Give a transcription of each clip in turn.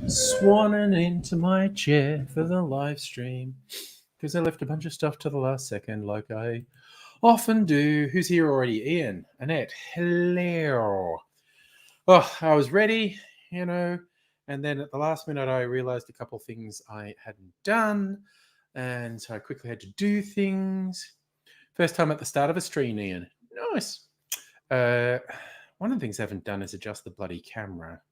Swanning into my chair for the live stream because I left a bunch of stuff to the last second, like I often do. Who's here already? Ian, Annette, hello. Oh, I was ready, and then at the last minute I realized a couple of things I hadn't done, and so I quickly had to do things. First time at the start of a stream, Ian. Nice. One of the things I haven't done is adjust the bloody camera.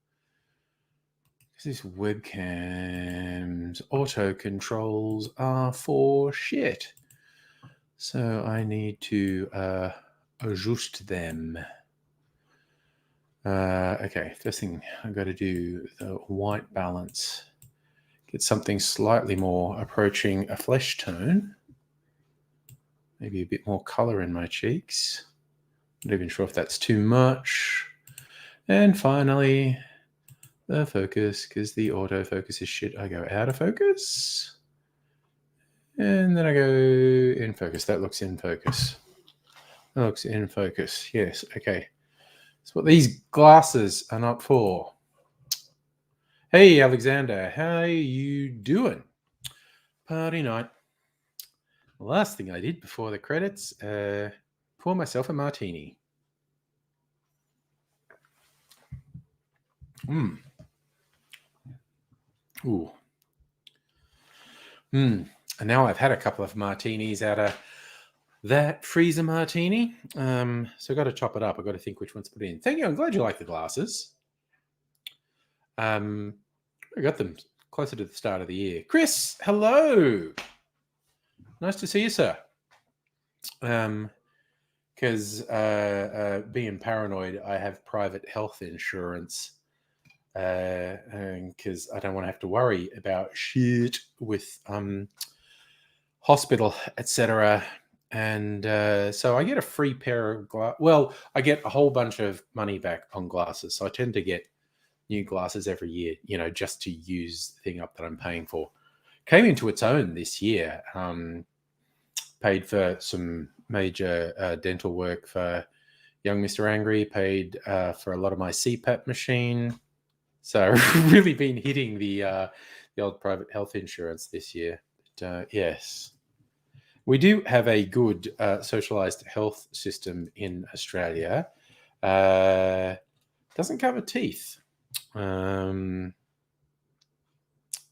This webcam's auto controls are for shit. So I need to adjust them. Okay, first thing I've got to do the white balance. Get something slightly more approaching a flesh tone. Maybe a bit more color in my cheeks. Not even sure if that's too much. And finally, the focus, because the autofocus is shit. I go out of focus. And then I go in focus. That looks in focus. That looks in focus. Yes, okay. That's what these glasses are not for. Hey, Alexander, how you doing? Party night. The last thing I did before the credits, pour myself a martini. Ooh. And now I've had a couple of martinis out of that freezer martini. So I've got to chop it up. I've got to think which ones to put in. Thank you. I'm glad you like the glasses. I got them closer to the start of the year. Chris, hello. Nice to see you, sir. Because being paranoid, I have private health insurance. Because I don't want to have to worry about shit with hospital, etc. And so I get a free pair of glasses. Well, I get a whole bunch of money back on glasses. So I tend to get new glasses every year, just to use the thing up that I'm paying for. Came into its own this year. Paid for some major dental work for young Mr. Angry. Paid for a lot of my CPAP machine. So I've really been hitting the old private health insurance this year. But, yes. We do have a good socialised health system in Australia. Doesn't cover teeth.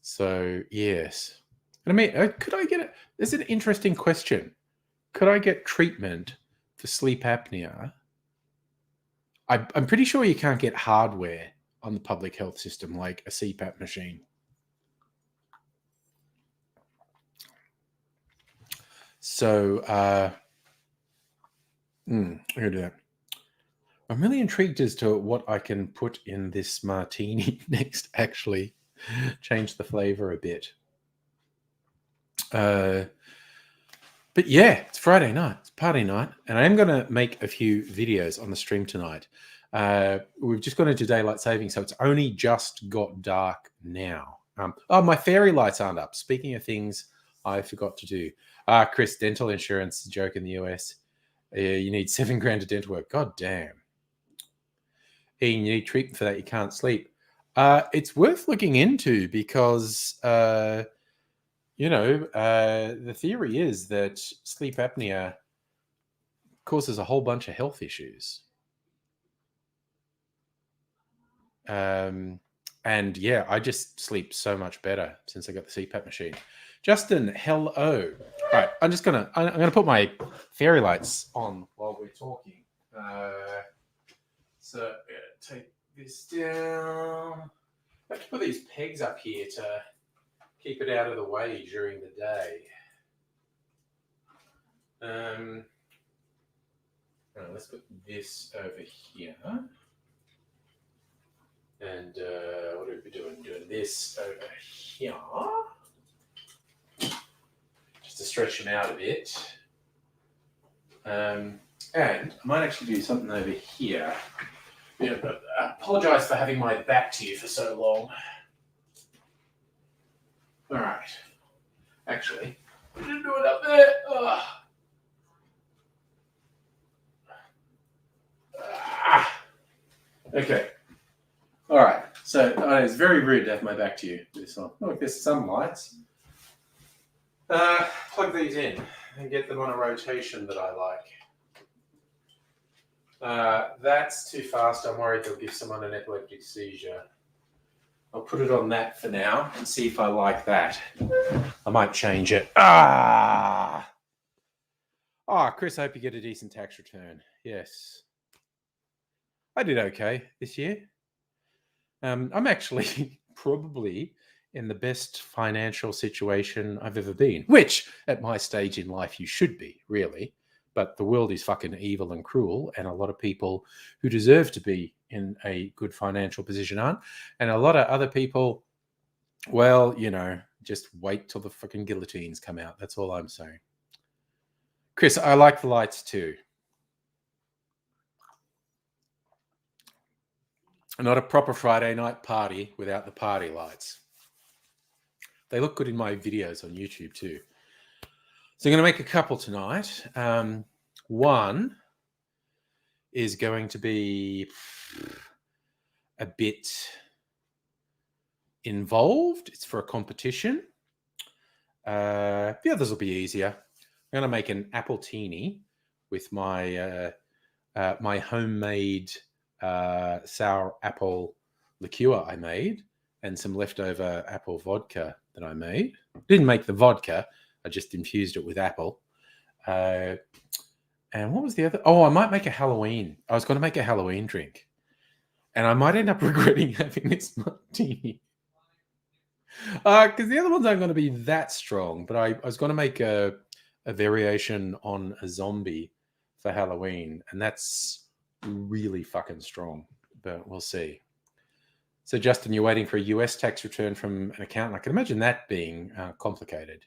So, yes. And I mean, could I get it? This is an interesting question. Could I get treatment for sleep apnea? I'm pretty sure you can't get hardware on the public health system like a CPAP machine. So, I'm going to do that. I'm really intrigued as to what I can put in this martini next, actually. Change the flavor a bit. But yeah, it's Friday night. It's party night. And I am going to make a few videos on the stream tonight. We've just gone into daylight saving, so it's only just got dark now. My fairy lights aren't up. Speaking of things I forgot to do. Chris, dental insurance joke in the US. You need $7,000 of dental work. God damn. Ian, you need treatment for that. You can't sleep. It's worth looking into because, the theory is that sleep apnea causes a whole bunch of health issues. And yeah, I just sleep so much better since I got the CPAP machine. Justin, hello. All right, I'm gonna put my fairy lights on while we're talking. So I'm gonna take this down. I have to put these pegs up here to keep it out of the way during the day. Let's put this over here. And what are we doing? Doing this over here. to stretch them out a bit. And I might actually do something over here. Yeah, but I apologise for having my back to you for so long. All right. Actually, we didn't do it up there. Okay. All right. So it's very rude to have my back to you. This one. Look, there's some lights. Plug these in and get them on a rotation that I like. That's too fast. I'm worried they'll give someone an epileptic seizure. I'll put it on that for now and see if I like that. I might change it. Chris, I hope you get a decent tax return. Yes. I did okay this year. I'm actually probably in the best financial situation I've ever been, which at my stage in life you should be, really. But the world is fucking evil and cruel, and a lot of people who deserve to be in a good financial position aren't. And a lot of other people, well, just wait till the fucking guillotines come out. That's all I'm saying. Chris, I like the lights too. Not a proper Friday night party without the party lights. They look good in my videos on YouTube too. So I'm going to make a couple tonight. One is going to be a bit involved. It's for a competition. The others will be easier. I'm going to make an appletini with my my homemade sour apple liqueur I made and some leftover apple vodka that I made. Didn't make the vodka. I just infused it with apple. And what was the other? Oh, I might make a Halloween. I was going to make a Halloween drink. And I might end up regretting having this martini. Because the other ones aren't going to be that strong. But I was going to make a variation on a zombie for Halloween. And that's really fucking strong. But we'll see. So, Justin, you're waiting for a US tax return from an accountant. I can imagine that being complicated.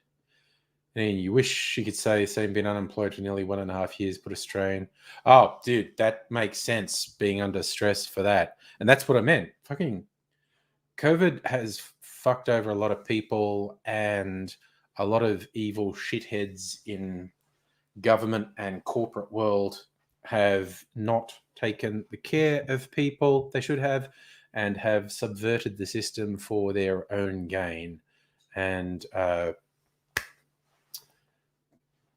And you wish you could say, been unemployed for nearly 1.5 years, put a strain. Oh, dude, that makes sense, being under stress for that. And that's what I meant. Fucking COVID has fucked over a lot of people, and a lot of evil shitheads in government and corporate world have not taken the care of people they should have and have subverted the system for their own gain. And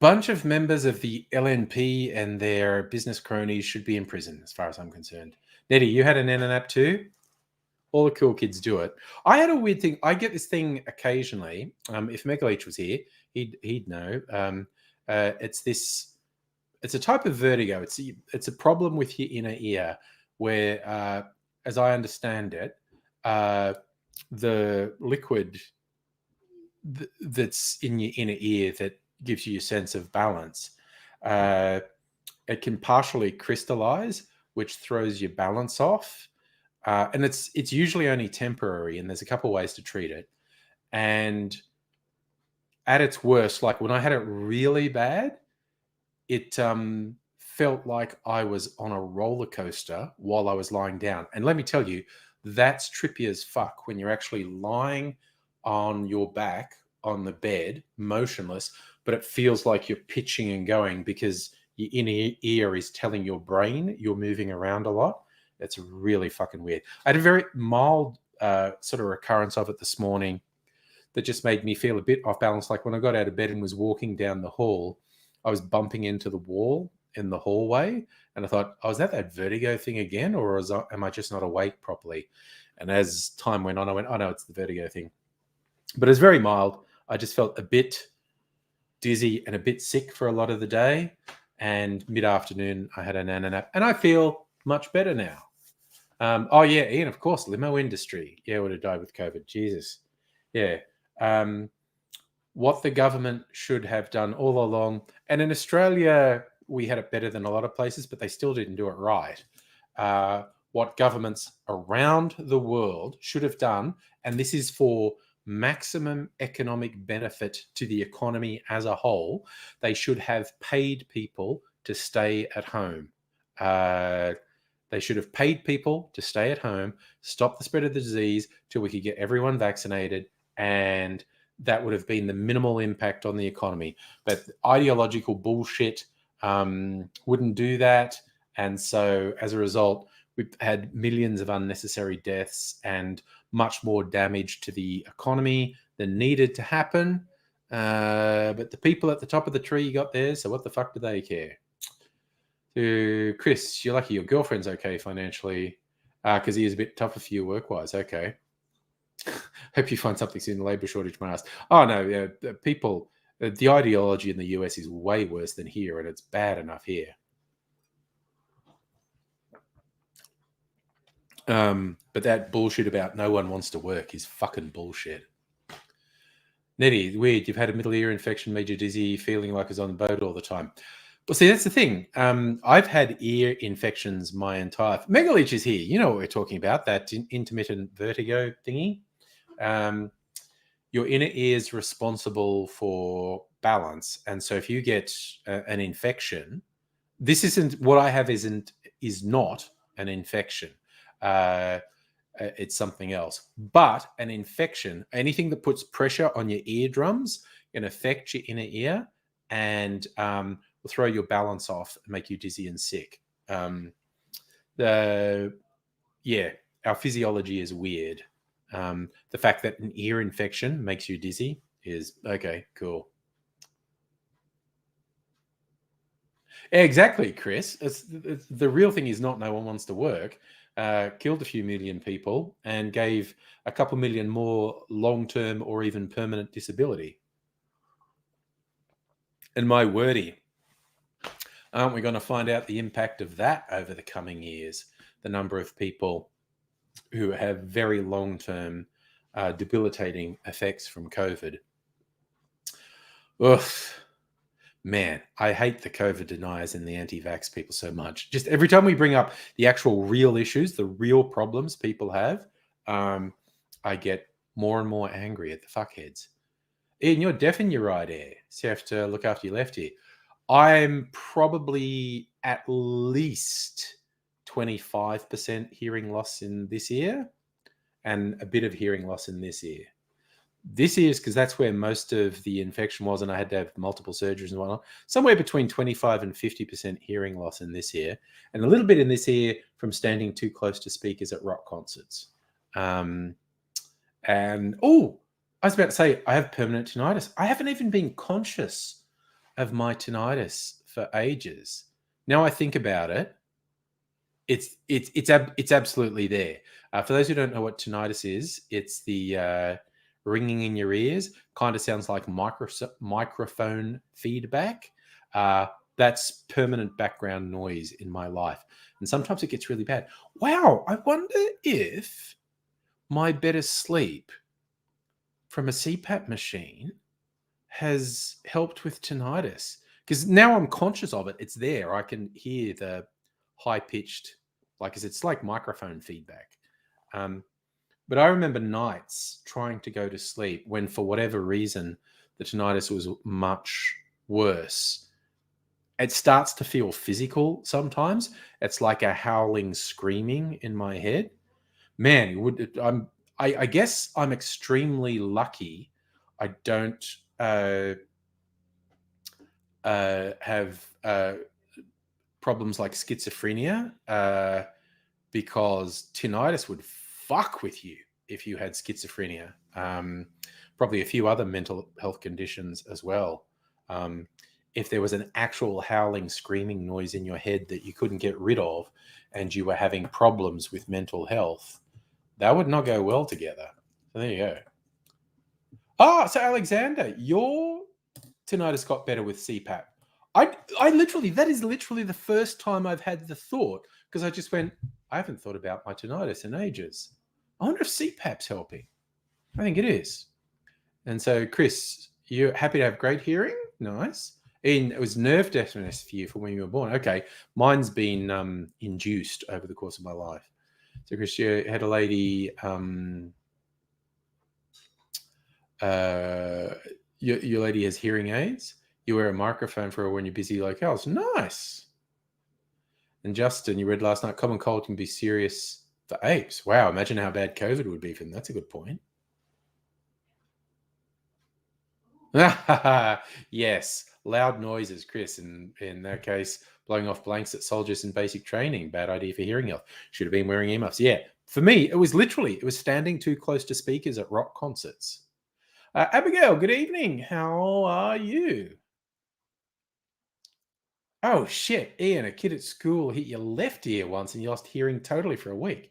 bunch of members of the LNP and their business cronies should be in prison, as far as I'm concerned. Nettie, you had an NNAP too? All the cool kids do it. I had a weird thing. I get this thing occasionally. If Megaleech was here, he'd know. It's a type of vertigo. It's a problem with your inner ear, where, as I understand it, the liquid that's in your inner ear that gives you a sense of balance, it can partially crystallize, which throws your balance off, and it's usually only temporary, and there's a couple ways to treat it. And at its worst, like when I had it really bad, it felt like I was on a roller coaster while I was lying down. And let me tell you, that's trippy as fuck when you're actually lying on your back on the bed, motionless, but it feels like you're pitching and going because your inner ear is telling your brain you're moving around a lot. It's really fucking weird. I had a very mild sort of recurrence of it this morning that just made me feel a bit off balance. Like when I got out of bed and was walking down the hall, I was bumping into the wall in the hallway, and I thought, oh, is that vertigo thing again, or am I just not awake properly? And as time went on, I went, oh no, it's the vertigo thing. But it's very mild. I just felt a bit dizzy and a bit sick for a lot of the day. And mid-afternoon, I had a nanna nap, and I feel much better now. Oh yeah, Ian, of course, limo industry. Yeah, would have died with COVID. Jesus. Yeah. What the government should have done all along, and in Australia, we had it better than a lot of places, but they still didn't do it right. What governments around the world should have done, and this is for maximum economic benefit to the economy as a whole, they should have paid people to stay at home. They should have paid people to stay at home, stop the spread of the disease till we could get everyone vaccinated, and that would have been the minimal impact on the economy. But ideological bullshit wouldn't do that. And so as a result, we've had millions of unnecessary deaths and much more damage to the economy than needed to happen. But the people at the top of the tree got there, so what the fuck do they care? To Chris, you're lucky your girlfriend's okay financially because he is a bit tougher for you work-wise. Okay. Hope you find something soon. The labor shortage might ask. Oh, no. Yeah, people, the ideology in the US is way worse than here, and it's bad enough here. But that bullshit about no one wants to work is fucking bullshit. Nettie, weird. You've had a middle ear infection, made you dizzy, feeling like it's on the boat all the time. Well, see, that's the thing. I've had ear infections my entire... Megaleech is here. You know what we're talking about, that intermittent vertigo thingy. Your inner ear is responsible for balance. And so if you get an infection, this isn't... What I have is not an infection. It's something else. But an infection, anything that puts pressure on your eardrums can affect your inner ear and will throw your balance off and make you dizzy and sick. Our physiology is weird. The fact that an ear infection makes you dizzy is okay, cool. Exactly, Chris. It's the real thing is not no one wants to work. Killed a few million people and gave a couple million more long-term or even permanent disability. And my wordy, aren't we going to find out the impact of that over the coming years? The number of people who have very long-term debilitating effects from COVID. Ugh. Man, I hate the COVID deniers and the anti-vax people so much. Just every time we bring up the actual real issues, the real problems people have, I get more and more angry at the fuckheads. Ian, you're deaf in your right ear, so you have to look after your left ear. I'm probably at least 25% hearing loss in this ear and a bit of hearing loss in this ear. This is because that's where most of the infection was, and I had to have multiple surgeries and whatnot. Somewhere between 25 and 50% hearing loss in this ear, and a little bit in this ear from standing too close to speakers at rock concerts. I was about to say, I have permanent tinnitus. I haven't even been conscious of my tinnitus for ages. Now I think about it, it's absolutely there. For those who don't know what tinnitus is, it's the ringing in your ears. Kind of sounds like microphone feedback. That's permanent background noise in my life. And sometimes it gets really bad. Wow, I wonder if my better sleep from a CPAP machine has helped with tinnitus. Because now I'm conscious of it. It's there. I can hear the high-pitched, it's like microphone feedback. But I remember nights trying to go to sleep when, for whatever reason, the tinnitus was much worse. It starts to feel physical sometimes. It's like a howling, screaming in my head. Man, I guess I'm extremely lucky. I don't have problems like schizophrenia because tinnitus would fuck with you if you had schizophrenia. Probably a few other mental health conditions as well. If there was an actual howling, screaming noise in your head that you couldn't get rid of and you were having problems with mental health, that would not go well together. So there you go. So Alexander, your tinnitus got better with CPAP. I literally, that is literally the first time I've had the thought, because I just went, I haven't thought about my tinnitus in ages. I wonder if CPAP's helping. I think it is. And so, Chris, you're happy to have great hearing? Nice. Ian, it was nerve deafness for you from when you were born. Okay. Mine's been induced over the course of my life. So, Chris, you had a lady Uh, your lady has hearing aids. You wear a microphone for her when you're busy locales. Nice. And Justin, you read last night, common cold can be serious for apes. Wow, imagine how bad COVID would be for them. That's a good point. Yes, loud noises, Chris. In that case, blowing off blanks at soldiers in basic training. Bad idea for hearing health. Should have been wearing earmuffs. Yeah, for me, it was standing too close to speakers at rock concerts. Abigail, good evening. How are you? Oh shit, Ian, a kid at school hit your left ear once and you lost hearing totally for a week.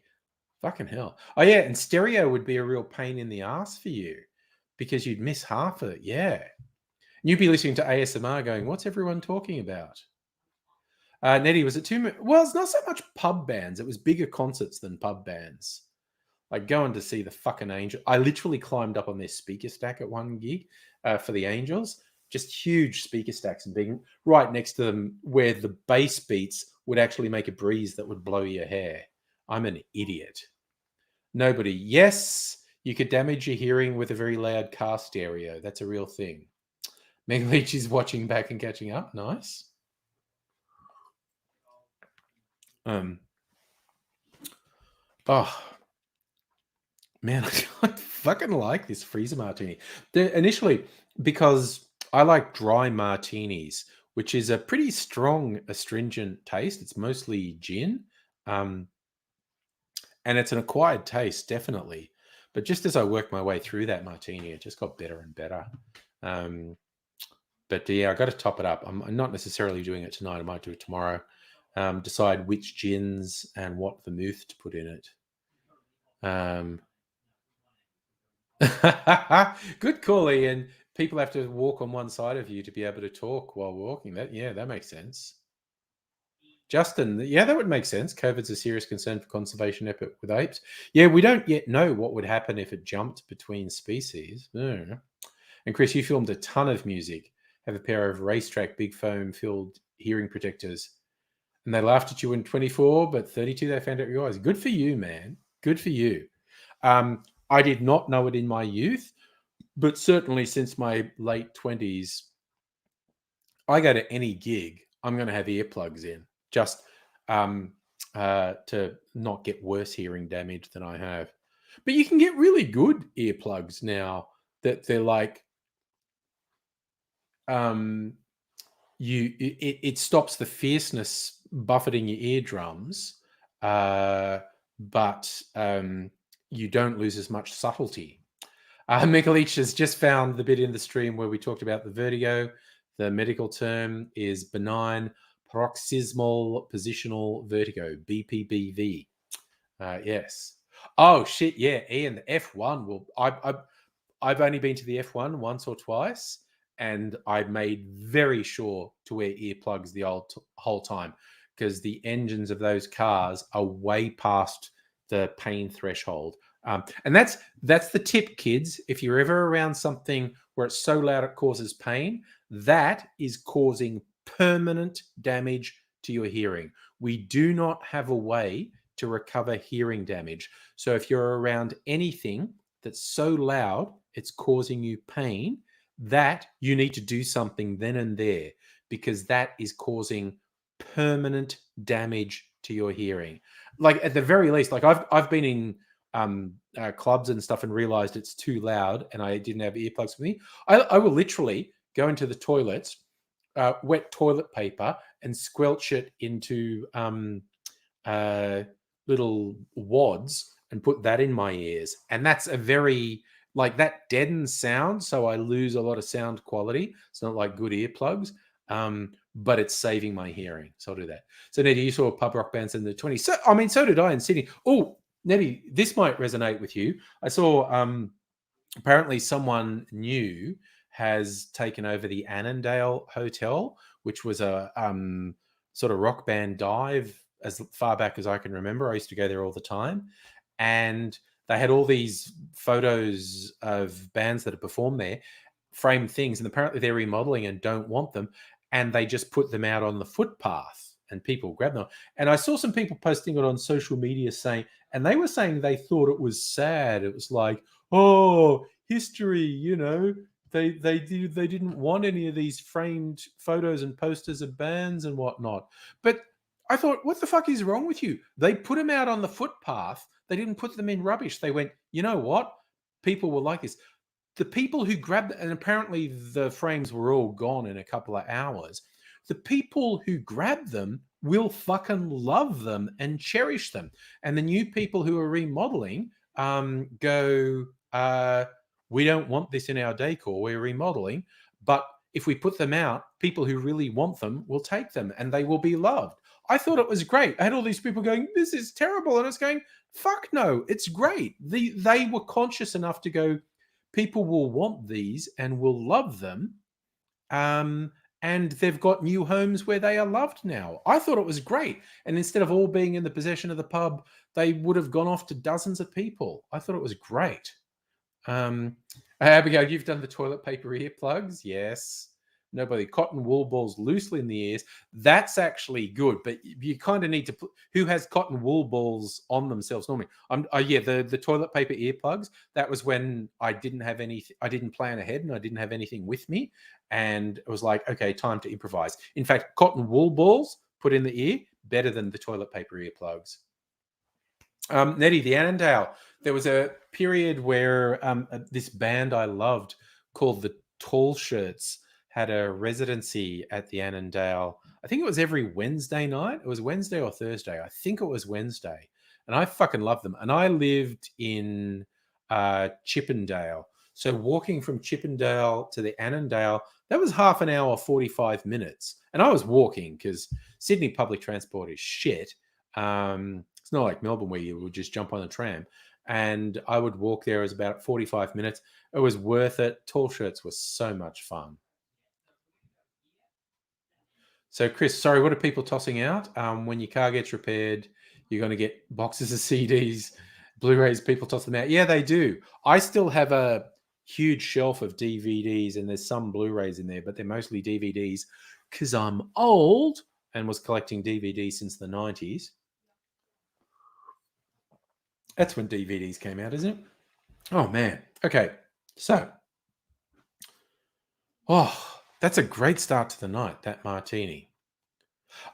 Fucking hell. Oh yeah, and stereo would be a real pain in the ass for you because you'd miss half of it. Yeah. You'd be listening to ASMR going, what's everyone talking about? Nettie, was it well, it's not so much pub bands. It was bigger concerts than pub bands. Like going to see the fucking Angel. I literally climbed up on their speaker stack at one gig for the Angels. Just huge speaker stacks and being right next to them where the bass beats would actually make a breeze that would blow your hair. I'm an idiot. Nobody. Yes, you could damage your hearing with a very loud car stereo. That's a real thing. Meg Leach is watching back and catching up. Nice. Oh, man, I fucking like this freezer martini. Initially, because I like dry martinis, which is a pretty strong astringent taste. It's mostly gin, and it's an acquired taste, definitely. But just as I worked my way through that martini, it just got better and better. But yeah, I got to top it up. I'm not necessarily doing it tonight. I might do it tomorrow. Decide which gins and what vermouth to put in it. Good call, Ian. People have to walk on one side of you to be able to talk while walking. That makes sense. Justin, yeah, that would make sense. COVID's a serious concern for conservation effort with apes. Yeah, we don't yet know what would happen if it jumped between species. And Chris, you filmed a ton of music. Have a pair of racetrack big foam filled hearing protectors. And they laughed at you in 24, but 32 they found out your eyes. Good for you, man. Good for you. I did not know it in my youth, but certainly since my late 20s, I go to any gig, I'm going to have earplugs in just to not get worse hearing damage than I have. But you can get really good earplugs now that they're like, it stops the fierceness buffeting your eardrums, but you don't lose as much subtlety. Mikulich has just found the bit in the stream where we talked about the vertigo. The medical term is benign paroxysmal positional vertigo, BPPV. Yes. Oh shit! Yeah, Ian, the F1 will. I've only been to the F1 once or twice, and I made very sure to wear earplugs the whole time because the engines of those cars are way past the pain threshold. And that's the tip, kids. If you're ever around something where it's so loud it causes pain, that is causing permanent damage to your hearing. We do not have a way to recover hearing damage. So if you're around anything that's so loud it's causing you pain, that you need to do something then and there because that is causing permanent damage to your hearing. Like at the very least, like I've been in clubs and stuff and realized it's too loud and I didn't have earplugs with me. I will literally go into the toilets, wet toilet paper, and squelch it into little wads and put that in my ears. And that's a very like that deadens sound, so I lose a lot of sound quality. It's not like good earplugs, but it's saving my hearing. So I'll do that. So Nettie, you saw pub rock bands in the 20s. So I mean, so did I in Sydney. Oh, Nettie, this might resonate with you. I saw apparently someone new has taken over the Annandale Hotel, which was a sort of rock band dive as far back as I can remember. I used to go there all the time. And they had all these photos of bands that had performed there, framed things, and apparently they're remodeling and don't want them. And they just put them out on the footpath and people grab them. And I saw some people posting it on social media saying, and they were saying they thought it was sad. It was like, oh, history, you know. They didn't want any of these framed photos and posters of bands and whatnot. But I thought, what the fuck is wrong with you? They put them out on the footpath. They didn't put them in rubbish. They went, you know what? People will like this. The people who grabbed, and apparently the frames were all gone in a couple of hours. The people who grab them will fucking love them and cherish them. And the new people who are remodeling go, we don't want this in our decor. We're remodeling. But if we put them out, people who really want them will take them and they will be loved. I thought it was great. I had all these people going, this is terrible. And I was going, fuck no, it's great. They were conscious enough to go, people will want these and will love them. And they've got new homes where they are loved now. I thought it was great. And instead of all being in the possession of the pub, they would have gone off to dozens of people. I thought it was great. Abigail, you've done the toilet paper earplugs. Yes. Nobody. Cotton wool balls loosely in the ears. That's actually good, but you kind of need to put who has cotton wool balls on themselves normally. The toilet paper earplugs. That was when I didn't have anything. I didn't plan ahead, and I didn't have anything with me, and it was like, okay, time to improvise. In fact, cotton wool balls put in the ear better than the toilet paper earplugs. Nettie, the Annandale. There was a period where this band I loved called the Tall Shirts had a residency at the Annandale. I think it was every Wednesday night. It was Wednesday or Thursday. I think it was Wednesday. And I fucking loved them. And I lived in Chippendale. So walking from Chippendale to the Annandale, that was half an hour, 45 minutes. And I was walking because Sydney public transport is shit. It's not like Melbourne where you would just jump on a tram. And I would walk there. It was about 45 minutes. It was worth it. Tall Shirts was so much fun. So, Chris, sorry, what are people tossing out? When your car gets repaired, you're going to get boxes of CDs, Blu-rays. People toss them out. Yeah, they do. I still have a huge shelf of DVDs, and there's some Blu-rays in there, but they're mostly DVDs because I'm old and was collecting DVDs since the 90s. That's when DVDs came out, isn't it? Oh, man. Okay. So, that's a great start to the night, that martini.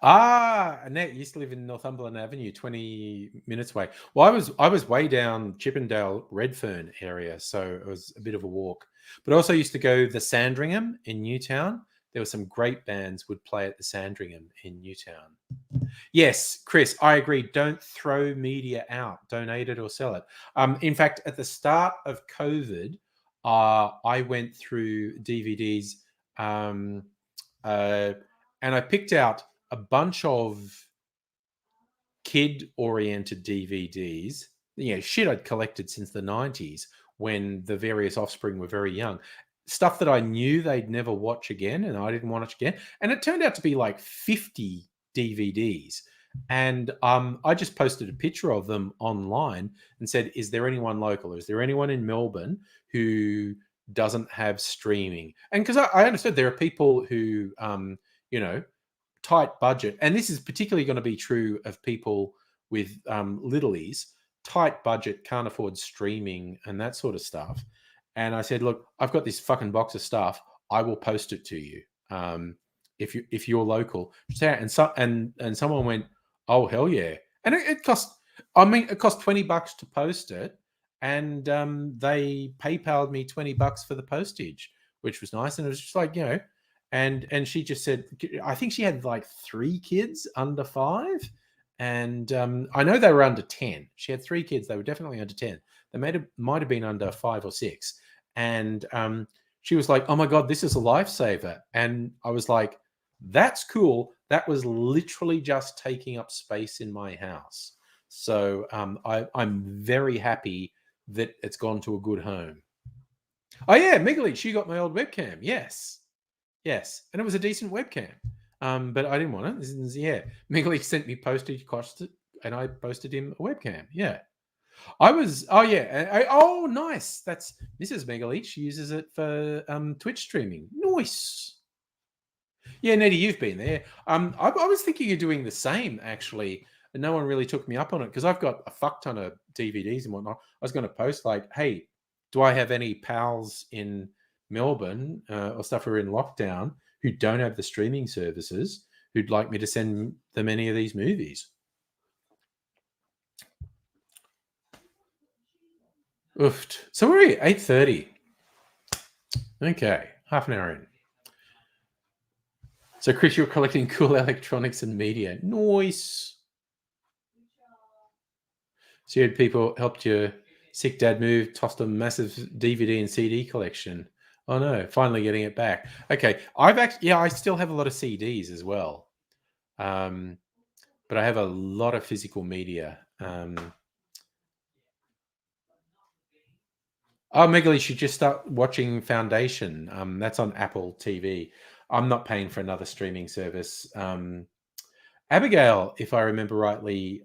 Annette used to live in Northumberland Avenue, 20 minutes away. Well, I was way down Chippendale, Redfern area, so it was a bit of a walk. But I also used to go the Sandringham in Newtown. There were some great bands would play at the Sandringham in Newtown. Yes, Chris, I agree. Don't throw media out. Donate it or sell it. In fact, at the start of COVID, I went through DVDs and I picked out a bunch of kid-oriented DVDs. You know, shit I'd collected since the 90s when the various offspring were very young. Stuff that I knew they'd never watch again and I didn't watch again. And it turned out to be like 50 DVDs. And I just posted a picture of them online and said, is there anyone local? Is there anyone in Melbourne who doesn't have streaming? And because I understood there are people who, tight budget, and this is particularly going to be true of people with littlies, tight budget, can't afford streaming and that sort of stuff. And I said, look, I've got this fucking box of stuff. I will post it to you. If you're local. And someone went, oh hell yeah. And it cost $20 to post it. And they PayPal'd me $20 for the postage, which was nice. And it was just like, and she just said, I think she had like 3 kids under 5. And I know they were under 10. She had 3 kids. They were definitely under 10. They might have been under 5 or 6. And she was like, oh my God, this is a lifesaver. And I was like, that's cool. That was literally just taking up space in my house. So I'm very happy that it's gone to a good home. Oh yeah, Megaly, she got my old webcam. Yes. And it was a decent webcam. But I didn't want it. Yeah. Megaly sent me postage costs and I posted him a webcam. Yeah. Nice. That's Mrs. Megaly. She uses it for Twitch streaming. Nice. Yeah, Nettie, you've been there. I was thinking of doing the same, actually, but no one really took me up on it because I've got a fuck ton of DVDs and whatnot. I was going to post like, hey, do I have any pals in Melbourne or stuff who are in lockdown who don't have the streaming services who'd like me to send them any of these movies? Oofed. So we're at 8:30. Okay, half an hour in. So, Chris, you're collecting cool electronics and media. Nice. So you had people helped your sick dad move, tossed a massive DVD and CD collection. Oh no, finally getting it back. Okay, I still have a lot of CDs as well, but I have a lot of physical media. Megali should just start watching Foundation. That's on Apple TV. I'm not paying for another streaming service. Abigail, if I remember rightly,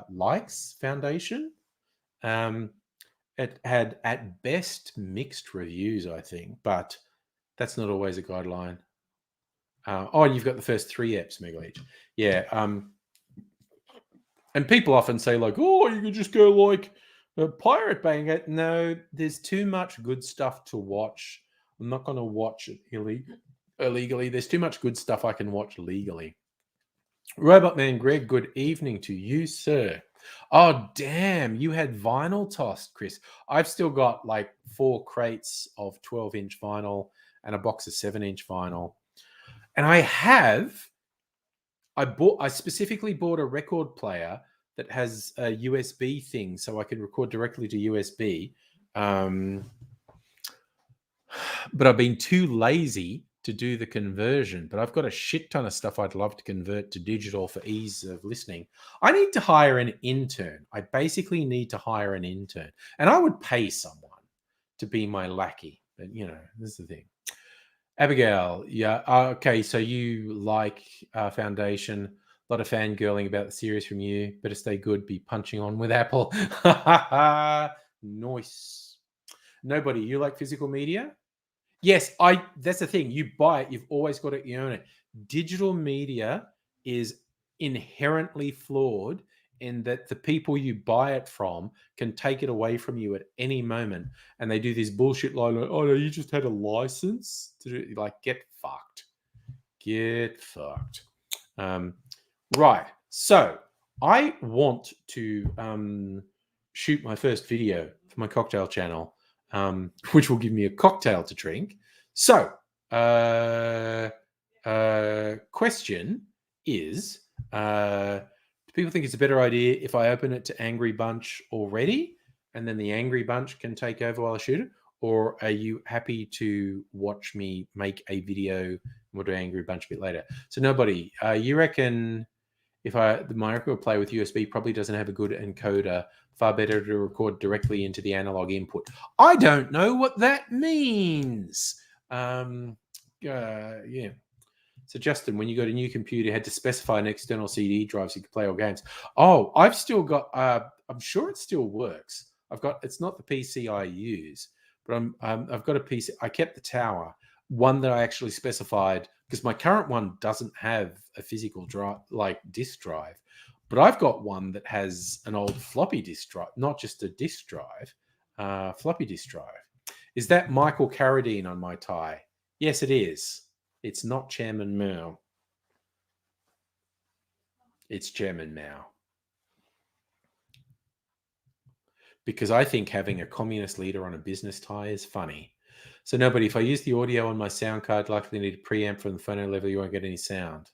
likes Foundation. It had at best mixed reviews, I think, but that's not always a guideline. And you've got the first 3 eps, Megalech. Yeah. And people often say like, oh, you could just go like Pirate Bay and go, no, there's too much good stuff to watch. I'm not going to watch it illegally. There's too much good stuff I can watch legally. Robot Man Greg, good evening to you, sir. Oh, damn. You had vinyl tossed, Chris. I've still got like 4 crates of 12-inch vinyl and a box of 7-inch vinyl. And I specifically bought a record player that has a USB thing so I can record directly to USB. But I've been too lazy to do the conversion, but I've got a shit ton of stuff I'd love to convert to digital for ease of listening. I need to hire an intern. I basically need to hire an intern, and I would pay someone to be my lackey. But this is the thing. Abigail, yeah, okay. So you like Foundation? A lot of fangirling about the series from you. Better stay good. Be punching on with Apple. Nice. Nobody. You like physical media? Yes, that's the thing. You buy it, you've always got it, you own it. Digital media is inherently flawed in that the people you buy it from can take it away from you at any moment. And they do this bullshit like, oh no, you just had a license to do, like, get fucked. Get fucked. Right. So I want to shoot my first video for my cocktail channel. Which will give me a cocktail to drink. So, question is, do people think it's a better idea if I open it to Angry Bunch already, and then the Angry Bunch can take over while I shoot it? Or are you happy to watch me make a video and we'll do Angry Bunch a bit later? So nobody, you reckon if the micro player with USB probably doesn't have a good encoder, far better to record directly into the analog input. I don't know what that means. Yeah. So Justin, when you got a new computer, you had to specify an external CD drive so you could play all games. Oh, I've still got. I'm sure it still works. It's not the PC I use, but I've got a PC. I kept the tower, one that I actually specified, because my current one doesn't have a physical drive, like disk drive, but I've got one that has an old floppy disk drive, not just a disk drive, floppy disk drive. Is that Michael Carradine on my tie? Yes, it is. It's not Chairman Mao. It's Chairman Mao. Because I think having a communist leader on a business tie is funny. So nobody, if I use the audio on my sound card, likely need a preamp from the phono level, you won't get any sound.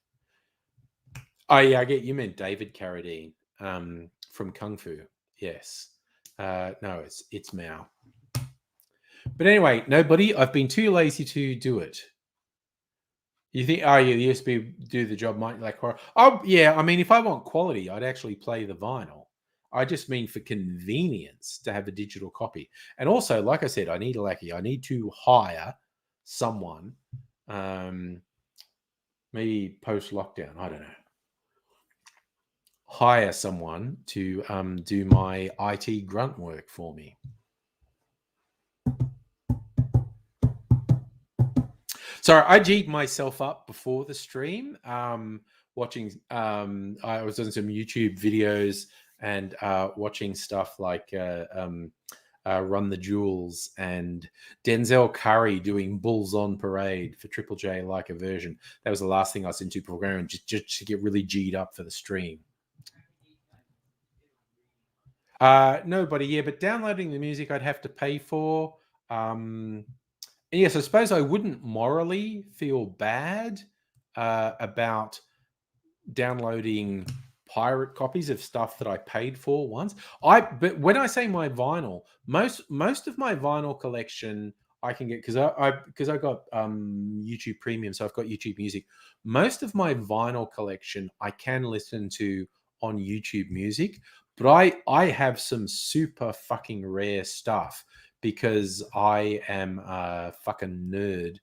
Oh yeah, I get you meant David Carradine from Kung Fu. Yes. No, it's Mao. But anyway, nobody, I've been too lazy to do it. You think, the USB do the job, might like horror. Oh yeah, I mean, if I want quality, I'd actually play the vinyl. I just mean for convenience to have a digital copy. And also, like I said, I need a lackey. I need to hire someone, maybe post-lockdown, I don't know. Hire someone to do my IT grunt work for me. Sorry, I G'd myself up before the stream, watching, I was doing some YouTube videos and watching stuff like Run the Jewels and Denzel Curry doing Bulls on Parade for Triple J like a version. That was the last thing I was into programming, just to get really G'd up for the stream. Nobody, yeah, but downloading the music I'd have to pay for. Yes, I suppose I wouldn't morally feel bad about downloading pirate copies of stuff that I paid for once. But when I say my vinyl, most of my vinyl collection I can get because I got YouTube Premium, so I've got YouTube Music. Most of my vinyl collection I can listen to on YouTube Music, but I have some super fucking rare stuff because I am a fucking nerd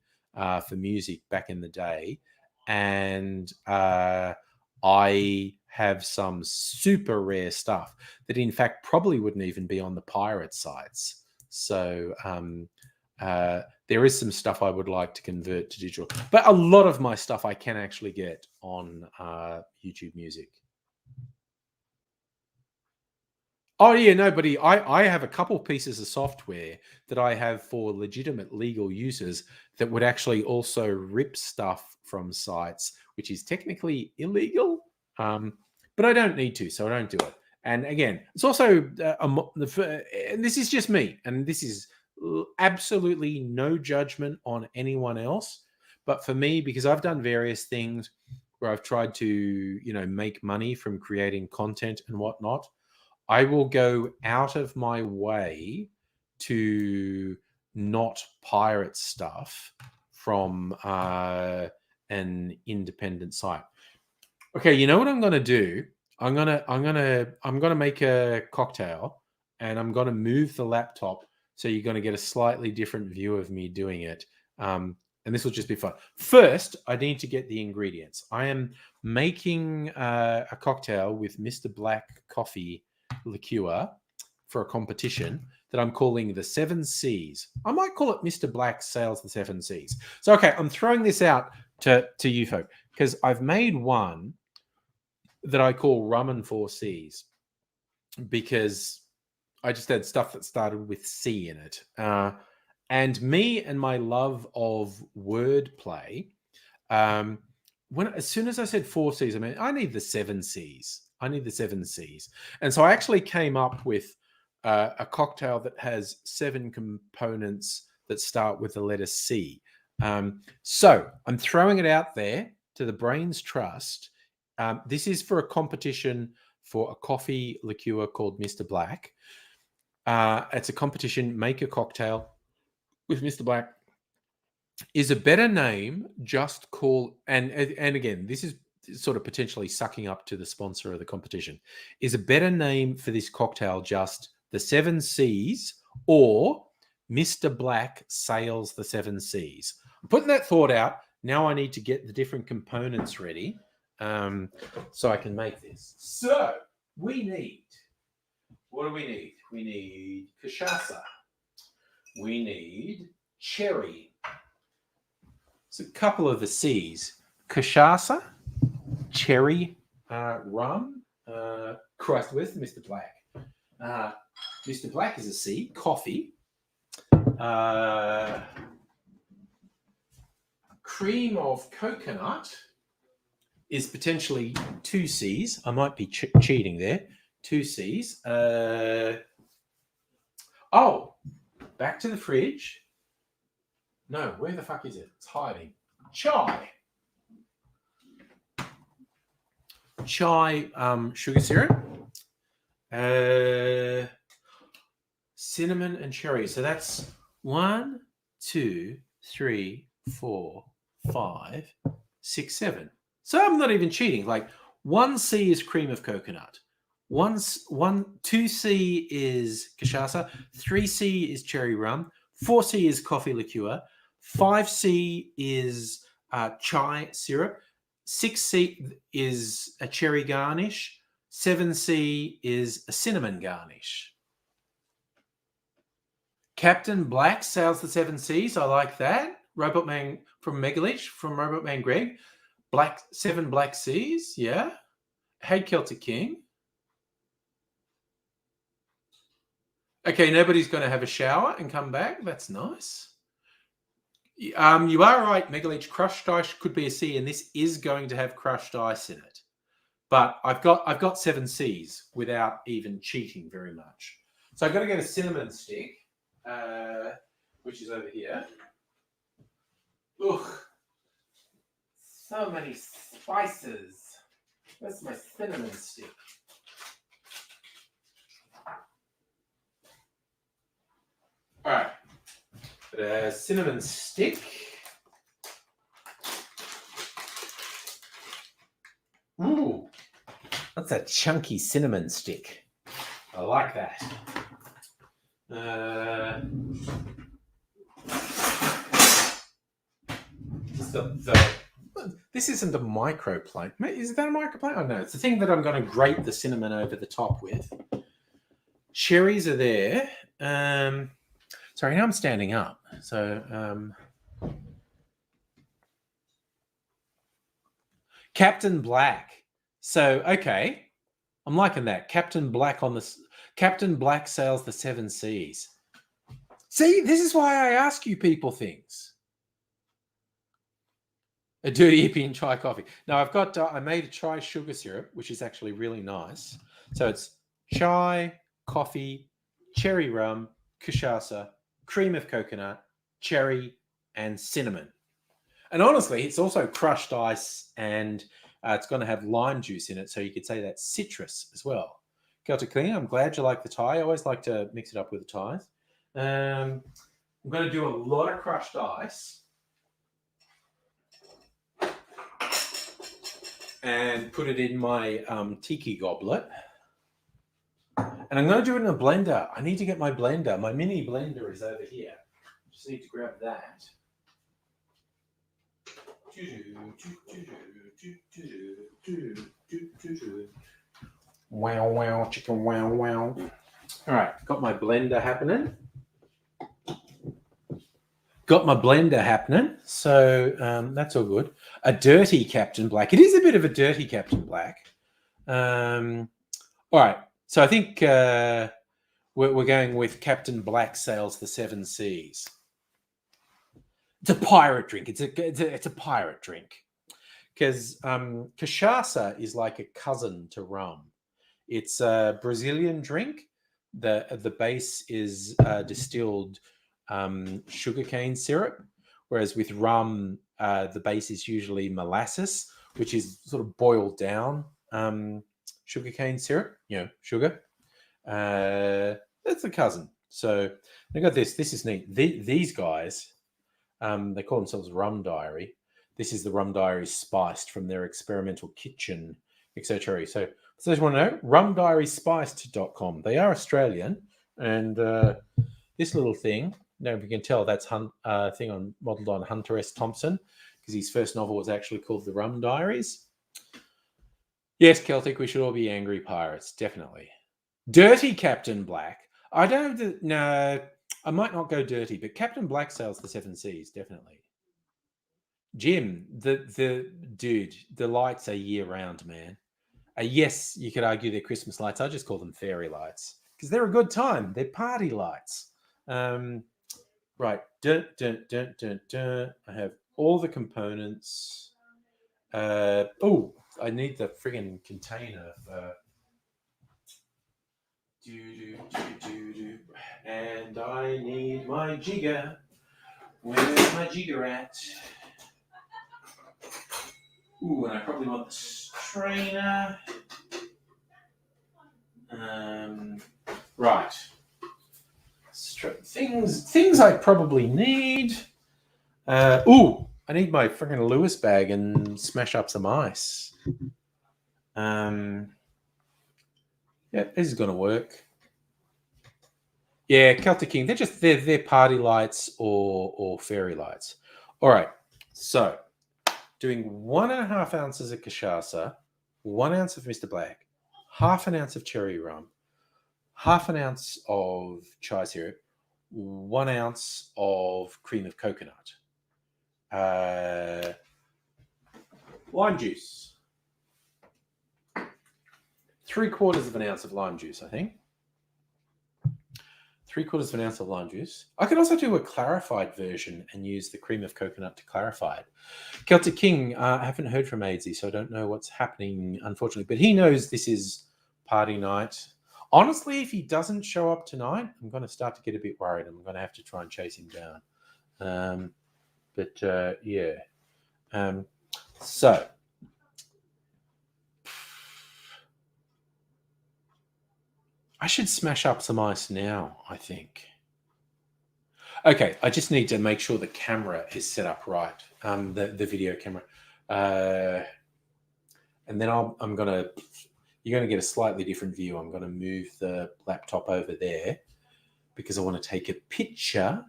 for music back in the day, and I have some super rare stuff that, in fact, probably wouldn't even be on the pirate sites. So there is some stuff I would like to convert to digital, but a lot of my stuff I can actually get on YouTube Music. Oh yeah, no, but I have a couple pieces of software that I have for legitimate legal users that would actually also rip stuff from sites, which is technically illegal. But I don't need to, so I don't do it. And again, it's also and this is just me, and this is absolutely no judgment on anyone else. But for me, because I've done various things where I've tried to, make money from creating content and whatnot, I will go out of my way to not pirate stuff from an independent site. Okay, you know what I'm going to do? I'm gonna make a cocktail, and I'm going to move the laptop so you're going to get a slightly different view of me doing it. And this will just be fun. First, I need to get the ingredients. I am making a cocktail with Mr. Black coffee liqueur for a competition that I'm calling the Seven Seas. I might call it Mr. Black Sails the Seven Seas. So, okay, I'm throwing this out to you folk because I've made one that I call Rum and Four Seas because I just had stuff that started with C in it. And me and my love of wordplay, as soon as I said four C's, I mean, I need the seven C's. I need the seven C's. And so I actually came up with a cocktail that has 7 components that start with the letter C. So I'm throwing it out there to the Brains Trust. This is for a competition for a coffee liqueur called Mr. Black. It's a competition, make a cocktail with Mr. Black. Is a better name just call, and again, this is sort of potentially sucking up to the sponsor of the competition. Is a better name for this cocktail just the Seven Seas or Mr. Black Sails the Seven Seas? I'm putting that thought out. Now I need to get the different components ready so I can make this. So we need, what do we need? We need cachaça. We need cherry. So a couple of the C's. Cachaça, cherry, rum. Christ, where's Mr. Black? Mr. Black is a C. Coffee. Cream of coconut is potentially 2 C's. I might be cheating there. 2 C's. Back to the fridge. No, where the fuck is it? It's hiding. Chai. Sugar syrup. Cinnamon and cherry. So that's 1, 2, 3, 4, 5, 6, 7. So I'm not even cheating. Like 1C is cream of coconut. 2C is cachaça. 3C is cherry rum. 4C is coffee liqueur. 5C is chai syrup. 6C is a cherry garnish. 7C is a cinnamon garnish. Captain Black sails the 7 Seas. I like that. Robot Man from Megalich, from Robot Man Greg. 7 Black Seas. Yeah. Hey, Celtic King. Okay, nobody's going to have a shower and come back. That's nice. You are right, Megaleech. Crushed ice could be a C, and this is going to have crushed ice in it. But I've got 7 Cs without even cheating very much. So I've got to get a cinnamon stick, which is over here. Ugh, so many spices. Where's my cinnamon stick? All right, got a cinnamon stick. Ooh, that's a chunky cinnamon stick. I like that. This isn't a microplate. Is that a microplate? Oh no, it's the thing that I'm going to grate the cinnamon over the top with. Cherries are there. Sorry, now I'm standing up. So, Captain Black. So, okay, I'm liking that. Captain Black sails the 7 Seas. See, this is why I ask you people things. A dirty hippie and chai coffee. Now I've got, I made a chai sugar syrup, which is actually really nice. So it's chai, coffee, cherry rum, cachaça, cream of coconut, cherry, and cinnamon. And honestly, it's also crushed ice, and it's going to have lime juice in it. So you could say that's citrus as well. Celtic Clean, I'm glad you like the Thai. I always like to mix it up with the Thais. I'm going to do a lot of crushed ice. And put it in my tiki goblet. And I'm going to do it in a blender. I need to get my blender. My mini blender is over here. Just need to grab that. Wow, wow, chicken, wow, wow. All right, got my blender happening. So that's all good. A dirty Captain Black. It is a bit of a dirty Captain Black. All right, so I think we're going with Captain Black sails the 7 Seas. It's a pirate drink. It's a pirate drink because cachaça is like a cousin to rum. It's a Brazilian drink. The base is distilled sugarcane syrup, whereas with rum, the base is usually molasses, which is sort of boiled down sugarcane syrup. Sugar. That's the cousin. So I got this. This is neat. These guys. They call themselves Rum Diary. This is the Rum Diary spiced from their experimental kitchen, etc. So I just want to know, rumdiaryspiced.com. They are Australian, and this little thing, now if you can tell, that's thing modelled on Hunter S. Thompson, because his first novel was actually called The Rum Diaries. Yes, Celtic, we should all be angry pirates, definitely. Dirty Captain Black. I don't no. I might not go dirty, but Captain Black sails the 7 Seas, definitely. Jim, the dude, the lights are year round, man. Yes, you could argue they're Christmas lights. I just call them fairy lights because they're a good time. They're party lights. Right. I have all the components. I need the friggin' container. And I need my jigger. Where's my jigger at? Ooh, and I probably want the strainer. Right. Things I probably need. I need my freaking Lewis bag and smash up some ice. Yeah, this is gonna work. Yeah, Celtic King. They're party lights or fairy lights. All right. So doing 1.5 ounces of cachaça, 1 ounce of Mr. Black, 1/2 ounce of cherry rum, 1/2 ounce of chai syrup, 1 ounce of cream of coconut, lime juice, 3/4 of an ounce of lime juice, I think. 3/4 of an ounce of lime juice. I could also do a clarified version and use the cream of coconut to clarify it. Celtic King, I haven't heard from Aidsy, so I don't know what's happening, unfortunately. But he knows this is party night. Honestly, if he doesn't show up tonight, I'm going to start to get a bit worried. I'm going to have to try and chase him down. Yeah. So, I should smash up some ice now, I think. Okay, I just need to make sure the camera is set up right, the video camera. And then you're going to get a slightly different view. I'm going to move the laptop over there because I want to take a picture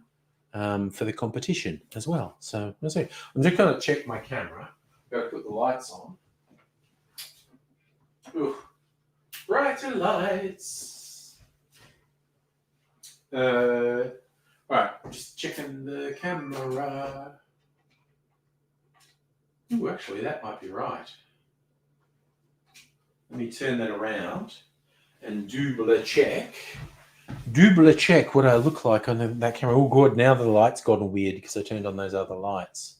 for the competition as well. So let's see. I'm just going to check my camera. Got to put the lights on. Ooh, brighter lights. All right, just checking the camera. Ooh, actually, that might be right. Let me turn that around and double check what I look like on that camera. Oh, good. Now the light's gotten weird because I turned on those other lights.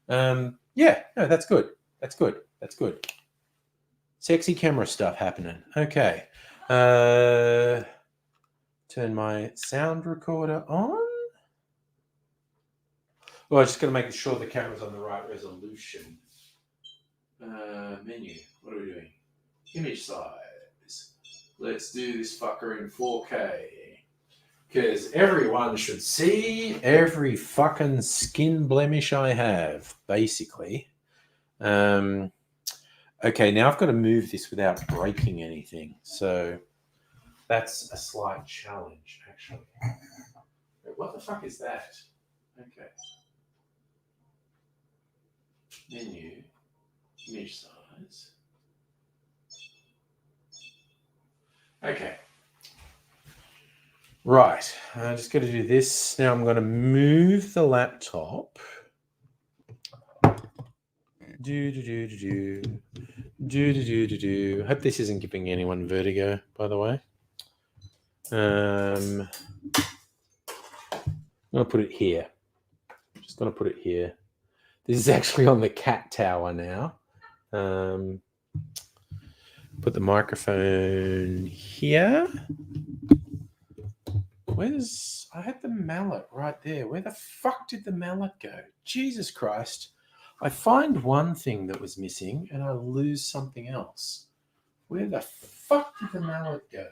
Yeah, no, that's good. That's good. That's good. Sexy camera stuff happening. Okay. Turn my sound recorder on. Well, I'm just going to make sure the camera's on the right resolution. Menu. What are we doing? Image size. Let's do this fucker in 4K. Because everyone should see every fucking skin blemish I have, basically. Okay, now I've got to move this without breaking anything. So that's a slight challenge, actually. What the fuck is that? Okay. Menu. Image size. Okay. Right. I just got to do this. Now I'm going to move the laptop. Hope this isn't giving anyone vertigo, by the way. I'm going to put it here. Just going to put it here. This is actually on the cat tower now. Put the microphone here. I had the mallet right there. Where the fuck did the mallet go? Jesus Christ. I find one thing that was missing and I lose something else. Where the fuck did the mallet go?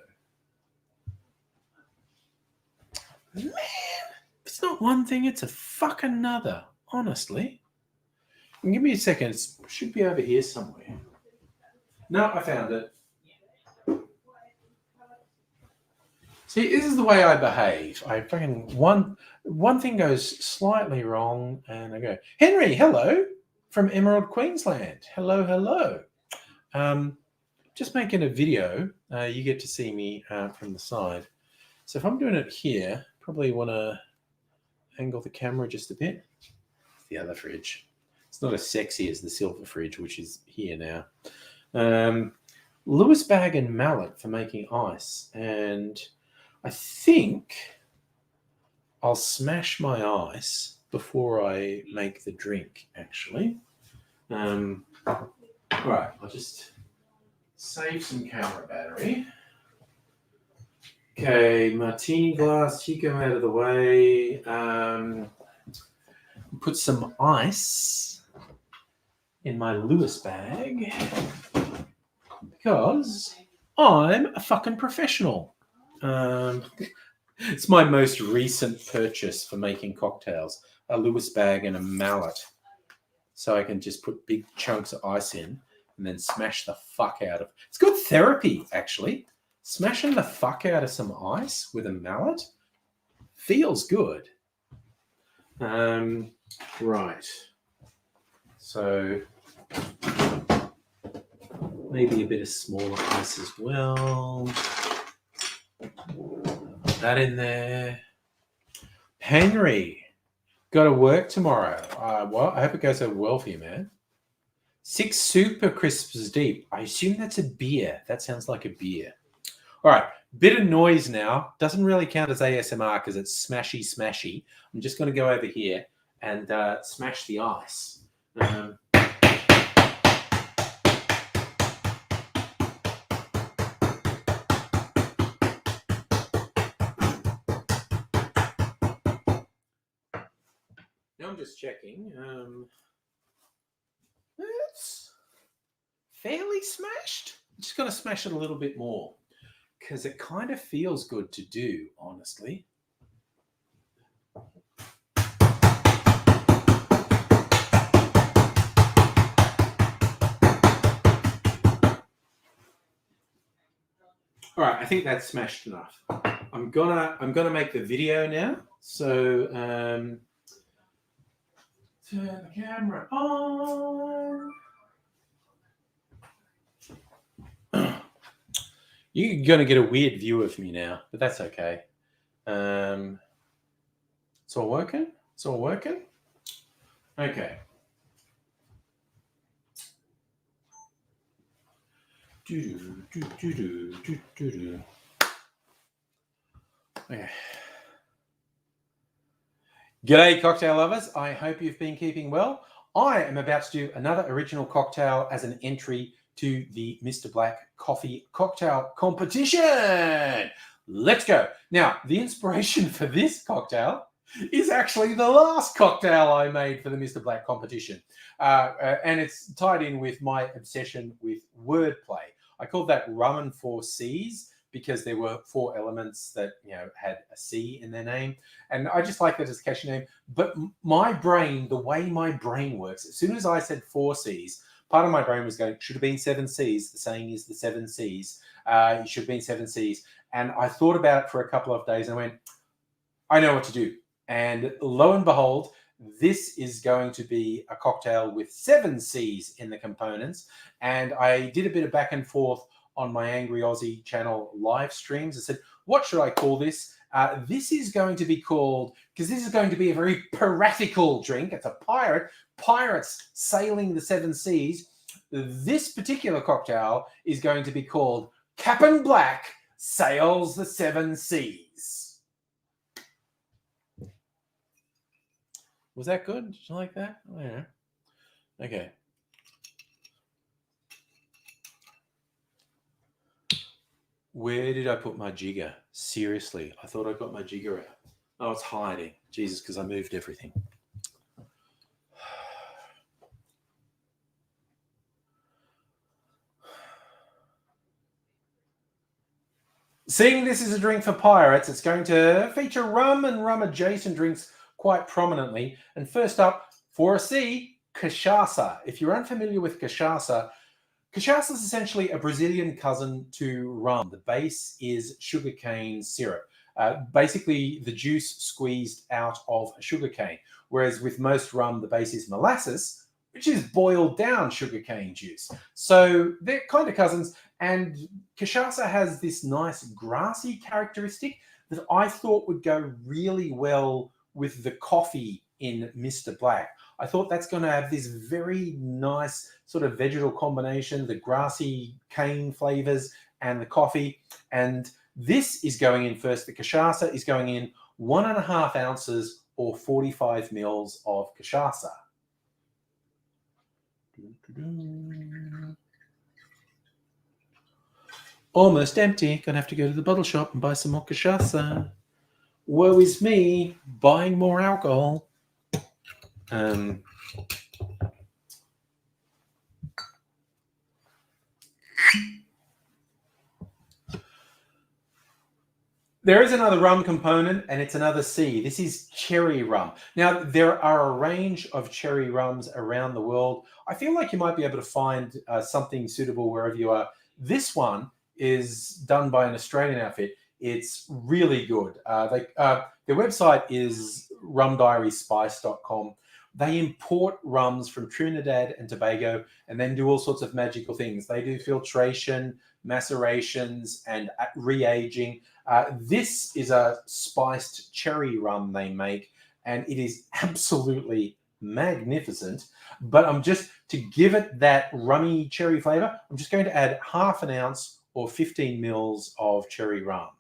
Man, it's not one thing, it's a fuck another. Honestly. Give me a second. It should be over here somewhere. No, I found it. See, this is the way I behave. I fucking one thing goes slightly wrong, and I go, Henry, hello, from Emerald, Queensland. Hello, hello. Just making a video. You get to see me from the side. So if I'm doing it here, probably want to angle the camera just a bit. It's the other fridge. It's not as sexy as the silver fridge, which is here now. Lewis bag and mallet for making ice, and I think I'll smash my ice before I make the drink, actually. All right, I'll just save some camera battery. Okay, martini glass, Chico out of the way. Put some ice in my Lewis bag because I'm a fucking professional. It's my most recent purchase for making cocktails, a Lewis bag and a mallet. So I can just put big chunks of ice in and then smash the fuck out of it. It's good therapy, actually. Smashing the fuck out of some ice with a mallet feels good. Right. So maybe a bit of smaller ice as well. Put that in there. Henry, got to work tomorrow. Well, I hope it goes over well for you, man. 6 super crisps deep. I assume that's a beer. That sounds like a beer. All right, bit of noise now. Doesn't really count as ASMR because it's smashy, smashy. I'm just going to go over here and smash the ice. Now I'm just checking. It's fairly smashed. I'm just going to smash it a little bit more because it kind of feels good to do, honestly. All right, I think that's smashed enough. I'm gonna make the video now. So turn the camera on. You're gonna get a weird view of me now, but that's okay. It's all working. It's all working. Okay. Okay. G'day, cocktail lovers. I hope you've been keeping well. I am about to do another original cocktail as an entry to the Mr. Black Coffee Cocktail Competition. Let's go. Now, the inspiration for this cocktail is actually the last cocktail I made for the Mr. Black competition. And it's tied in with my obsession with wordplay. I called that Rum and Four C's because there were 4 elements that had a C in their name. And I just like that as a catchy name. But my brain, the way my brain works, as soon as I said 4 C's, part of my brain was going, should have been 7 C's. The saying is the 7 C's. It should have been 7 C's. And I thought about it for a couple of days and I went, I know what to do. And lo and behold, this is going to be a cocktail with 7 C's in the components. And I did a bit of back and forth on my Angry Aussie channel live streams. I said, what should I call this? This is going to be called, because this is going to be a very piratical drink. It's a pirate. Pirates sailing the 7 Seas. This particular cocktail is going to be called Cap'n Black Sails the 7 Seas. Was that good? Did you like that? Oh, yeah. Okay. Where did I put my jigger? Seriously, I thought I got my jigger out. Oh, it's hiding. Jesus, because I moved everything. Seeing this is a drink for pirates, it's going to feature rum and rum-adjacent drinks quite prominently. And first up, for a C, cachaça. If you're unfamiliar with cachaça, cachaça is essentially a Brazilian cousin to rum. The base is sugarcane syrup. Basically, the juice squeezed out of sugarcane. Whereas with most rum, the base is molasses, which is boiled down sugarcane juice. So they're kind of cousins. And cachaça has this nice grassy characteristic that I thought would go really well with the coffee in Mr. Black. I thought that's going to have this very nice sort of vegetal combination, the grassy cane flavors and the coffee. And this is going in first. The cachaça is going in 1.5 ounces or 45 mils of cachaça. Almost empty. Gonna have to go to the bottle shop and buy some more cachaça. Woe is me, buying more alcohol. There is another rum component, and it's another C. This is cherry rum. Now, there are a range of cherry rums around the world. I feel like you might be able to find something suitable wherever you are. This one is done by an Australian outfit. It's really good. Their website is rumdiaryspice.com. They import rums from Trinidad and Tobago and then do all sorts of magical things. They do filtration, macerations, and re-aging. This is a spiced cherry rum they make, and it is absolutely magnificent. But to give it that rummy cherry flavor, I'm just going to add 1/2 ounce or 15 mils of cherry rum.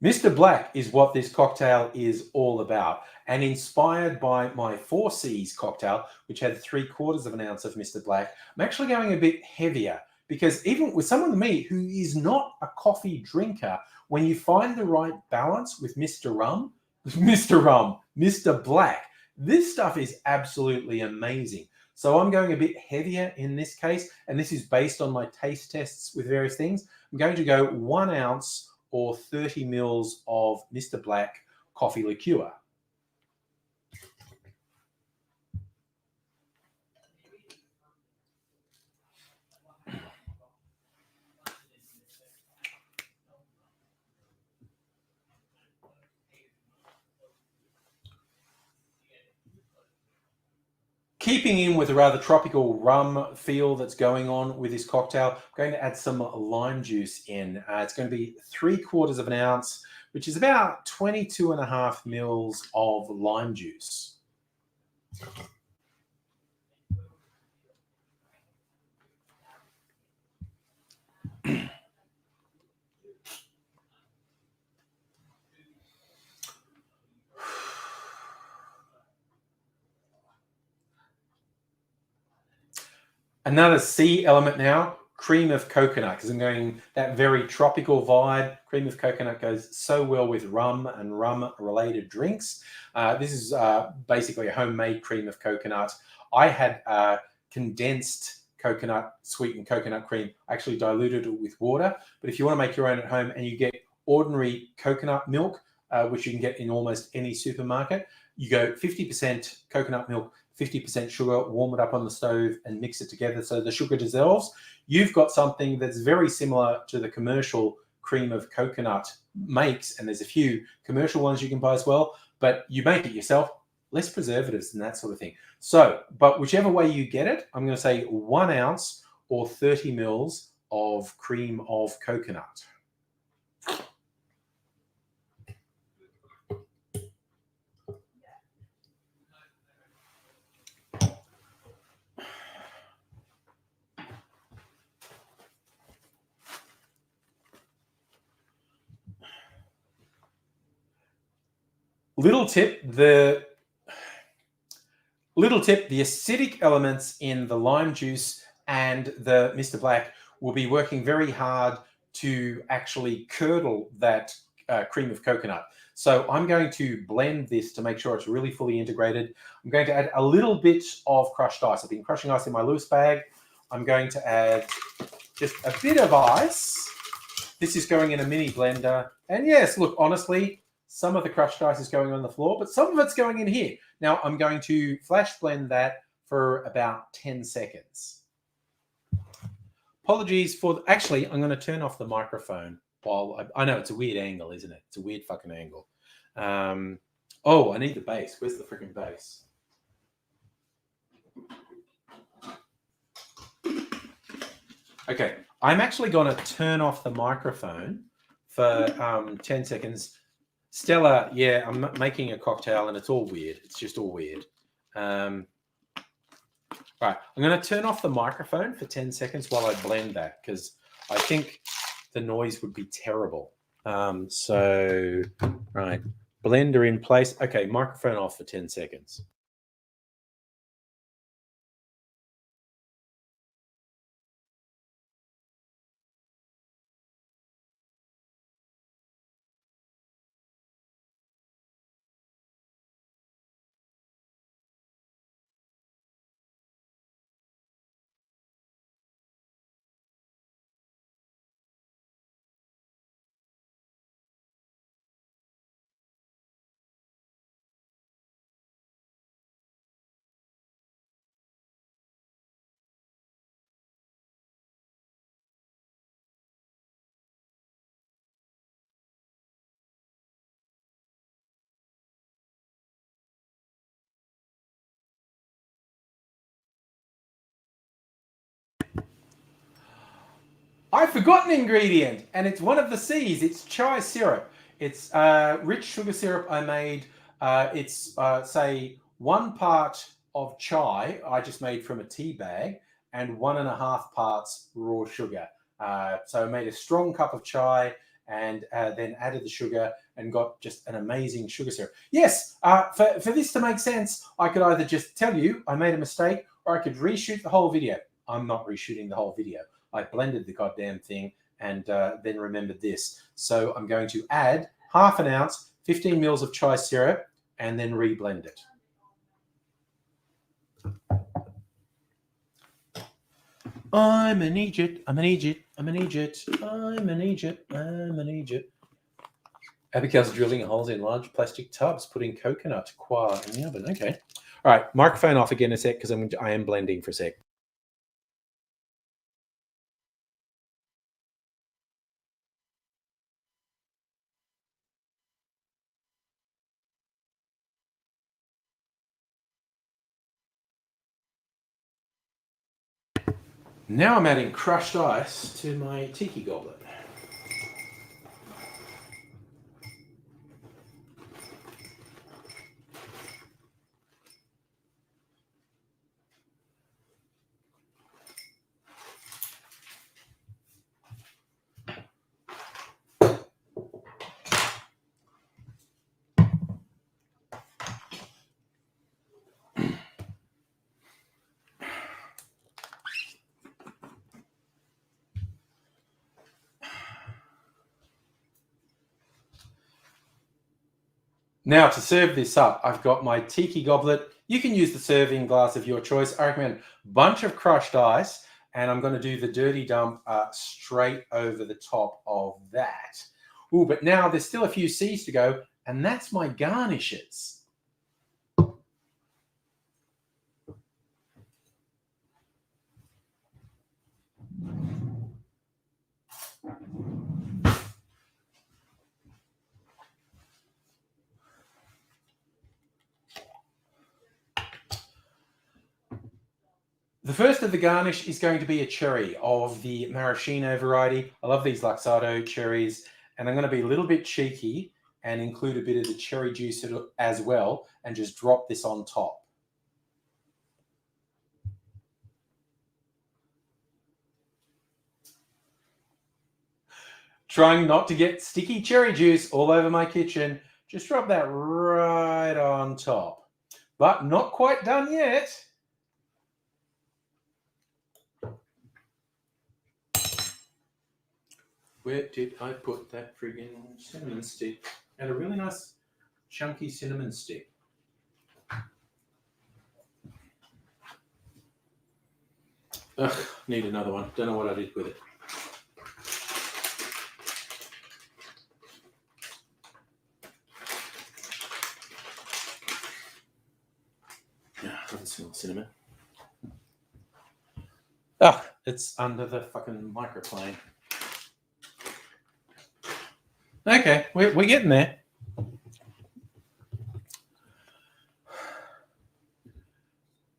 Mr. Black is what this cocktail is all about, and inspired by my 4C's cocktail, which had 3/4 of an ounce of Mr. Black, I'm actually going a bit heavier because even with someone like me who is not a coffee drinker, when you find the right balance with Mr. Black, this stuff is absolutely amazing. So I'm going a bit heavier in this case, and this is based on my taste tests with various things. I'm going to go 1 ounce or 30 mils of Mr. Black coffee liqueur. Keeping in with a rather tropical rum feel that's going on with this cocktail, I'm going to add some lime juice in. It's going to be 3/4 of an ounce, which is about 22.5 mils of lime juice. Another C element now, cream of coconut, because I'm going that very tropical vibe. Cream of coconut goes so well with rum and rum-related drinks. This is basically a homemade cream of coconut. I had condensed coconut, sweetened coconut cream. I actually diluted it with water. But if you want to make your own at home and you get ordinary coconut milk, which you can get in almost any supermarket, you go 50% coconut milk, 50% sugar, warm it up on the stove and mix it together so the sugar dissolves. You've got something that's very similar to the commercial cream of coconut makes, and there's a few commercial ones you can buy as well, but you make it yourself, less preservatives and that sort of thing. So, but whichever way you get it, I'm going to say 1 ounce or 30 mils of cream of coconut. Little tip, the acidic elements in the lime juice and the Mr. Black will be working very hard to actually curdle that cream of coconut. So I'm going to blend this to make sure it's really fully integrated. I'm going to add a little bit of crushed ice. I've been crushing ice in my loose bag. I'm going to add just a bit of ice. This is going in a mini blender. And yes, look, honestly, some of the crushed ice is going on the floor, but some of it's going in here. Now I'm going to flash blend that for about 10 seconds. Apologies for, actually, I'm going to turn off the microphone while, I know it's a weird angle, isn't it? It's a weird fucking angle. Oh, I need the bass. Where's the freaking bass? Okay, I'm actually going to turn off the microphone for 10 seconds. Stella, yeah, I'm making a cocktail and it's all weird. It's just all weird. Right, I'm going to turn off the microphone for 10 seconds while I blend that because I think the noise would be terrible. So, right, blender in place. Okay, microphone off for 10 seconds. I forgot an ingredient, and it's one of the C's. It's chai syrup. It's rich sugar syrup I made. It's, say, 1 part of chai I just made from a tea bag and 1.5 parts raw sugar. So I made a strong cup of chai and then added the sugar and got just an amazing sugar syrup. Yes, for this to make sense, I could either just tell you I made a mistake or I could reshoot the whole video. I'm not reshooting the whole video. I blended the goddamn thing and then remembered this. So I'm going to add half an ounce, 15 mils of chai syrup, and then reblend it. I'm an Egypt, I'm an Egypt, I'm an Egypt, I'm an Egypt, I'm an Egypt. Abigail's drilling holes in large plastic tubs, putting coconut coir in the oven. Okay. All right, microphone off again a sec because I am blending for a sec. Now I'm adding crushed ice to my tiki goblet. Now to serve this up, I've got my tiki goblet. You can use the serving glass of your choice. I recommend a bunch of crushed ice, and I'm going to do the dirty dump straight over the top of that. Ooh, but now there's still a few C's to go, and that's my garnishes. The first of the garnish is going to be a cherry of the maraschino variety. I love these Luxardo cherries, and I'm going to be a little bit cheeky and include a bit of the cherry juice as well and just drop this on top. Trying not to get sticky cherry juice all over my kitchen. Just drop that right on top. But not quite done yet. Where did I put that friggin' cinnamon stick? And a really nice chunky cinnamon stick. Ugh, need another one. Don't know what I did with it. Yeah, doesn't smell cinnamon. Ah, it's under the fucking microplane. Okay, we're getting there.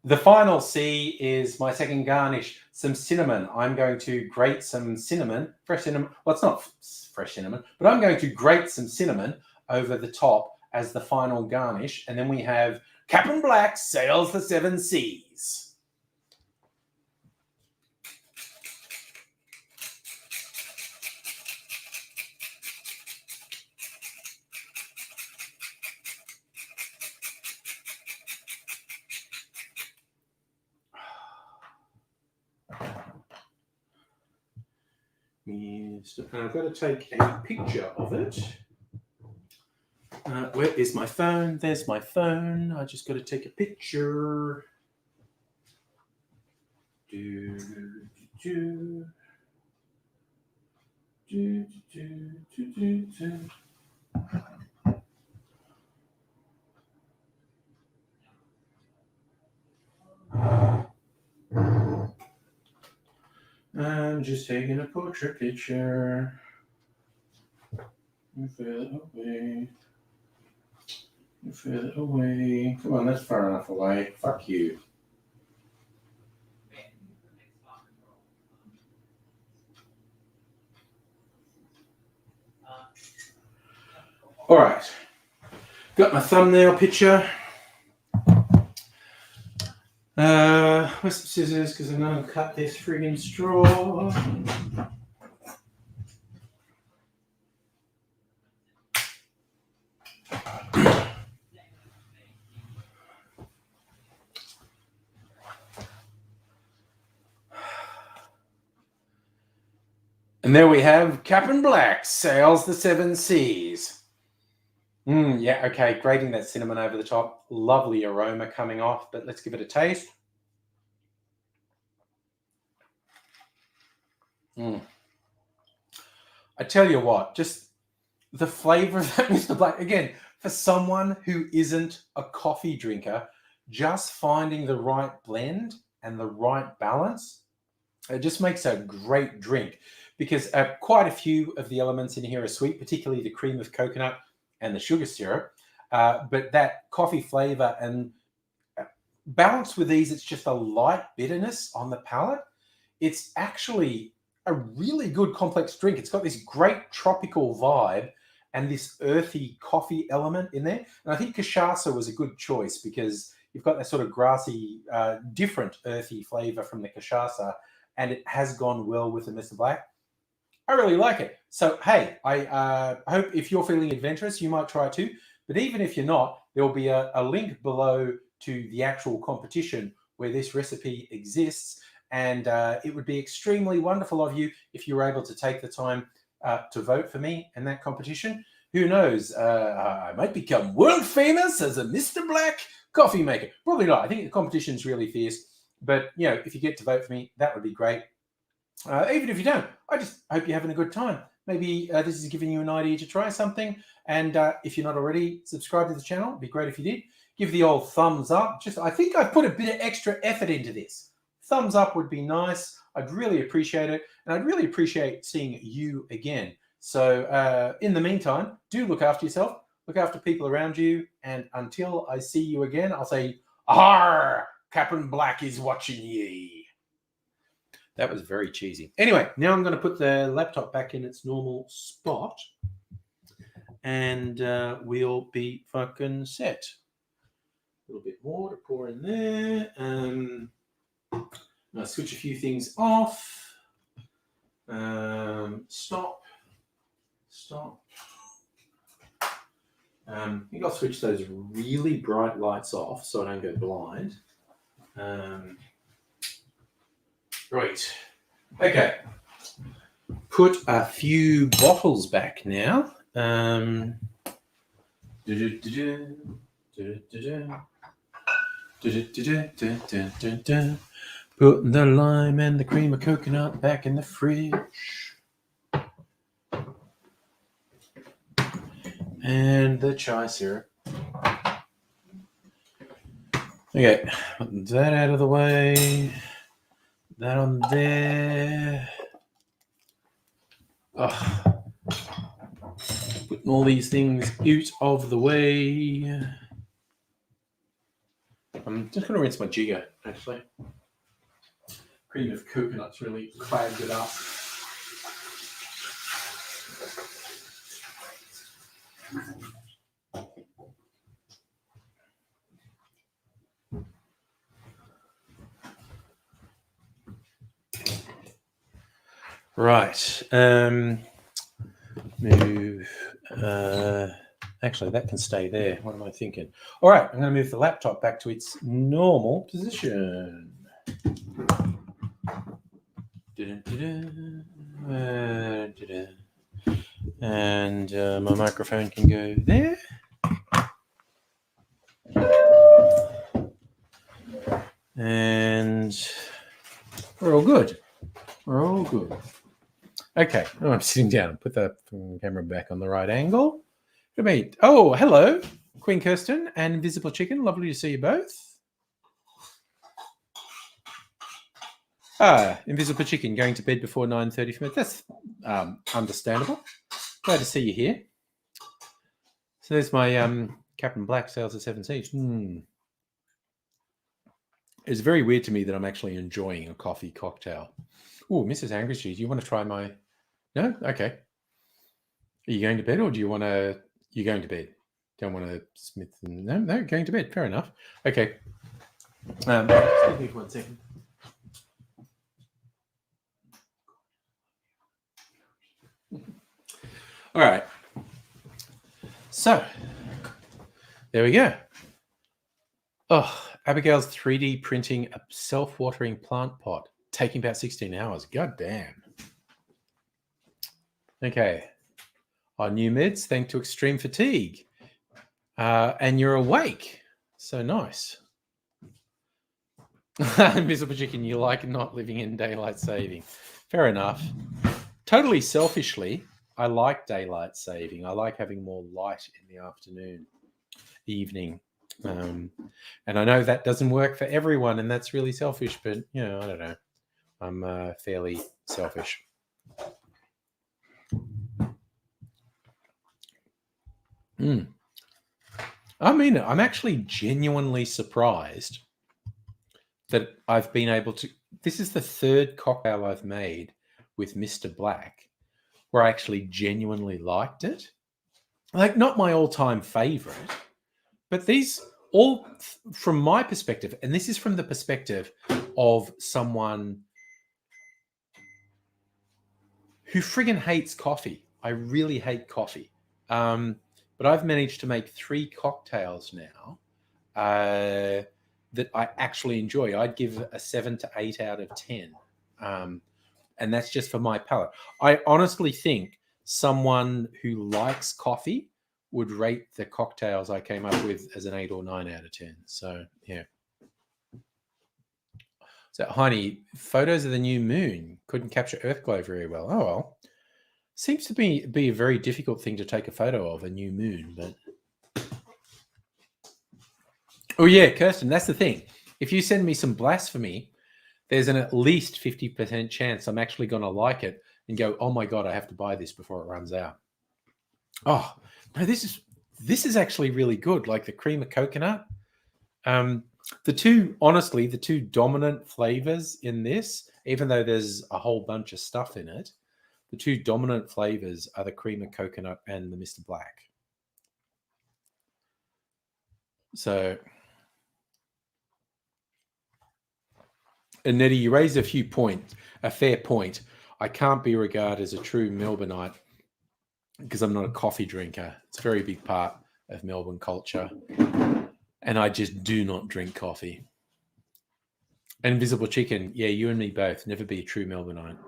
The final C is my second garnish, some cinnamon. I'm going to grate some cinnamon, fresh cinnamon. Well, it's not fresh cinnamon, but I'm going to grate some cinnamon over the top as the final garnish. And then we have Captain Black sails the 7 seas. Yes, and I've got to take a picture of it. Where is my phone? There's my phone. I just got to take a picture. Do, do, do, do, do, do, do. I'm just taking a portrait picture. Further away. Further away. Come on, that's far enough away. Fuck you. All right. Got my thumbnail picture. Where's some scissors? Because I'm going to cut this friggin' straw. And there we have Cap'n Black sails the seven seas. Yeah, okay, grating that cinnamon over the top. Lovely aroma coming off, but let's give it a taste. I tell you what, just the flavor of that Mr. Black, again, for someone who isn't a coffee drinker, just finding the right blend and the right balance, it just makes a great drink, because quite a few of the elements in here are sweet, particularly the cream of coconut and the sugar syrup. But that coffee flavor and balanced with these, it's just a light bitterness on the palate. It's actually a really good complex drink. It's got this great tropical vibe and this earthy coffee element in there. And I think cachaça was a good choice because you've got that sort of grassy, different earthy flavor from the cachaça, and it has gone well with the Mr. Black. I really like it. So, hey, I hope if you're feeling adventurous, you might try it too. But even if you're not, there will be a link below to the actual competition where this recipe exists. And it would be extremely wonderful of you if you were able to take the time to vote for me in that competition. Who knows? I might become world famous as a Mr. Black coffee maker. Probably not. I think the competition is really fierce. But, you know, if you get to vote for me, that would be great. Even if you don't, I just hope you're having a good time. Maybe this is giving you an idea to try something. And if you're not already subscribed to the channel, it'd be great if you did. Give the old thumbs up. I think I've put a bit of extra effort into this. Thumbs up would be nice. I'd really appreciate it. And I'd really appreciate seeing you again. So in the meantime, do look after yourself. Look after people around you. And until I see you again, I'll say, "Arr, Cap'n Black is watching ye." That was very cheesy. Anyway, now I'm going to put the laptop back in its normal spot. And we'll be fucking set. A little bit more to pour in there. I'll switch a few things off. Stop. I think I'll switch those really bright lights off so I don't go blind. Right. Okay. Put a few bottles back now. Put the lime and the cream of coconut back in the fridge. And the chai syrup. Okay, put that out of the way. That on there. Putting all these things out of the way. I'm just going to rinse my jigger, actually. Cream of coconut's really clogged it up. Right. Move. Actually, that can stay there. What am I thinking? All right. I'm going to move the laptop back to its normal position. And my microphone can go there. And we're all good. We're all good. Okay. Oh, I'm sitting down. Put the camera back on the right angle. Oh, hello, Queen Kirsten and Invisible Chicken. Lovely to see you both. Invisible Chicken going to bed before 9:30 for me. That's understandable. Glad to see you here. So there's my Captain Black Sails the Seven Seas. It's very weird to me that I'm actually enjoying a coffee cocktail. Oh, Mrs. Angry Cheese, you want to try my... No? Okay. Are you going to bed or do you want to You're going to bed. Don't want to smith them. No, going to bed. Fair enough. Okay. Excuse me for 1 second. All right. So, there we go. Oh, Abigail's 3D printing a self-watering plant pot, taking about 16 hours. God damn. Okay. Our new meds, thanks to extreme fatigue. And you're awake. So nice. Invisible Chicken, you like not living in daylight saving. Fair enough. Totally selfishly, I like daylight saving. I like having more light in the afternoon, evening. And I know that doesn't work for everyone, and that's really selfish, but, I don't know. I'm fairly selfish. I mean, I'm actually genuinely surprised that I've been able to. This is the third cocktail I've made with Mr. Black where I actually genuinely liked it. Like, not my all-time favorite, but these all, from my perspective, and this is from the perspective of someone who friggin' hates coffee. I really hate coffee. But I've managed to make 3 cocktails now that I actually enjoy. I'd give a 7 to 8 out of 10. And that's just for my palate. I honestly think someone who likes coffee would rate the cocktails I came up with as an 8 or 9 out of 10. So, yeah. So, Heine, photos of the new moon couldn't capture Earth glow very well. Oh, well. Seems to be a very difficult thing to take a photo of, a new moon. But oh, yeah, Kirsten, that's the thing. If you send me some blasphemy, there's an at least 50% chance I'm actually going to like it and go, oh, my God, I have to buy this before it runs out. Oh, no, this is actually really good, like the cream of coconut. The two dominant flavors in this, even though there's a whole bunch of stuff in it, the 2 dominant flavors are the cream of coconut and the Mr. Black. So, and Nettie, you raised a fair point. I can't be regarded as a true Melbourneite because I'm not a coffee drinker. It's a very big part of Melbourne culture. And I just do not drink coffee. And Invisible Chicken, yeah, you and me both. Never be a true Melbourneite.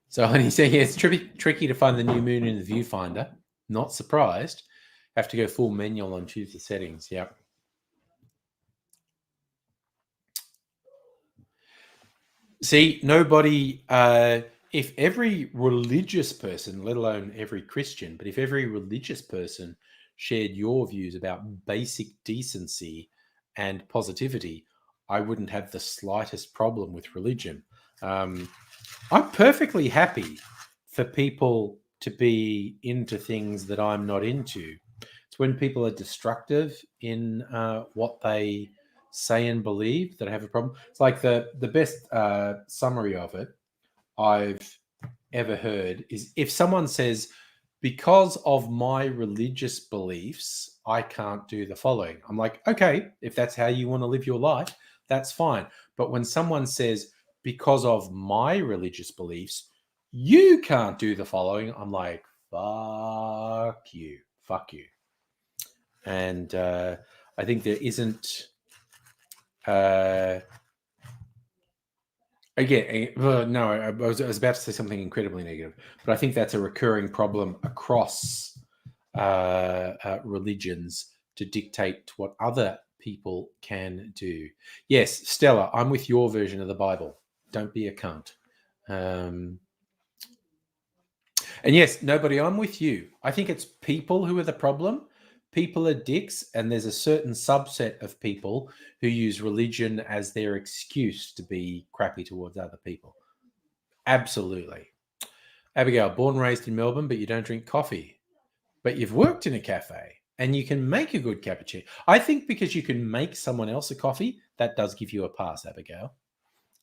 So he's saying, yeah, it's tricky to find the new moon in the viewfinder. Not surprised. Have to go full manual and choose the settings. Yep. See, nobody, if every religious person, let alone every Christian, but if every religious person shared your views about basic decency and positivity, I wouldn't have the slightest problem with religion. I'm perfectly happy for people to be into things that I'm not into. It's when people are destructive in what they say and believe that I have a problem. It's like the best summary of it I've ever heard is if someone says, because of my religious beliefs, I can't do the following. I'm like, okay, if that's how you want to live your life, that's fine. But when someone says, because of my religious beliefs, you can't do the following, I'm like, fuck you. And I think there isn't... no, I was about to say something incredibly negative, but I think that's a recurring problem across religions to dictate what other people can do. Yes, Stella, I'm with your version of the Bible. Don't be a cunt. And yes, nobody, I'm with you. I think it's people who are the problem. People are dicks, and there's a certain subset of people who use religion as their excuse to be crappy towards other people. Absolutely. Abigail, born and raised in Melbourne, but you don't drink coffee. But you've worked in a cafe and you can make a good cappuccino. I think because you can make someone else a coffee, that does give you a pass, Abigail.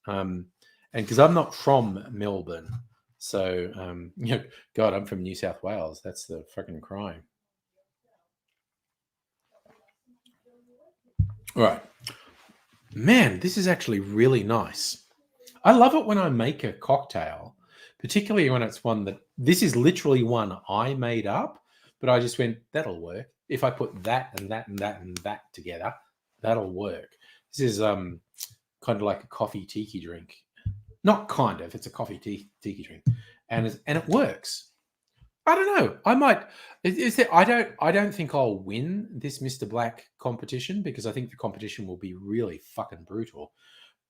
And because I'm not from Melbourne, So, God, I'm from New South Wales. That's the fucking crime. All right. Man, this is actually really nice. I love it when I make a cocktail, particularly when it's one that this is literally one I made up, but I just went, that'll work. If I put that and that and that and that together, that'll work. This is kind of like a coffee tiki drink. Not kind of, it's a coffee tiki drink. And it works. I don't know. I might. I don't think I'll win this Mr. Black competition because I think the competition will be really fucking brutal.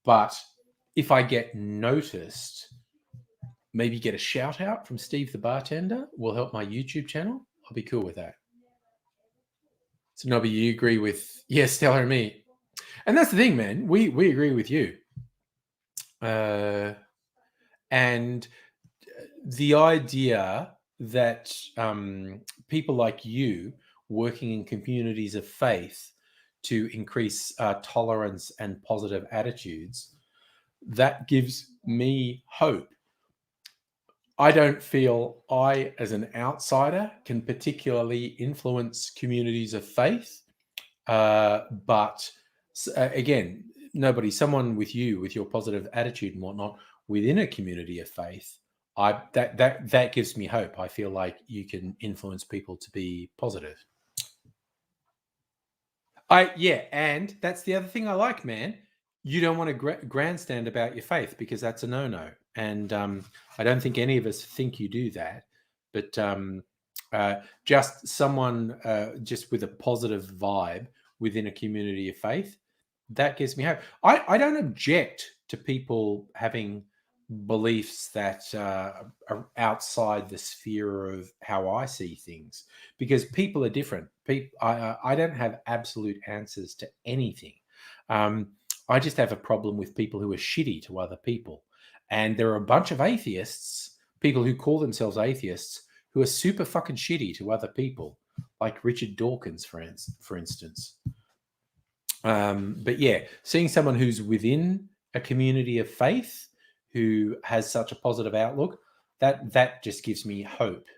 But if I get noticed, maybe get a shout out from Steve the bartender will help my YouTube channel. I'll be cool with that. So Nobby, you agree with Stella and me, and that's the thing, man. We agree with you, and the idea that people like you working in communities of faith to increase tolerance and positive attitudes, that gives me hope. I don't feel I, as an outsider, can particularly influence communities of faith. But again, someone with you, with your positive attitude and whatnot, within a community of faith, that gives me hope. I feel like you can influence people to be positive. And that's the other thing I like, man. You don't want to grandstand about your faith because that's a no-no. And I don't think any of us think you do that. But just someone just with a positive vibe within a community of faith, that gives me hope. I don't object to people having beliefs that are outside the sphere of how I see things, because people are different. I don't have absolute answers to anything. I just have a problem with people who are shitty to other people. And there are a bunch of atheists, people who call themselves atheists, who are super fucking shitty to other people, like Richard Dawkins, for instance. But yeah, seeing someone who's within a community of faith who has such a positive outlook, that just gives me hope.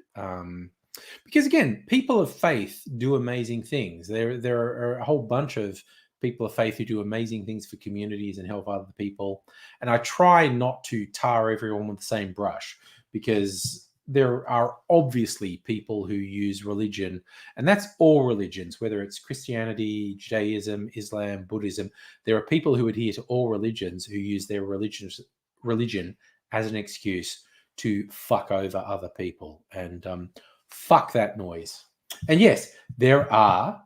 Because again, people of faith do amazing things. There are a whole bunch of people of faith who do amazing things for communities and help other people. And I try not to tar everyone with the same brush, because there are obviously people who use religion, and that's all religions, whether it's Christianity, Judaism, Islam, Buddhism. There are people who adhere to all religions who use their religion as an excuse to fuck over other people, and fuck that noise. And yes, there are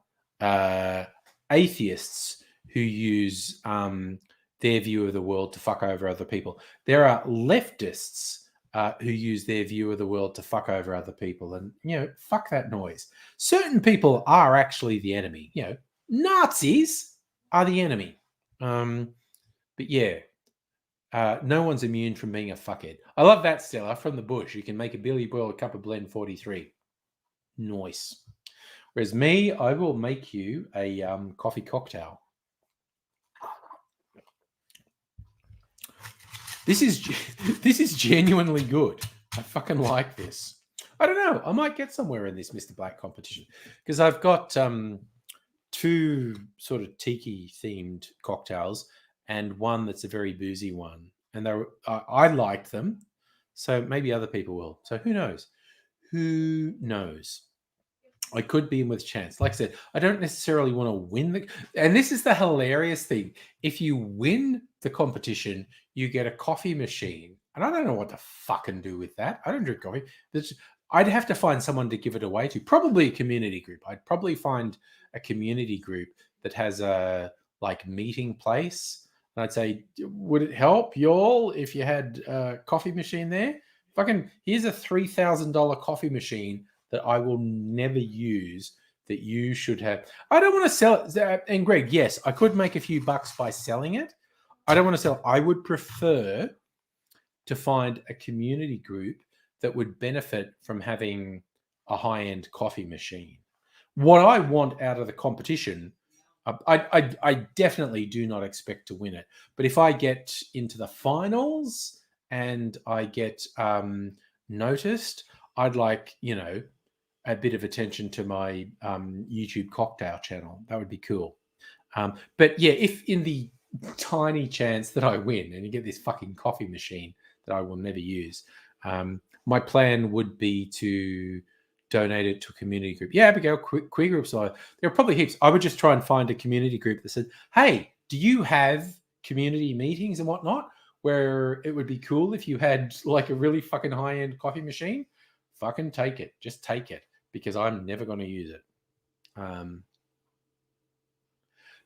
atheists who use their view of the world to fuck over other people. There are leftists who use their view of the world to fuck over other people, and fuck that noise. Certain people are actually the enemy. Nazis are the enemy. But yeah, no one's immune from being a fuckhead. I love that, Stella, from the bush. You can make a Billy Boyle cup of blend 43. Nice. Whereas me, I will make you a coffee cocktail. This is genuinely good. I fucking like this. I don't know. I might get somewhere in this Mr. Black competition, because I've got two sort of tiki themed cocktails and one that's a very boozy one, and I liked them, so maybe other people will. So who knows? Who knows? I could be in with chance. Like I said, I don't necessarily want to win and this is the hilarious thing. If you win the competition, you get a coffee machine. And I don't know what to fucking do with that. I don't drink coffee. I'd have to find someone to give it away to. Probably a community group. I'd probably find a community group that has a meeting place. And I'd say, would it help y'all if you had a coffee machine there? Fucking, here's a $3,000 coffee machine that I will never use, that you should have. I don't want to sell it. And Greg, yes, I could make a few bucks by selling it. I don't want to sell. I would prefer to find a community group that would benefit from having a high-end coffee machine. What I want out of the competition, I definitely do not expect to win it. But if I get into the finals and I get noticed, I'd like, a bit of attention to my YouTube cocktail channel. That would be cool. But yeah, if in the tiny chance that I win and you get this fucking coffee machine that I will never use, my plan would be to donate it to a community group. Yeah, Abigail, queer groups there are probably heaps. I would just try and find a community group that said, hey, do you have community meetings and whatnot where it would be cool if you had like a really fucking high-end coffee machine? Fucking take it. Just take it, because I'm never going to use it.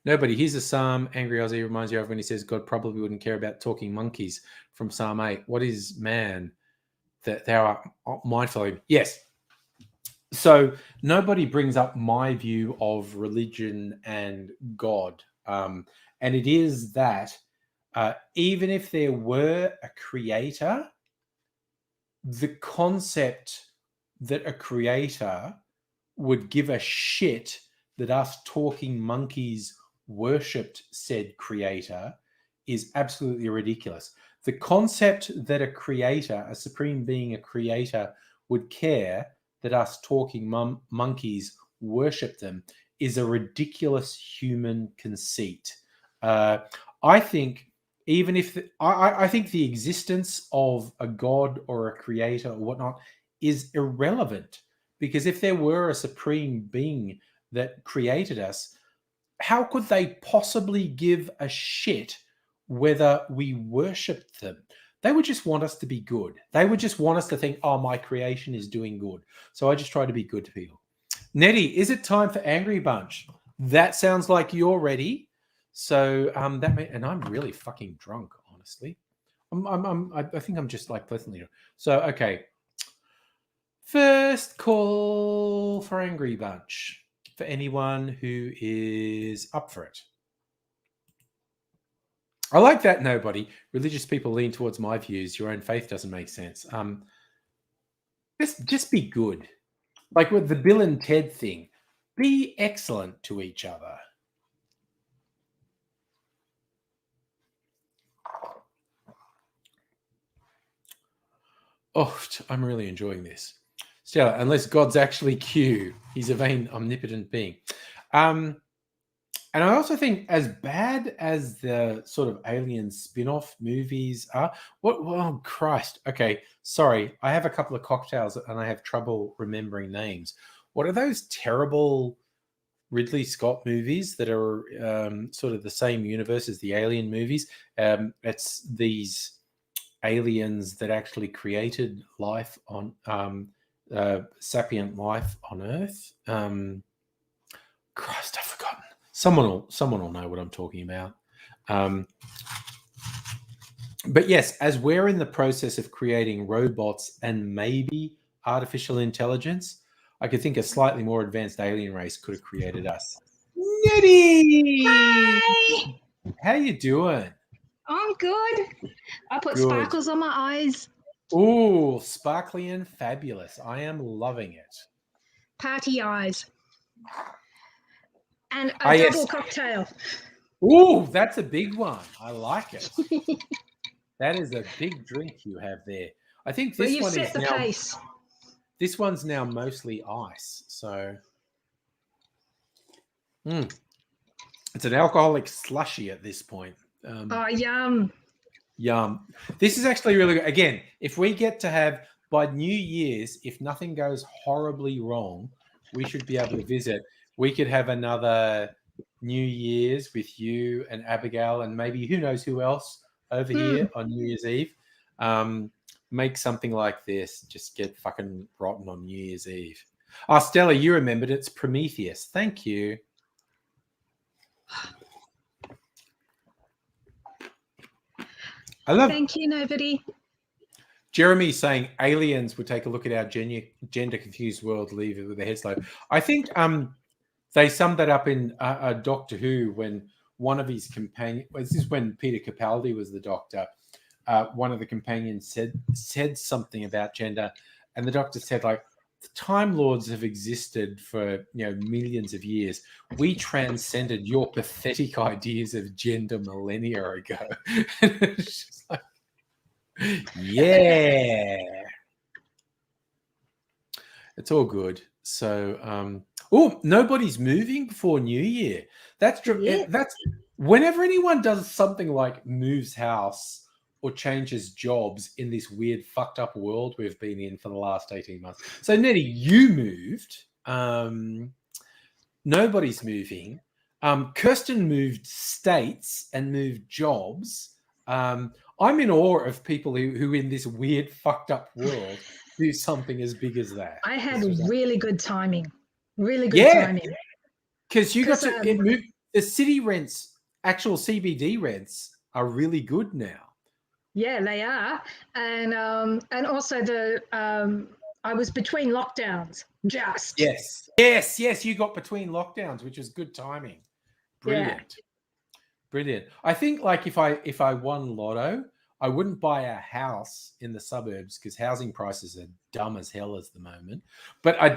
Nobody. Here's a psalm Angry Aussie reminds you of when he says God probably wouldn't care about talking monkeys from Psalm 8. What is man that thou art mindful of him? Yes. So nobody brings up my view of religion and God. And it is that even if there were a creator, the concept that a creator would give a shit that us talking monkeys worshipped said creator is absolutely ridiculous. The concept that a creator, a supreme being, a creator, would care that us talking monkeys worship them is a ridiculous human conceit. I think even if I think the existence of a god or a creator or whatnot is irrelevant, because if there were a supreme being that created us, how could they possibly give a shit whether we worshipped them? They would just want us to be good. They would just want us to think, oh, my creation is doing good. So I just try to be good to people. Nettie, is it time for Angry Bunch? That sounds like you're ready. So and I'm really fucking drunk, honestly. I think I'm just like pleasantly. So okay. First call for Angry Bunch for anyone who is up for it. I like that. Nobody. Religious people lean towards my views. Your own faith doesn't make sense. Just be good. Like with the Bill and Ted thing, be excellent to each other. Oh, I'm really enjoying this. Stella, unless God's actually Q, he's a vain, omnipotent being. And I also think, as bad as the sort of alien spin-off movies are, oh, Christ. Okay, sorry. I have a couple of cocktails and I have trouble remembering names. What are those terrible Ridley Scott movies that are sort of the same universe as the alien movies? It's these aliens that actually created life on sapient life on Earth. Christ, I've forgotten. Someone will know what I'm talking about. But yes, as we're in the process of creating robots and maybe artificial intelligence, I could think a slightly more advanced alien race could have created us. Nettie! Hi! How you doing? I'm good. I put Good. sparkles on my eyes. Ooh, sparkly and fabulous. I am loving it. Party eyes. And a double cocktail. Ooh, that's a big one. I like it. That is a big drink you have there. I think this one is now. Pace. This one's now mostly ice, so it's an alcoholic slushy at this point. Oh, yum! Yum. This is actually really good. Again, if we get to have by New Year's, if nothing goes horribly wrong, we should be able to visit. We could have another New Year's with you and Abigail and maybe who knows who else over here on New Year's Eve. Make something like this. Just get fucking rotten on New Year's Eve. Oh, Stella, you remembered. It's Prometheus. Thank you. Thank you, nobody. Jeremy saying aliens would take a look at our gender confused world, leave it with their heads low. I think they summed that up in Doctor Who when one of his companions, this is when Peter Capaldi was the Doctor, one of the companions said something about gender, and the Doctor said, like, the Time Lords have existed for millions of years. We transcended your pathetic ideas of gender millennia ago. It's just like, Yeah. It's all good. So, nobody's moving before New Year. That's true. Yeah. That's whenever anyone does something like moves house or changes jobs in this weird fucked up world we've been in for the last 18 months. So, Nettie, you moved. Nobody's moving. Kirsten moved states and moved jobs. I'm in awe of people who in this weird fucked up world do something as big as that. I had really good timing. Really good Yeah. timing. Because you got 'Cause, to it moved. The city rents, actual CBD rents, are really good now. Yeah, they are. And also I was between lockdowns. Just. Yes. You got between lockdowns, which was good timing. Brilliant. Brilliant. I think like if I won lotto, I wouldn't buy a house in the suburbs because housing prices are dumb as hell at the moment. But I'd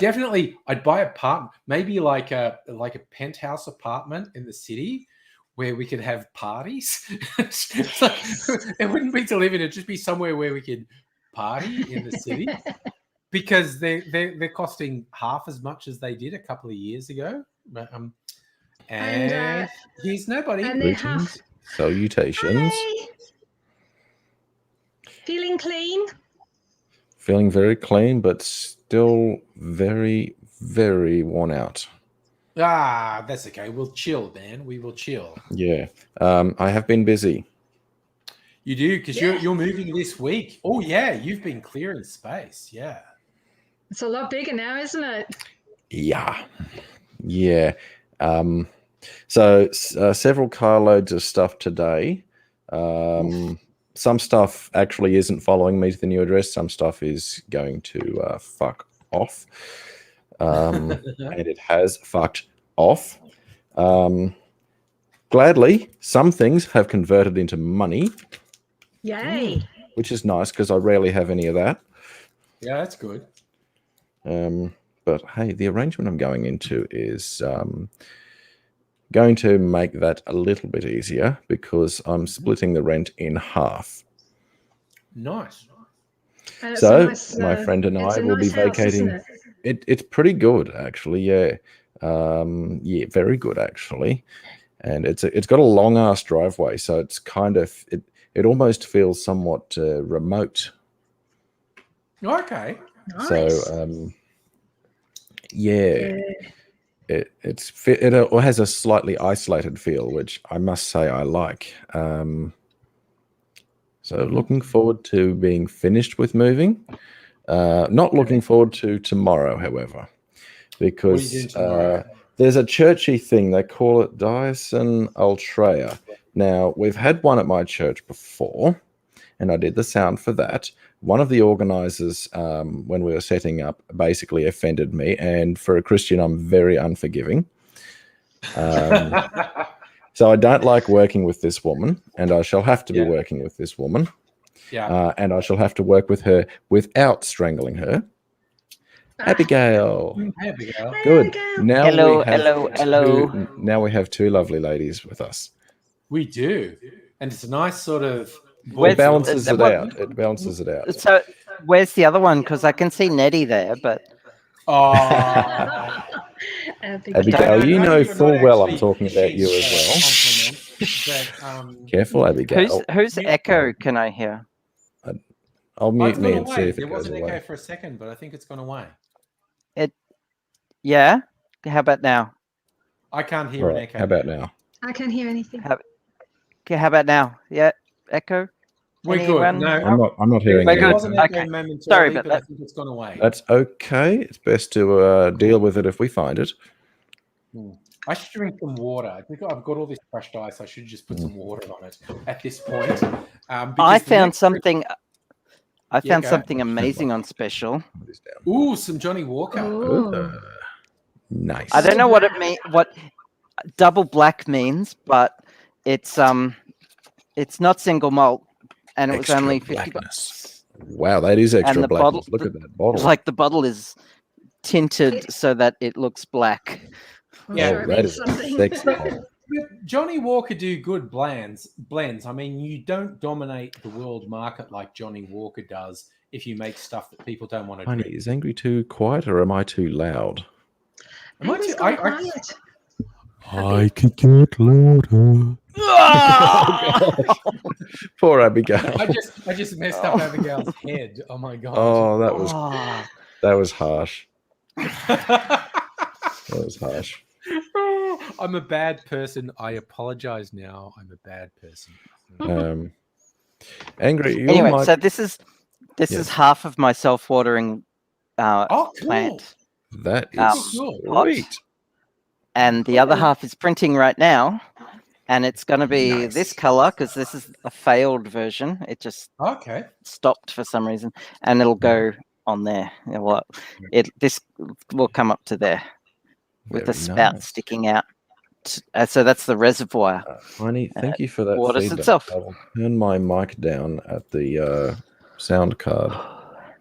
buy an apartment, maybe like a penthouse apartment in the city where we could have parties. It wouldn't be to live in, it'd just be somewhere where we could party in the city. Because they're costing half as much as they did a couple of years ago. And here's nobody. And Greetings, salutations. Hi. Feeling clean? Feeling very clean, but still very, very worn out. Ah, that's okay. We'll chill, man. We will chill. Yeah. I have been busy. You do, because you're moving this week. Oh, yeah. You've been clearing space. Yeah. It's a lot bigger now, isn't it? Yeah. So several carloads of stuff today. Some stuff actually isn't following me to the new address. Some stuff is going to fuck off. And it has fucked off. Gladly, some things have converted into money. Yay. Which is nice because I rarely have any of that. Yeah, that's good. But hey, the arrangement I'm going into is going to make that a little bit easier because I'm splitting the rent in half. Nice. So nice, my friend and I will be vacating. House, it's pretty good, actually. Yeah, very good, actually. And it's got a long ass driveway, so it's kind of it almost feels somewhat remote. Okay. Nice. So it has a slightly isolated feel, which I must say I like. So looking forward to being finished with moving. Not looking forward to tomorrow, however, because there's a churchy thing. They call it Diocen Ultrea. Now, we've had one at my church before, and I did the sound for that. One of the organizers, when we were setting up, basically offended me. And for a Christian, I'm very unforgiving. So I don't like working with this woman, and I shall have to be working with this woman. Yeah. And I shall have to work with her without strangling her. Abigail. Hey, Abigail. Good. Now Hello. Now we have two lovely ladies with us. We do. And it's a nice sort of... It balances it out. It balances it out. So where's the other one? Because I can see Nettie there, but... Oh. Abigail, you know full well I'm talking about you as well. Careful, Abigail. Whose echo can I hear? I'll mute me and see if it goes was an away. echo for a second, but I think it's gone away. Yeah? How about now? I can't hear an echo. How about now? I can't hear anything. Okay, how about now? Yeah, echo? We're good. No, I'm not hearing We're it. good. It wasn't echo Okay. momentarily, Sorry, but I think it's gone away. That's okay. It's best to deal with it if we find it. I should drink some water. I think I've got all this crushed ice. I should just put some water on it at this point. I found something amazing on special. Ooh, some Johnny Walker. Nice. I don't know what it means, what double black means, but it's not single malt, and it was only 50 bucks. Wow, that is extra And the blackness. bottle- Look at that bottle. Like the bottle is tinted so that it looks black. Yeah, that is a sexy bottle. But Johnny Walker do good blends. I mean, you don't dominate the world market like Johnny Walker does if you make stuff that people don't want to Tiny, drink. is Angry too quiet or am I too loud? Angry's gone quiet. I could get louder. Poor Abigail. I just messed up Abigail's head. Oh my god. Oh, Oh. that was harsh. That was harsh. I'm a bad person. I apologize now. I'm a bad person. Angry. You Anyway, might... so this is Yes. half of my self-watering Oh, cool. plant, That is pot. sweet. and the other half is printing right now, and it's going to be Nice. this color because this is a failed version. It just Okay. stopped for some reason, and it'll go on there. Well, this will come up to there with the Very spout nice. sticking out. So that's the reservoir. Tiny, thank you for that waters feedback. itself. I will turn my mic down at the sound card.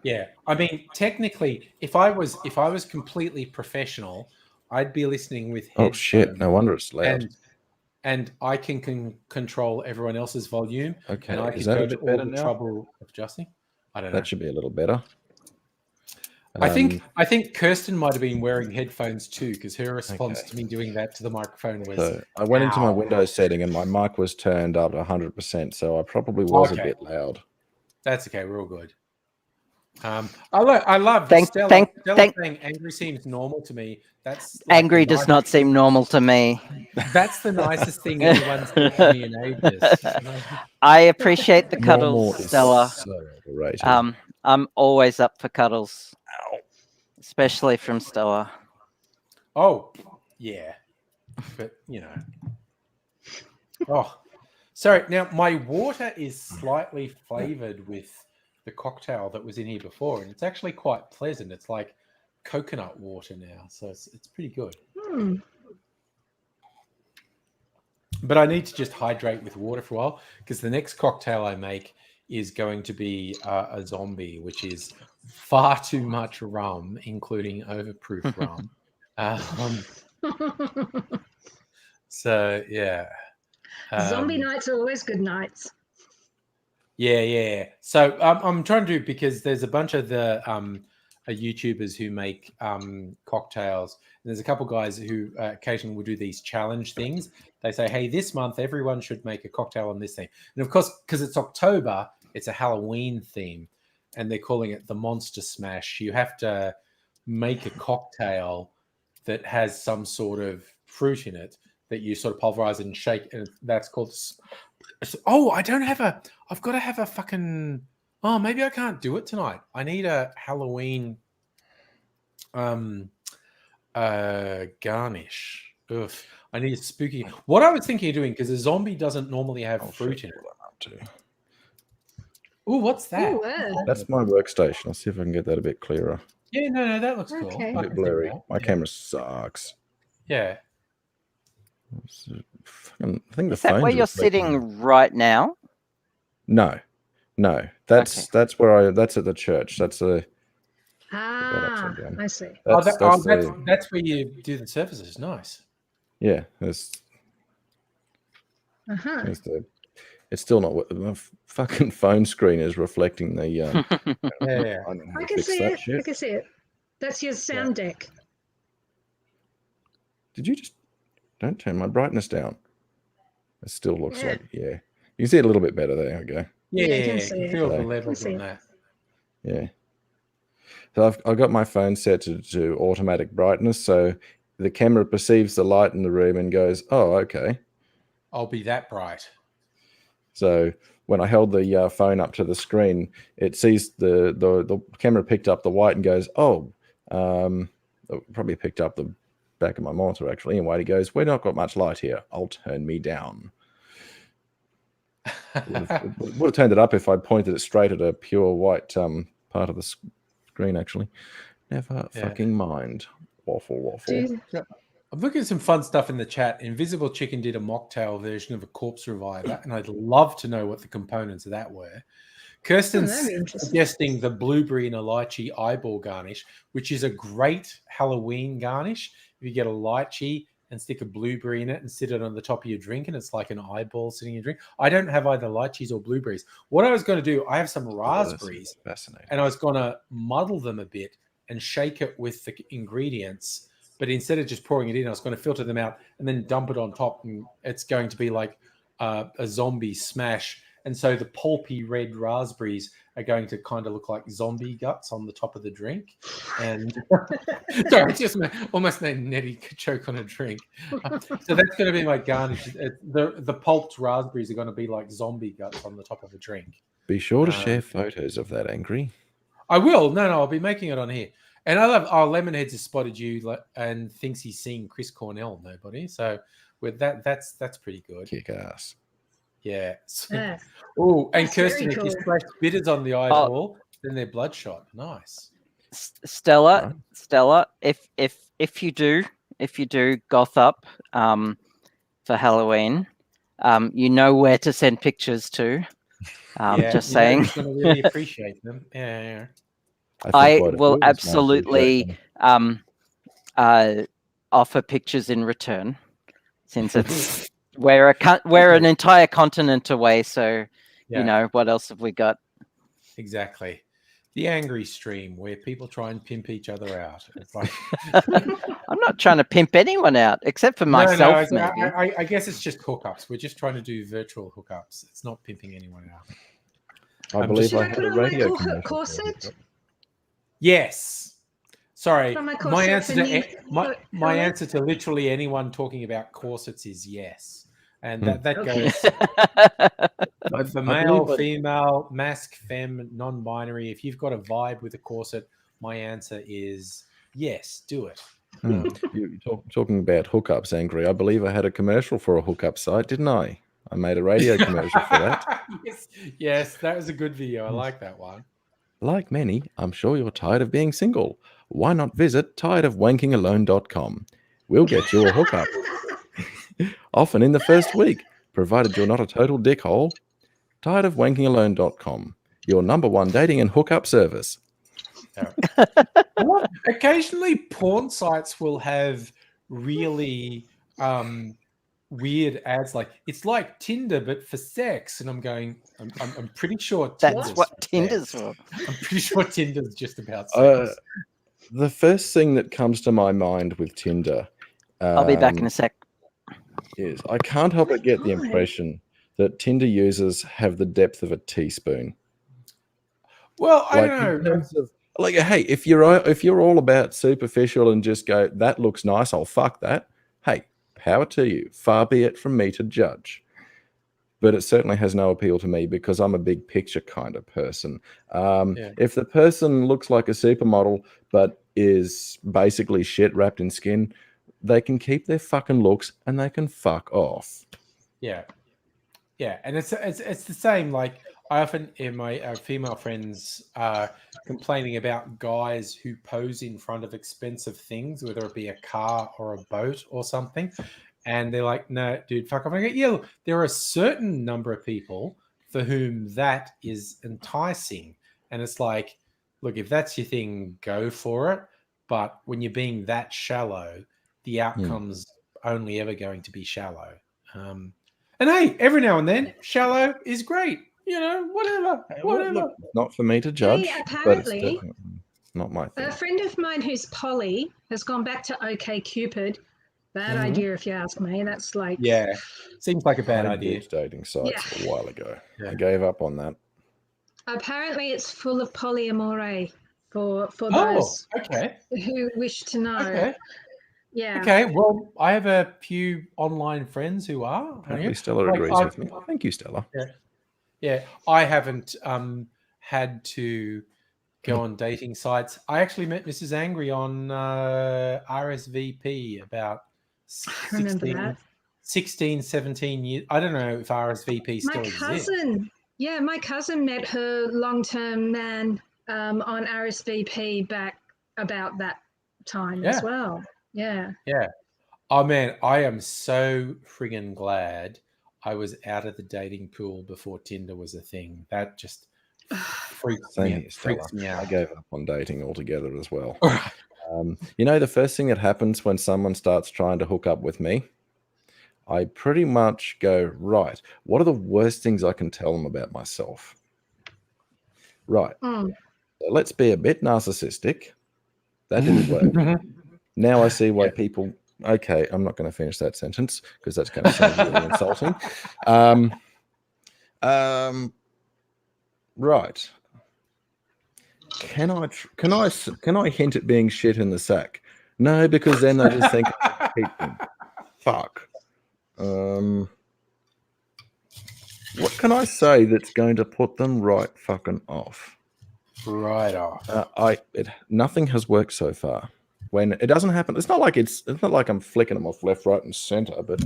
Yeah. I mean, technically, if I was completely professional, I'd be listening with Oh headphones. shit! No wonder it's loud. And I can control everyone else's volume. Okay, And I is can that go a to bit all better the now? trouble of adjusting. I don't know. That should be a little better. I think Kirsten might have been wearing headphones too, because her response Okay. to me doing that to the microphone was, So I went into my Ow. Windows setting and my mic was turned up to 100%, so I probably was a Okay. bit loud. "That's okay, we're all good." I love Stella saying angry seems normal to me. That's like Angry does not seem normal to me. That's the nicest thing anyone's said to me in ages. I appreciate the Normal cuddles, is Stella. so overrated. I'm always up for cuddles, especially from Stella. Oh, yeah, but Oh, sorry. Now my water is slightly flavored with the cocktail that was in here before, and it's actually quite pleasant. It's like coconut water now, so it's pretty good. But I need to just hydrate with water for a while because the next cocktail I make is going to be a zombie, which is far too much rum, including overproof rum. So yeah, Zombie nights are always good nights. yeah. So I'm trying to do, because there's a bunch of the YouTubers who make cocktails. And there's a couple guys who occasionally will do these challenge things. They say, hey, this month everyone should make a cocktail on this theme. And of course, because it's October, it's a Halloween theme, and they're calling it the Monster Smash. You have to make a cocktail that has some sort of fruit in it that you sort of pulverize and shake, and that's called. Oh, I've got to have a fucking. Oh, maybe I can't do it tonight. I need a Halloween garnish. Ugh. I need a spooky. What I was thinking of doing, because a zombie doesn't normally have fruit in it. Oh, what's that? Ooh, yeah. That's my workstation. I'll see if I can get that a bit clearer. Yeah, no, that looks cool. Okay. A bit blurry. My camera sucks. Yeah. I think the Is that phone's where you're reflecting. sitting right now? No. That's that's at the church. That's a. Ah, I see. That's That's where you do the surfaces. Nice. yeah. That's Uh-huh. it's still not what my fucking phone screen is reflecting the. Yeah. I can see it. I can see it. That's your sound deck. Did you just don't turn my brightness down? It still looks Yeah. like You can see it a little bit better. There we go. Yeah, Yeah, I can see it. feel the Okay. levels I can on see that. Yeah. So I've got my phone set to automatic brightness, so the camera perceives the light in the room and goes, "Oh, okay." I'll be that bright. So when I held the phone up to the screen, it sees the camera picked up the white and goes, "Oh," probably picked up the back of my monitor actually. Anyway, he goes, "We've not got much light here. I'll turn me down." Would have turned it up if I'd pointed it straight at a pure white part of the screen. Actually, never fucking mind. Waffle. I'm looking at some fun stuff in the chat. Invisible Chicken did a mocktail version of a corpse reviver, and I'd love to know what the components of that were. Kirsten's that'd be interesting. suggesting the blueberry and lychee eyeball garnish, which is a great Halloween garnish. If you get a lychee and stick a blueberry in it and sit it on the top of your drink, and it's like an eyeball sitting in your drink. I don't have either lychees or blueberries. What I was going to do, I have some raspberries, fascinating, and I was going to muddle them a bit and shake it with the ingredients. But instead of just pouring it in, I was going to filter them out and then dump it on top, and it's going to be like a zombie smash. And so the pulpy red raspberries are going to kind of look like zombie guts on the top of the drink. And sorry, it's just almost named Nettie choke on a drink. So that's going to be my garnish. The pulped raspberries are going to be like zombie guts on the top of a drink. Be sure to share photos of that, Angry. I will. No, I'll be making it on here. And I love, Lemonheads has spotted you and thinks he's seeing Chris Cornell, nobody. So with that's pretty good. Kick ass. Yeah. Yeah. Oh, and That's Kirsten, very if you cool. splash bitters on the eyeball, then they're bloodshot. Nice. Stella, Right. Stella, if you do goth up for Halloween, you know where to send pictures to. Just saying. He's going to really appreciate them. Yeah. I will absolutely offer pictures in return, since it's we're an entire continent away. So you know, what else have we got? Exactly. The angry stream where people try and pimp each other out. It's like I'm not trying to pimp anyone out except for myself. No, maybe. I guess it's just hookups. We're just trying to do virtual hookups. It's not pimping anyone out. I believe I Should had I a put on radio my commercial. corset? Yes. Sorry. From my My corset answer for my answer to literally anyone talking about corsets is yes. And that goes for male, female, mask, femme, non-binary. If you've got a vibe with a corset, my answer is yes, do it. You're talking about hookups, Angry. I believe I had a commercial for a hookup site, didn't I? I made a radio commercial for that. Yes, that was a good video. I like that one. Like many, I'm sure you're tired of being single. Why not visit tiredofwankingalone.com? We'll get you a hookup. Often in the first week, provided you're not a total dickhole. Tiredofwankingalone.com, your #1 dating and hookup service. Occasionally, porn sites will have really weird ads, like it's like Tinder but for sex, and I'm pretty sure that's what Tinder's for. I'm pretty sure Tinder's just about sex. The first thing that comes to my mind with Tinder, I'll be back in a sec. Is I can't help but get the impression that Tinder users have the depth of a teaspoon. Well, I don't know. Like, hey, if you're all about superficial and just go, that looks nice, I'll fuck that. Hey, power to you. Far be it from me to judge. But it certainly has no appeal to me because I'm a big picture kind of person. If the person looks like a supermodel but is basically shit wrapped in skin, they can keep their fucking looks and they can fuck off. Yeah. And it's the same. Like, I often hear my female friends complaining about guys who pose in front of expensive things, whether it be a car or a boat or something. And they're like, no, dude, fuck off. I go, yeah, look, there are a certain number of people for whom that is enticing. And it's like, look, if that's your thing, go for it. But when you're being that shallow, the outcome's only ever going to be shallow. And hey, every now and then, shallow is great. You know, whatever. Look, not for me to judge, but it's definitely not my thing. A friend of mine who's poly has gone back to OkCupid. Bad idea, if you ask me. That's like... Yeah, seems like a bad idea. Dating sites a while ago. Yeah. I gave up on that. Apparently, it's full of polyamore for those who wish to know. Okay. Yeah. Okay, well, I have a few online friends who are. Apparently Stella agrees with me. Thank you, Stella. Yeah. I haven't had to go on dating sites. I actually met Mrs. Angry on RSVP about 16, 17 years. I don't know if RSVP still exists. My cousin met her long-term man on RSVP back about that time as well. Yeah. Oh, man, I am so friggin' glad I was out of the dating pool before Tinder was a thing. That just freaks me out. I gave up on dating altogether as well. You know, the first thing that happens when someone starts trying to hook up with me, I pretty much go, right, what are the worst things I can tell them about myself? Right. So let's be a bit narcissistic. That didn't work. Now I see why people... Okay, I'm not going to finish that sentence because that's going to sound really insulting. Right. Can I hint at being shit in the sack? No, because then they just think I hate them. Fuck. What can I say that's going to put them right fucking off? Right off. Nothing has worked so far. When it doesn't happen, it's not like I'm flicking them off left, right, and center, but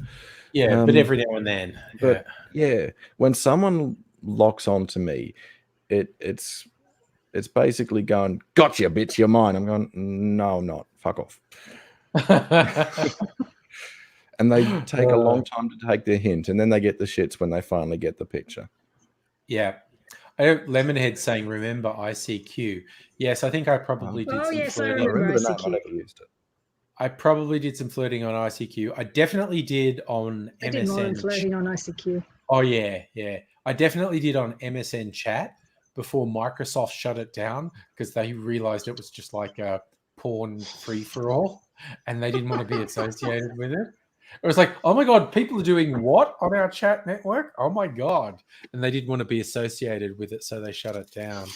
but every now and then. But yeah, when someone locks onto me, it's basically going, gotcha, bitch, you're mine. I'm going, no, I'm not. Fuck off. And they take a long time to take their hint, and then they get the shits when they finally get the picture. Yeah. Lemonhead saying, remember ICQ. Yes, I think I probably did some flirting. I remember ICQ. I never used it. I probably did some flirting on ICQ. I definitely did on MSN. I did more than flirting on ICQ. Oh, yeah. I definitely did on MSN chat before Microsoft shut it down because they realized it was just like a porn free-for-all and they didn't want to be associated with it. It was like, oh my God, people are doing what on our chat network? Oh my God. And they didn't want to be associated with it, so they shut it down.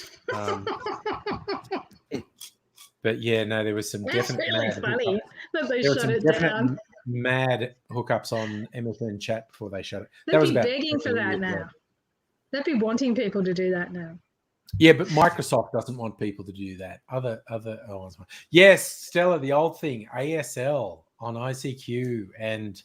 But yeah, no, there was some definite funny that they shut it down. Mad hookups on MSN chat before they shut it. They'd be begging for that now. They'd be wanting people to do that now. Yeah, but Microsoft doesn't want people to do that. Other ones. Yes, Stella, the old thing, ASL on ICQ and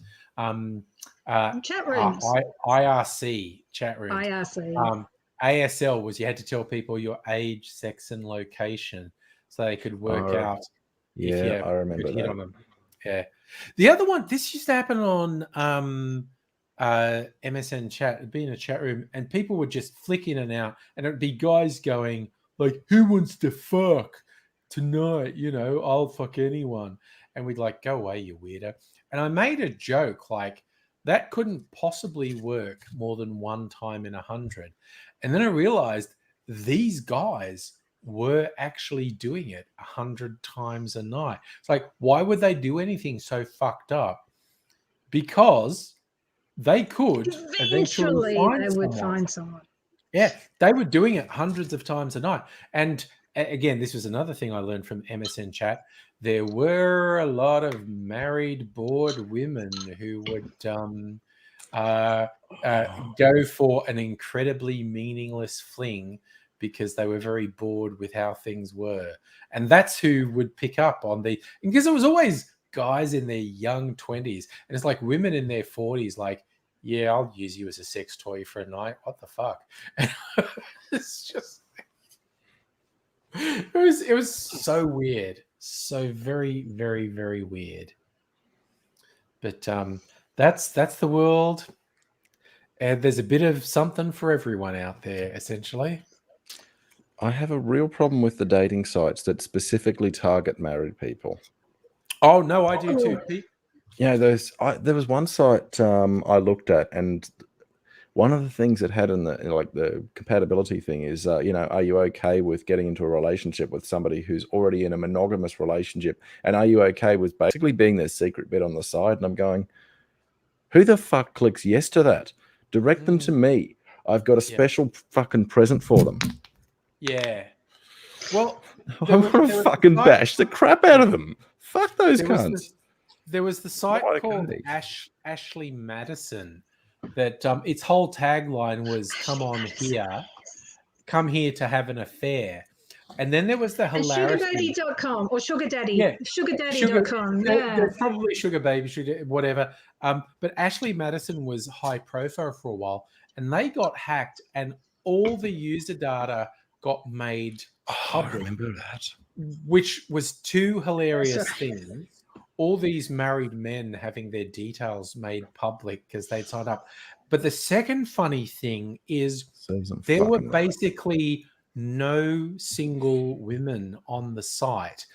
chat rooms. IRC chat rooms. IRC. ASL was you had to tell people your age, sex, and location so they could work out. Yeah, I remember that. On them. Yeah. The other one, this used to happen on MSN chat. It'd be in a chat room and people would just flick in and out and it'd be guys going like, who wants to fuck tonight? You know, I'll fuck anyone. And we'd like, go away, you weirdo. And I made a joke like, that couldn't possibly work more than one time in 100. And then I realized these guys were actually doing it 100 times a night. It's like, why would they do anything so fucked up? Because they could eventually find someone. Yeah, they were doing it hundreds of times a night. And again, this was another thing I learned from MSN chat. There were a lot of married, bored women who would go for an incredibly meaningless fling because they were very bored with how things were. And that's who would pick up on because it was always guys in their young 20s. And it's like women in their 40s, like, yeah, I'll use you as a sex toy for a night. What the fuck? It's just, it was so weird. So very, very, very weird. But that's the world. And there's a bit of something for everyone out there, essentially. I have a real problem with the dating sites that specifically target married people. Oh, no, I do too, Pete. Yeah, there was one site I looked at, and one of the things it had in the compatibility thing is, are you okay with getting into a relationship with somebody who's already in a monogamous relationship? And are you okay with basically being their secret bit on the side? And I'm going, who the fuck clicks yes to that? Direct them to me. I've got a special fucking present for them. Yeah. Well, I want to fucking bash the crap out of them. Fuck those cunts. There was the site called Ashley Madison that its whole tagline was come here to have an affair. And then there was the hilarious sugardaddy.com or sugardaddy. Yeah. Sugardaddy.com. Yeah. Probably sugar baby, whatever. But Ashley Madison was high profile for a while and they got hacked and all the user data got made public. I remember that. Which was two hilarious things. All these married men having their details made public because they'd signed up. But the second funny thing is there were basically no single women on the site.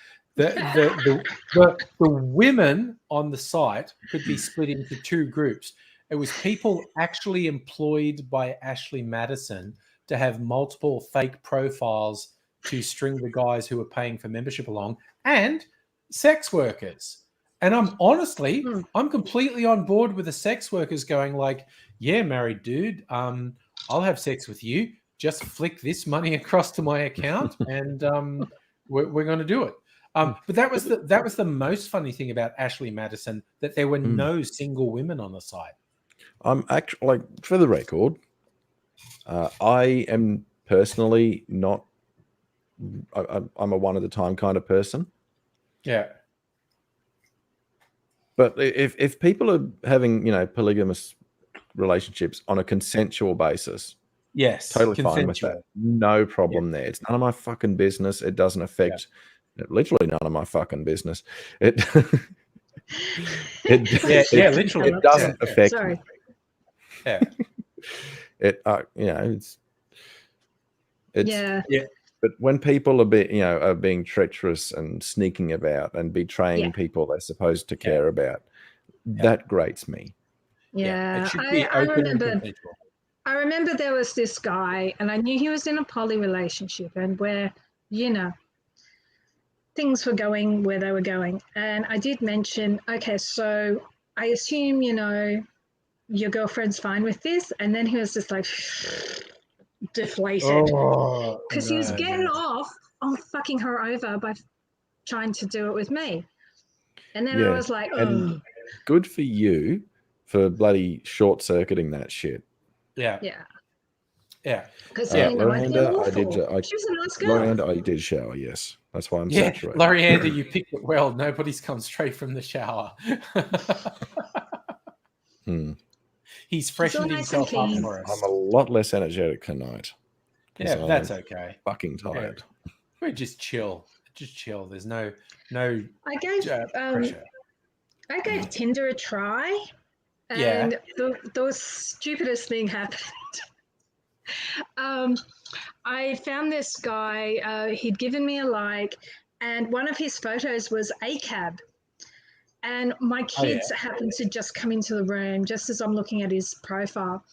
the women on the site could be split into two groups. It was people actually employed by Ashley Madison to have multiple fake profiles to string the guys who were paying for membership along, and sex workers. And I'm completely on board with the sex workers going like, yeah, married dude, I'll have sex with you. Just flick this money across to my account, and we're going to do it. But that was the most funny thing about Ashley Madison, that there were no single women on the site. I'm actually, like, for the record, I am personally not. I'm a one at a time kind of person. Yeah. But if people are having, polygamous relationships on a consensual basis, yes, totally fine with that. No problem there. It's none of my fucking business. It doesn't affect literally none of my fucking business. Literally. It doesn't affect me. Yeah. It's But when people are being treacherous and sneaking about and betraying people they're supposed to care about, that grates me. Yeah, it should be open and consensual. I remember there was this guy, and I knew he was in a poly relationship, and where things were going where they were going, and I did mention, okay, so I assume your girlfriend's fine with this, and then he was just like deflated because he was getting off on fucking her over by trying to do it with me, and then I was like, and good for you for bloody short circuiting that shit. Because Lorianda, she was a nice girl. Lorianda, I did shower. Yes, that's why I'm saturated. Lorianda, you picked it well. Nobody's come straight from the shower. He's freshened himself up for us. I'm a lot less energetic tonight. Yeah, that's okay. Fucking tired. Yeah. We're just chill. Just chill. There's no I gave pressure. I gave Tinder a try, and the stupidest thing happened. I found this guy. He'd given me a like, and one of his photos was a cab. And my kids happened to just come into the room just as I'm looking at his profile,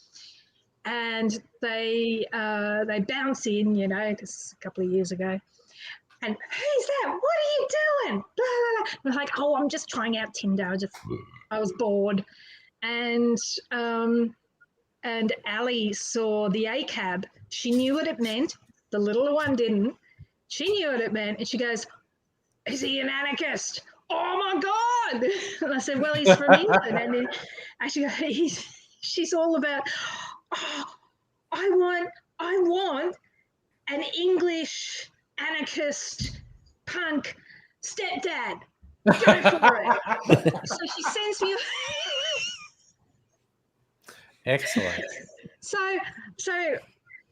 and they bounce in, because a couple of years ago. And who's that? What are you doing? Blah, blah, blah. And I'm like, oh, I'm just trying out Tinder. I was bored, and Ali saw the ACAB. She knew what it meant. The little one didn't. She knew what it meant, and she goes, "Is he an anarchist?" Oh my God! And I said, well, he's from England. And then actually, she's all about, I want an English anarchist punk stepdad. Go for it. So she sends me. Excellent. So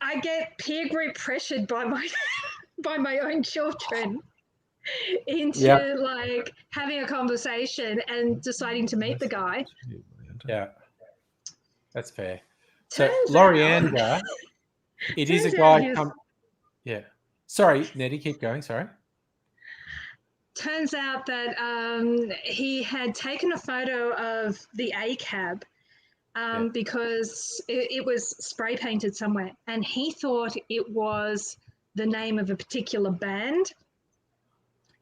I get peer group pressured by my own children into like having a conversation and deciding to meet the guy. Yeah, that's fair. So Lorianda, it is a guy. Sorry, Nettie, keep going. Sorry. Turns out that he had taken a photo of the ACAB because it was spray painted somewhere, and he thought it was the name of a particular band.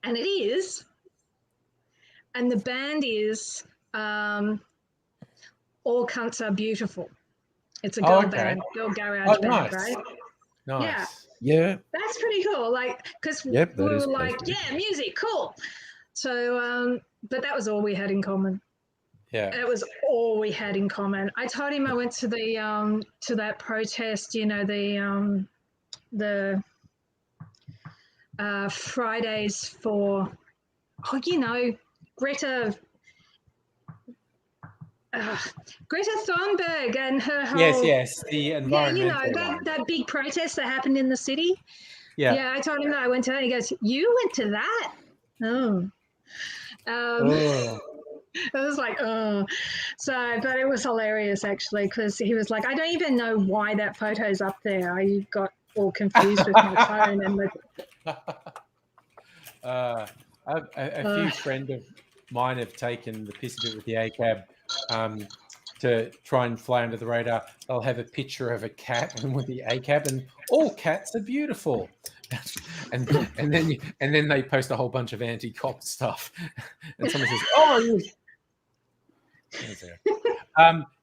And it is. And the band is All Cunts Are Beautiful. It's a girl band, girl garage band, right? Nice. Yeah. That's pretty cool. Like, because we were like, music, cool. So, but that was all we had in common. Yeah. It was all we had in common. I told him I went to the to that protest, the Fridays for, Greta Thunberg and her whole... Yes, the environmental that big protest that happened in the city. Yeah, I told him that I went to that. He goes, "You went to that?" I was like, oh. So, but it was hilarious actually, because he was like, "I don't even know why that photo's up there. I got all confused with my phone and the..." A few friends of mine have taken the piss a bit with the ACAB to try and fly under the radar. They'll have a picture of a cat and with the ACAB, and all cats are beautiful. and then they post a whole bunch of anti-cop stuff, and someone says, "Oh,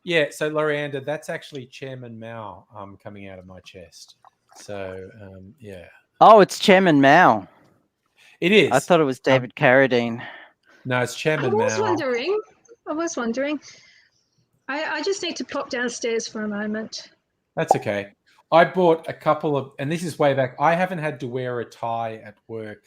yeah." So Lorianda, that's actually Chairman Mao coming out of my chest. So yeah. Oh, it's Chairman Mao. It is. I thought it was David Carradine. No, it's Chairman Mao. I was wondering. I just need to pop downstairs for a moment. That's okay. I bought a couple of, and this is way back. I haven't had to wear a tie at work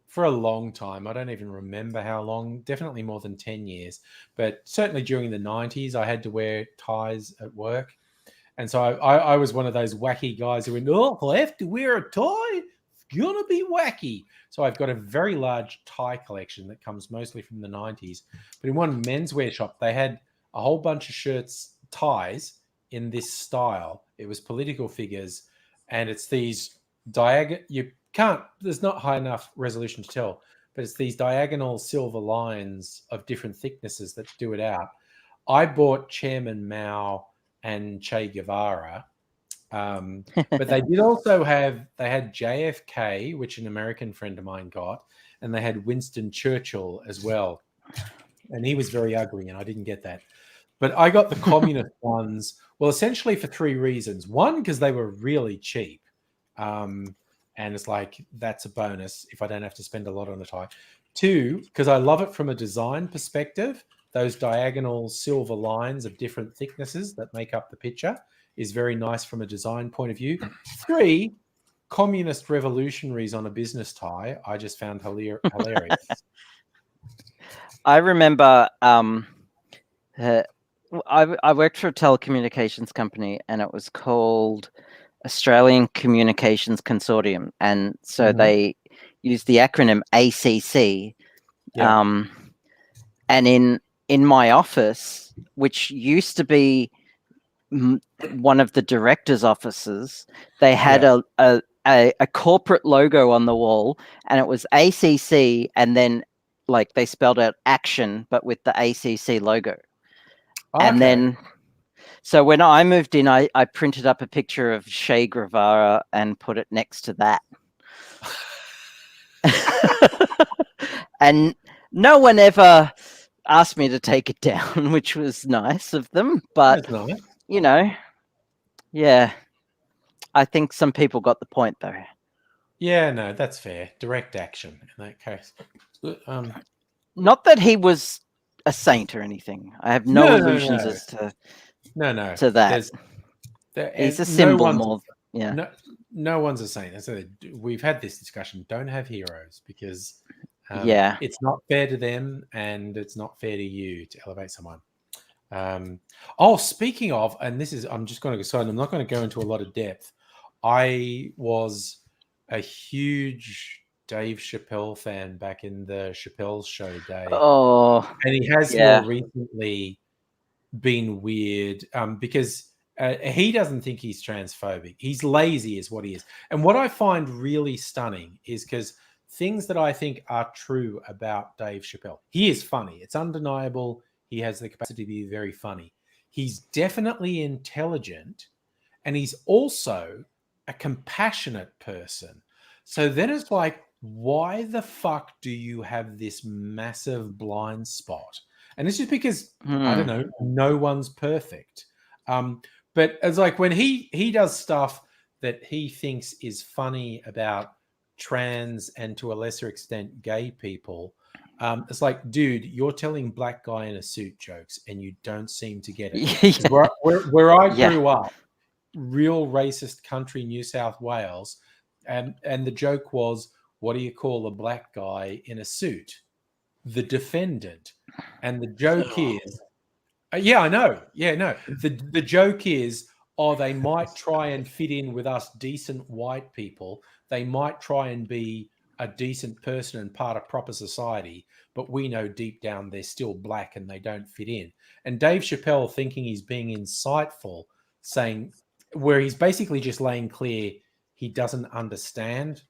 for a long time. I don't even remember how long, definitely more than 10 years. But certainly during the 90s, I had to wear ties at work. And so I was one of those wacky guys who went, "Oh, I have to wear a tie? It's going to be wacky." So I've got a very large tie collection that comes mostly from the 90s. But in one menswear shop, they had a whole bunch of shirts, ties in this style. It was political figures, and it's these diagonal. There's not high enough resolution to tell, but it's these diagonal silver lines of different thicknesses that do it out. I bought Chairman Mao and Che Guevara, but they did also they had JFK, which an American friend of mine got, and they had Winston Churchill as well, and he was very ugly, and I didn't get that. But I got the communist ones, well, essentially for 3 reasons. One, because they were really cheap, and it's like, that's a bonus if I don't have to spend a lot on a tie. 2, because I love it from a design perspective. Those diagonal silver lines of different thicknesses that make up the picture is very nice from a design point of view. 3, communist revolutionaries on a business tie, I just found hilarious. I remember I worked for a telecommunications company, and it was called Australian Communications Consortium. And so they used the acronym ACC. Yeah. And in my office, which used to be one of the director's offices, they had a corporate logo on the wall, and it was ACC, and then like they spelled out action, but with the ACC logo. Okay. And then, so when I moved in, I printed up a picture of Che Guevara and put it next to that. And no one ever asked me to take it down, which was nice of them. But, nice. You know, yeah, I think some people got the point, though. Yeah, no, that's fair. Direct action in that case. Not that he was a saint or anything. I have no illusions as to to that. He's a symbol more. Yeah. No one's a saint. So we've had this discussion. Don't have heroes, because it's not fair to them, and it's not fair to you to elevate someone. Speaking of, and this is, I'm just going to go side. I'm not going to go into a lot of depth. I was a huge Dave Chappelle fan back in the Chappelle Show day. Oh, and he has more recently been weird because he doesn't think he's transphobic. He's lazy is what he is. And what I find really stunning is, because things that I think are true about Dave Chappelle, he is funny. It's undeniable. He has the capacity to be very funny. He's definitely intelligent, and he's also a compassionate person. So then it's like, why the fuck do you have this massive blind spot? And it's just because, I don't know, no one's perfect. But it's like when he does stuff that he thinks is funny about trans and to a lesser extent gay people, it's like, dude, you're telling black guy in a suit jokes and you don't seem to get it. Where I grew up, real racist country, New South Wales, and the joke was, what do you call a black guy in a suit? The defendant. And the joke is, I know. Yeah, no. The joke is, they might try and fit in with us decent white people. They might try and be a decent person and part of proper society, but we know deep down they're still black and they don't fit in. And Dave Chappelle, thinking he's being insightful, saying, where he's basically just laying clear he doesn't understand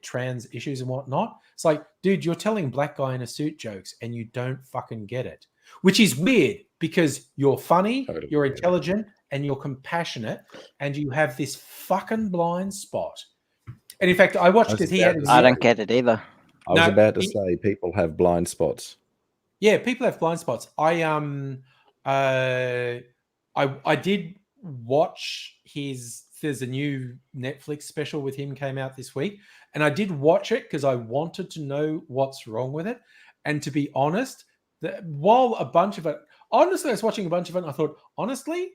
trans issues and whatnot. It's like, dude, you're telling black guy in a suit jokes and you don't fucking get it, which is weird because you're funny, Totally. you're intelligent, and you're compassionate, and you have this fucking blind spot. And in fact, I watched because he had. I don't get it either. I was about to say people have blind spots. Yeah, people have blind spots. I did watch his. There's a new Netflix special with him came out this week, and I did watch it because I wanted to know what's wrong with it. And to be honest, while a bunch of it, honestly, I was watching a bunch of it, and I thought, honestly,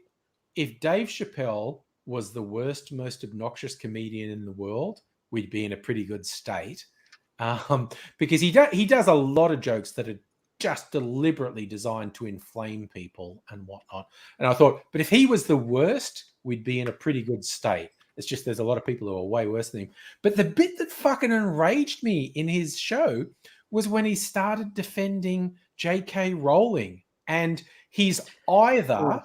if Dave Chappelle was the worst, most obnoxious comedian in the world, we'd be in a pretty good state. Because he does a lot of jokes that are just deliberately designed to inflame people and whatnot. And I thought, but if he was the worst, we'd be in a pretty good state. It's just there's a lot of people who are way worse than him. But the bit that fucking enraged me in his show was when he started defending J.K. Rowling. And he's either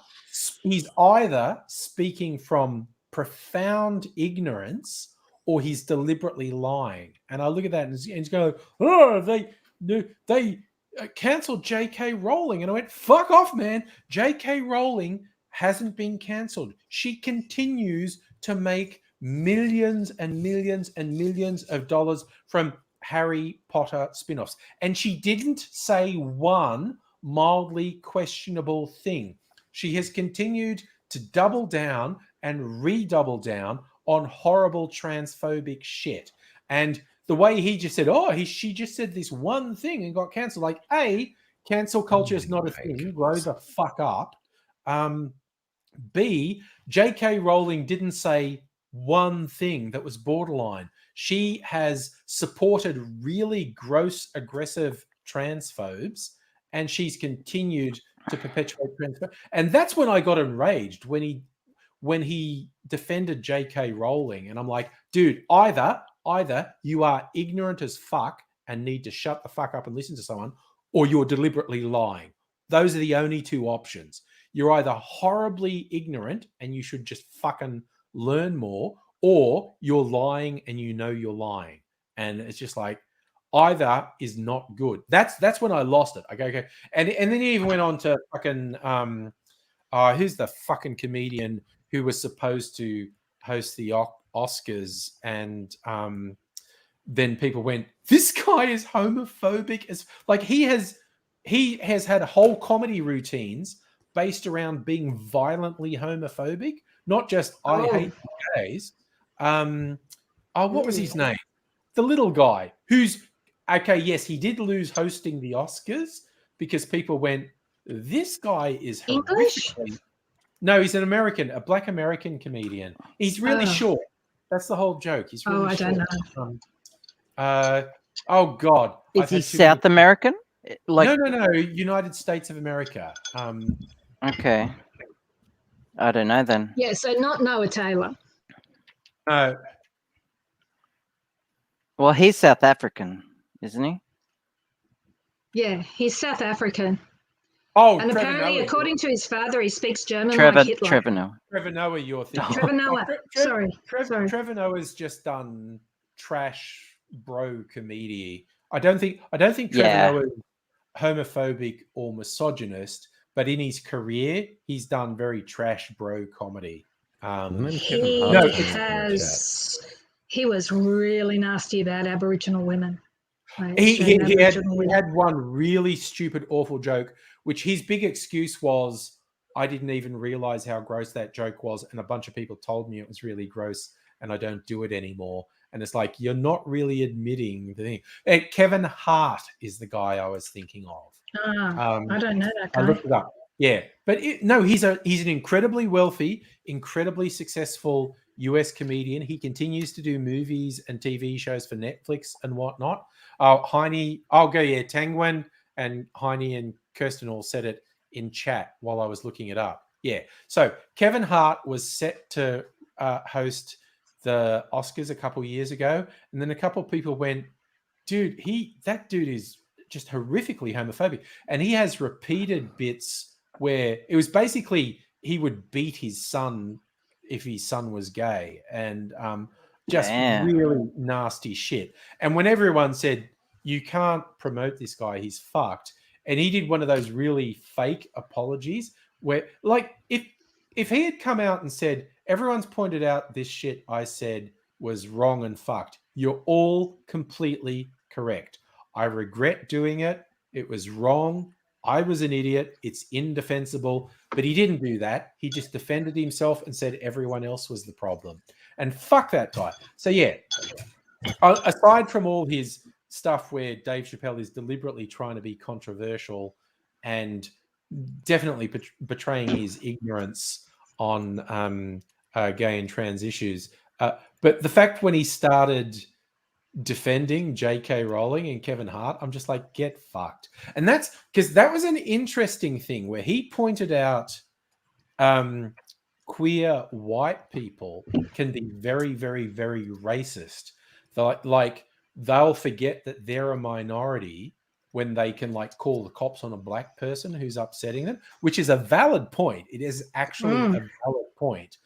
speaking from profound ignorance or he's deliberately lying. And I look at that and he's going, oh, they cancelled J.K. Rowling. And I went, fuck off, man. J.K. Rowling hasn't been cancelled. She continues to make millions and millions and millions of dollars from Harry Potter spin-offs. And she didn't say one mildly questionable thing. She has continued to double down and redouble down on horrible transphobic shit. And the way he just said, she just said this one thing and got cancelled. Like, A, cancel culture is not a thing. Grow the fuck up. B, J.K. Rowling didn't say one thing that was borderline. She has supported really gross, aggressive transphobes, and she's continued to perpetuate transphobia. And that's when I got enraged, when he defended J.K. Rowling. And I'm like, dude, either you are ignorant as fuck and need to shut the fuck up and listen to someone, or you're deliberately lying. Those are the only two options. You're either horribly ignorant and you should just fucking learn more, or you're lying and you know you're lying. And it's just like, either is not good. That's when I lost it. I go, okay. And then he even went on to fucking who's the fucking comedian who was supposed to host the Oscars, and then people went, this guy is homophobic as like he has had whole comedy routines based around being violently homophobic, not just I hate gays. What was his name? The little guy who's okay. Yes, he did lose hosting the Oscars because people went, this guy is English. No, he's an American, a black American comedian. He's really short. That's the whole joke. He's really I short. don't know. Oh God. Is he South American? Like No. United States of America. Okay. I don't know then. Yeah, so not Noah Taylor. No. Well, he's South African, isn't he? Yeah, he's South African. Oh, and Trevor apparently, Noah. according to his father, he speaks German like Hitler. Trevor Noah. Trevor Noah, you're thinking. Trevor Noah. Sorry. Trevor Noah's just done trash bro comedy. I don't think Trevor Noah is homophobic or misogynist, but in his career, he's done very trash bro comedy. He was really nasty about Aboriginal women. He had one really stupid, awful joke, which his big excuse was, I didn't even realize how gross that joke was, and a bunch of people told me it was really gross, and I don't do it anymore. And it's like, you're not really admitting the thing. Kevin Hart is the guy I was thinking of. I don't know that guy. I looked it up. Yeah, but he's an incredibly wealthy, incredibly successful US comedian. He continues to do movies and TV shows for Netflix and whatnot. Tangwen and Heine and Kirsten all said it in chat while I was looking it up. Yeah, so Kevin Hart was set to host the Oscars a couple years ago, and then a couple of people went, dude, that dude is just horrifically homophobic, and he has repeated bits where it was basically he would beat his son if his son was gay, and just really nasty shit. And when everyone said, you can't promote this guy, he's fucked, and he did one of those really fake apologies where, like, if he had come out and said, everyone's pointed out this shit I said was wrong and fucked, you're all completely correct. I regret doing it. It was wrong. I was an idiot. It's indefensible. But he didn't do that. He just defended himself and said everyone else was the problem. And fuck that guy. So, yeah, aside from all his stuff where Dave Chappelle is deliberately trying to be controversial and definitely betraying his ignorance on gay and trans issues. But the fact when he started defending J.K. Rowling and Kevin Hart, I'm just like, get fucked. And that's because that was an interesting thing where he pointed out queer white people can be very, very, very racist. Like they'll forget that they're a minority when they can like call the cops on a black person who's upsetting them, which is a valid point. It is actually a valid point.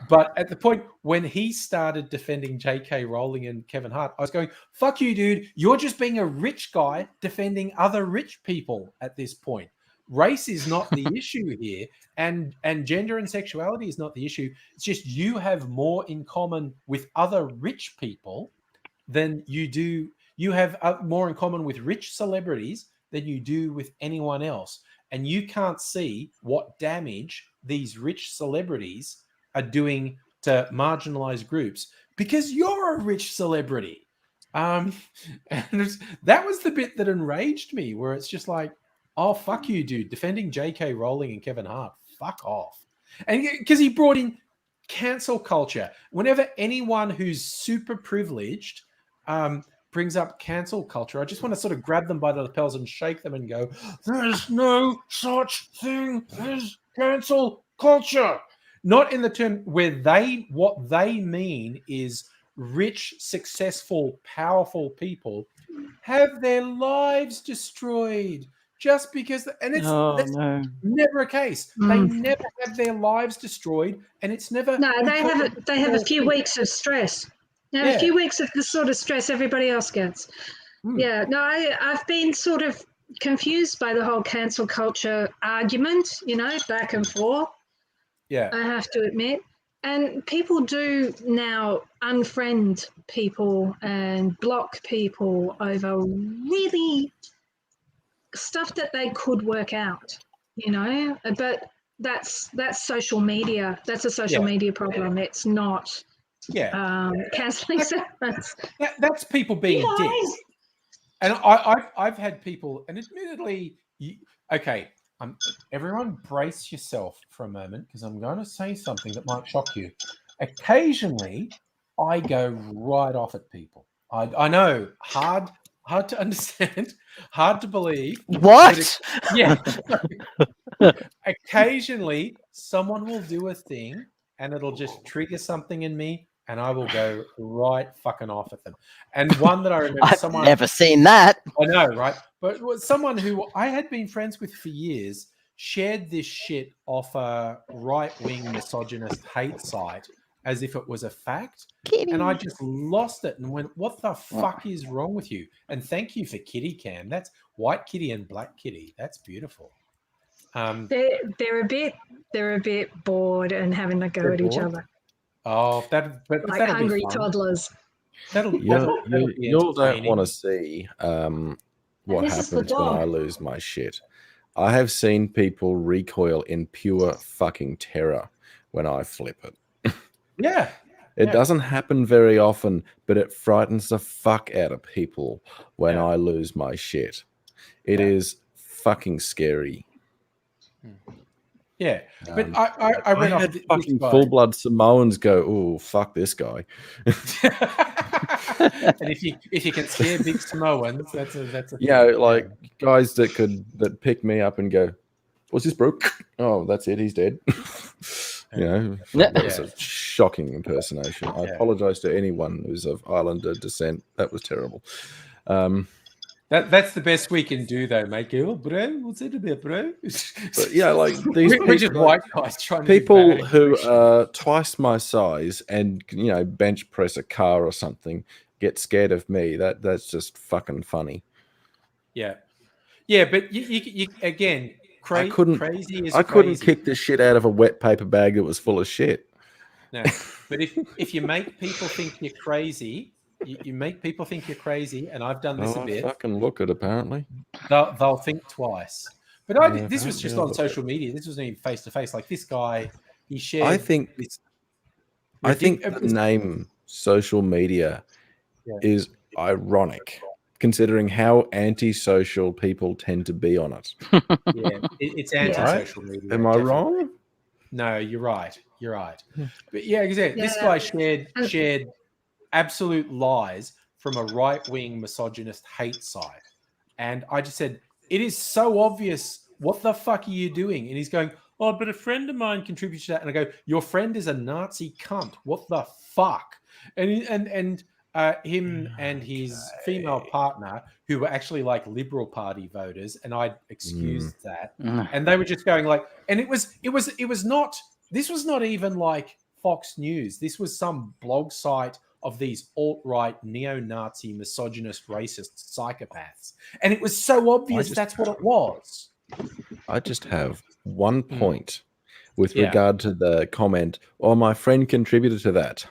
But at the point when he started defending J.K. Rowling and Kevin Hart, I was going, fuck you, dude. You're just being a rich guy defending other rich people at this point. Race is not the issue here, and gender and sexuality is not the issue. It's just you have more in common with other rich people than you do. You have more in common with rich celebrities than you do with anyone else. And you can't see what damage these rich celebrities are doing to marginalized groups because you're a rich celebrity. And that was the bit that enraged me, where it's just like, oh, fuck you, dude. Defending J.K. Rowling and Kevin Hart. Fuck off. And because he brought in cancel culture. Whenever anyone who's super privileged brings up cancel culture, I just want to sort of grab them by the lapels and shake them and go, there's no such thing as cancel culture. Not in the term where what they mean is rich, successful, powerful people have their lives destroyed just because, and that's never a case. They never have their lives destroyed, and it's never. No, they have a few weeks of stress. They have a few weeks of the sort of stress everybody else gets. Yeah, no, I've been sort of confused by the whole cancel culture argument, back and forth. Yeah, I have to admit. And people do now unfriend people and block people over really stuff that they could work out, but that's social media. That's a social media problem. It's not cancelling someone's. That's people being dicks. And I've had people, and admittedly, everyone brace yourself for a moment because I'm going to say something that might shock you. Occasionally, I go right off at people. I know, hard to understand, hard to believe. What? Occasionally, someone will do a thing and it'll just trigger something in me, and I will go right fucking off at them. And one that I remember, I've never seen that. I know, right? But someone who I had been friends with for years shared this shit off a right-wing misogynist hate site as if it was a fact. Kitty. And I just lost it and went, what the fuck is wrong with you? And thank you for Kitty Cam. That's white kitty and black kitty. That's beautiful. They're a bit bored and having a go at each other. Oh, like hungry toddlers. You all don't want to see what happens when I lose my shit. I have seen people recoil in pure fucking terror when I flip it. Yeah. It doesn't happen very often, but it frightens the fuck out of people when I lose my shit. It is fucking scary. Yeah, but I read off had fucking full-blood Samoans go, oh, fuck this guy. And if you can scare big Samoans, that's a like guys that pick me up and go, what's this, bro? Oh, that's it, he's dead. That was a shocking impersonation. I apologize to anyone who's of Islander descent. That was terrible. That's the best we can do, though, mate. Go, oh, bro, what's it about, bro? But yeah, like these We're just people, white guys trying to people do who are twice my size and bench press a car or something get scared of me. That's just fucking funny. Yeah, but you again, I couldn't crazy. kick the shit out of a wet paper bag that was full of shit. No, but if you make people think you're crazy, you make people think you're crazy, and I've done this a bit. Fucking look it. Apparently, they'll think twice. But this was just on look social media. This wasn't even face to face. Like this guy, he shared. I think the name social media is ironic, considering how antisocial people tend to be on it. Yeah, it's anti-social media. Am I wrong? No, you're right. You're right. But yeah, exactly. This guy shared absolute lies from a right-wing misogynist hate site. And I just said, it is so obvious. What the fuck are you doing? And he's going, oh, but a friend of mine contributed to that. And I go, your friend is a Nazi cunt. What the fuck? And him and his female partner, who were actually like Liberal Party voters, and I excused that. And they were just going like, and it was not, this was not even like Fox News. This was some blog site of these alt-right, neo-Nazi, misogynist, racist psychopaths. And it was so obvious that's what it was. I just have one point with regard to the comment, oh, my friend contributed to that.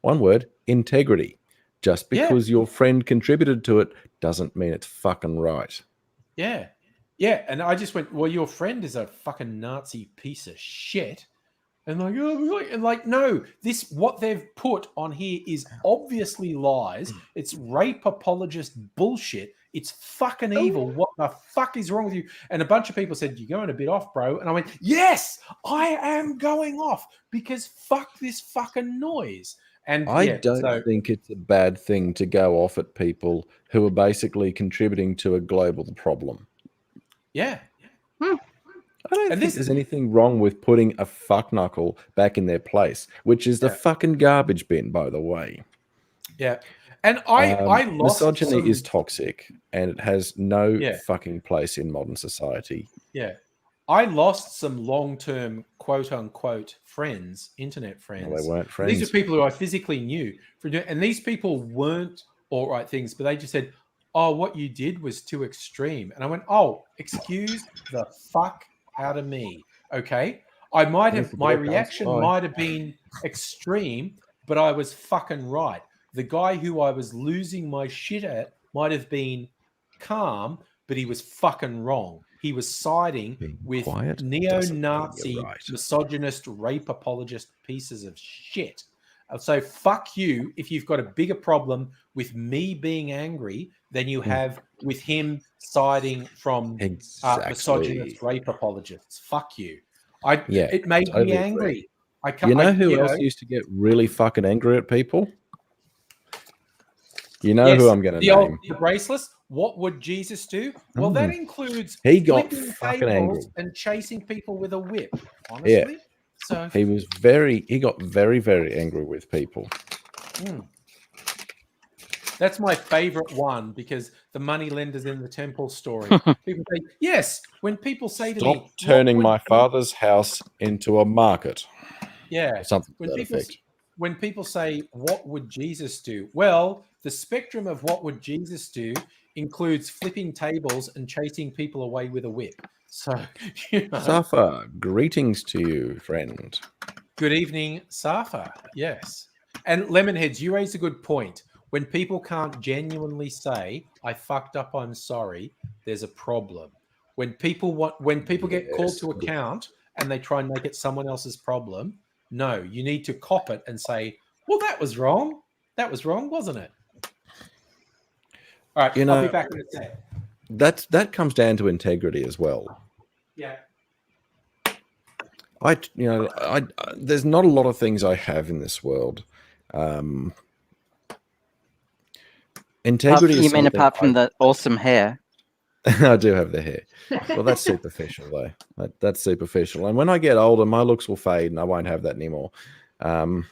One word, integrity. Just because your friend contributed to it doesn't mean it's fucking right. Yeah. Yeah. And I just went, well, your friend is a fucking Nazi piece of shit. And like, oh, and like, no, what they've put on here is obviously lies. It's rape apologist bullshit. It's fucking evil. What the fuck is wrong with you? And a bunch of people said, you're going a bit off, bro. And I went, yes, I am going off because fuck this fucking noise. And I don't think it's a bad thing to go off at people who are basically contributing to a global problem. Yeah. I don't think there's anything wrong with putting a fuck knuckle back in their place, which is the fucking garbage bin, by the way. Yeah. And I lost misogyny is toxic and it has no fucking place in modern society. Yeah. I lost some long-term quote unquote friends, internet friends. Well, they weren't friends. These are people who I physically knew. And these people weren't all right things, but they just said, oh, what you did was too extreme. And I went, oh, excuse the fuck out of me. Okay. My reaction might have been extreme, but I was fucking right. The guy who I was losing my shit at might have been calm, but he was fucking wrong. He was siding with neo-Nazi, misogynist, rape apologist pieces of shit. So fuck you if you've got a bigger problem with me being angry than you have with him siding from misogynist, rape apologists. Fuck you. It made me angry. You know who else used to get really fucking angry at people? You know who I'm going to name? The bracelets. What would Jesus do? Well, that includes he got fucking angry and chasing people with a whip. Honestly, so he got very, very angry with people. That's my favorite one because the money lenders in the temple story. People say, yes, when people say to me, stop turning my father's house into a market. Yeah, something to that effect. When people say, what would Jesus do? Well, the spectrum of what would Jesus do includes flipping tables and chasing people away with a whip. So, Safa, greetings to you, friend. Good evening, Safa. Yes. And Lemonheads, you raised a good point. When people can't genuinely say, I fucked up, I'm sorry, there's a problem. When people get called to account and they try and make it someone else's problem, no, you need to cop it and say, well, that was wrong. That was wrong, wasn't it? All right, I'll be back in a sec. That comes down to integrity as well. Yeah. There's not a lot of things I have in this world. Integrity. You mean apart from the awesome hair? I do have the hair. Well, that's superficial, though. That's superficial. And when I get older, my looks will fade, and I won't have that anymore. For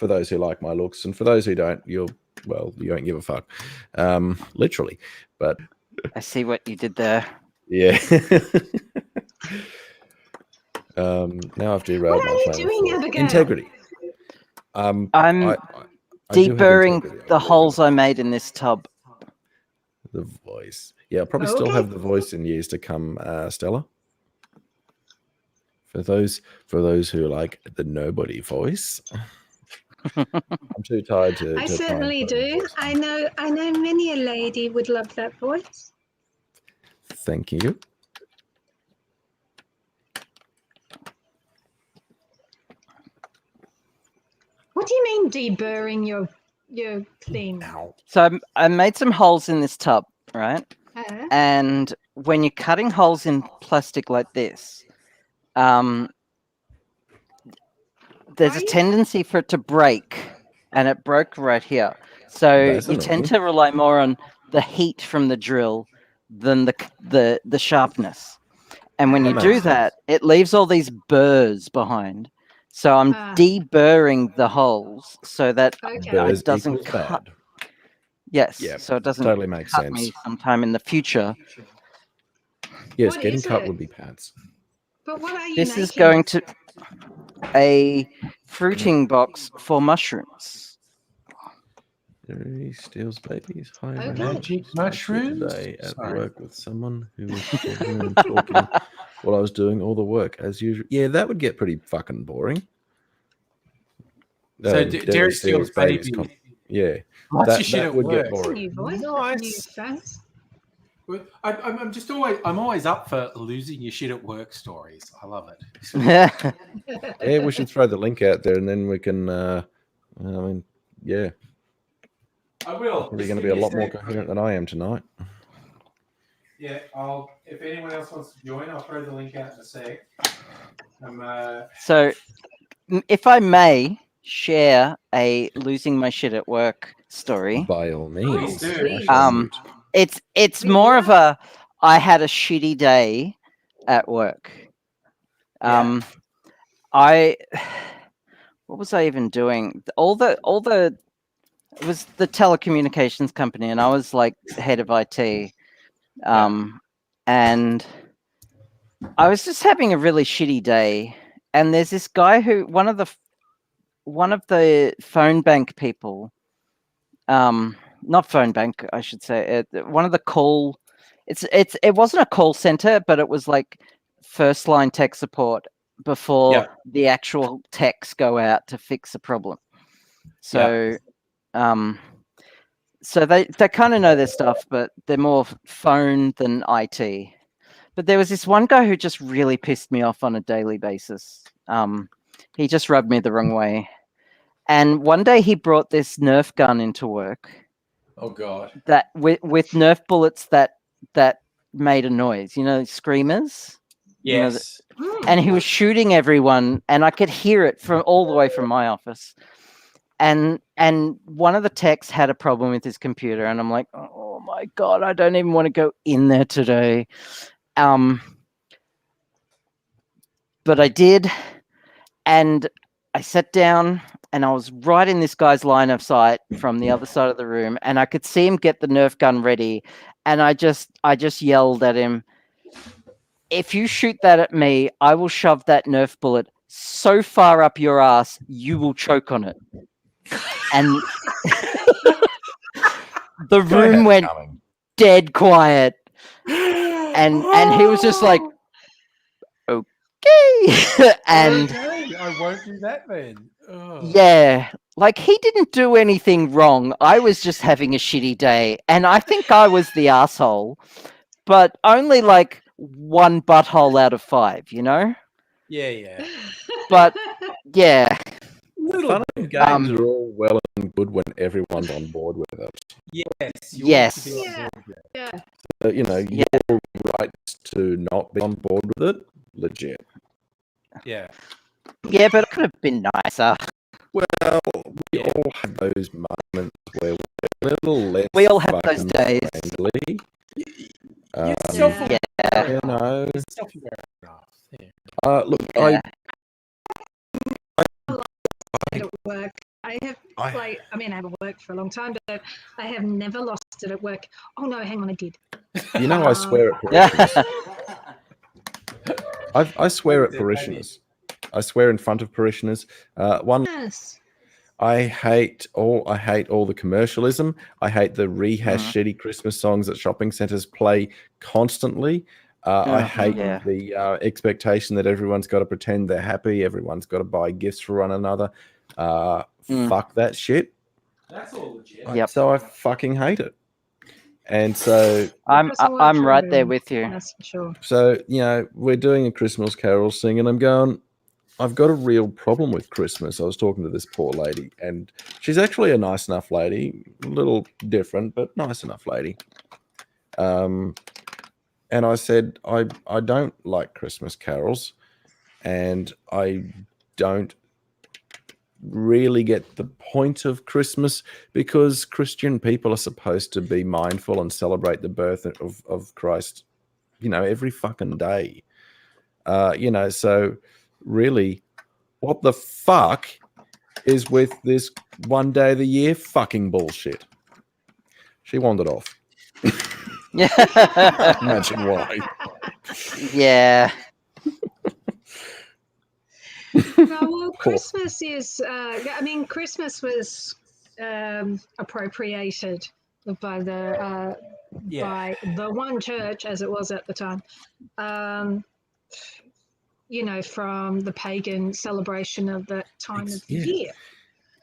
those who like my looks, and for those who don't, you'll well, you don't give a fuck, literally. But I see what you did there. yeah. Now I've derailed What are my you train of doing, thought. Abigail? Integrity. I'm I do have deburring integrity, I the believe holes in I made in this tub. the voice. Yeah, I'll probably still Okay. have the voice in years to come, Stella. For those who like the nobody voice, I'm too tired to. I to try and certainly put a do. voice on. I know many a lady would love that voice. Thank you. What do you mean deburring your clean? Ow. So I made some holes in this tub, right? Huh? And when you're cutting holes in plastic like this, there's Are a you- tendency for it to break, and it broke right here. So That's you annoying. tend to rely more on the heat from the drill than the sharpness. And when That you makes do sense. that, it leaves all these burrs behind. So I'm Ah. deburring the holes so that Okay. Burrs it doesn't equals cut. bad. Yes, Yep, so it doesn't totally makes cut sense. me sometime in the future. Yes, What getting is cut it? would be pads. But what are you This making? is going to a fruiting box for mushrooms. He steals babies. Hi, Okay. everyone. Magic Spent mushrooms? today at Sorry. work with someone who was talking and talking while I was doing all the work as usual. Yeah, that would get pretty fucking boring. So Derek steals steals babies. Yeah, What's your shit that at would work? get That's a boring. new voice. Nice. New phrase. I'm always up for losing your shit at work stories. I love it. Yeah, we should throw the link out there, and then we can. I mean, yeah, I will. probably going to be a lot more coherent than I am tonight. Yeah, if anyone else wants to join, I'll throw the link out in a sec. So, if I may share a losing my shit at work story, By all means, do. flash on mute. it's more of a I had a shitty day at work. Yeah. I what was I even doing? All the it was the telecommunications company, and I was like head of IT. And I was just having a really shitty day. And there's this guy who one of the phone bank people, not phone bank, I should say, one of the call. It wasn't a call center, but it was like first line tech support before the actual techs go out to fix a problem. So, so they kind of know their stuff, but they're more phone than IT. But there was this one guy who just really pissed me off on a daily basis. He just rubbed me the wrong way. And one day he brought this Nerf gun into work. Oh God. That with Nerf bullets that made a noise, screamers. Yes. And he was shooting everyone, and I could hear it from all the way from my office. And one of the techs had a problem with his computer, and I'm like, oh my God, I don't even want to go in there today. But I did, and I sat down, and I was right in this guy's line of sight from the other side of the room, and I could see him get the Nerf gun ready, and I just yelled at him, if you shoot that at me, I will shove that Nerf bullet so far up your ass, you will choke on it. And the room went dead quiet. And he was just like, okay. And okay, I won't do that then. Oh. Yeah, like he didn't do anything wrong. I was just having a shitty day. And I think I was the asshole, but only like one butthole out of 5, Yeah. But yeah. Fun and games are all well and good when everyone's on board with it. Yes. Yes. Yeah. Your rights to not be on board with it, legit. Yeah. Yeah, but it could have been nicer. Well, we all have those moments where we're a little less. We all have those fucking days. friendly. You're self-aware. You know. You're self-aware enough. Yeah. Look, Yeah. At work. I haven't worked for a long time, but I have never lost it at work. Oh no, hang on, I did. You know, I swear at parishioners. I swear at parishioners. I swear in front of parishioners. Yes. I hate all the commercialism. I hate the rehashed shitty Christmas songs that shopping centers play constantly. I hate the expectation that everyone's got to pretend they're happy. Everyone's got to buy gifts for one another. Fuck that shit. That's all legit. Yep. So I fucking hate it. And so I'm right there with you. That's for sure. So, you know, we're doing a Christmas carol sing, and I'm going, I've got a real problem with Christmas. I was talking to this poor lady, and she's actually a nice enough lady, a little different, but nice enough lady. And I said, I don't like Christmas carols, and I don't really get the point of Christmas, because Christian people are supposed to be mindful and celebrate the birth of Christ, you know, every fucking day. You know, so really, what the fuck is with this one day of the year fucking bullshit? She wandered off. Yeah. Imagine why. Yeah. No, well, Christmas is. Christmas was appropriated by the one church, as it was at the time. From the pagan celebration of that time of the year.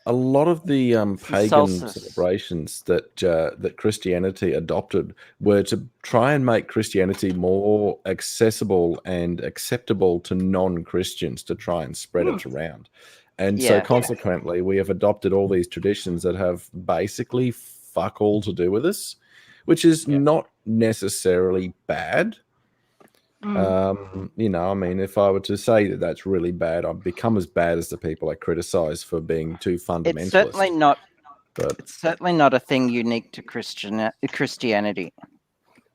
A lot of the pagan solstice. celebrations that Christianity adopted were to try and make Christianity more accessible and acceptable to non-Christians, to try and spread it around. And so consequently, we have adopted all these traditions that have basically fuck all to do with us, which is not necessarily bad. You know, I mean, if I were to say that that's really bad, I'd become as bad as the people I criticize for being too fundamentalist. It's certainly not a thing unique to Christianity.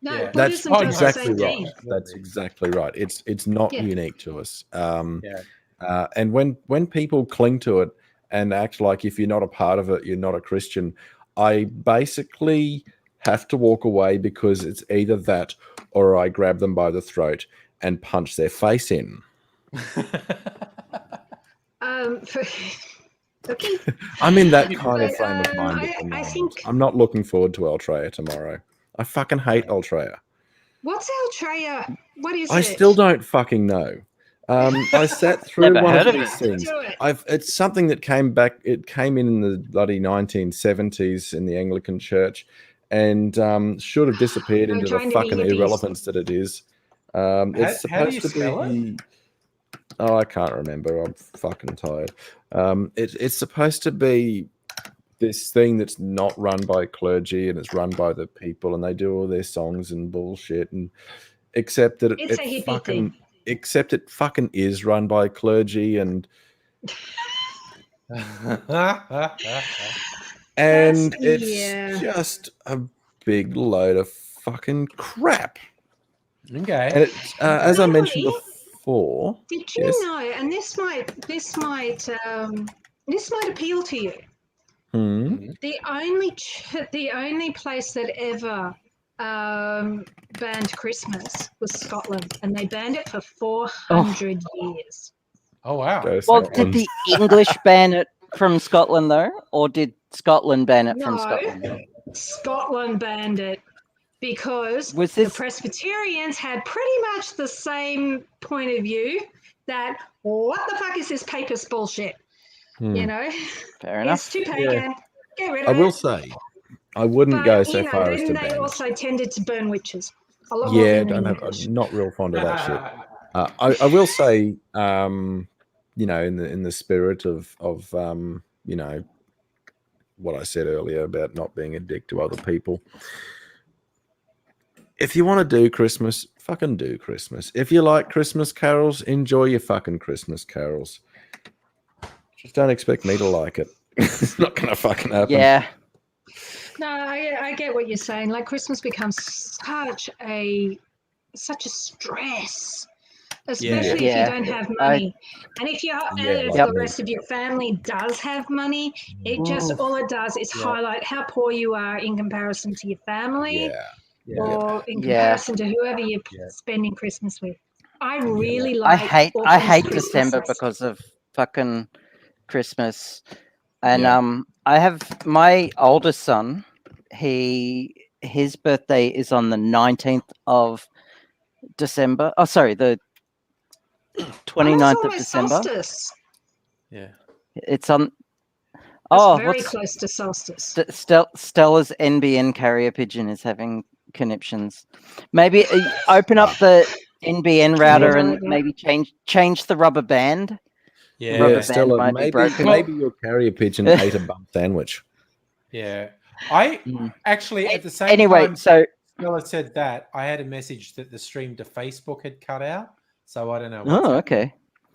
No, that's Buddhism does exactly the same right. thing. That's exactly right. It's not unique to us. And when people cling to it and act like if you're not a part of it, you're not a Christian, I basically have to walk away, because it's either that or I grab them by the throat and punch their face in. Okay. I'm in that kind of frame of mind at the I moment. think. I'm not looking forward to Altrea tomorrow. I fucking hate Altrea. What's Altrea? What is it? I still don't fucking know. I sat through Never one heard of of these it. things. Do it. It's something that came back. It came in the bloody 1970s in the Anglican Church, and should have disappeared into the trying to be fucking hippies. irrelevance that it is. It's How do you supposed to spell be. Oh, I can't remember. I'm fucking tired. It's supposed to be this thing that's not run by clergy, and it's run by the people, and they do all their songs and bullshit, and except that It's a hippie thing. Except it fucking is run by clergy, and it's just a big load of fucking crap. Okay. And it's, as I mentioned before, Did you know? And this might appeal to you. The only place that ever banned Christmas was Scotland, and they banned it for 400 years. Oh wow! Well, did the English ban it from Scotland though, or did Scotland ban it from Scotland? Scotland banned it because the Presbyterians had pretty much the same point of view that what the fuck is this papist bullshit? You know, fair enough. It's too pagan. Get rid of it. I will say, I wouldn't go so far as to ban. They also tended to burn witches. A lot I'm not real fond of that shit. I will say, you know, in the spirit of you know, what I said earlier about not being a dick to other people. If you want to do Christmas, fucking do Christmas. If you like Christmas carols, enjoy your fucking Christmas carols. Just don't expect me to like it. It's not gonna fucking happen. Yeah. No, I get what you're saying. Like Christmas becomes such a stress. especially if you don't have money. And if if like the rest of your family does have money, all it does is highlight how poor you are in comparison to your family or in comparison to whoever you're spending Christmas with. I really like. I hate Christmases. December because of fucking Christmas. And I have my oldest son. His birthday is on the 19th of December. Oh, sorry, the 29th of December. Solstice. Yeah. It's on. It's very close to solstice. Stella's NBN carrier pigeon is having conniptions. Maybe open up the NBN router and maybe change the rubber band. Yeah, Rubber Stella, band might be broken. maybe your carrier pigeon ate a bum sandwich. Yeah. I actually, at the same anyway, time, so Stella said that, I had a message that the stream to Facebook had cut out. So I don't know. Oh, okay.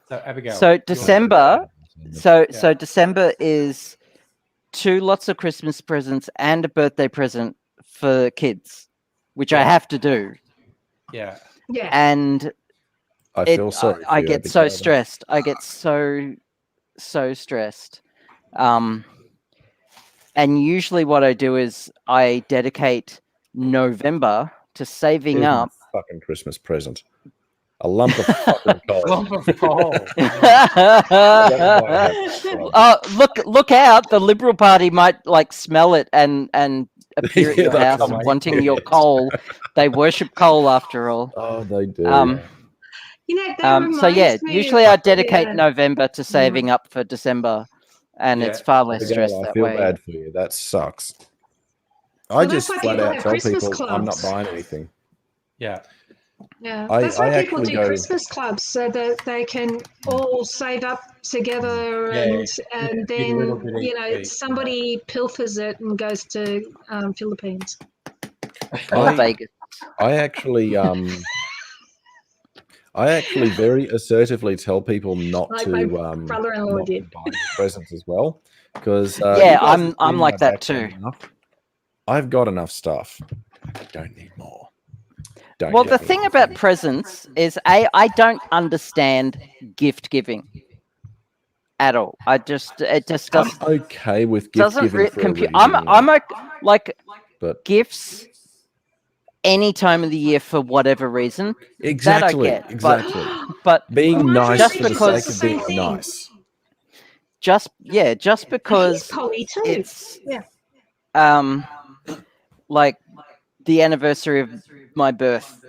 So Abigail. So December. So December is 2 lots of Christmas presents and a birthday present for kids, which I have to do. Yeah. Yeah. And I feel sorry. I get so stressed. I get so stressed. And usually what I do is I dedicate November to saving up. Fucking Christmas present. A lump of fucking coal. Lump of coal. Look out! The Liberal Party might smell it and appear at your house wanting your coal. They worship coal after all. Oh, they do. So usually I dedicate November to saving up for December, and it's far less stress that way. I feel bad for you. That sucks. I just flat out tell people I'm not buying anything. Yeah. Yeah, that's why people do Christmas clubs, so that they can all save up together, and then somebody pilfers it and goes to Philippines. Vegas. I actually very assertively tell people not Like to my brother-in-law did. buy presents as well, because I'm like that too. I've got enough stuff. I don't need more. Well, the thing about presents is, I don't understand gift giving at all. It just doesn't. I'm okay with gift giving. I'm okay, but gifts any time of the year for whatever reason. Exactly. That I get. Exactly. But being nice just for because the sake of being nice. Just because it's like the anniversary of my birth.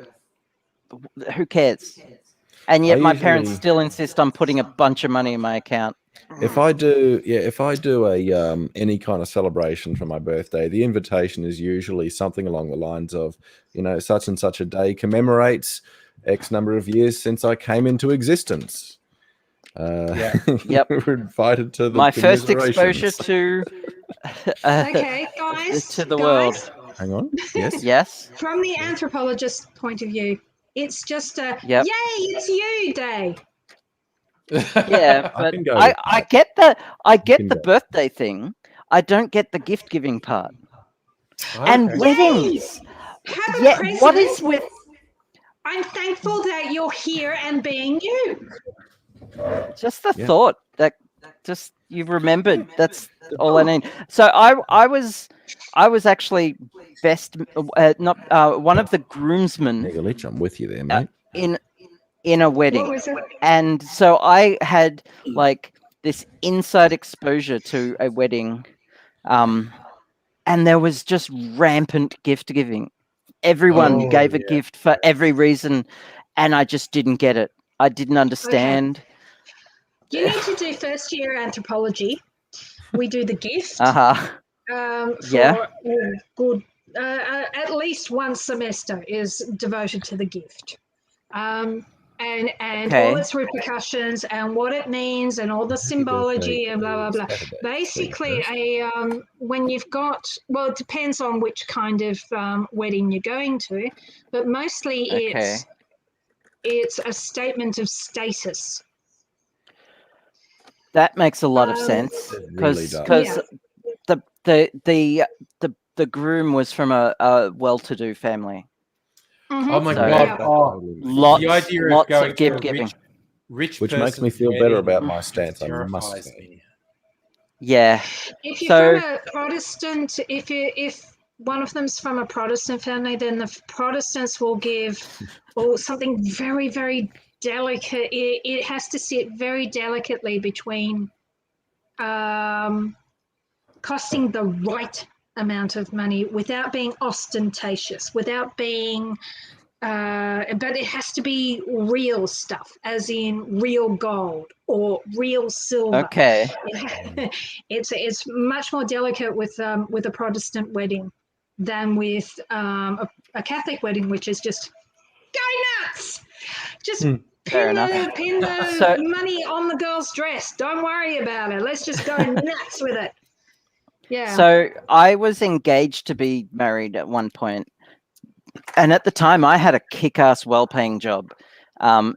Who cares? And yet my parents still insist on putting a bunch of money in my account. If I do a any kind of celebration for my birthday, the invitation is usually something along the lines of, such and such a day commemorates X number of years since I came into existence. Yep. We're invited to my first exposure to okay, guys, to the world. Hang on. Yes. Yes. From the anthropologist's point of view, it's just a yay, it's you day. Yeah, but I get the birthday thing. I don't get the gift giving part. Okay. And weddings. What is with? I'm thankful that you're here and being you. Just the thought that just you've remembered. That's all I need. So I was actually one of the groomsmen. I'm with you there, mate. In a wedding, and so I had this inside exposure to a wedding, and there was just rampant gift giving. Everyone gave a gift for every reason, and I just didn't get it. I didn't understand. Okay. You need to do first year anthropology. We do the gift. Good. At least one semester is devoted to the gift. And all its repercussions and what it means and all the symbology and blah, blah, blah. Basically, when you've got, it depends on which kind of wedding you're going to, but mostly it's a statement of status. That makes a lot of sense because the groom was from a well-to-do family. Oh my So- god! Yeah. Oh, Lots, the idea of lots going of gift to a giving. rich Which makes me person's feel better wedding about my stance, I must terrifies say. me. Yeah. If you're So- from a Protestant, if one of them's from a Protestant family, then the Protestants will give something very, very delicate. It has to sit very delicately between costing the right amount of money without being ostentatious, without being but it has to be real stuff, as in real gold or real silver. Okay. It's much more delicate with a Protestant wedding than with a Catholic wedding, which is just go nuts. Just Fair enough. pin the So- money on the girl's dress. Don't worry about it. Let's just go nuts with it. Yeah. So I was engaged to be married at one point, and at the time I had a kick-ass well-paying job.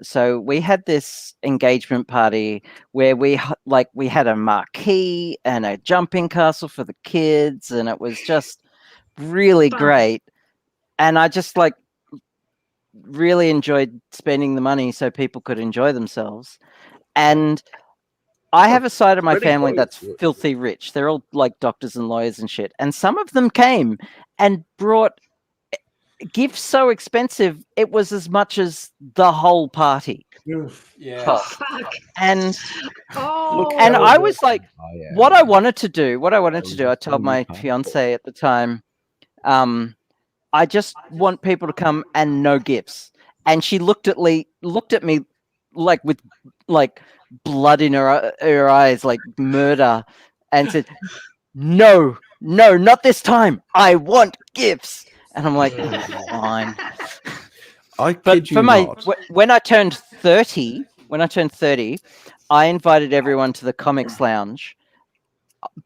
So we had this engagement party where we had a marquee and a jumping castle for the kids, and it was just really Fun. great. And I just really enjoyed spending the money so people could enjoy themselves. And I have a side of my Pretty family close, that's yeah. filthy rich. They're all like doctors and lawyers and shit. And some of them came and brought gifts so expensive it was as much as the whole party. Yeah. cost. Fuck. And Oh. and I was like, Oh, what I wanted to do, I told my Passport. fiance at the time, I just want people to come and no gifts. And she looked at me like with like blood in her eyes, like murder, and said, "No, not this time. I want gifts." And I'm like, fine. I But kid you for my not. when I turned 30, I invited everyone to the Comics Lounge,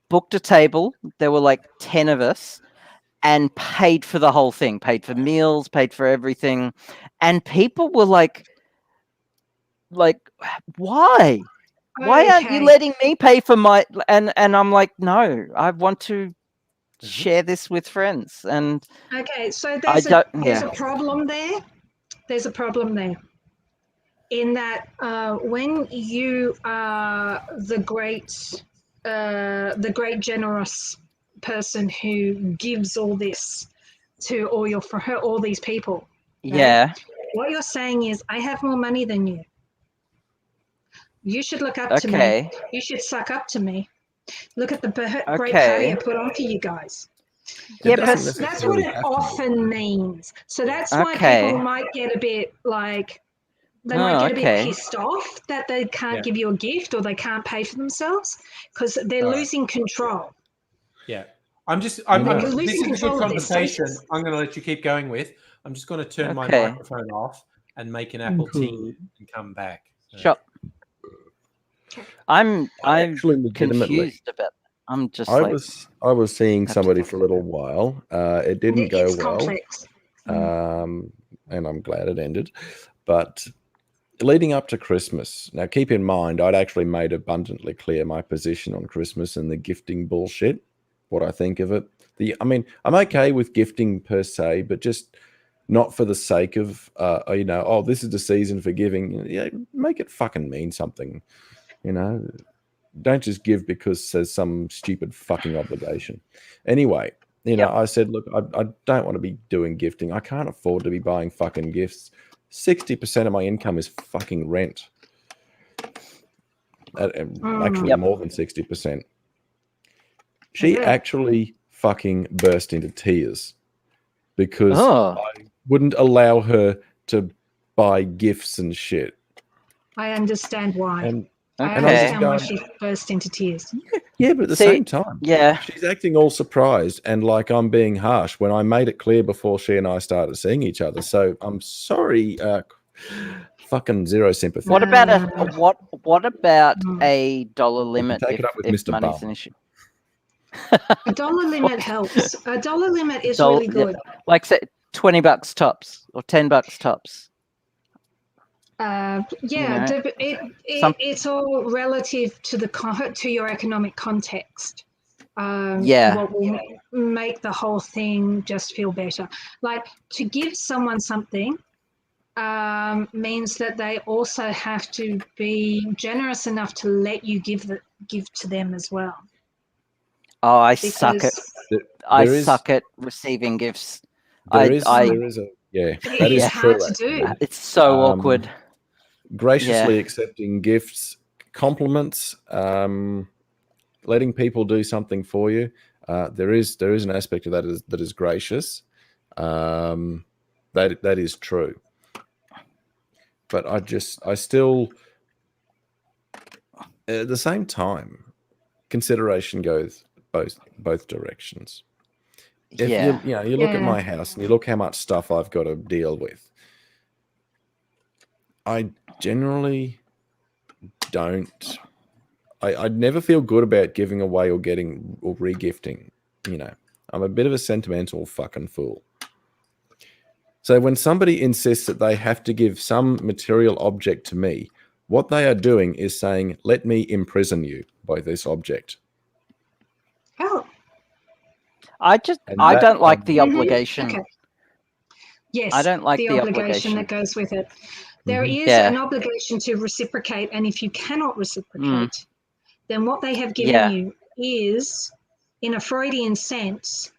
booked a table. There were like 10 of us, and paid for the whole thing. Paid for meals, paid for everything, and people were like, why? Why aren't you Okay. letting me pay for my? And I'm like, no, I want to share this with friends. And Okay, so I there's don't. a problem there. There's a problem there. In that, when you are the great generous person who gives all this to all these people, Yeah. what you're saying is, I have more money than you. You should look up to me. Okay. You should suck up to me. Look at the great party Okay. I put on for you guys. Yeah, It but doesn't That's what necessarily it have to be. often means. So that's why Okay. people might get a bit like they Oh, might get a bit okay. pissed off that they can't Yeah. give you a gift or they can't pay for themselves because they're All right. losing control. Yeah. I'm this You're is losing a good control of their conversation. status. I'm going to let you keep going with. I'm just going to turn my Okay. microphone off and make an apple tea and come back. Sure. I'm Actually, legitimately, confused about. I'm just I like, was seeing have to somebody think for a little while. It didn't go It's well, complex. and I'm glad it ended. But leading up to Christmas, now keep in mind, I'd actually made abundantly clear my position on Christmas and the gifting bullshit, what I think of it. I mean, I'm okay with gifting per se, but just not for the sake of, oh, this is the season for giving. Yeah, make it fucking mean something, you know. Don't just give because there's some stupid fucking obligation. Anyway, I said, look, I don't want to be doing gifting. I can't afford to be buying fucking gifts. 60% of my income is fucking rent. Actually, more than 60%. She Okay. actually fucking burst into tears because oh, I wouldn't allow her to buy gifts and shit. I understand why. And I and I was understand why going- she burst into tears. yeah, but at the See, same time, yeah. she's acting all surprised and like I'm being harsh when I made it clear before she and I started seeing each other. So I'm sorry, fucking zero sympathy. What about what about Mm. a dollar limit take it up with if Mr. money's Bum. an issue? A dollar limit helps. A dollar limit is Dollar- really good. Like say $20 tops or $10 tops. Yeah, know, it's all relative to to your economic context. what will make the whole thing just feel better. Like, to give someone something means that they also have to be generous enough to let you give to them as well. Oh, I suck at suck at receiving gifts. That is true. Hard to do. It's so awkward. Graciously accepting gifts, compliments, letting people do something for you. There is an aspect of that is gracious. That is true. But I still, at the same time, consideration goes both directions. If you look at my house and you look how much stuff I've got to deal with, I generally don't. I'd never feel good about giving away or getting or regifting. I'm a bit of a sentimental fucking fool. So when somebody insists that they have to give some material object to me, what they are doing is saying, "Let me imprison you by this object." Oh. I don't like the obligation. Okay. Yes, I don't like the obligation that goes with it. There is an obligation to reciprocate, and if you cannot reciprocate, then what they have given you is, in a Freudian sense,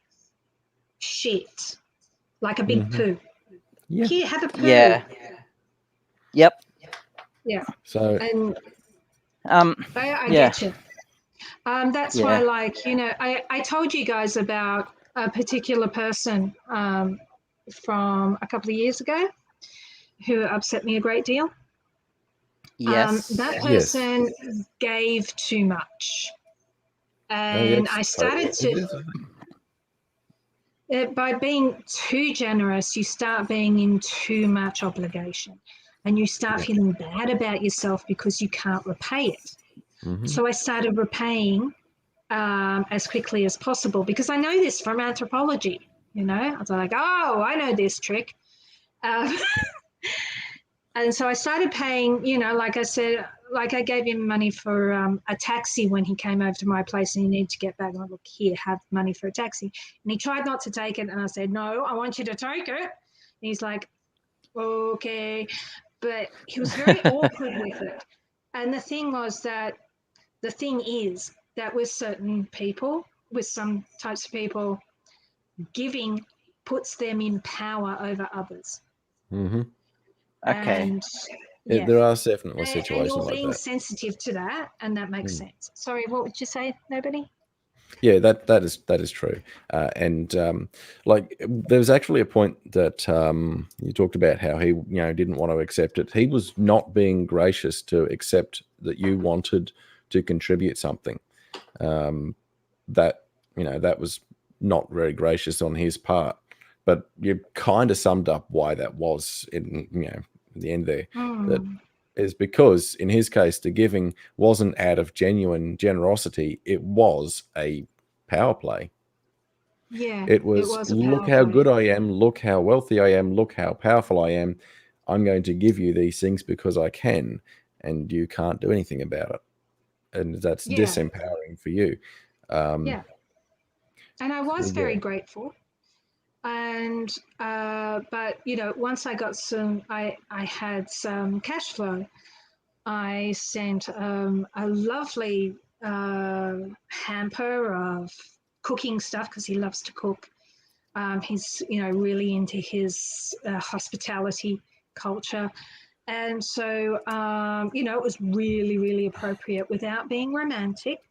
shit, like a big poo. Yeah. Here, have a poo. Yeah. Yep. Yeah. So. And I get you. That's why, like, I told you guys about a particular person from a couple of years ago who upset me a great deal. Yes. That person gave too much. And I started by being too generous, you start being in too much obligation and you start feeling bad about yourself because you can't repay it. So I started repaying as quickly as possible because I know this from anthropology. I was like, oh, I know this trick. And so I started paying, like I said, like I gave him money for a taxi when he came over to my place and he needed to get back. And I look, here, have money for a taxi. And he tried not to take it. And I said, no, I want you to take it. And he's like, okay. But he was very awkward with it. And the thing is that with certain people, with some types of people, giving puts them in power over others. Okay. And there are definitely situations and like that. you're being sensitive to that, and that makes sense. Sorry, what would you say, Nobody? Yeah, that is true. Like there was actually a point that you talked about how he didn't want to accept it. He was not being gracious to accept that you wanted to contribute something. That was not very gracious on his part. But you kind of summed up why that was in the end there. That is because in his case, the giving wasn't out of genuine generosity. It was a power play. Yeah, it was look how good I am, look how wealthy I am, look how powerful I am. I'm going to give you these things because I can, and you can't do anything about it. And that's disempowering for you. And I was very grateful. And but once I got I had some cash flow. I sent a lovely hamper of cooking stuff because he loves to cook. He's really into his hospitality culture, and so it was really, really appropriate without being romantic.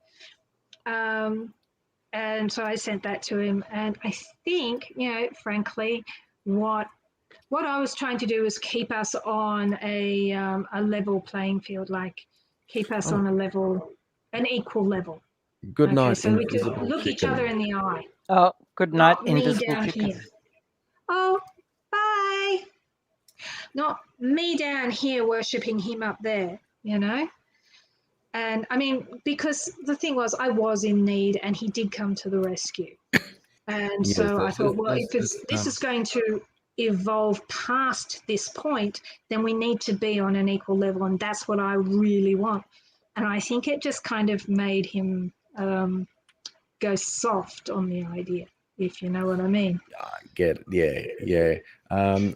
And so I sent that to him, and I think, frankly, what I was trying to do is keep us on a level playing field, like keep us on an equal level. Good night, so we could invisible look each chicken. other in the eye. Oh, good night, Not me invisible down chicken. here. Oh, bye. Not me down here worshipping him up there, And I mean, because the thing was, I was in need, and he did come to the rescue. And so I thought, well, if this is going to evolve past this point, then we need to be on an equal level, and that's what I really want. And I think it just kind of made him go soft on the idea, if you know what I mean. I get it. Yeah.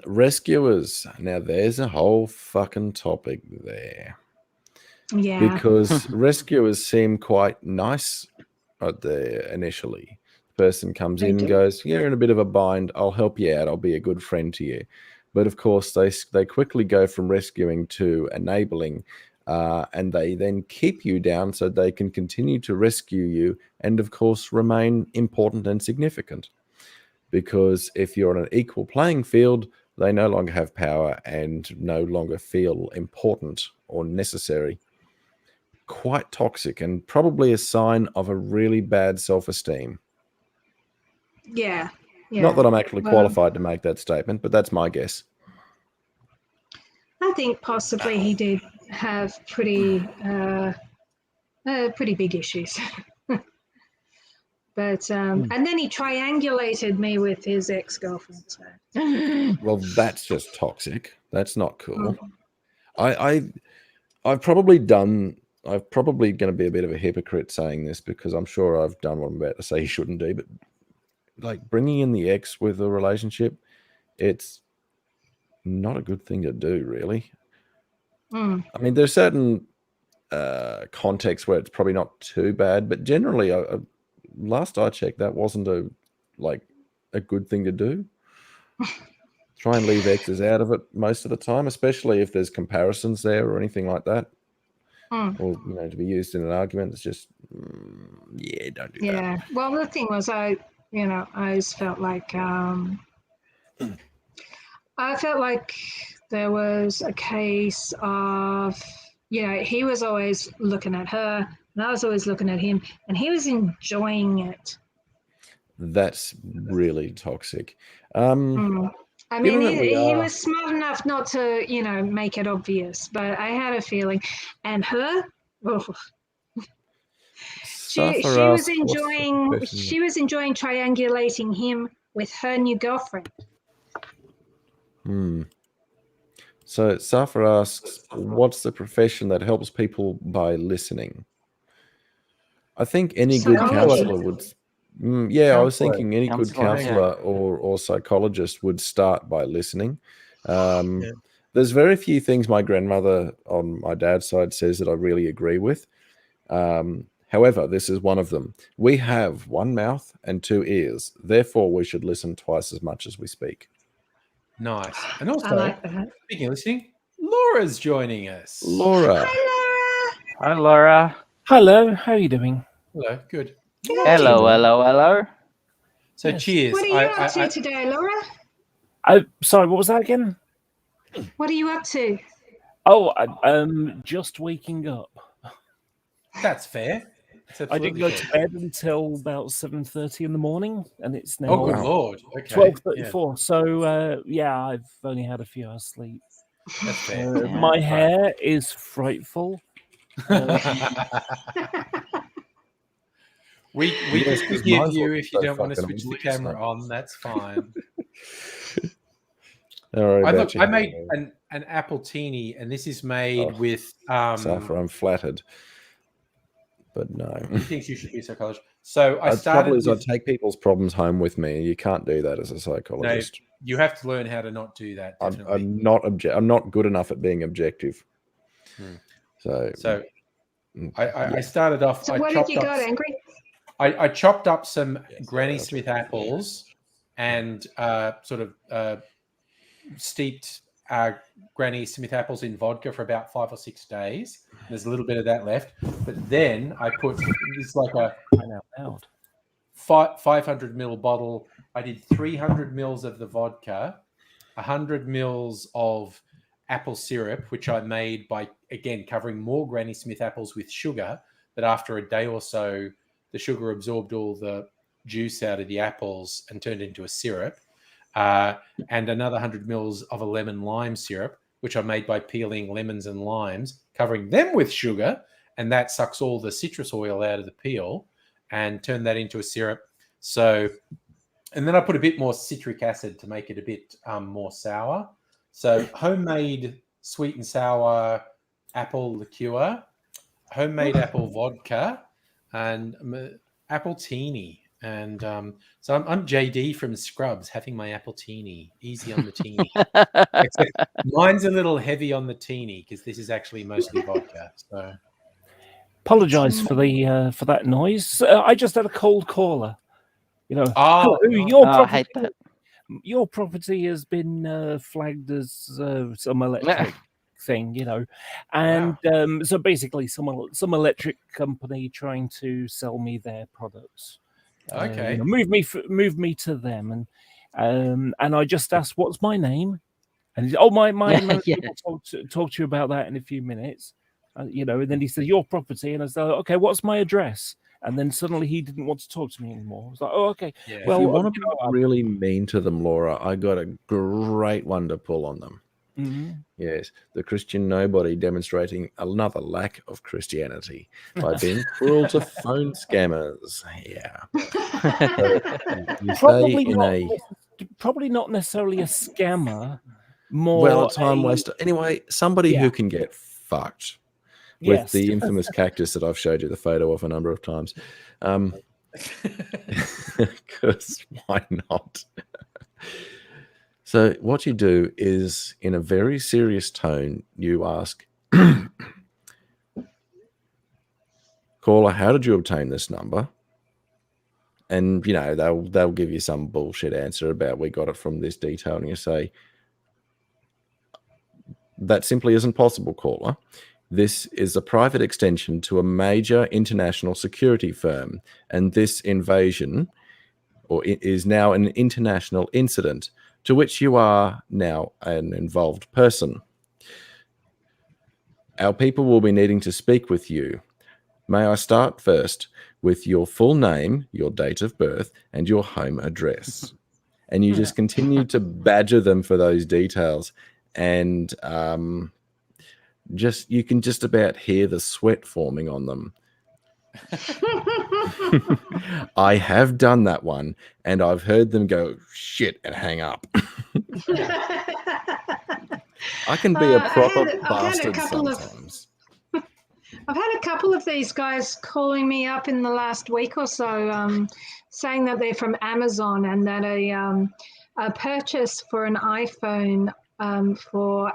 Rescuers. Now, there's a whole fucking topic there. Yeah. Because rescuers seem quite nice there initially. The person comes They in do. and goes, "You're in a bit of a bind. I'll help you out. I'll be a good friend to you." But of course, they quickly go from rescuing to enabling, and they then keep you down so they can continue to rescue you and, of course, remain important and significant. Because if you're on an equal playing field, they no longer have power and no longer feel important or necessary. Quite toxic and probably a sign of a really bad self-esteem. Yeah. Not that I'm actually Well, qualified to make that statement, but that's my guess. I think possibly he did have pretty big issues. But and then he triangulated me with his ex-girlfriend. So. Well, that's just toxic. That's not cool. I've probably going to be a bit of a hypocrite saying this because I'm sure I've done what I'm about to say you shouldn't do, but like bringing in the ex with a relationship, it's not a good thing to do, really. I mean, there's certain contexts where it's probably not too bad, but generally, last I checked, that wasn't a good thing to do. Try and leave exes out of it most of the time, especially if there's comparisons there or anything like that, or to be used in an argument. It's just don't do that. Yeah. Well, the thing was, I always felt like there was a case of, he was always looking at her and I was always looking at him and he was enjoying it. That's really toxic. I mean, he was smart enough not to, make it obvious, but I had a feeling. And her, she was enjoying triangulating him with her new girlfriend. So Safra asks, what's the profession that helps people by listening? I think any good counselor would. I was thinking any good counselor or psychologist would start by listening. There's very few things my grandmother on my dad's side says that I really agree with. However, this is one of them. We have one mouth and two ears. Therefore, we should listen twice as much as we speak. Nice. And also, speaking of listening, Laura's joining us. Laura. Hi, Laura. Hello. How are you doing? Hello. Good. Hello. So cheers. What are you up to today, Laura? Sorry, what was that again? What are you up to? Oh, just waking up. That's fair. I didn't go to bed until about 7:30 in the morning, and it's now good lord. Okay. 12:34. So I've only had a few hours sleep. That's fair. My hair is frightful. We can forgive you if you don't want to switch the camera on. That's fine. I made an appletini, and this is made with. Safra, I'm flattered, but no. He thinks you should be a psychologist. So I take people's problems home with me. You can't do that as a psychologist. No, you have to learn how to not do that. Definitely. I'm not good enough at being objective. So I started off. So what did you got, Angry? I chopped up some Granny Smith apples and steeped Granny Smith apples in vodka for about 5 or 6 days. There's a little bit of that left, but then I put this like a 500 ml bottle. I did 300 mils of the vodka, 100 mils of apple syrup, which I made by again covering more Granny Smith apples with sugar. But after a day or so, the sugar absorbed all the juice out of the apples and turned into a syrup. And another 100 mils of a lemon lime syrup, which I made by peeling lemons and limes, covering them with sugar, and that sucks all the citrus oil out of the peel and turn that into a syrup. So, and then I put a bit more citric acid to make it a bit more sour. So homemade sweet and sour apple liqueur, homemade apple vodka, and Appletini. And so I'm JD from Scrubs, having my Appletini, easy on the teeny. Except mine's a little heavy on the teeny because this is actually mostly vodka. So Apologise for that noise. I just had a cold caller. You know, Oh, hello, nice. I hate that. your property has been flagged as some electric thing, you know, and so basically some electric company trying to sell me their products. Okay. You know, move me to them, and I just asked, "What's my name?" And he said, "Oh, my manager will talk to you about that in a few minutes." You know, and then he said, "Your property," and I said, "Okay, what's my address?" And then suddenly he didn't want to talk to me anymore. I was like, "Oh, okay." Yeah. Well, Well, if you want to be really mean to them, Laura, I got a great one to pull on them. Yes, the Christian nobody demonstrating another lack of Christianity by being cruel to phone scammers. Yeah. probably not necessarily a scammer. More well, a time waster. Anyway, somebody who can get fucked with the infamous cactus that I've showed you the photo of a number of times. Because why not? So what you do is, in a very serious tone, you ask, caller, how did you obtain this number? And, you know, they'll give you some bullshit answer about we got it from this detail. And you say, that simply isn't possible, caller. This is a private extension to a major international security firm. And this invasion is now an international incident to which you are now an involved person. Our people will be needing to speak with you. May I start first with your full name, your date of birth, and your home address? And you just continue to badger them for those details. And you can just about hear the sweat forming on them. I have done that one, and I've heard them go shit and hang up. I can be a proper bastard sometimes. I've had a couple of these guys calling me up in the last week or so, saying that they're from Amazon and that a purchase for an iPhone for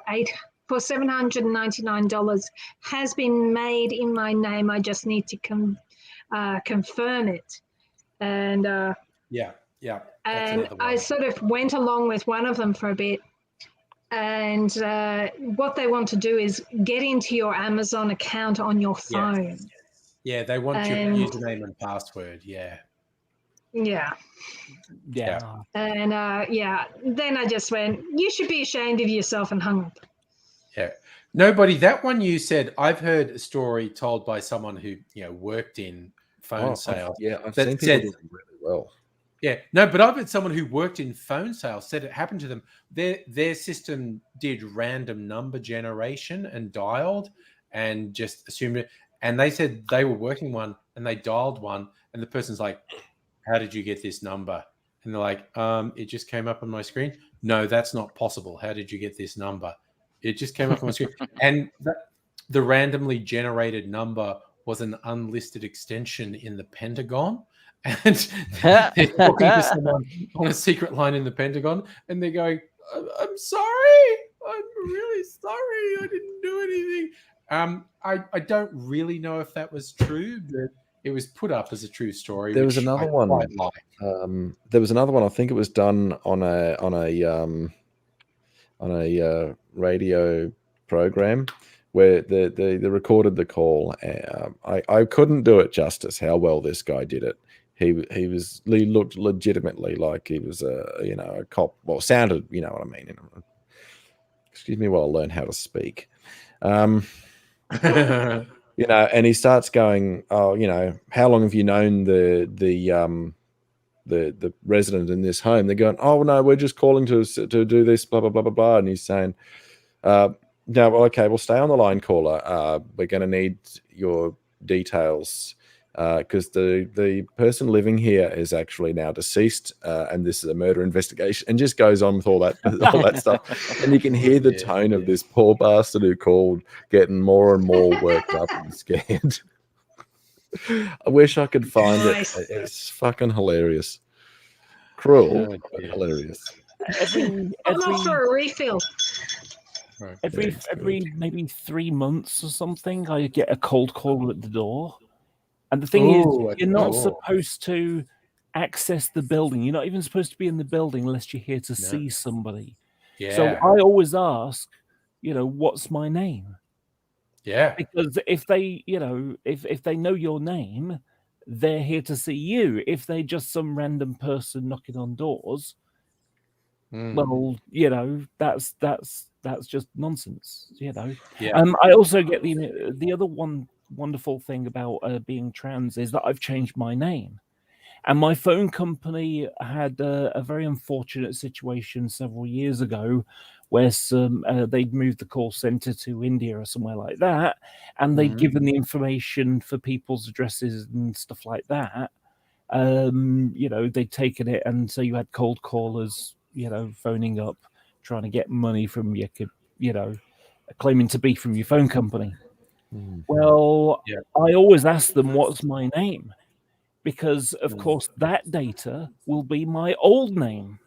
$799 has been made in my name. I just need to confirm it. And and I sort of went along with one of them for a bit. And what they want to do is get into your Amazon account on your phone. Yeah, they want your username and password. Yeah. And then I just went, you should be ashamed of yourself, and hung up. Yeah. Nobody, that one you said, I've heard a story told by someone who, you know, worked in phone sales. I've seen people do really well. Yeah, no, but I've had someone who worked in phone sales said it happened to them. Their system did random number generation and dialed and just assumed it. And they said they were working one and they dialed one, and the person's like, "How did you get this number?" And they're like, "It just came up on my screen." "No, that's not possible. How did you get this number?" "It just came up on my screen." And the randomly generated number was an unlisted extension in the Pentagon. And they're talking to someone on a secret line in the Pentagon, and they're going, "I'm sorry. I'm really sorry. I didn't do anything." I don't really know if that was true, but it was put up as a true story. There was another one. There was another one. I think it was done on a radio program where they recorded the call. I couldn't do it justice how well this guy did it. He looked legitimately like he was a cop. Well, sounded, you know what I mean. Excuse me while I learn how to speak. And he starts going, "Oh, how long have you known the resident in this home?" They're going, "Oh no, we're just calling to do this, blah blah blah blah blah." And he's saying, "No, well, okay, we'll stay on the line, caller. We're going to need your details because the person living here is actually now deceased, and this is a murder investigation," and just goes on with all that stuff. And you can hear the tone of this poor bastard who called getting more and more worked up and scared. I wish I could find Nice. it. It's fucking hilarious. Cruel, Oh, but dear. hilarious. I'm off for a refill. Right. Every maybe 3 months or something, I get a cold call at the door. And the thing is, Ooh, at you're the not door. supposed to access the building. You're not even supposed to be in the building unless you're here to No. see somebody. Yeah. So I always ask, what's my name? Yeah. Because if they, if they know your name, they're here to see you. If they're just some random person knocking on doors, well, that's just nonsense. Yeah. I also get the other one wonderful thing about being trans is that I've changed my name. And my phone company had a very unfortunate situation several years ago where they'd moved the call center to India or somewhere like that, and they'd given the information for people's addresses and stuff like that. They'd taken it, and so you had cold callers, phoning up, trying to get money from your, claiming to be from your phone company. Well, Yeah. I always ask them, what's my name? Because, of course, that data will be my old name,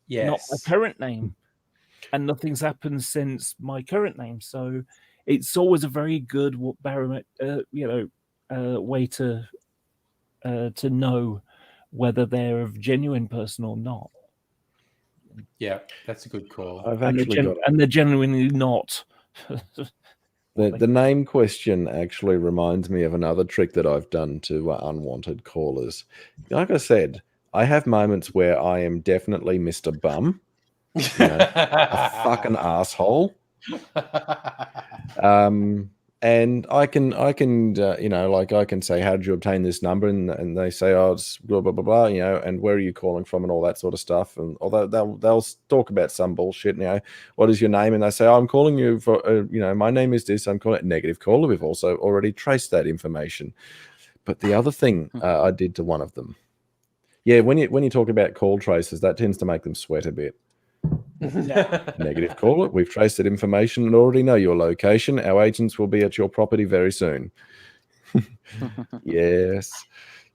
not my Yes. current name. And nothing's happened since my current name. So it's always a very good barometer, way to know whether they're a genuine person or not. Yeah, that's a good call. I've And actually got they're genuinely not. the name question actually reminds me of another trick that I've done to unwanted callers. Like I said, I have moments where I am definitely Mr. Bum, a fucking asshole. And I can I can say, how did you obtain this number? And they say, oh, it's blah, blah, blah, blah, and where are you calling from and all that sort of stuff. And although they'll talk about some bullshit, what is your name? And they say, oh, I'm calling you for, my name is this. I'm calling it negative caller. We've also already traced that information. But the other thing I did to one of them, when you talk about call traces, that tends to make them sweat a bit. Negative caller. We've traced that information and already know your location. Our agents will be at your property very soon. Yes,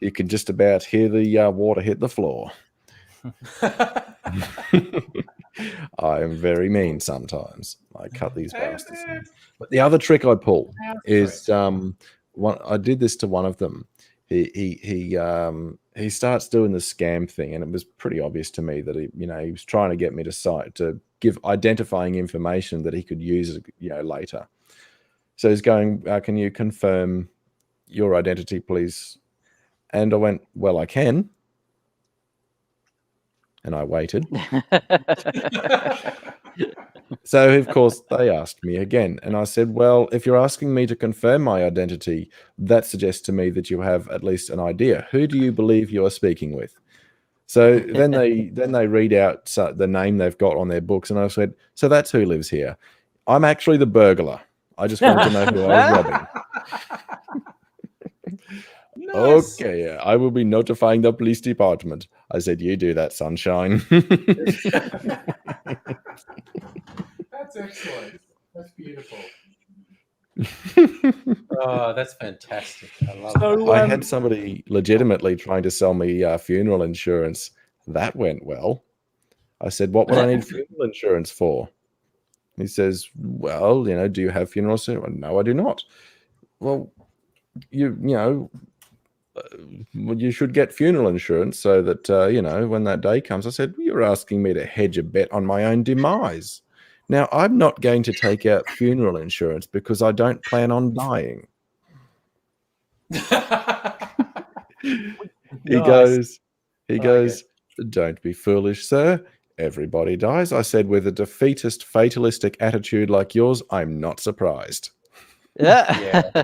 you can just about hear the water hit the floor. I am very mean sometimes. I cut these bastards. But the other trick I pull is I did this to one of them. He starts doing the scam thing, and it was pretty obvious to me that he was trying to get me to give identifying information that he could use later. So he's going, can you confirm your identity, please? And I went, well, I can. And I waited. So, of course, they asked me again. And I said, well, if you're asking me to confirm my identity, that suggests to me that you have at least an idea. Who do you believe you are speaking with? So then they read out the name they've got on their books. And I said, so that's who lives here. I'm actually the burglar. I just wanted to know who I was robbing. Nice. Okay, I will be notifying the police department. I said, you do that, sunshine. That's excellent. That's beautiful. Oh, that's fantastic. I love that. I had somebody legitimately trying to sell me funeral insurance. That went well. I said, what would I need funeral insurance for? He says, well, do you have funeral insurance? No, I do not. Well, you should get funeral insurance so that, when that day comes. I said, well, you're asking me to hedge a bet on my own demise. Now, I'm not going to take out funeral insurance because I don't plan on dying. He goes, don't be foolish, sir. Everybody dies. I said, with a defeatist, fatalistic attitude like yours, I'm not surprised. Yeah.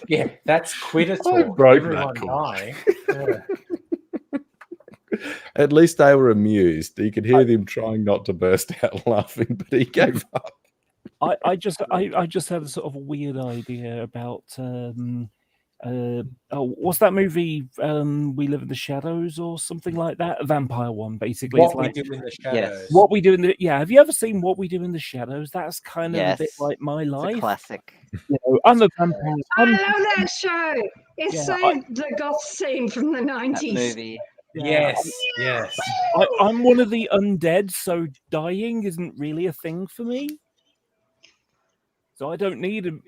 Yeah, that's quitter talk. I broke Everyone that dying. Yeah. At least they were amused. You could hear them trying not to burst out laughing, but he gave up. I just had a sort of a weird idea about what's that movie? We Live in the Shadows or something like that. A vampire one, basically. What It's We like Do in the Shadows. What We Do in the Have you ever seen What We Do in the Shadows? That's kind of a bit like my It's life. a classic. You know, I'm a vampire. I love that show. It's Yeah, so the goth scene from the That 90s. movie. Yes, yes. I'm one of the undead, so dying isn't really a thing for me. So I don't need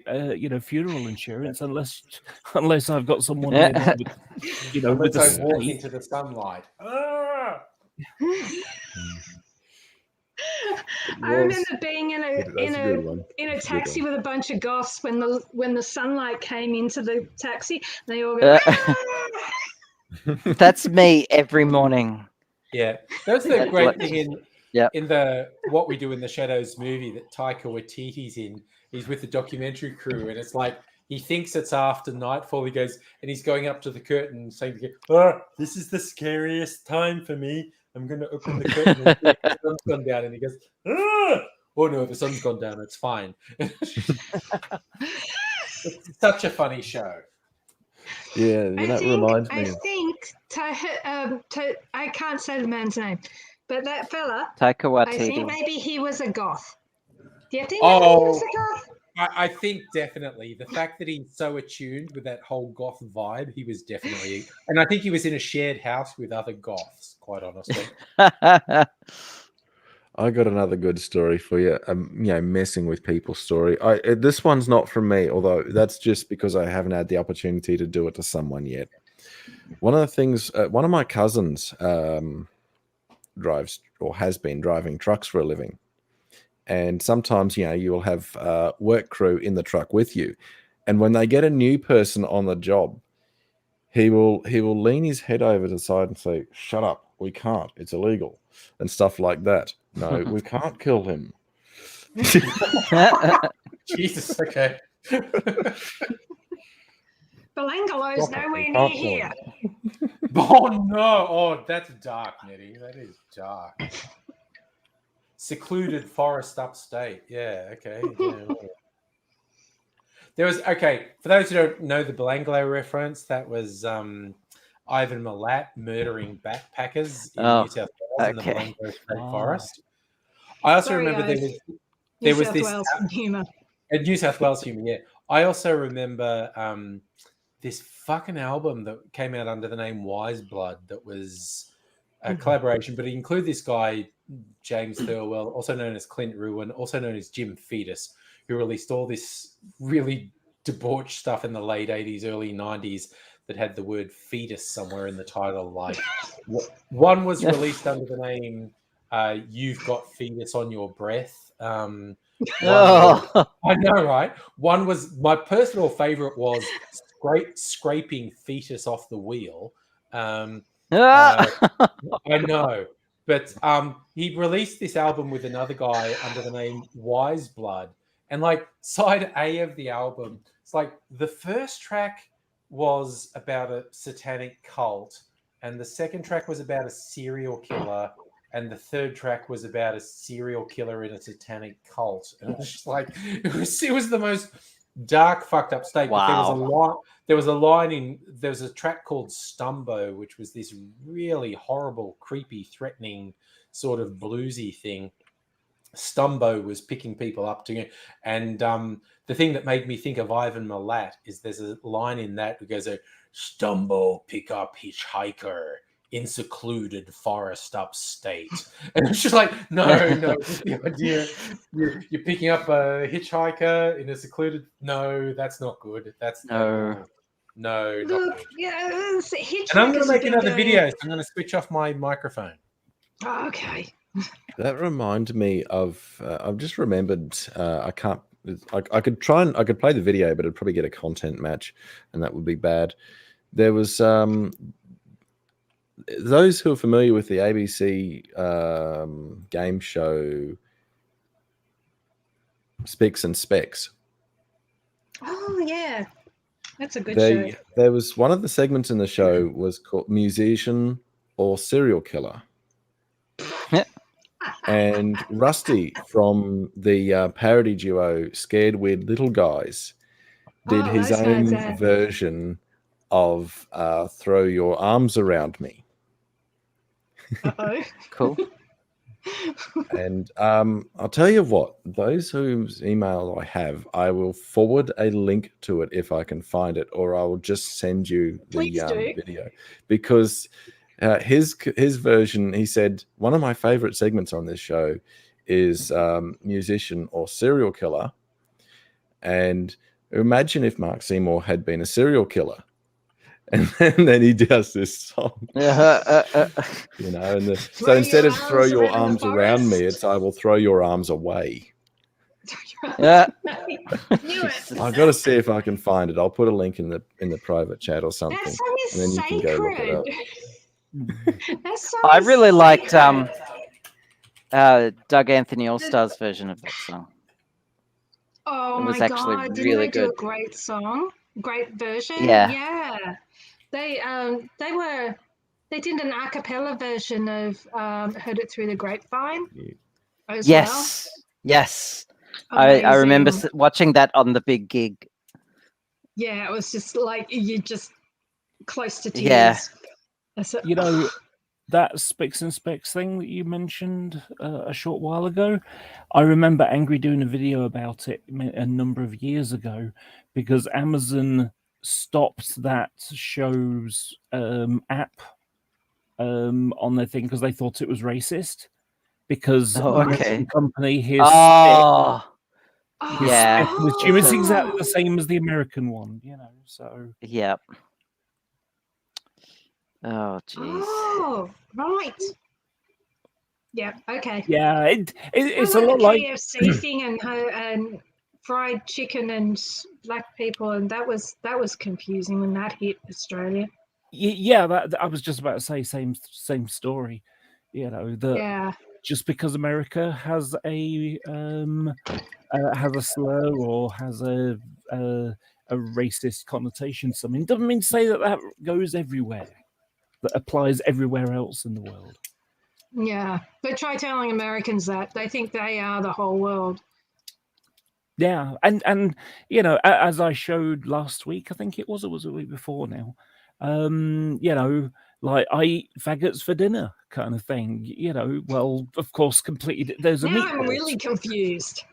funeral insurance unless I've got someone with Unless a I walk stake. into the sunlight. I remember being in That's a good one. a taxi with a bunch of goths when the sunlight came into the taxi. They all go. That's me every morning. Yeah, that's the great thing in the What We Do in the Shadows movie that Taika Waititi's in. He's with the documentary crew, and it's like he thinks it's after nightfall. He goes and he's going up to the curtain, saying, "Oh, this is the scariest time for me. I'm going to open the curtain and the sun's gone down." And he goes, "Oh no, the sun's gone down. It's fine." It's such a funny show. Yeah, that reminds me. I can't say the man's name, but that fella, Taika Waititi. I think maybe he was a goth. Do you think maybe he was a goth? I think definitely the fact that he's so attuned with that whole goth vibe, he was definitely, and I think he was in a shared house with other goths, quite honestly. I got another good story for you. Messing with people's story. This one's not from me, although that's just because I haven't had the opportunity to do it to someone yet. One of the things, one of my cousins drives or has been driving trucks for a living. And sometimes, you will have work crew in the truck with you. And when they get a new person on the job, he will lean his head over to the side and say, "Shut up, we can't. It's illegal," and stuff like that. No, we can't kill him. Jesus, okay. Belangelo's nowhere near here. Oh no! Oh, that's dark, Nettie. That is dark. Secluded forest upstate. Yeah, okay. Yeah. There was, for those who don't know the Belanglo reference, that was Ivan Milat murdering backpackers in New South Wales in the Belanglo State Forest. I also remember there was this humor. New South Wales humor, yeah. I also remember this fucking album that came out under the name Wise Blood that was a collaboration, but it included this guy, James Thirlwell, also known as Clint Ruin, also known as Jim Fetus, who released all this really debauched stuff in the late 80s, early 90s that had the word fetus somewhere in the title. Like one was released under the name You've Got Fetus on Your Breath. I know, right? One was, my personal favorite was Scraping Fetus Off the Wheel. I know. But he released this album with another guy under the name Wise Blood. And like side A of the album, it's like the first track was about a satanic cult, and the second track was about a serial killer, and the third track was about a serial killer in a satanic cult. And it was just like, it was the most dark, fucked up state. Wow. But there was a track called Stumbo, which was this really horrible, creepy, threatening sort of bluesy thing. Stumbo was picking people up to, and the thing that made me think of Ivan Milat is there's a line in that that goes, "Stumbo, pick up hitchhiker in secluded forest upstate," and it's just like, no, the idea you're picking up a hitchhiker in a secluded, no, that's not good. That's no, not good. Yeah, and I'm going to make another video, so I'm going to switch off my microphone. Oh, okay. That reminded me of. I've just remembered. I can't. I could try and I could play the video, but it'd probably get a content match, and that would be bad. There was those who are familiar with the ABC game show Spicks and Specs. Oh yeah, that's a good show. There was one of the segments in the show was called Musician or Serial Killer. And Rusty from the parody duo Scared Weird Little Guys did his own version of Throw Your Arms Around Me. Uh-oh. Cool. And I'll tell you what, those whose email I have, I will forward a link to it if I can find it, or I will just send you the Please do. video, because his version, he said, one of my favorite segments on this show is musician or serial killer. And imagine if Mark Seymour had been a serial killer. And then he does this song, you know. And so instead of throw your arms around me, it's I will throw your arms away. Yeah. Knew it. I've got to see if I can find it. I'll put a link in the private chat or something, That song is and then you can go look it up. sacred. That song I is really liked sacred. Doug Anthony All-Star's version of that song. Oh It was my actually God! Didn't really they do a good. great song? Great version. Yeah. Yeah. They did an a cappella version of "Heard It Through the Grapevine" as Yes. Yes. well. I remember Amazing. watching that on the big gig. Yeah, it was just like you're just close to tears. Yeah. You know, that Spicks and Specs thing that you mentioned a short while ago, I remember Angry doing a video about it a number of years ago, because Amazon stopped that show's app on their thing because they thought it was racist, because Oh, the okay. American company, his Oh, yeah. spec was It's a- exactly the same as the American one, you know. So yeah. Oh, jeez. Oh, right. Yeah. Okay. yeah, it's a Well, lot the like KFC thing and fried chicken and black people, and that was confusing when that hit Australia. yeah. That I was just about to say same story. You know, that Yeah. just because America has a slur or has a racist connotation, something doesn't mean to say that goes everywhere. That applies everywhere else in the world. Yeah. But try telling Americans that. They think they are the whole world. Yeah, and you know, as I showed last week, I think it was, or was it the week before now? You know, like I eat faggots for dinner, kind of thing. You know, well, of course, completely. There's a Now meatballs. I'm really confused.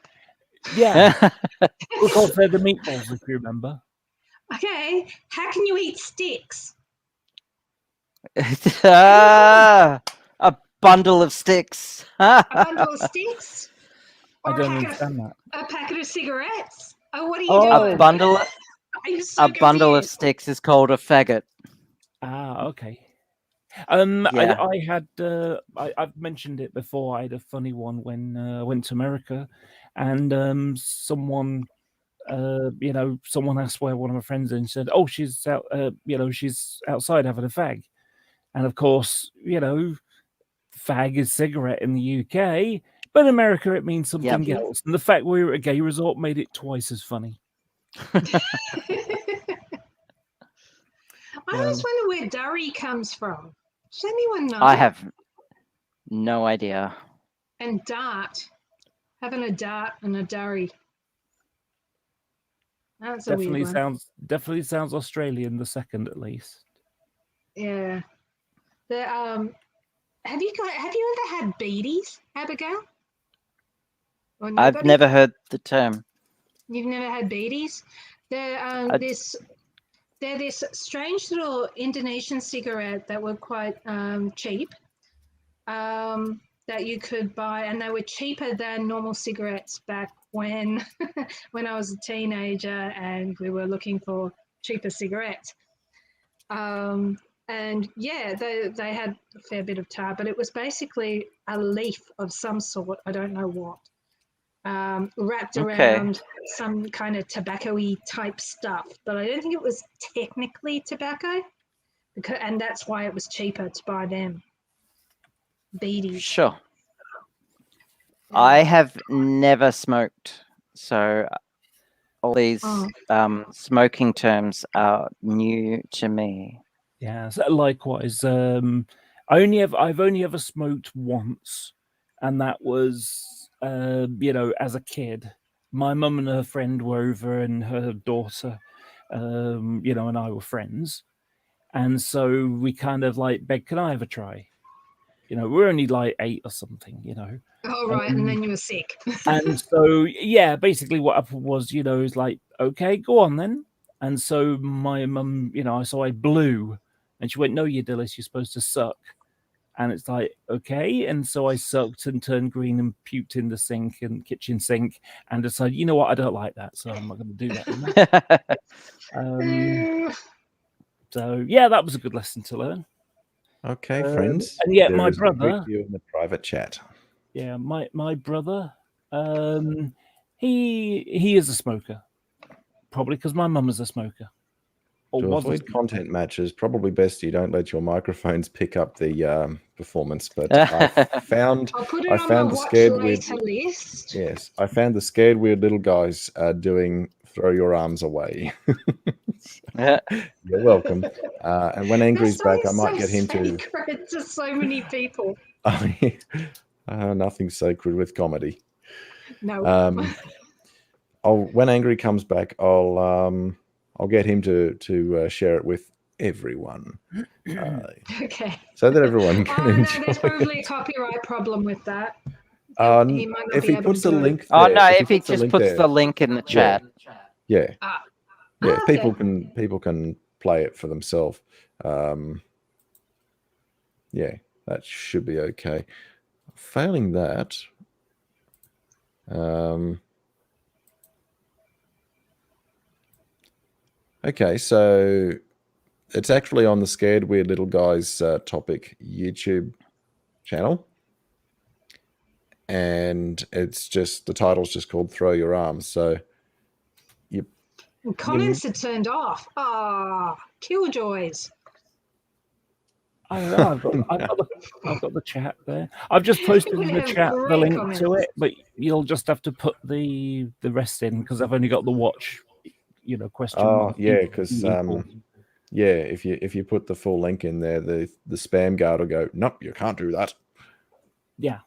Yeah, of course, they're the meatballs, if you remember. Okay. How can you eat sticks? A bundle of sticks. A bundle of sticks? I Or don't understand that. a packet of cigarettes? Oh, what are you Oh. doing? A bundle. I'm so A bundle of confused. sticks is called a faggot. Ah, okay. Yeah. I had I've mentioned it before. I had a funny one when I went to America, and someone you know, someone asked where one of my friends is and said, "Oh, she's out. You know, she's outside having a fag." And of course, you know, fag is cigarette in the UK, but in America it means something Yep. else. And the fact we were at a gay resort made it twice as funny. I always wonder where durry comes from. Does anyone know? I have no idea. And dart. Having a dart and a durry. That's a weird one. Definitely sounds Australian, the second at least. Yeah. The have you ever had beaties, Abigail? Or I've nobody? never heard the term. You've never had beaties? They're this strange little Indonesian cigarette that were quite cheap. That you could buy, and they were cheaper than normal cigarettes back when when I was a teenager and we were looking for cheaper cigarettes. And yeah, they had a fair bit of tar, but it was basically a leaf of some sort, I don't know what, wrapped around some kind of tobacco-y type stuff. But I don't think it was technically tobacco, and that's why it was cheaper to buy them. Beaties. Sure. I have never smoked, so all these smoking terms are new to me. Yeah, so likewise. I've only ever smoked once, and that was you know, as a kid. My mum and her friend were over, and her daughter, you know, and I were friends. And so we kind of like begged, can I have a try? You know, we're only like 8 or something, you know. Oh, right. And then you were sick. And so, yeah, basically what happened was, you know, it's like, okay, go on then. And so my mum, you know, so I blew and she went, no, you Dillis, you're supposed to suck. And it's like, okay. And so I sucked and turned green and puked in the sink and kitchen sink and decided, you know what, I don't like that. So I'm not going to do that. So, yeah, that was a good lesson to learn. Okay, friends. And yet there my is a brother, preview in the private chat. yeah, my brother, he is a smoker, probably because my mum is a smoker. Or To was a avoid smoker. content matches, probably best you don't let your microphones pick up the performance. But I found I'll put it I on found my the watch scared weird. later list. Yes, I found the scared weird little guys doing "Throw Your Arms Away." You're welcome. And when Angry's back, I might get him to. Sacred to so many people. Nothing sacred with comedy. No. When Angry comes back, I'll get him to share it with everyone. Okay. So that everyone can enjoy. No, there's probably a copyright problem with that. He might not if be he able puts to a do it. link there, Oh no! If he puts a just link puts there, the link in the chat. yeah, Okay. people can play it for themselves. Yeah, that should be okay. Failing that, okay, so it's actually on the Scared Weird Little Guys topic YouTube channel, and it's just the title's just called "Throw Your Arms." So Comments are turned off. Killjoys. I don't know. I've got the chat there. I've just posted in the chat the link to it, but you'll just have to put the rest in because I've only got the watch, you know, question mark. Yeah, because yeah, if you put the full link in there, the spam guard will go, nope, you can't do that. Yeah,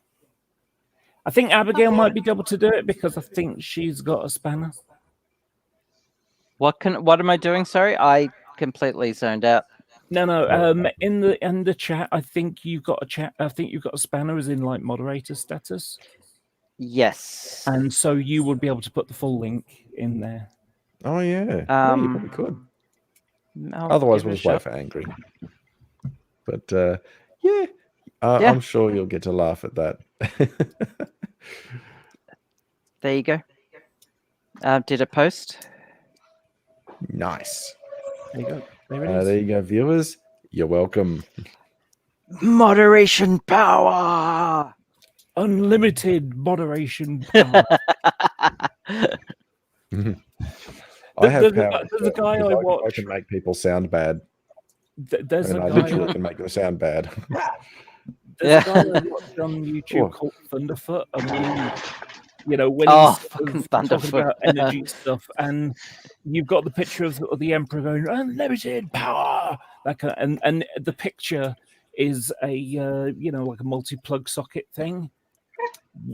I think Abigail might be able to do it because I think she's got a spanner. What am I doing? Sorry, I completely zoned out. No. In the chat, I think you've got a chat. I think you've got a spanner, as in like moderator status. Yes. And so you would be able to put the full link in there. Oh yeah, yeah, you probably could. Otherwise, we'll just wait for Angry. But yeah, I'm sure you'll get to laugh at that. There you go. Did it post? Nice. There you go. There it is. There you go, viewers. You're welcome. Moderation power. Unlimited moderation power. I have power. There's a guy I watch. I can make people sound bad. There's a I guy literally can make them sound bad. There's a guy I watch on YouTube called Thunderfoot. You know, when he's talking about energy stuff, and you've got the picture of the Emperor going unlimited power, that kind of, and the picture is a you know, like a multi-plug socket thing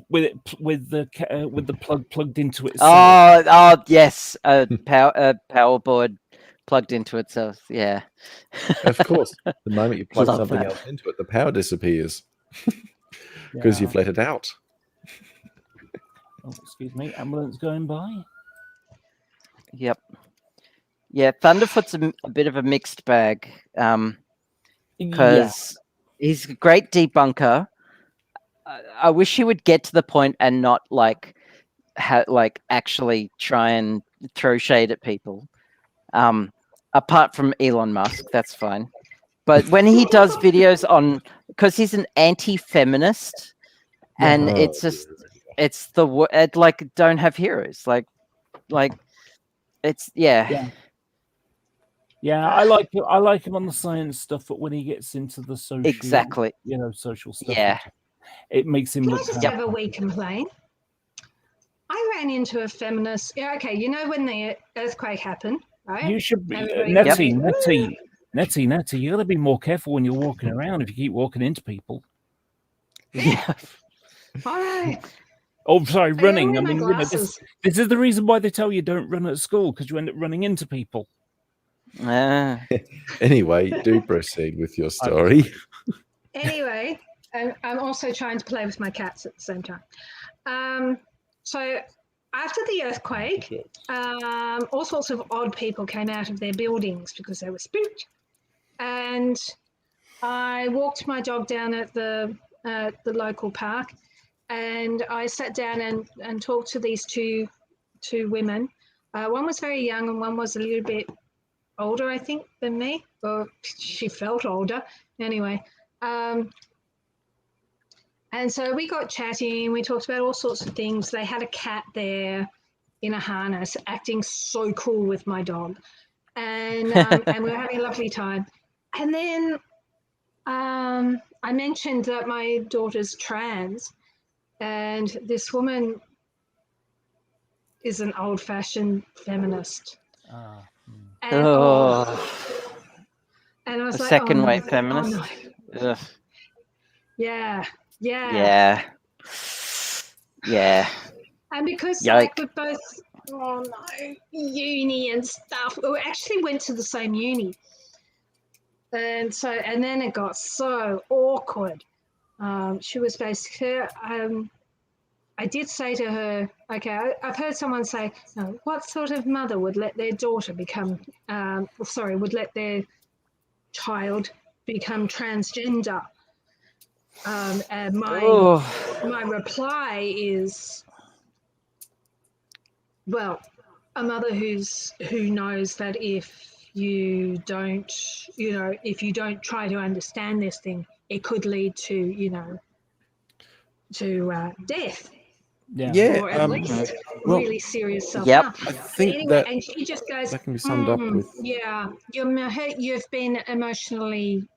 with the plug plugged into itself. Oh yes, power board plugged into itself. Yeah, of course. The moment you plug something else into it, the power disappears because you've let it out. Oh, excuse me, ambulance going by. Yep. Yeah, Thunderfoot's a bit of a mixed bag. Because he's a great debunker. I wish he would get to the point and not like actually try and throw shade at people. Apart from Elon Musk, that's fine. But when he does videos on, because he's an anti-feminist, and it's just like don't have heroes, like it's yeah. I like him on the science stuff, but when he gets into the social, social stuff, it makes him look. Can I just have a wee complaint? I ran into a feminist. Yeah, okay, you know when the earthquake happened, right? You should be Nettie. You got to be more careful when you're walking around. If you keep walking into people. Yeah. All right. Oh, sorry, running. I mean, you know, this is the reason why they tell you don't run at school, because you end up running into people. Anyway, do proceed with your story. Anyway, I'm also trying to play with my cats at the same time. So after the earthquake, all sorts of odd people came out of their buildings because they were spooked. And I walked my dog down at the local park, and I sat down and talked to these two women. One was very young and one was a little bit older, I think, than me. Or she felt older. Anyway. And so we got chatting. We talked about all sorts of things. They had a cat there in a harness, acting so cool with my dog. And we were having a lovely time. And then I mentioned that my daughter's trans, and this woman is an old-fashioned feminist. And, and I was The like, second oh, wave no, feminist. oh, no. Ugh. Yeah. And because like we're both uni and stuff, we actually went to the same uni. And then it got so awkward. She was basically, I did say to her, okay, I've heard someone say, what sort of mother would let their daughter would let their child become transgender? And my reply is, well, a mother who knows that if you don't try to understand this thing, it could lead to death. Yeah, or at least really serious self Yep. harm. I think anyway, that and she just goes, that can be summed up with you've been emotionally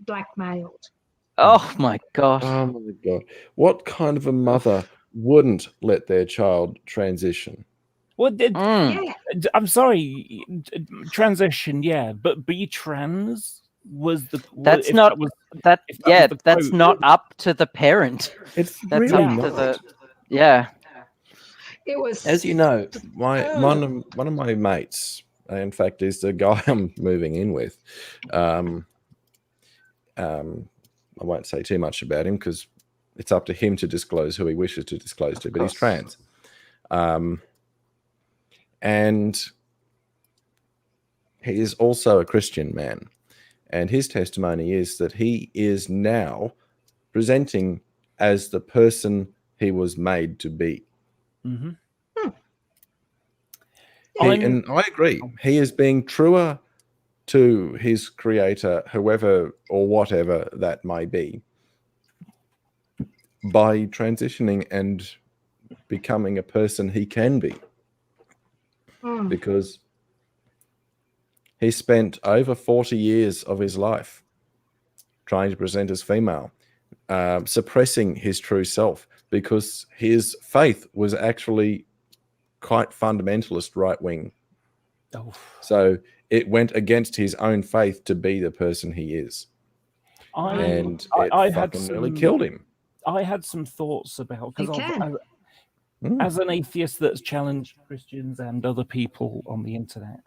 blackmailed. Oh my god. oh my god, what kind of a mother wouldn't let their child transition? Well, Yeah, I'm sorry, transition, yeah, but be trans was the That's if not that was that. if that Yeah, was the that's quote. not up to the parent. It's That's really up not. to the. Yeah. it was. As you know, one of my mates, in fact, is the guy I'm moving in with. I won't say too much about him because it's up to him to disclose who he wishes to disclose to, but he's trans. And he is also a Christian man. And his testimony is that he is now presenting as the person he was made to be. Mm-hmm. And I agree. He is being truer to his creator, whoever or whatever that may be, by transitioning and becoming a person he can be. Because he spent over 40 years of his life trying to present as female, suppressing his true self, because his faith was actually quite fundamentalist right-wing. So it went against his own faith to be the person he is. And it fucking nearly killed him. I had some thoughts about, because as an atheist that's challenged Christians and other people on the internet,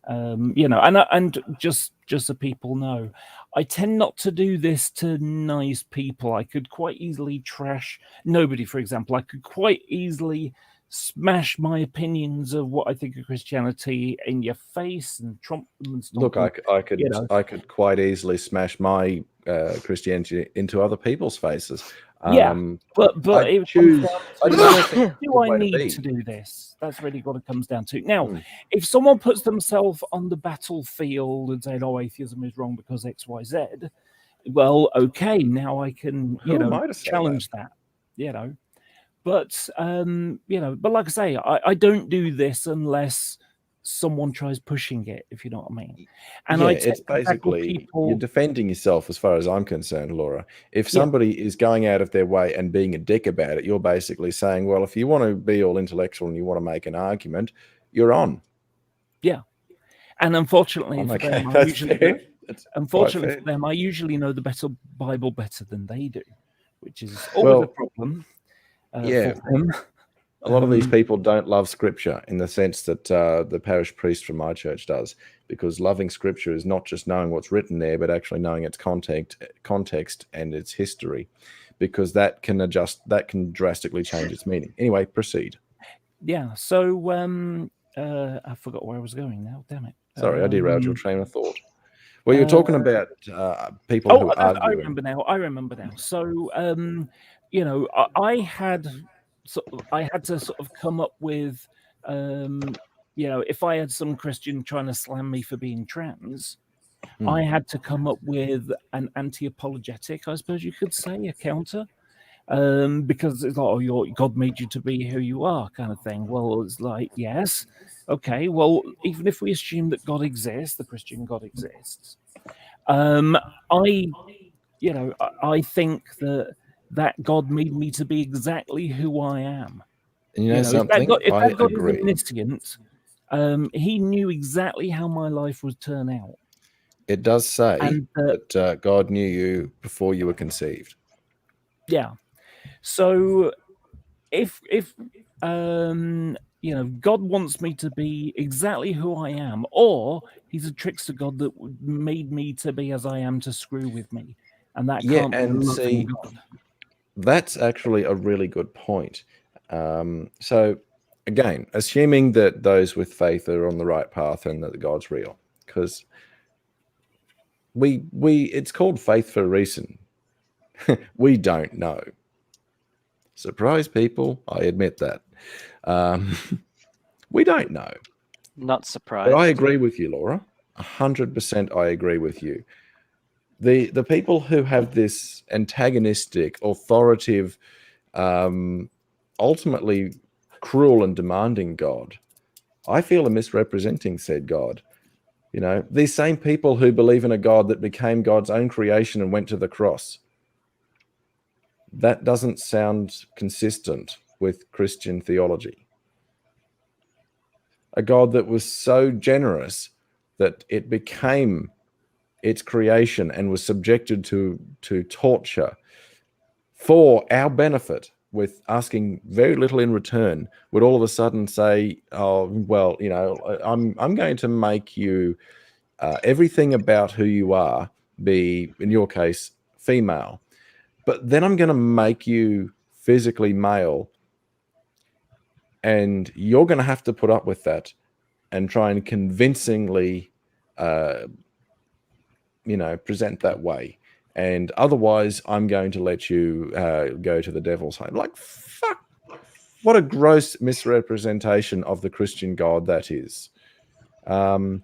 and just so people know, I tend not to do this to nice people. I could quite easily trash nobody, for example. I could quite easily smash my opinions of what I think of Christianity in your face and trump them and stuff. Look, I could quite easily smash my Christianity into other people's faces. But it choose. comes down to, do I need to do this? That's really what it comes down to. Now, if someone puts themselves on the battlefield and saying, "Oh, atheism is wrong because X, Y, Z," well, okay, now I can, challenge that. But but like I say, I don't do this unless someone tries pushing it, if you know what I mean. And it's basically you're defending yourself, as far as I'm concerned, Laura. If somebody is going out of their way and being a dick about it, you're basically saying, well, if you want to be all intellectual and you want to make an argument, you're on. Yeah. And unfortunately for them, I usually know the Bible better than they do, which is always a problem. For them. A lot of these people don't love Scripture in the sense that the parish priest from my church does, because loving Scripture is not just knowing what's written there, but actually knowing its context and its history, because that can drastically change its meaning. Anyway, proceed. Yeah. So I forgot where I was going now. Damn it. Sorry, I derailed your train of thought. Well, you're talking about people who argue. I remember now. So, you know, I had to sort of come up with, you know, if I had some Christian trying to slam me for being trans, I had to come up with an anti-apologetic, I suppose you could say, a counter. Because it's like, oh, God made you to be who you are, kind of thing. Well, it's like, yes, okay. Well, even if we assume that God exists, the Christian God exists, I think that God made me to be exactly who I am. And you know something? If that God agree. is omniscient, he knew exactly how my life would turn out. It does say that God knew you before you were conceived. Yeah. So if you know, God wants me to be exactly who I am, or he's a trickster God that made me to be as I am to screw with me, and that can't be a loving God. That's actually a really good point. So again, assuming that those with faith are on the right path and that God's real, because we it's called faith for a reason. We don't know. Surprise, people. I admit that. We don't know. Not surprised. But I agree with you, Laura. 100% I agree with you. The people who have this antagonistic, authoritative, ultimately cruel and demanding God, I feel are misrepresenting said God. You know, these same people who believe in a God that became God's own creation and went to the cross. That doesn't sound consistent with Christian theology. A God that was so generous that it became its creation and was subjected to torture for our benefit, with asking very little in return, would all of a sudden say, oh, well, you know, I'm going to make you everything about who you are be, in your case, female, but then I'm going to make you physically male, and you're going to have to put up with that and try and convincingly present that way, and otherwise I'm going to let you go to the devil's home. Like, fuck, what a gross misrepresentation of the Christian God that is. And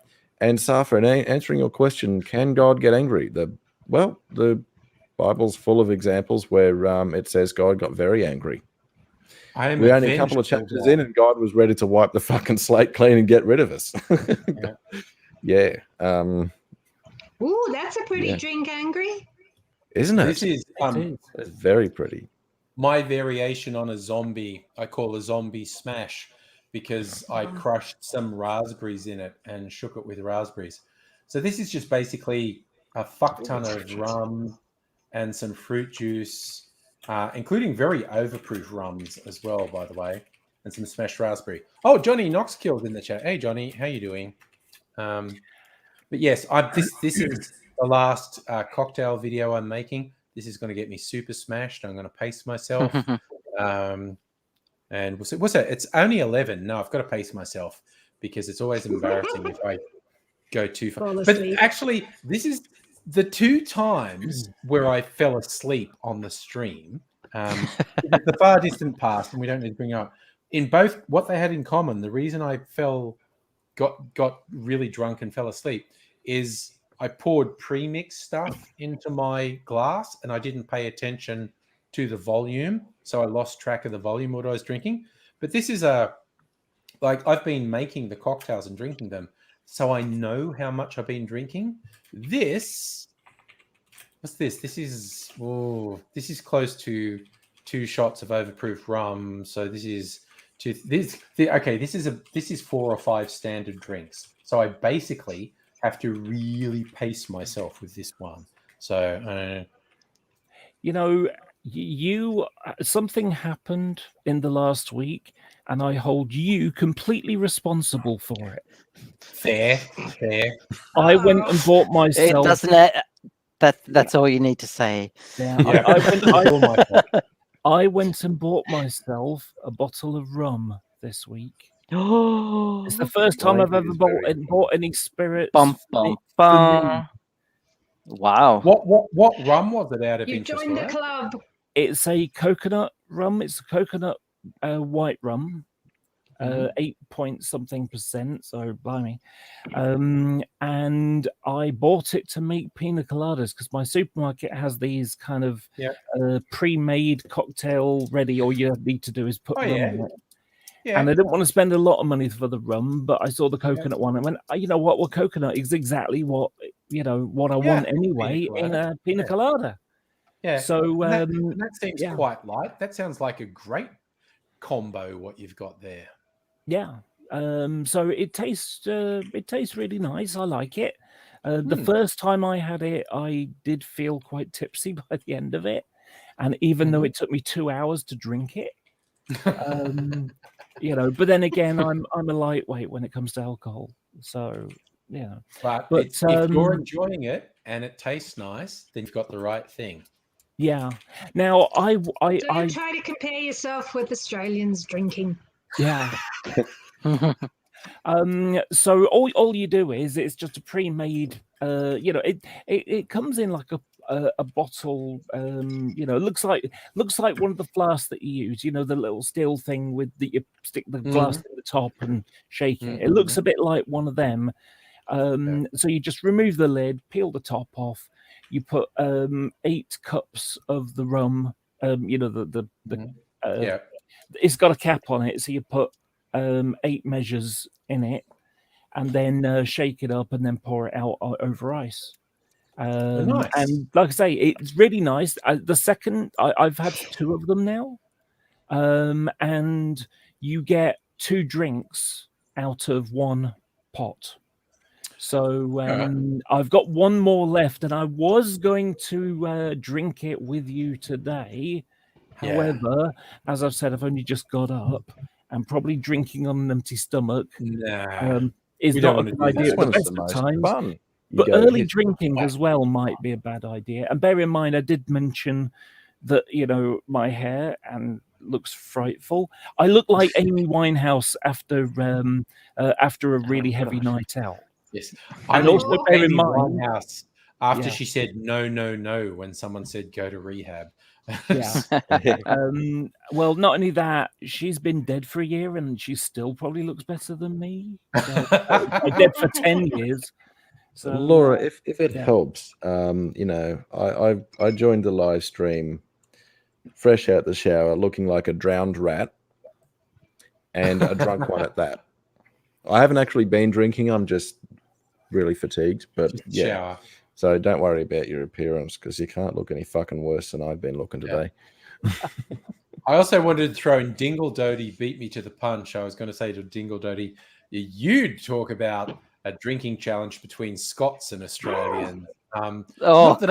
Safa, in answering your question, can God get angry? The Bible's full of examples where it says God got very angry. We're only a couple of chapters in, and God was ready to wipe the fucking slate clean and get rid of us. Yeah. Ooh, that's a pretty drink, angry. Isn't it? This is it's very pretty. My variation on a zombie, I call a zombie smash, because I crushed some raspberries in it and shook it with raspberries. So this is just basically a fuck ton of rum and some fruit juice, including very overproof rums as well, by the way, and some smashed raspberry. Oh, Johnny Knox killed in the chat. Hey, Johnny, how you doing? But yes, this is the last cocktail video I'm making. This is going to get me super smashed. I'm going to pace myself. And we'll see. What's that? It's only 11. No, I've got to pace myself because it's always embarrassing if I go too far. But actually, this is the 2 times where I fell asleep on the stream. The far distant past, and we don't need to bring it up. In both, what they had in common, the reason I got really drunk and fell asleep is I poured pre-mixed stuff into my glass and I didn't pay attention to the volume, so I lost track of the volume of what I was drinking. But this is I've been making the cocktails and drinking them, so I know how much I've been drinking. What's this? This is close to 2 shots of overproof rum. So this is this is 4 or 5 standard drinks. So I basically have to really pace myself with this one. So you something happened in the last week, and I hold you completely responsible for it. Fair. I went and bought It myself. doesn't. That's all you need to say. Yeah, Yeah. I went and bought myself a bottle of rum this week. It's the first time I've ever bought any spirits. Bum, bum, for me. bum. Wow. What rum was it out of You interest? joined the Laura? club. It's a coconut rum. It's a coconut white rum. 8 point something %, so blimey. And I bought it to make pina coladas because my supermarket has these kind of pre-made cocktail ready. All you need to do is put rum in it. Yeah. And I didn't want to spend a lot of money for the rum, but I saw the coconut one and went, you know what? Well, coconut is exactly what I want anyway in a pina colada. Yeah. So that seems quite light. That sounds like a great combo. What you've got there. Yeah. So it tastes really nice. I like it. The first time I had it, I did feel quite tipsy by the end of it, and even though it took me 2 hours to drink it, But then again, I'm a lightweight when it comes to alcohol. So yeah. But if you're enjoying it and it tastes nice, then you've got the right thing. Yeah. Now Don't try to compare yourself with Australians drinking. Yeah. So all you do is it's just a pre-made. It comes in like a bottle. It looks like one of the flasks that you use. The little steel thing with that you stick the glass at the top and shake it. It looks a bit like one of them. So you just remove the lid, peel the top off. You put 8 cups of the rum. It's got a cap on it, so you put 8 measures in it, and then shake it up, and then pour it out over ice. Nice. And like I say, it's really nice. The second I've had 2 of them now, and you get 2 drinks out of 1 pot. So I've got 1 more left, and I was going to drink it with you today. However, as I've said, I've only just got up, and probably drinking on an empty stomach is not a good idea at the best of times. Fun. But early drinking as well might be a bad idea. And bear in mind, I did mention that my hair looks frightful. I look like Amy Winehouse after a really heavy night out. Yes, and also bear in mind, Winehouse after she said no when someone said go to rehab. Yeah. Well, not only that, she's been dead for a year, and she still probably looks better than me. So, I'm dead for 10 years. So, Laura, if it helps, I joined the live stream fresh out the shower, looking like a drowned rat, and a drunk one at that. I haven't actually been drinking. I'm just really fatigued, but shower. So don't worry about your appearance, because you can't look any fucking worse than I've been looking today. I also wanted to throw in Dingle Doty beat me to the punch. I was going to say to Dingle Doty, you'd talk about a drinking challenge between Scots and Australians. Not that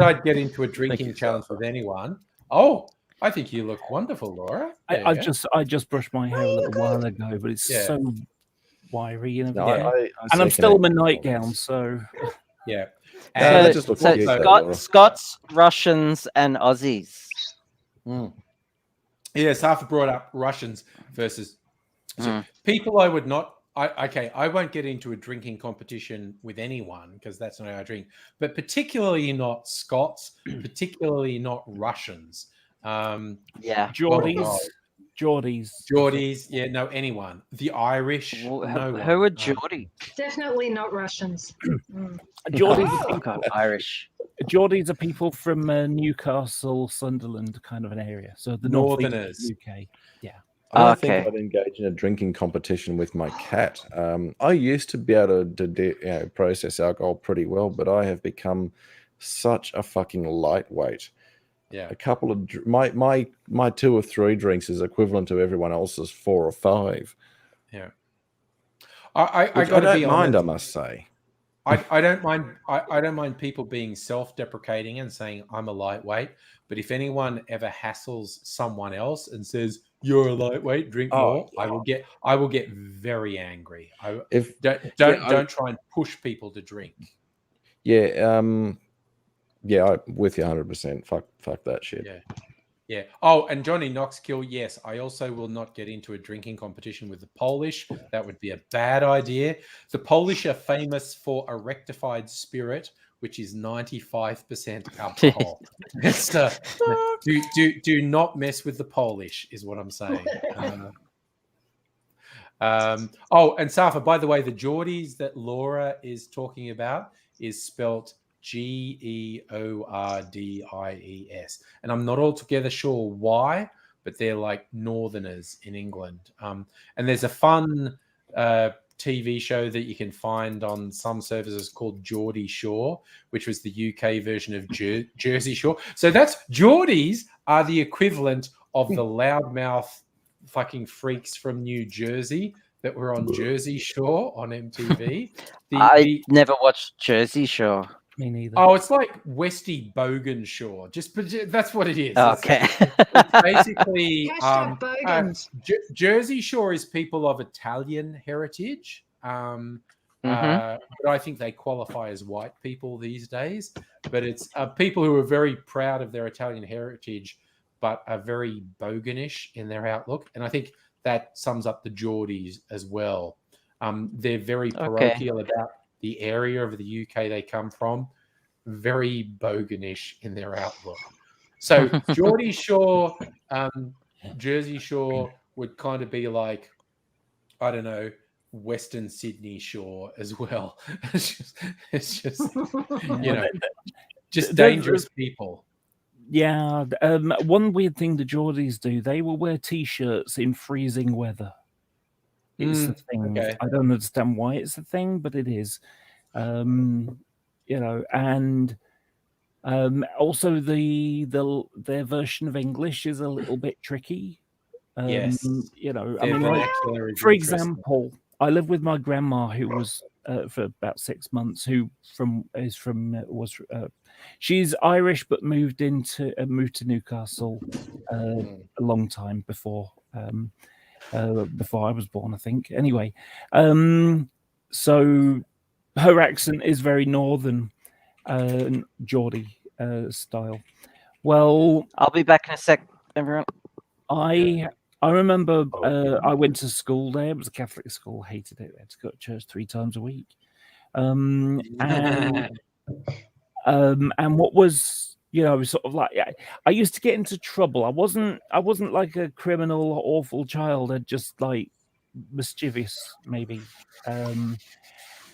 I'd get into a drinking challenge with anyone. Oh, I think you look wonderful, Laura. I just brushed my hair a little while ago, but it's so wiry and everything. And I'm still in my nightgown, so yeah. And Scots, Russians, and Aussies. Yes, Arthur brought up Russians versus people I would not. I won't get into a drinking competition with anyone because that's not how I drink. But particularly not Scots, particularly not Russians. Geordies. Yeah, no, anyone. The Irish. Who are Geordie? Definitely not Russians. Geordies Irish. Geordies are people from Newcastle, Sunderland, kind of an area. So the Northerners. UK. Yeah. I don't think I'd engage in a drinking competition with my cat. I used to be able to process alcohol pretty well, but I have become such a fucking lightweight. Yeah, a couple of my 2 or 3 drinks is equivalent to everyone else's 4 or 5. Yeah, I got to be honest. I must say. I don't mind. I don't mind people being self-deprecating and saying I'm a lightweight. But if anyone ever hassles someone else and says you're a lightweight, drink more, I will get very angry. Don't try and push people to drink. Yeah, I'm with you 100%. Fuck that shit. Yeah. Oh, and Johnny Knoxkill, yes, I also will not get into a drinking competition with the Polish. That would be a bad idea. The Polish are famous for a rectified spirit, which is 95% alcohol. Do not mess with the Polish, is what I'm saying. And Safa, by the way, the Geordies that Laura is talking about is spelt Geordies, and I'm not altogether sure why, but they're like Northerners in England. And there's a fun TV show that you can find on some services called Geordie Shore, which was the UK version of Jersey Shore. So that's Geordies are the equivalent of the loudmouth fucking freaks from New Jersey that were on Jersey Shore on MTV. I never watched Jersey Shore. Me neither. Oh, it's like Westy Bogan Shore. That's what it is. Okay. It's basically Bogans. Jersey Shore is people of Italian heritage. But I think they qualify as white people these days. But it's people who are very proud of their Italian heritage, but are very boganish in their outlook. And I think that sums up the Geordies as well. They're very parochial about the area of the UK they come from, very boganish in their outlook. So Geordie Shore, Jersey Shore would kind of be like, I don't know, Western Sydney Shore as well. It's just just dangerous people. Yeah. One weird thing the Geordies do, they will wear T-shirts in freezing weather. It's the thing. Okay. I don't understand why it's a thing, but it is. And also their version of English is a little bit tricky. Yes. For example, I lived with my grandma who was for about 6 months. She's Irish but moved to Newcastle a long time before I was born, I think. Anyway, so her accent is very northern, Geordie style. Well, I'll be back in a sec, everyone. I remember I went to school there. It was a Catholic school. Hated it. I had to go to church 3 times a week. And what was, sort of like, I used to get into trouble. I wasn't like a criminal or awful child. I just like mischievous, maybe.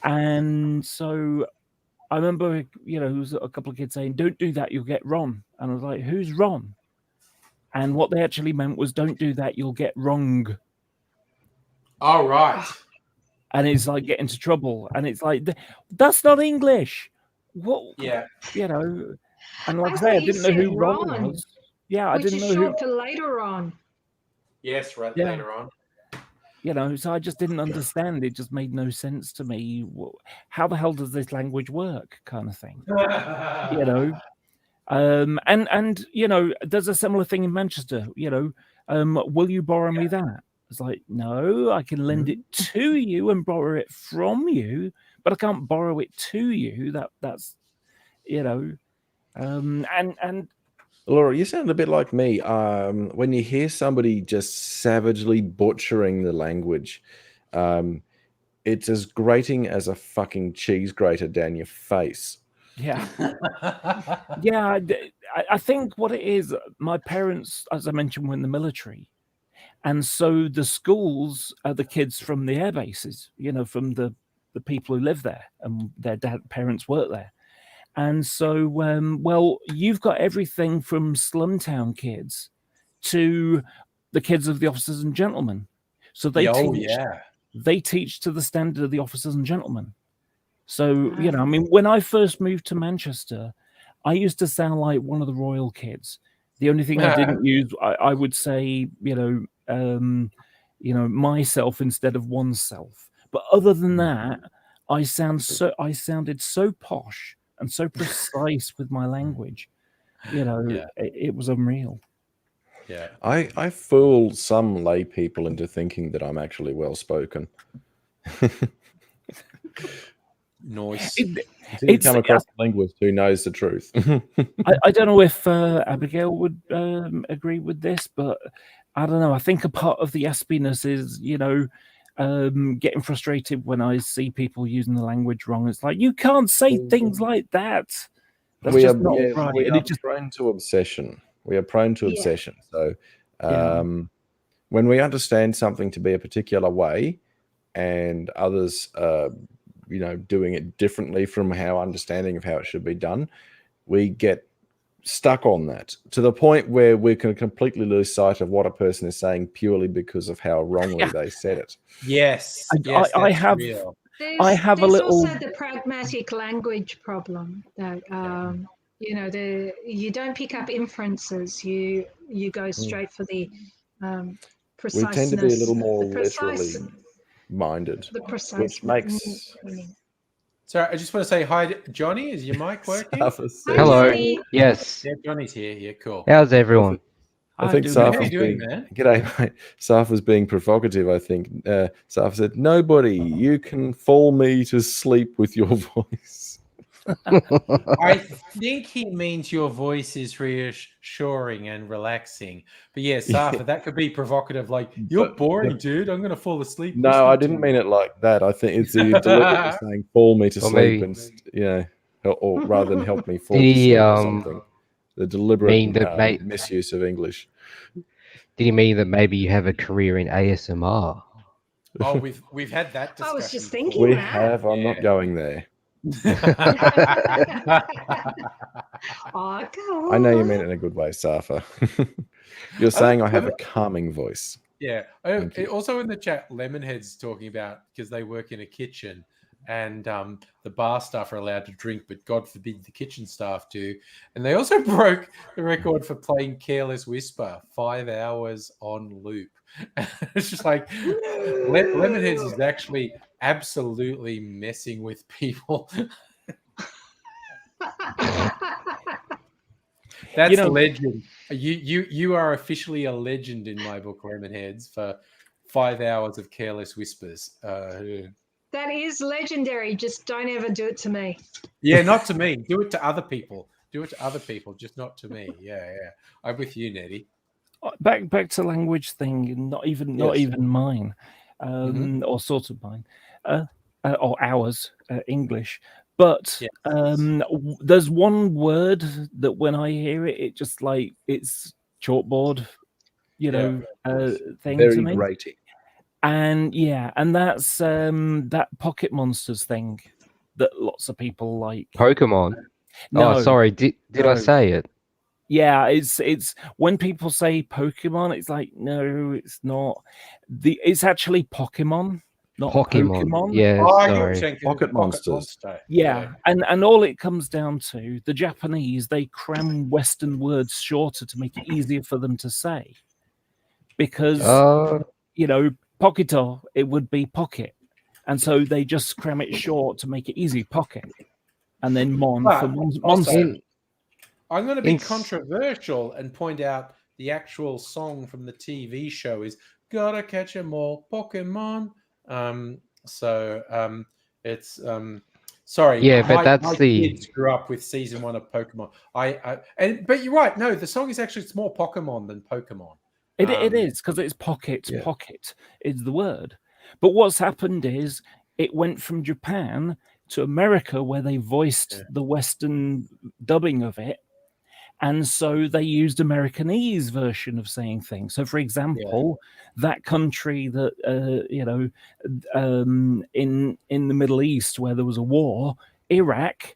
And so I remember, there was a couple of kids saying, "Don't do that, you'll get Ron." And I was like, "Who's Ron?" And what they actually meant was, "Don't do that, you'll get wrong." All right. And it's like get into trouble. And it's like, that's not English. What? Yeah. And like I say, I didn't know who Ron was. Yeah, I didn't know who. Short for later on. Yes, right. Yeah. Later on. So I just didn't understand. It just made no sense to me. How the hell does this language work, kind of thing? And there's a similar thing in Manchester. Will you borrow me that? It's like, no, I can lend it to you and borrow it from you, but I can't borrow it to you. That's and. Laura, you sound a bit like me. When you hear somebody just savagely butchering the language, it's as grating as a fucking cheese grater down your face. Yeah. Yeah. I think what it is, my parents, as I mentioned, were in the military. And so the schools are the kids from the air bases, from the people who live there and their parents work there. And so, you've got everything from slumtown kids to the kids of the officers and gentlemen. So they teach to the standard of the officers and gentlemen. So, when I first moved to Manchester, I used to sound like one of the royal kids. The only thing I didn't use, I would say, myself instead of oneself. But other than that, I sounded so posh and so precise with my language. You know, Yeah. it was unreal. Yeah. I fool some lay people into thinking that I'm actually well spoken. Noise. Until you come across a linguist who knows the truth. I don't know if Abigail would agree with this, but I don't know. I think a part of the aspiness is, you know, getting frustrated when I see people using the language wrong. It's like, you can't say things like that. That's we just are, not yeah, right. we And are it just, prone to obsession. We are prone to Yeah. obsession. So Yeah. when we understand something to be a particular way and others you know, doing it differently from our understanding of how it should be done, we get stuck on that to the point where we can completely lose sight of what a person is saying purely because of how wrongly they said it. Yes. I Yes, have that's real. a There's little. also the pragmatic language problem that you know, you don't pick up inferences. You go straight for the We tend to be a preciseness, little more the precise, literally minded, the precise which makes meaning. So I just want to say hi to Johnny. Is your mic working? Safa says- Hello. Johnny. Yes. Yeah, Johnny's here. Yeah, cool. How's everyone? I think do, How Safa's you doing, being man? g'day, mate. Safa's being provocative. I think Safa said, "Nobody, you can fool me to sleep with your voice." I think he means your voice is reassuring and relaxing. But yeah, Safa, that could be provocative. Like, you're But- boring, dude. I'm going to fall asleep. No, I didn't mean it like that. I think it's the deliberately saying "fool me to Or sleep" maybe- and or rather than help me fall Did to he, sleep or something. The deliberate mean that misuse of English. Did you mean that maybe you have a career in ASMR? Oh, we've had that discussion. I was just before. thinking We that. have. I'm not going there. Oh, go I know you on. mean it in a good way, Safa. You're saying I have a calming voice. Yeah. Thank you. Also in the chat, Lemonhead's talking about because they work in a kitchen and the bar staff are allowed to drink, but God forbid the kitchen staff do. And they also broke the record for playing Careless Whisper 5 hours on loop. It's just like Lemonheads is actually absolutely messing with people. That's legend. You are officially a legend in my book, Lemonheads, for 5 hours of Careless Whispers. That is legendary. Just don't ever do it to me. Yeah, not to me. Do it to other people. Do it to other people, just not to me. Yeah. I'm with you, Nettie. Back to language thing, not even mine, or sort of mine, or ours, English. But there's one word that when I hear it, it just like it's chalkboard, you know, thing Very to me. grating. And and that's that Pocket Monsters thing that lots of people like. Pokemon. No, Oh, sorry. Did I say it? Yeah, it's when people say Pokemon, it's like no, it's not. It's actually Pokemon, not Pokemon. Yeah, Oh, sorry. Pocket Monsters. Monster. Yeah, and all it comes down to, the Japanese, they cram Western words shorter to make it easier for them to say. Because you know, Poketo, it would be pocket. And so they just cram it short to make it easy, pocket. And then Mon for monster. I'm going to be controversial and point out the actual song from the TV show is "Gotta Catch 'Em All Pokemon." It's sorry. Yeah, but that's my kids grew up with season 1 of Pokemon. But you're right. No, the song is actually it's more Pokemon than Pokemon. It is because it's pocket. Yeah. Pocket is the word. But what's happened is it went from Japan to America, where they voiced the Western dubbing of it. And so they used Americanese version of saying things. So, for example, that country that in the Middle East where there was a war, Iraq,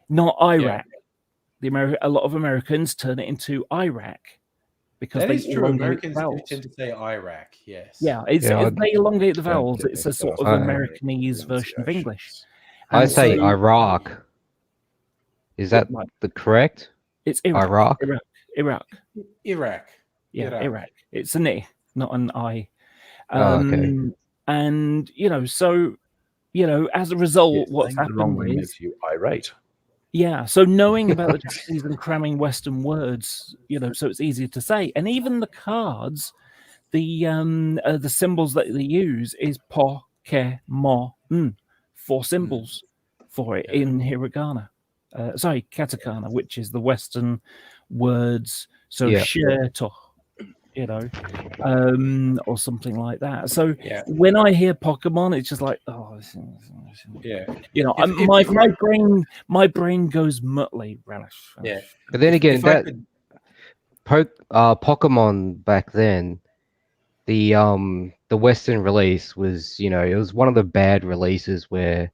not Iraq. A lot of Americans turn it into Iraq because that they is true. Americans do tend to say Iraq. Yes. Yeah, they elongate the vowels. It's a sort of Americanese version of English. I say Iraq. Is that the correct? It's Iraq. Iraq. Yeah, Iraq. It's an I, not an I. Okay. And so as a result, Yeah, what's saying the wrong happened thing is, makes you irate. yeah, so knowing about the Japanese and cramming Western words, so it's easier to say. And even the cards, the symbols that they use is Pokemon, 4 symbols for it in hiragana. Sorry, katakana, which is the Western words. So Yeah. shirto, or something like that. So Yeah. when I hear Pokemon, it's just like, Yeah. my brain goes muttly. Yeah. But then again, if I that could, Pokemon back then, the Western release was, it was one of the bad releases where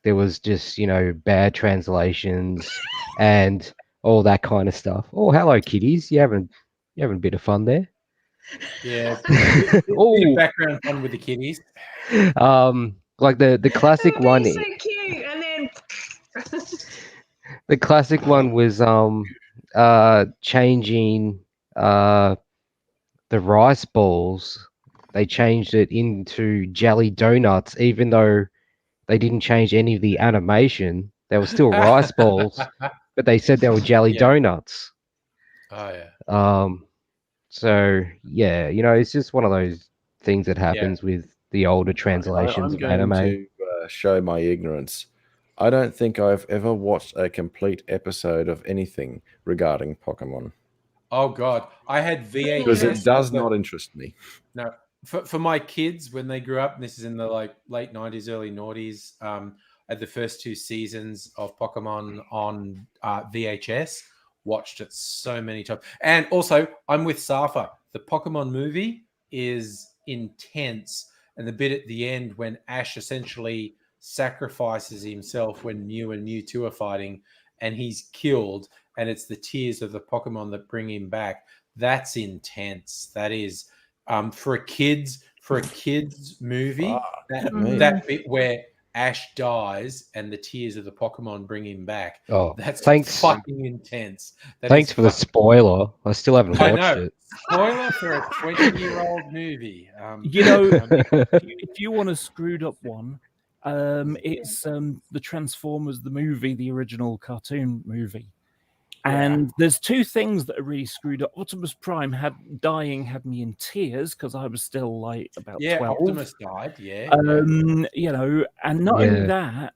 there was just, bad translations and all that kind of stuff. Oh, hello, kiddies! You having a bit of fun there? yeah, bit of Oh, background fun with the kiddies. like the classic Oh, one. they're so cute. And then The classic one was changing the rice balls. They changed it into jelly donuts, even though they didn't change any of the animation. They were still rice balls, but they said they were jelly Yeah. donuts. Oh yeah. So yeah, it's just one of those things that happens with the older translations I'm of going anime. to show my ignorance. I don't think I've ever watched a complete episode of anything regarding Pokemon Oh god, I had because VHS. it does not interest me. No, for my kids when they grew up, and this is in the late '90s, early noughties. I had the first 2 seasons of Pokemon on VHS. Watched it so many times, and also I'm with Safa. The Pokemon movie is intense, and the bit at the end when Ash essentially sacrifices himself when Mew and Mewtwo are fighting, and he's killed, and it's the tears of the Pokemon that bring him back. That's intense. That is for a kids movie. That bit where Ash dies and the tears of the Pokemon bring him back. Oh, That's thanks. fucking intense. Thanks for the spoiler. I still haven't I watched know. it. Spoiler for a 20-year-old movie. If you want a screwed up one, it's the Transformers, the movie, the original cartoon movie. And there's 2 things that are really screwed up. Optimus Prime had me in tears because I was still like about 12. Optimus died. And not only Yeah. that,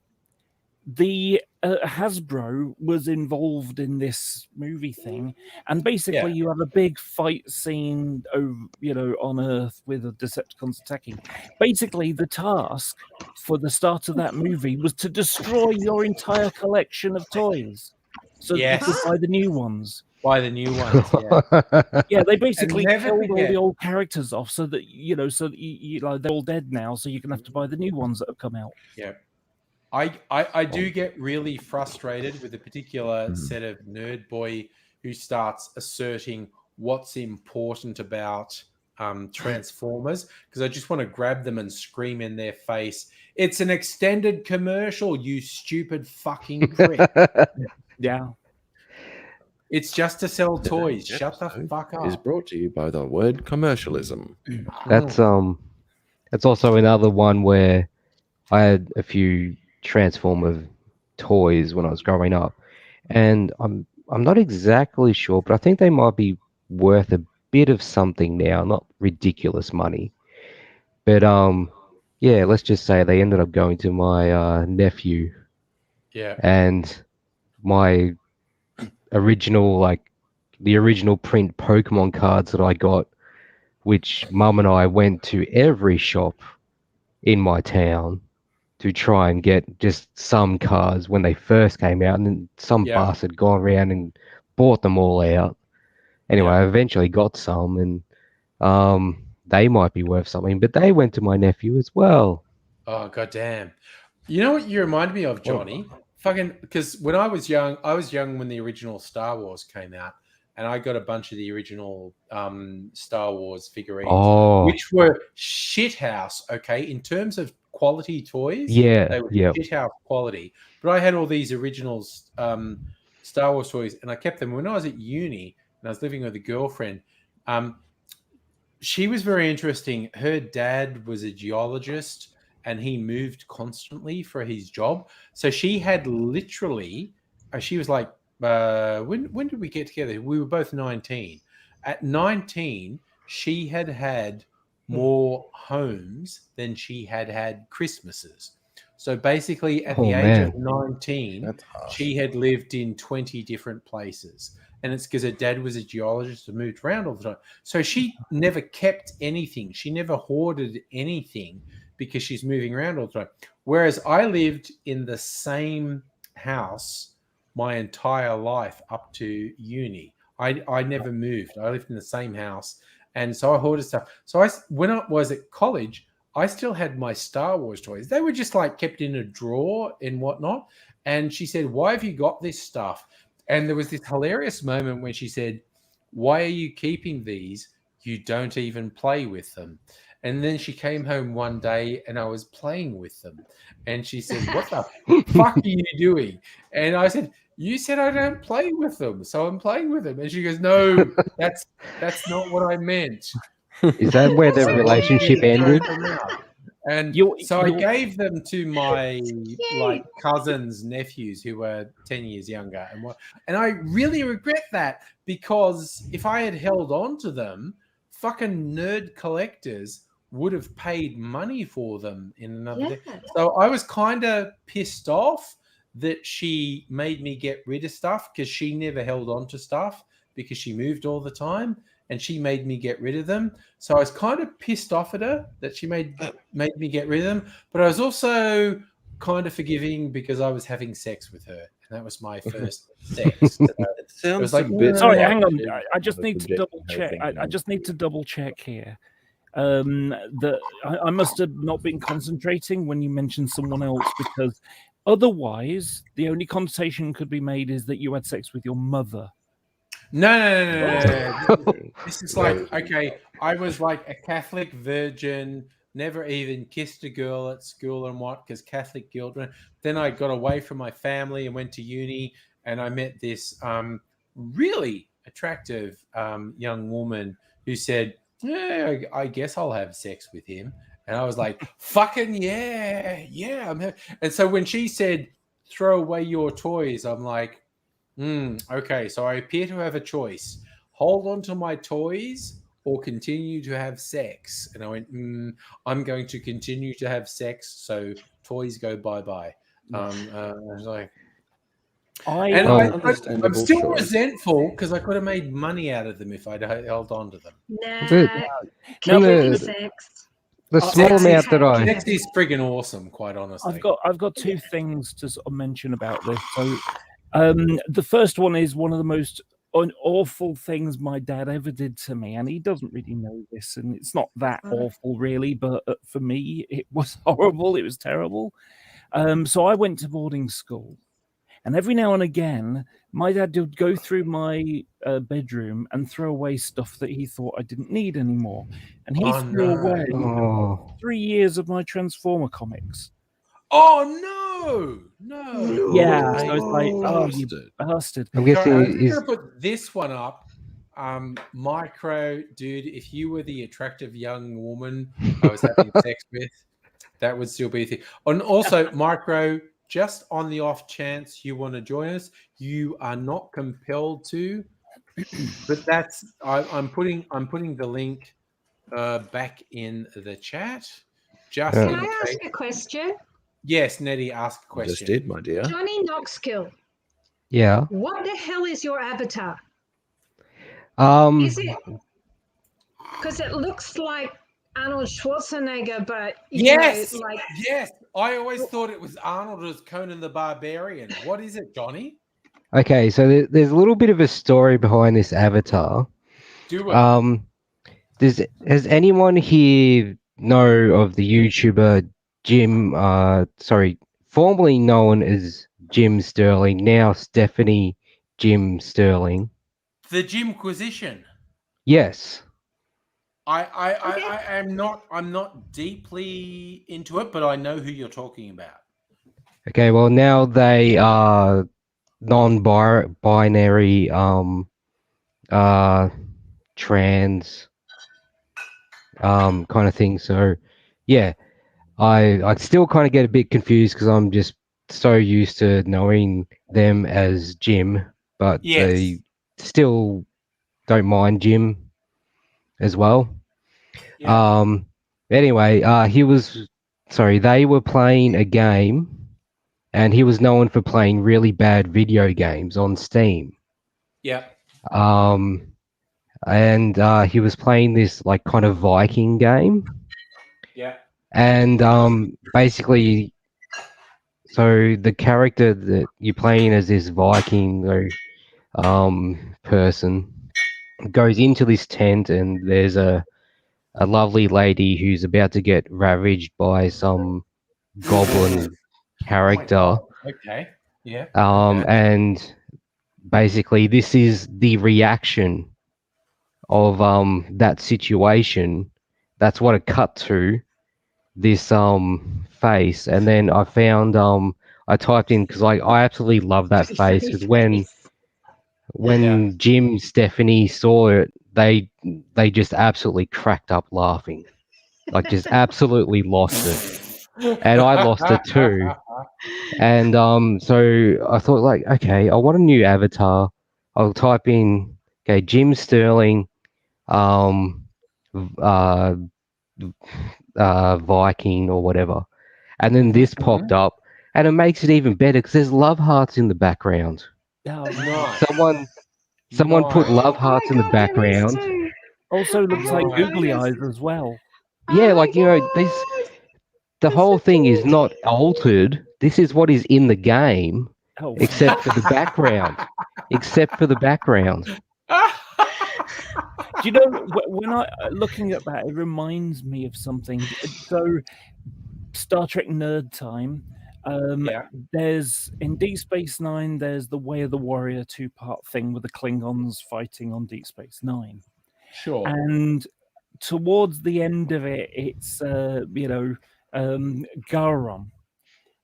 the Hasbro was involved in this movie thing, and basically you have a big fight scene on Earth with the Decepticons attacking. Basically, the task for the start of that movie was to destroy your entire collection of toys so that you could buy the new ones. Buy the new ones. Yeah. Yeah, they basically And never killed all forget- the old characters off so that they're all dead now, so you're gonna have to buy the new ones that have come out. Yeah. I do get really frustrated with a particular set of nerd boy who starts asserting what's important about Transformers, because I just want to grab them and scream in their face, "It's an extended commercial, you stupid fucking prick." Yeah. It's just to sell toys. Shut the fuck up. Is brought to you by the word commercialism. That's also another one where I had a few Transformer toys when I was growing up, and I'm not exactly sure, but I think they might be worth a bit of something now, not ridiculous money, but yeah, let's just say they ended up going to my nephew, and my the original print Pokemon cards that I got, which Mum and I went to every shop in my town to try and get just some cards when they first came out, and then some bastard gone around and bought them all out. Anyway, I eventually got some, and they might be worth something, but they went to my nephew as well. Oh goddamn! You know what you remind me of, Johnny? Fucking, because when I was young when the original Star Wars came out, and I got a bunch of the original Star Wars figurines, which were shithouse. Okay, in terms of quality toys, they were shithouse quality. But I had all these originals Star Wars toys, and I kept them when I was at uni and I was living with a girlfriend. She was very interesting. Her dad was a geologist, and he moved constantly for his job. So she had literally, she was like, when did we get together? We were both 19. At 19, she had more homes than she had Christmases. So basically, at the age of 19, That's harsh. she had lived in 20 different places. And it's because her dad was a geologist and moved around all the time. So she never kept anything. She never hoarded anything because she's moving around all the time. Whereas I lived in the same house my entire life up to uni. I never moved. I lived in the same house. And so I hoarded stuff. So when I was at college, I still had my Star Wars toys. They were just like kept in a drawer and whatnot. And she said, "Why have you got this stuff?" And there was this hilarious moment when she said, "Why are you keeping these? You don't even play with them." And then she came home one day and I was playing with them. And she said, "What the fuck are you doing?" And I said, "You said I don't play with them, so I'm playing with them." And she goes, "No, that's not what I meant." Is that where the relationship ended? And so I gave them to my like cousins, nephews who were 10 years younger. And I really regret that, because if I had held on to them, fucking nerd collectors would have paid money for them in another day. So I was kind of pissed off that she made me get rid of stuff, because she never held on to stuff because she moved all the time. And she made me get rid of them. So I was kind of pissed off at her that she made me get rid of them. But I was also kind of forgiving because I was having sex with her. And that was my first sex. It sounds like, a bit. Sorry, like hang on. she I just was need to projecting double her check. thinking I just need to double check here. That I must have not been concentrating when you mentioned someone else, because otherwise the only connotation could be made is that you had sex with your mother. No. This is like, okay, I was like a Catholic virgin, never even kissed a girl at school and what, because Catholic guilt. Then I got away from my family and went to uni, and I met this really attractive young woman who said, "Yeah, I guess I'll have sex with him." And I was like, "Fucking yeah. And so when she said, "Throw away your toys," I'm like, okay, so I appear to have a choice: hold on to my toys or continue to have sex. And I went, I'm going to continue to have sex, so toys go bye-bye. I was like, I'm still resentful because I could have made money out of them if I'd held on to them. Sex. The small amount that sex is friggin' awesome, quite honestly. I've got two things to sort of mention about this. So the first one is one of the most awful things my dad ever did to me, and he doesn't really know this, and it's not that awful really, but for me it was horrible. It was terrible. So I went to boarding school, and every now and again my dad would go through my bedroom and throw away stuff that he thought I didn't need anymore, and he threw away 3 years of my Transformer comics. Oh no! Yeah, so it's like, oh, you bastard. I'm guessing I'm going to put this one up. Micro, dude, if you were the attractive young woman I was having sex with, that would still be a thing. And also, Micro, just on the off chance you want to join us, you are not compelled to. But that's I'm putting the link back in the chat. Just Can I ask a question? Yes, Nettie, ask a question. Just did, my dear. Johnny Knoxkill. Yeah. What the hell is your avatar? Is it? Because it looks like Arnold Schwarzenegger, but yes, you know, like yes. I always thought it was Arnold as Conan the Barbarian. What is it, Johnny? Okay, so there's a little bit of a story behind this avatar. Do it. Has anyone here know of the YouTuber Jim? Formerly known as Jim Sterling, now Stephanie Jim Sterling. The Jimquisition. Yes. I'm not deeply into it, but I know who you're talking about. Okay, well now they are non-binary trans kind of thing. So yeah. I still kind of get a bit confused because I'm just so used to knowing them as Jim, but they still don't mind Jim as well. Yeah. Anyway, they were playing a game, and he was known for playing really bad video games on Steam. Yeah. And he was playing this like kind of Viking game, Yeah. and basically, so the character that you're playing as this Viking person goes into this tent, and there's a lovely lady who's about to get ravaged by some goblin character. Okay. Yeah. And basically this is the reaction of that situation. That's what it cut to, this face. And then I found I typed in, because I absolutely love that face, because when Jim and Stephanie saw it, they just absolutely cracked up laughing, like just absolutely lost it, and I lost it too. And so I thought, like, okay, I want a new avatar. I'll type in, okay, Jim Sterling, um, uh, Viking or whatever, and then this popped up, and it makes it even better because there's love hearts in the background. Oh, Nice. Someone put love Oh hearts my in the God, there is background. too. also looks like Oh, googly yes. eyes as well. Yeah, Oh like, my God. the That's whole so thing is cute. not altered. This is what is in the game, Oh, except for the background. Except for the background. do you know when I looking at that, it reminds me of something. So, Star Trek nerd time. Yeah. There's in Deep Space Nine. There's the Way of the Warrior 2-part thing with the Klingons fighting on Deep Space Nine, Sure. and towards the end of it, it's Garon.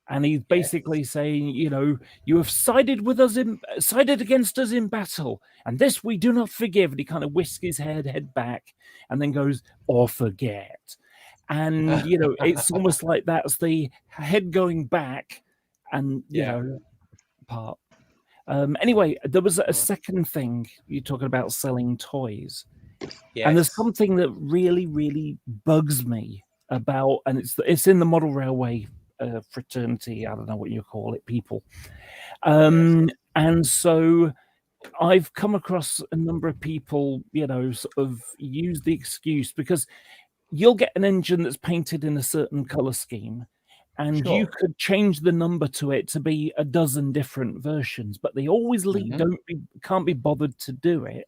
And he's basically saying, you have sided against us in battle, and this we do not forgive. And he kind of whisks his head back, and then goes, or forget. And it's almost like that's the head going back, and part. Anyway, there was a second thing you're talking about, selling toys, and there's something that really, really bugs me about, and it's in the model railway fraternity. I don't know what you call it, people. And so I've come across a number of people, sort of use the excuse, because you'll get an engine that's painted in a certain color scheme, and you could change the number to it to be a dozen different versions, but they always can't be bothered to do it.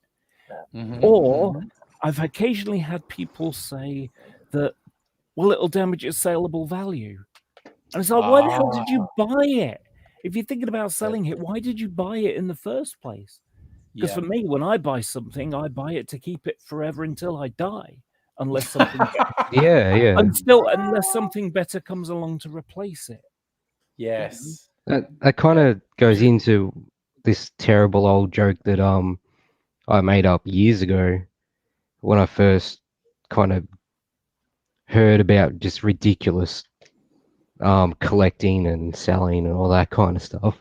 Or I've occasionally had people say that, well, it'll damage its saleable value. And it's like, why the hell did you buy it? If you're thinking about selling it, why did you buy it in the first place? Because for me, when I buy something, I buy it to keep it forever until I die, unless something unless something better comes along to replace it. Yes. That kind of goes into this terrible old joke that I made up years ago when I first kind of heard about just ridiculous collecting and selling and all that kind of stuff.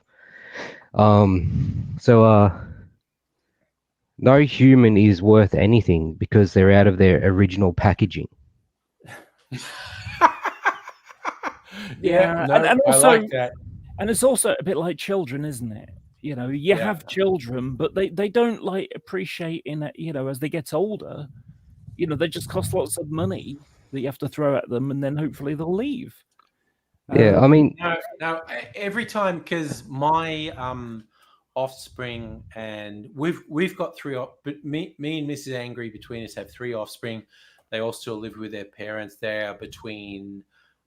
No human is worth anything because they're out of their original packaging. And also, I like that. And it's also a bit like children, isn't it? You have children, but they don't like appreciating it, as they get older. They just cost lots of money that you have to throw at them, and then hopefully they'll leave. Yeah, I mean, now every time, because my offspring, and we've got three, but me and Mrs. Angry between us have three offspring. They all still live with their parents. They are between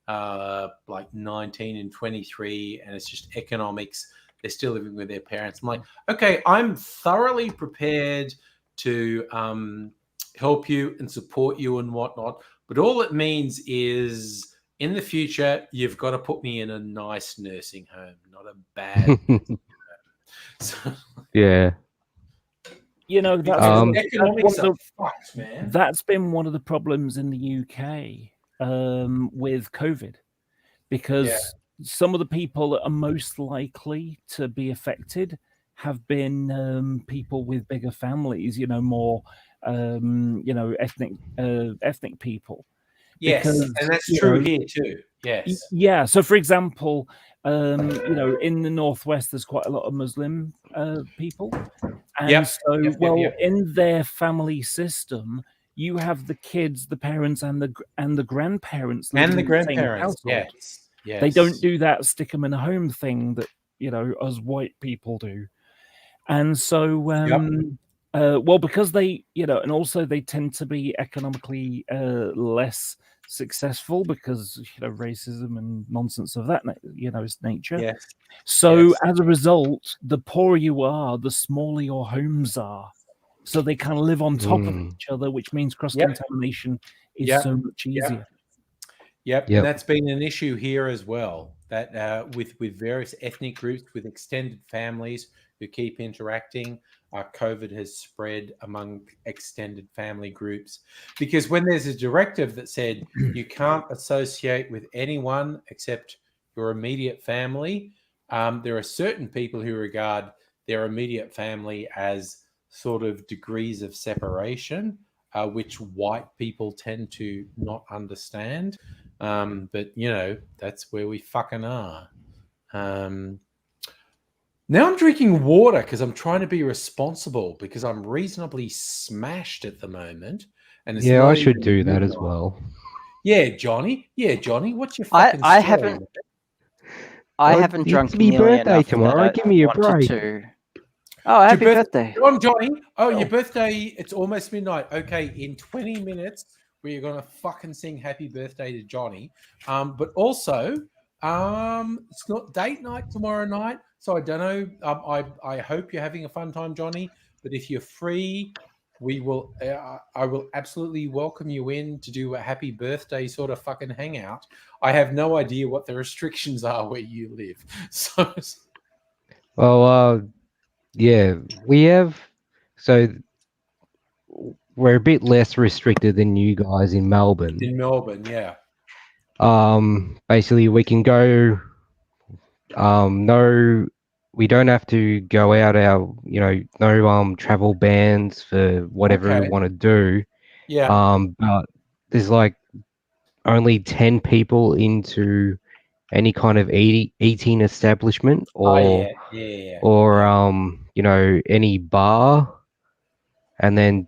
like 19 and 23, and it's just economics. They're still living with their parents. I'm like, okay, I'm thoroughly prepared to help you and support you and whatnot, but all it means is in the future you've got to put me in a nice nursing home, not a bad nursing home. So, yeah. That's been one of the problems in the UK with COVID. because some of the people that are most likely to be affected have been people with bigger families, more ethnic people. Yes, Because, and that's true here too. Yes. Yeah. So, for example, in the Northwest, there's quite a lot of Muslim people. And in their family system, you have the kids, the parents, and the grandparents living in the same household. Yes. They don't do that stick them in a home thing that us white people do. And so, because they, and also they tend to be economically less successful because racism and nonsense of that nature. Yes. So as a result, the poorer you are, the smaller your homes are. So they kind of live on top of each other, which means cross-contamination is so much easier. Yep. And that's been an issue here as well. That with various ethnic groups, with extended families who keep interacting, COVID has spread among extended family groups. Because when there's a directive that said you can't associate with anyone except your immediate family, there are certain people who regard their immediate family as sort of degrees of separation, which white people tend to not understand. But that's where we fucking are. Now I'm drinking water because I'm trying to be responsible because I'm reasonably smashed at the moment. And it's I should do that as well. Yeah, Johnny. What's your fucking I story? I haven't drunk it's my nearly birthday enough tomorrow. that Give me a break. Oh, happy birthday. John, Johnny. Oh, your birthday. It's almost midnight. Okay, in 20 minutes, we're going to fucking sing happy birthday to Johnny. But also, it's not date night tomorrow night. So I don't know. I hope you're having a fun time, Johnny. But if you're free, we will. I will absolutely welcome you in to do a happy birthday sort of fucking hangout. I have no idea what the restrictions are where you live. So, well, yeah, we have. So we're a bit less restricted than you guys in Melbourne. in Melbourne, yeah. Basically, we can go. No, we don't have to go out our, no travel bans for whatever we want to do. Yeah. But there's like only 10 people into any kind of eating establishment or any bar, and then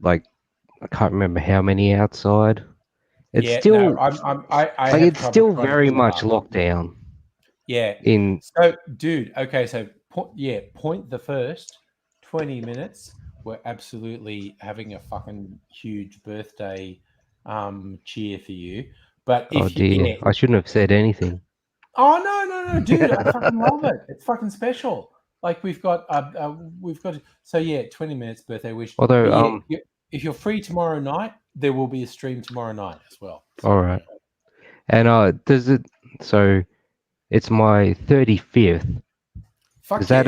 like I can't remember how many outside. It's still it's still very much locked down. Yeah. So, dude, okay, so point the first 20 minutes. We're absolutely having a fucking huge birthday cheer for you. But if I shouldn't have said anything. Oh no, dude, I fucking love it. It's fucking special. Like we've got so 20 minutes birthday wish. Although if you're free tomorrow night, there will be a stream tomorrow night as well. So, all right. And it's my 35th. Does that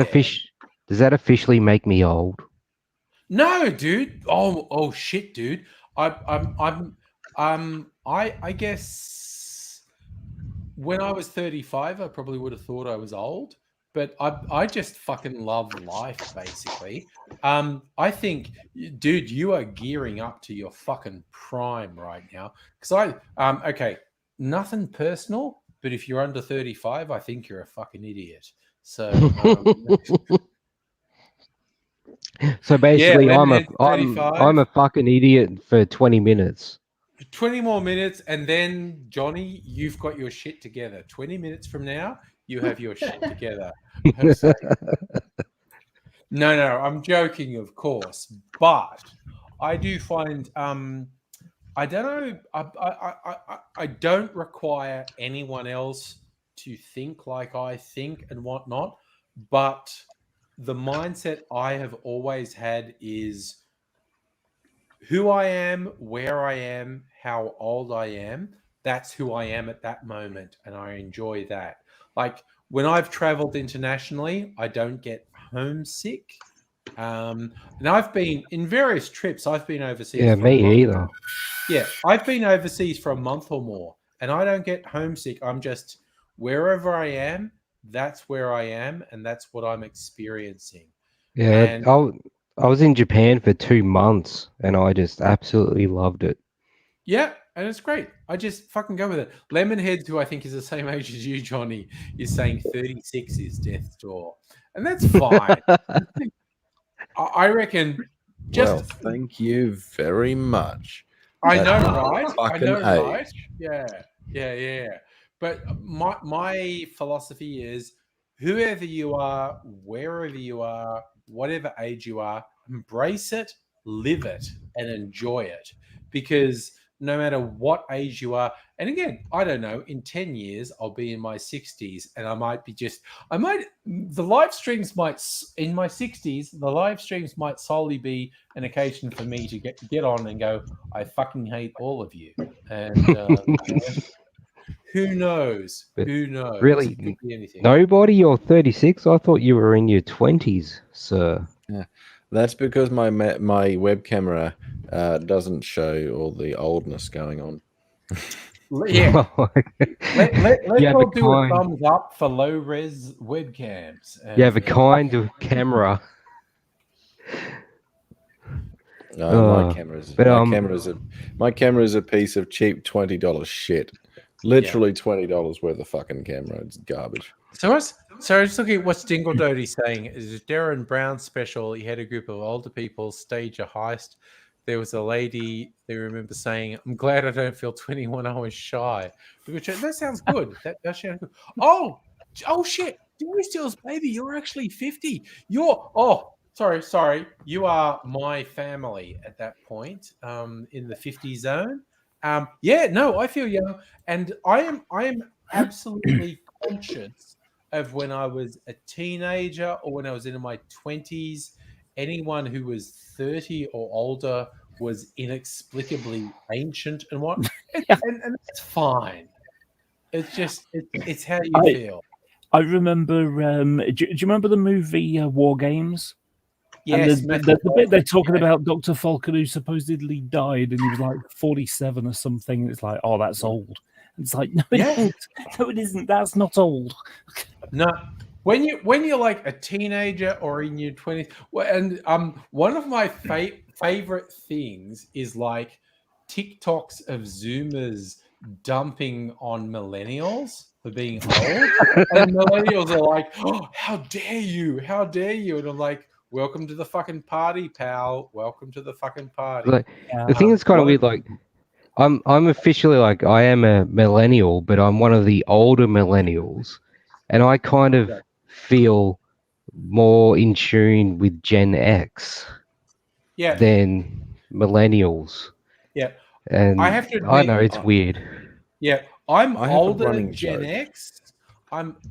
officially make me old? No, dude. Oh shit, dude. I guess when I was 35, I probably would have thought I was old, but I just fucking love life, basically. I think, dude, you are gearing up to your fucking prime right now. Because okay, nothing personal, but if you're under 35, I think you're a fucking idiot. So, so basically, I'm a fucking idiot for 20 minutes. 20 more minutes, and then Johnny, you've got your shit together. 20 minutes from now, you have your shit together. No, I'm joking, of course, but I do find I don't know. I don't require anyone else to think like I think and whatnot, but the mindset I have always had is who I am, where I am, how old I am. That's who I am at that moment, and I enjoy that. Like when I've traveled internationally, I don't get homesick. And I've been in various trips. I've been overseas. Yeah, me either. Yeah, I've been overseas for a month or more, and I don't get homesick. I'm just wherever I am, that's where I am, and that's what I'm experiencing. Yeah, And I was in Japan for 2 months and I just absolutely loved it. yeah, and it's great. I just fucking go with it. Lemonhead, who I think is the same age as you, Johnny, is saying 36 is death's door, and that's fine. I reckon. Well, Just thank you very much. I That's know, not right? I fucking know, right? age. Yeah. But my philosophy is, whoever you are, wherever you are, whatever age you are, embrace it, live it, and enjoy it. Because no matter what age you are, and again, I don't know, in 10 years, I'll be in my 60s, and the live streams might, in my 60s, the live streams might solely be an occasion for me to get on and go, I fucking hate all of you. And who knows? But Who knows? really, It could be anything. nobody? You're 36? I thought you were in your 20s, sir. Yeah, that's because my web camera doesn't show all the oldness going on. Yeah. Let's You have all a do a kind, thumbs up for low res webcams. you have a kind of camera. My Oh, camera's but my camera's a piece of cheap $20 shit. Literally $20 worth of fucking camera. It's garbage. So I was looking at what's Dingle Doty saying. Is Darren Brown special? He had a group of older people stage a heist. There was a lady they remember saying, "I'm glad I don't feel 21. I was shy." Which that sounds good. That does sound good. Oh shit! Dairy Steel's baby, you're actually 50. Sorry. You are my family at that point. In the 50 zone. I feel young, and I am absolutely conscious of when I was a teenager or when I was in my 20s. Anyone who was 30 or older was inexplicably ancient and what, and that's fine. It's just it's how you feel. I remember. Do you remember the movie War Games? Yes, and the bit they're talking about Dr. Falcon, who supposedly died, and he was like 47 or something. And it's like, oh, that's old. And it's like, no, it isn't. No, it isn't. That's not old. No, when you're like a teenager or in your 20s, and one of my favorite things is like TikToks of Zoomers dumping on millennials for being old, and millennials are like, "Oh, how dare you? How dare you?" And I'm like, "Welcome to the fucking party, pal. Welcome to the fucking party." Like, the thing that's kind of weird, like, I'm officially like, I am a millennial, but I'm one of the older millennials, and I kind of feel more in tune with Gen X than millennials. Yeah, and I have to admit, I know it's weird. Yeah, I'm I have a older running than Gen joke. X.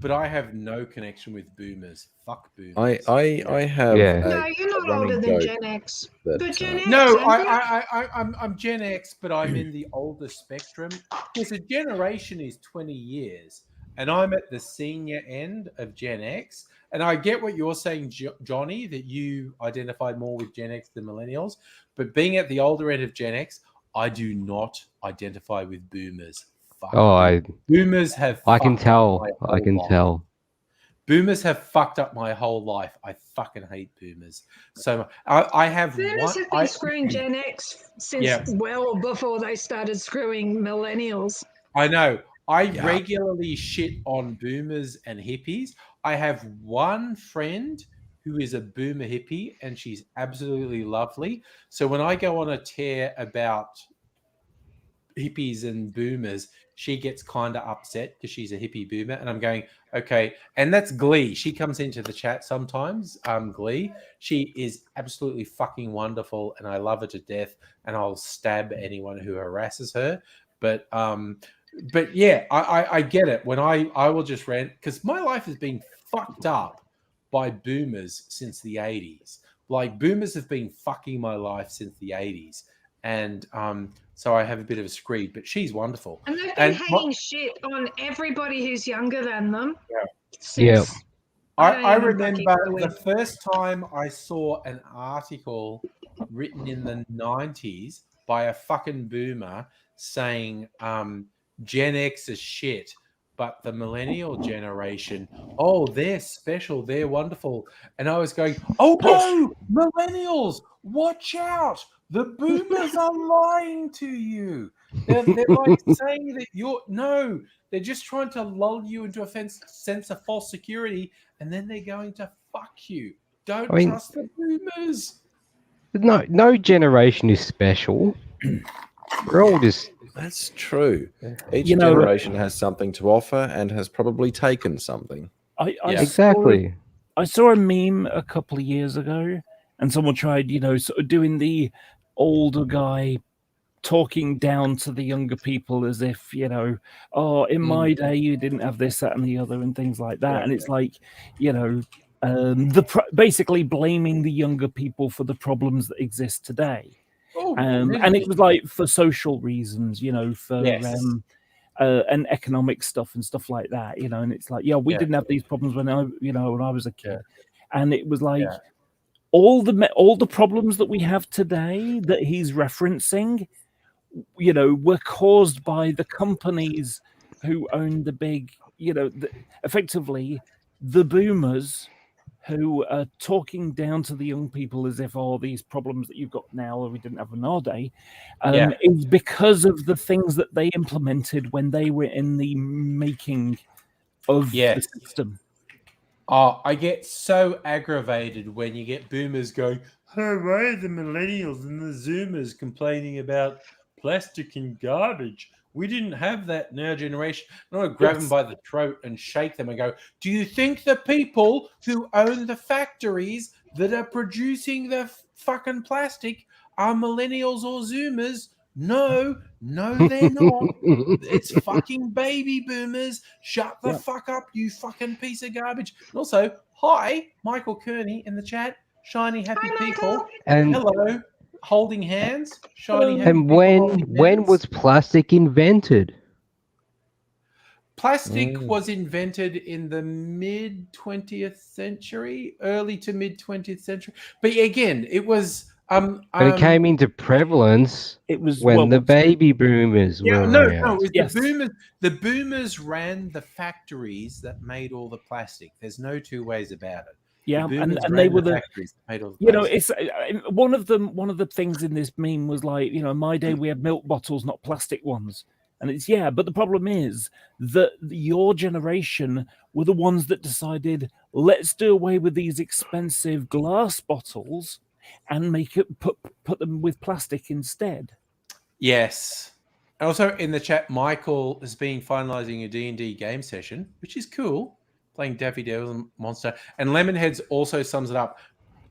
But I have no connection with boomers. Fuck boomers. I have Yeah. No, you're not older than Gen X. that, But Gen X. No, aren't I'm Gen X, but I'm in the older spectrum because a generation is 20 years, and I'm at the senior end of Gen X. And I get what you're saying, Johnny, that you identified more with Gen X than millennials. But being at the older end of Gen X, I do not identify with boomers. Fuck boomers have. I can tell. I can life. tell. Boomers have fucked up my whole life. I fucking hate boomers so much. I have boomers have been screwing Gen X since well before they started screwing millennials. I know. I regularly shit on boomers and hippies. I have one friend who is a boomer hippie, and she's absolutely lovely. So when I go on a tear about hippies and boomers, she gets kind of upset because she's a hippie boomer, and I'm going, okay. And that's Glee. She comes into the chat sometimes. Glee. She is absolutely fucking wonderful, and I love her to death. And I'll stab anyone who harasses her. But yeah, I get it. When I will just rant because my life has been fucked up by boomers since the 80s. Like boomers have been fucking my life since the 80s. And so I have a bit of a screed, but she's wonderful. And they've been hanging shit on everybody who's younger than them. Yeah. I remember the first time I saw an article written in the 90s by a fucking boomer saying Gen X is shit, but the millennial generation, oh, they're special, they're wonderful. And I was going, oh no, millennials, watch out. The boomers are lying to you. They're like saying that they're just trying to lull you into a sense of false security, and then they're going to fuck you. Don't I mean, trust the boomers. no generation is special. We're all just That's true. Each You know- generation has something to offer and has probably taken something. I Yeah. exactly. I saw a meme a couple of years ago, and someone tried, sort of doing the older guy talking down to the younger people as if, oh, in my day you didn't have this, that, and the other, and things like that. Yeah. And it's like, basically blaming the younger people for the problems that exist today. Oh, And it was like for social reasons, for Yes. and economic stuff and stuff like that, and it's like, we Yeah. didn't have these problems when I was a kid. And it was like Yeah. all the problems that we have today that he's referencing, were caused by the companies who own the big, effectively the boomers who are talking down to the young people as if all these problems that you've got now or we didn't have in our day is because of the things that they implemented when they were in the making of the system. Oh, I get so aggravated when you get boomers going, oh, why are the millennials and the zoomers complaining about plastic and garbage? We didn't have that in our generation. And I grab them by the throat and shake them and go, do you think the people who own the factories that are producing the fucking plastic are millennials or zoomers? No, they're not. It's fucking baby boomers. Shut the fuck up, you fucking piece of garbage. And also, hi, Michael Kearney in the chat. Shiny happy people. And hello, holding hands. Shiny happy and people holding when hands. was plastic invented? Plastic was invented in the mid 20th century, early to mid 20th century. But again, it was But it came into prevalence It was when World the War II. baby boomers were no, around. it was Yes. the boomers ran the factories that made all the plastic. There's no two ways about it. Yeah, The and boomers they ran were the the factories that made all the plastic. it's one of the things in this meme was like, in my day we had milk bottles, not plastic ones. And it's but the problem is that your generation were the ones that decided, let's do away with these expensive glass bottles and make it put them with plastic instead. Yes. Also in the chat, Michael has been finalizing a D&D game session, which is cool, playing Daffy Devil and Monster. And Lemonheads also sums it up.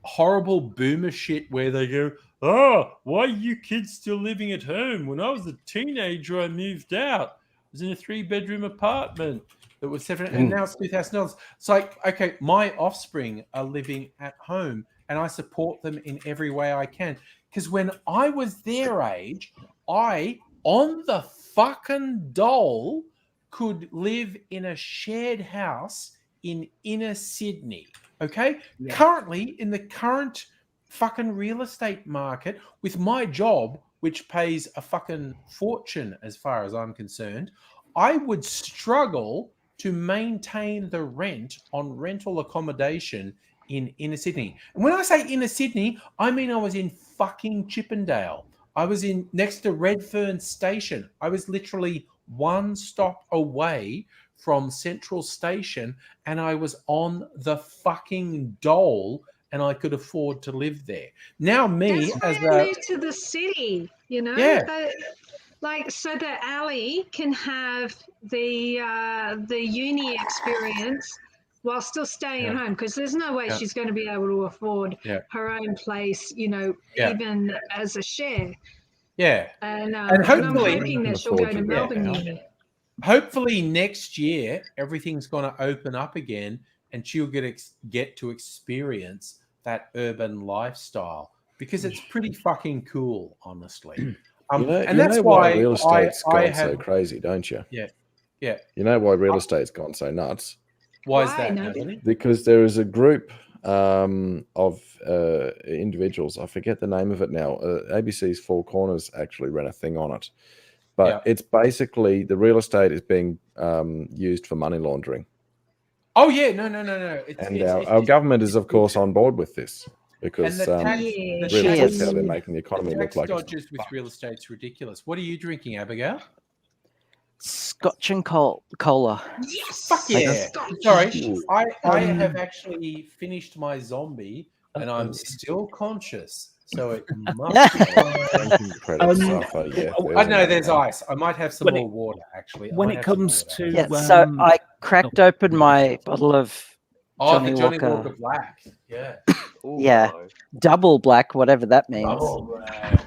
Horrible boomer shit where they go, oh, why are you kids still living at home? When I was a teenager, I moved out. I was in a 3-bedroom apartment that was and now it's $2,000. It's like, okay, my offspring are living at home and I support them in every way I can. Because when I was their age, I, on the fucking dole, could live in a shared house in inner Sydney. Okay? Yeah. Currently, in the current fucking real estate market, with my job, which pays a fucking fortune as far as I'm concerned, I would struggle to maintain the rent on rental accommodation in inner Sydney. And when I say inner Sydney, I mean I was in fucking Chippendale. I was in next to Redfern Station. I was literally one stop away from Central Station, and I was on the fucking dole, and I could afford to live there. Now, me That's as why I a moved to the city, Yeah. so that Ali can have the uni experience while still staying at home, because there's no way she's going to be able to afford her own place, even as a share. Yeah. And hopefully- I'm hoping that she'll go to Melbourne now. Uni. Hopefully next year everything's going to open up again, and she'll get to experience that urban lifestyle, because it's pretty fucking cool, honestly. And that's why real estate's I gone so have. crazy, don't you? Yeah. You know why real estate's gone so nuts? Why is Why, that, Nobby? Nobby? Because there is a group of individuals. I forget the name of it now. ABC's Four Corners actually ran a thing on it. but it's basically the real estate is being used for money laundering. Oh yeah, no. Our government is, of course, on board with this because the really tax- that's how they're making the economy look like. Dodges with real estate's ridiculous. What are you drinking, Abigail? Scotch and cola. Yes. Fuck yeah. Sorry, I have actually finished my zombie, and I'm still conscious. So it must be. I know there's ice. I might have some more water, actually. When it comes to so I cracked open my bottle of Johnny the Johnny Walker. Walker Black. Yeah. Yeah, double black, whatever that means. Double Black.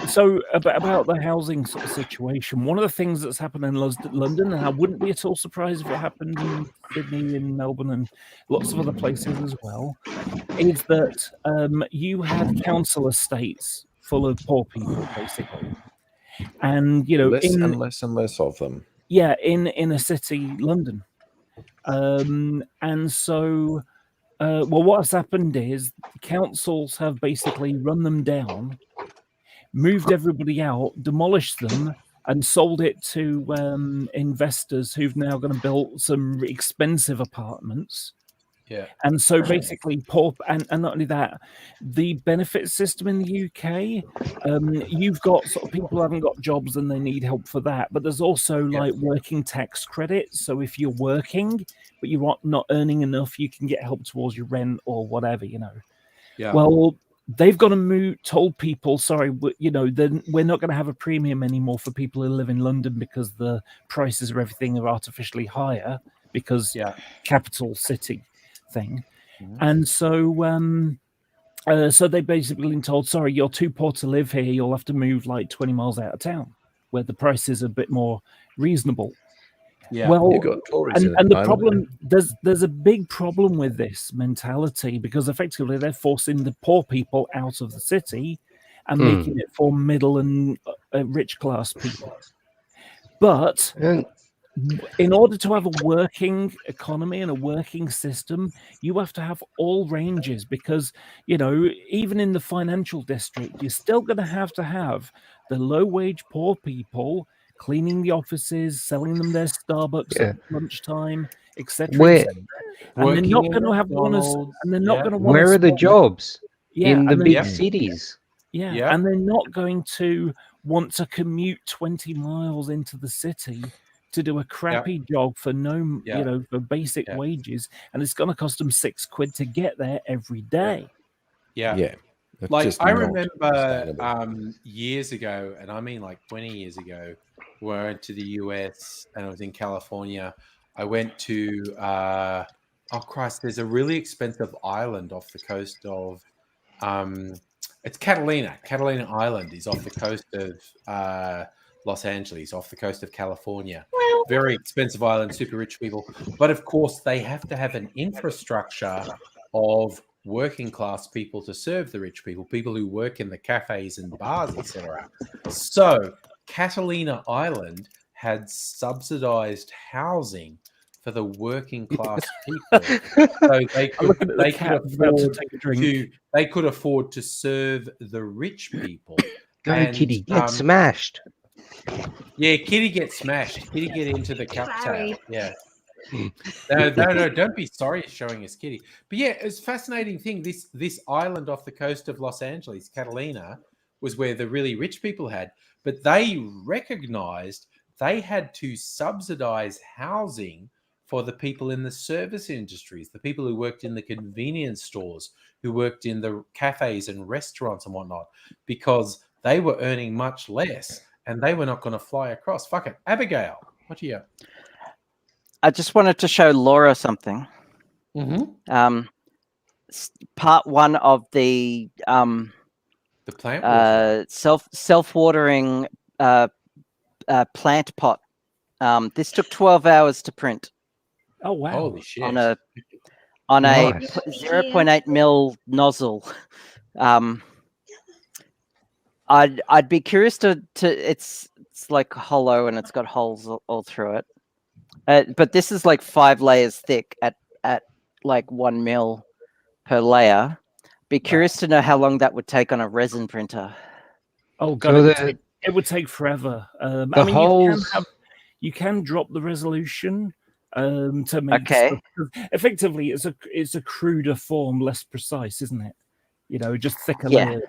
So about the housing sort of situation, one of the things that's happened in London, and I wouldn't be at all surprised if it happened in Sydney, in Melbourne, and lots of other places as well, is that you had council estates full of poor people, basically, and less and less of them. Yeah, in a city, London, and so. Well, what has happened is the councils have basically run them down, moved everybody out, demolished them, and sold it to investors who've now going to build some expensive apartments. Yeah. And so basically, poor, and not only that, the benefit system in the UK, you've got sort of people who haven't got jobs and they need help for that. But there's also like working tax credits. So if you're working, but you're not earning enough, you can get help towards your rent or whatever, Yeah. Well, they've got to told people, sorry, then we're not going to have a premium anymore for people who live in London because the prices of everything are artificially higher because capital city thing. And so so they basically been told, sorry, you're too poor to live here, you'll have to move like 20 miles out of town where the prices are a bit more reasonable. Well, and the problem, there's a big problem with this mentality because effectively they're forcing the poor people out of the city and making it for middle and rich class people. But in order to have a working economy and a working system, you have to have all ranges because, even in the financial district, you're still going to have the low-wage poor people cleaning the offices, selling them their Starbucks at lunchtime, etc. And they're not going to have one and they're not going to want. Where are the jobs? In the big cities. Yeah, and they're not going to want to commute 20 miles into the city to do a crappy job for for basic wages, and it's going to cost them £6 to get there every day. Yeah. Like I remember years ago, and I mean like 20 years ago, when I went to the US and I was in California. I went to there's a really expensive island off the coast of it's Catalina. Catalina Island is off the coast of Los Angeles, off the coast of California. Very expensive island, super rich people. But of course, they have to have an infrastructure of working class people to serve the rich people who work in the cafes and bars, etc. So Catalina Island had subsidized housing for the working class people, so they could afford to serve the rich people. Go, Kitty, get smashed. Yeah, Kitty gets smashed. Kitty get into the cocktail. Yeah. No, don't be sorry showing us Kitty. But yeah, it's a fascinating thing. This island off the coast of Los Angeles, Catalina, was where the really rich people had, but they recognized they had to subsidize housing for the people in the service industries, the people who worked in the convenience stores, who worked in the cafes and restaurants and whatnot, because they were earning much less and they were not going to fly across. Fuck it. Abigail, what do you got? I just wanted to show Laura something. Part one of the plant self-watering plant pot. This took 12 hours to print. Oh wow! Holy shit! On a 0.8 mil nozzle. I'd be curious to it's like hollow and it's got holes all through it. But this is like 5 layers thick at like 1 mil per layer. Be curious to know how long that would take on a resin printer. Oh god, So it would take forever. I the mean, holes. you can drop the resolution to make Okay. stuff. Effectively, it's a cruder form, less precise, isn't it? You know, just thicker Yeah.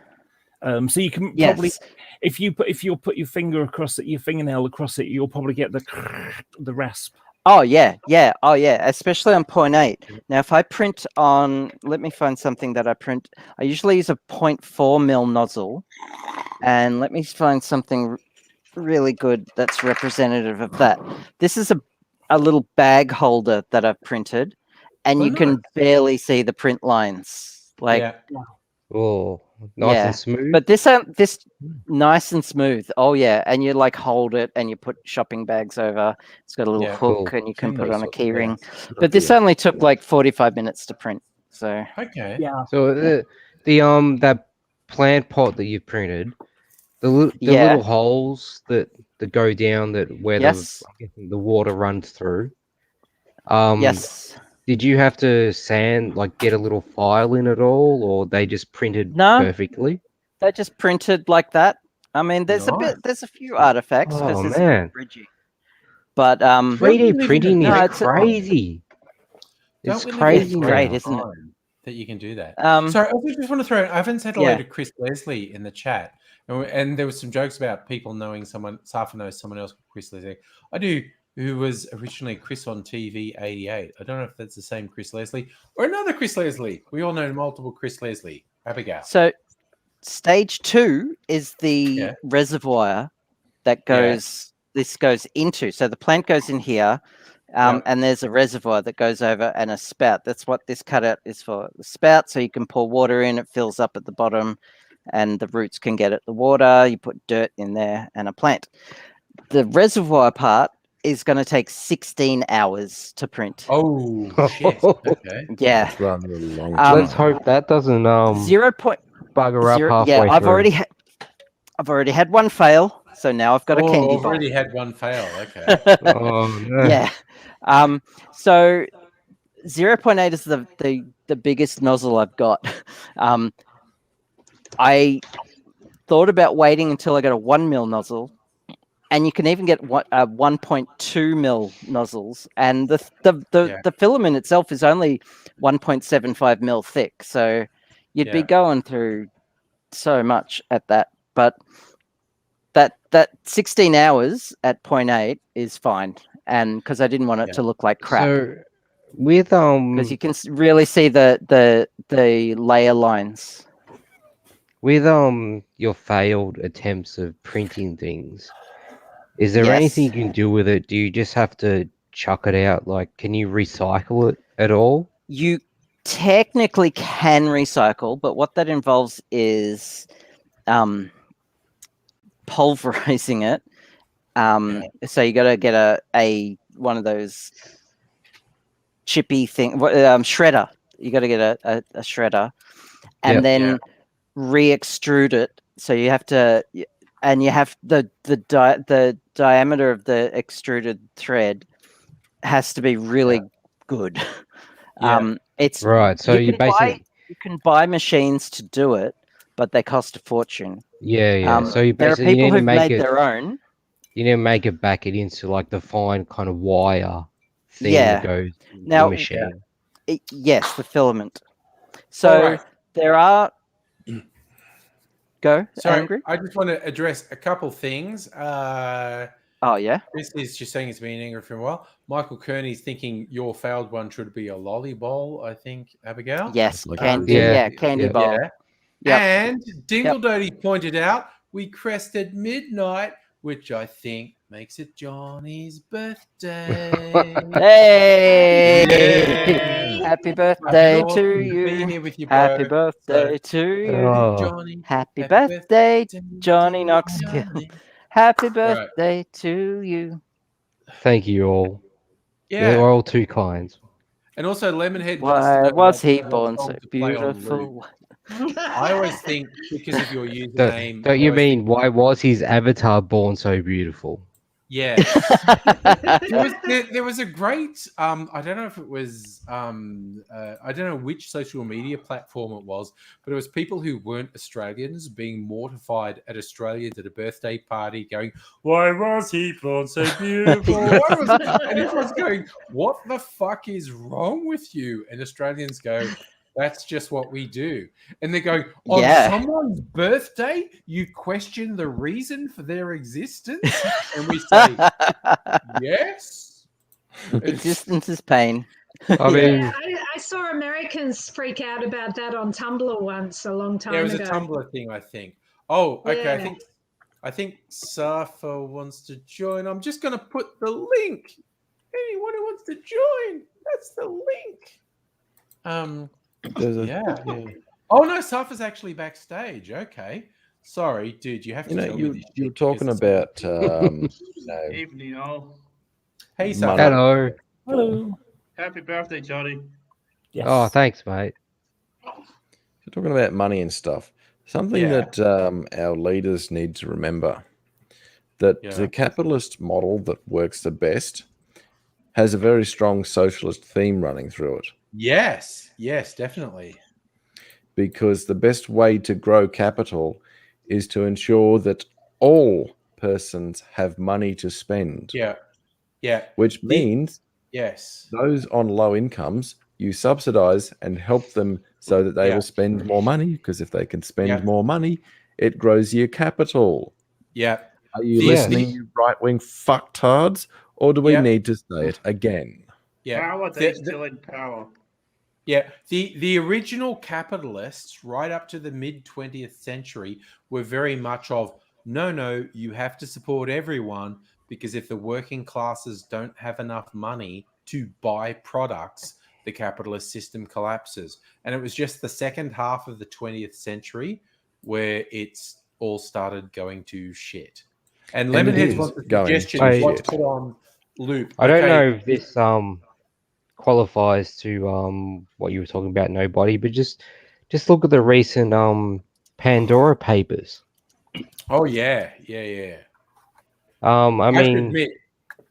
layers. So you can probably, Yes. if you put your finger across it, your fingernail across it, you'll probably get the rasp. Oh yeah, yeah, oh yeah, especially on 0.8. Now, if I print on, let me find something that I print. I usually use a 0.4 mil nozzle, and let me find something really good that's representative of that. This is a little bag holder that I've printed, and Oh, you can nice. barely see the print lines. Like, Yeah. Oh, nice yeah. and smooth. but this nice and smooth. Oh yeah, and you like hold it and you put shopping bags over. It's got a little Yeah. hook, Cool. and you can Seen put those on a sorts key of ring. bags. But this only took like 45 minutes to print. So Okay. Yeah. So that plant pot that you've printed, the yeah, little holes that go down that where yes, the water runs through. yes. Did you have to get a little file in it all, or they just printed No, perfectly? they just printed like that. I mean, Nice. there's a few artifacts because Oh there's man, bridging. But 3D printing no, is it's crazy. Don't It's we live in a crazy great, now. isn't it? time that you can do that? Um, Sorry, I just want to throw. I haven't said hello Yeah. to Chris Leslie in the chat, and there was some jokes about people knowing someone. Safa knows someone else called Chris Leslie. I do, who was originally Chris on TV '88. I don't know if that's the same Chris Leslie or another Chris Leslie. We all know multiple Chris Leslie. Abigail. so stage 2 is the Yeah. reservoir that Yeah. this goes into. So the plant goes in here, Yeah. and there's a reservoir that goes over and a spout. That's what this cutout is for. The spout, so you can pour water in, it fills up at the bottom, and the roots can get at the water. You put dirt in there and a plant. The reservoir part is going to take 16 hours to print. Oh shit. Okay. Yeah. That's rather a long Let's time. hope that doesn't 0.0. bugger up halfway Yeah, I've through. already had one fail, so now I've got a candy I've bar. already had one fail. Okay. Oh no. Yeah. So 0.8 is the biggest nozzle I've got. I thought about waiting until I got a 1 mil nozzle, and you can even get 1.2 mil nozzles, and the filament itself is only 1.75 mil thick, so you'd be going through so much at that. But that 16 hours at 0.8 is fine, and because I didn't want it to look like crap. So with Because you can really see the layer lines. with your failed attempts of printing things, is there anything you can do with it? Do you just have to chuck it out? Like, can you recycle it at all? You technically can recycle, but what that involves is pulverizing it. So you got to get a one of those chippy thing, shredder. You got to get a shredder, and then re-extrude it. So you have to, and you have the diameter of the extruded thread has to be really good. It's right. So you basically you can buy machines to do it, but they cost a fortune. So you there are basically people need to who've make made it. their own. You need to make it back it into like the fine kind of wire thing Yeah. that goes in Now, the machine. Yes, the filament. So there are. Go, Sorry, Angry. I just want to address a couple things. Oh yeah. This is just saying it's been angry for a while. Michael Kearney's thinking your failed one should be a lolly bowl, I think, Abigail. Yes, Like candy. yeah, Candy yeah. bowl. Yeah. Yep. And Dingledody pointed out we crested midnight, which I think makes it Johnny's birthday. Hey! Yay! Happy birthday Awesome to be you. here with you, bro. Happy birthday to you. Oh. Johnny. Happy birthday, Johnny Knoxville. Johnny. Happy birthday to you. Thank you all. You're Yeah. all too kind. And also Lemonhead wants to Why know was he what born song so to play on loop. beautiful? I always think because of your username. Don't you mean why was his avatar born so beautiful? Yes. there was a great I don't know if it was I don't know which social media platform it was, but it was people who weren't Australians being mortified at Australians at a birthday party going, why was he born so beautiful? And everyone's going, what the fuck is wrong with you? And Australians go, that's just what we do. And they're going, on someone's birthday, you question the reason for their existence? And we say, yes. Existence is pain. I mean, I saw Americans freak out about that on Tumblr once a long time ago. It was a Tumblr thing, I think. Oh, okay. Yeah. I think Safa wants to join. I'm just going to put the link. Anyone who wants to join, that's the link. Oh no, Safa's actually backstage. Okay. Sorry, dude. You have to tell me this you're shit talking because about Evening, all. Hey, Safa. hello. Hello. Happy birthday, Johnny. Yes. Oh, thanks, mate. you're talking about money and stuff. Something that our leaders need to remember, that the capitalist model that works the best has a very strong socialist theme running through it. Yes, definitely. Because the best way to grow capital is to ensure that all persons have money to spend. Yeah. Which means those on low incomes, you subsidize and help them so that they will spend more money, because if they can spend more money, it grows your capital. Yeah. Are you listening, you right-wing fucktards, or do we need to say it again? Yeah. Power, they're still in power. Yeah, the original capitalists, right up to the mid-20th century, were very much of, no, you have to support everyone, because if the working classes don't have enough money to buy products, the capitalist system collapses. And it was just the second half of the 20th century where it's all started going to shit. And Lemonhead's got the suggestion of what to put on loop. I don't know if this qualifies to what you were talking about, nobody, but just look at the recent Pandora Papers. Oh yeah. I mean,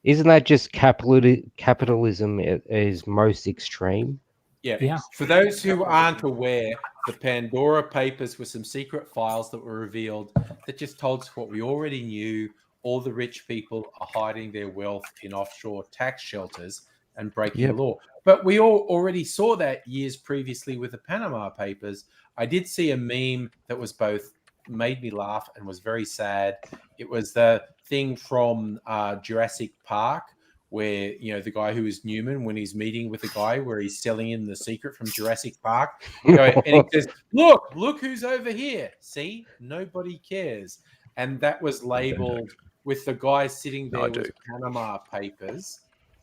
isn't that just capitalism at its most extreme? Yeah. For those who aren't aware, the Pandora Papers were some secret files that were revealed that just told us what we already knew. All the rich people are hiding their wealth in offshore tax shelters and breaking the law. But we all already saw that years previously with the Panama Papers. I did see a meme that was both made me laugh and was very sad. It was the thing from Jurassic Park, where, the guy who is Newman, when he's meeting with the guy where he's selling him the secret from Jurassic Park, and he says, look who's over here. See, nobody cares. And that was labeled with the guy sitting there with Panama Papers,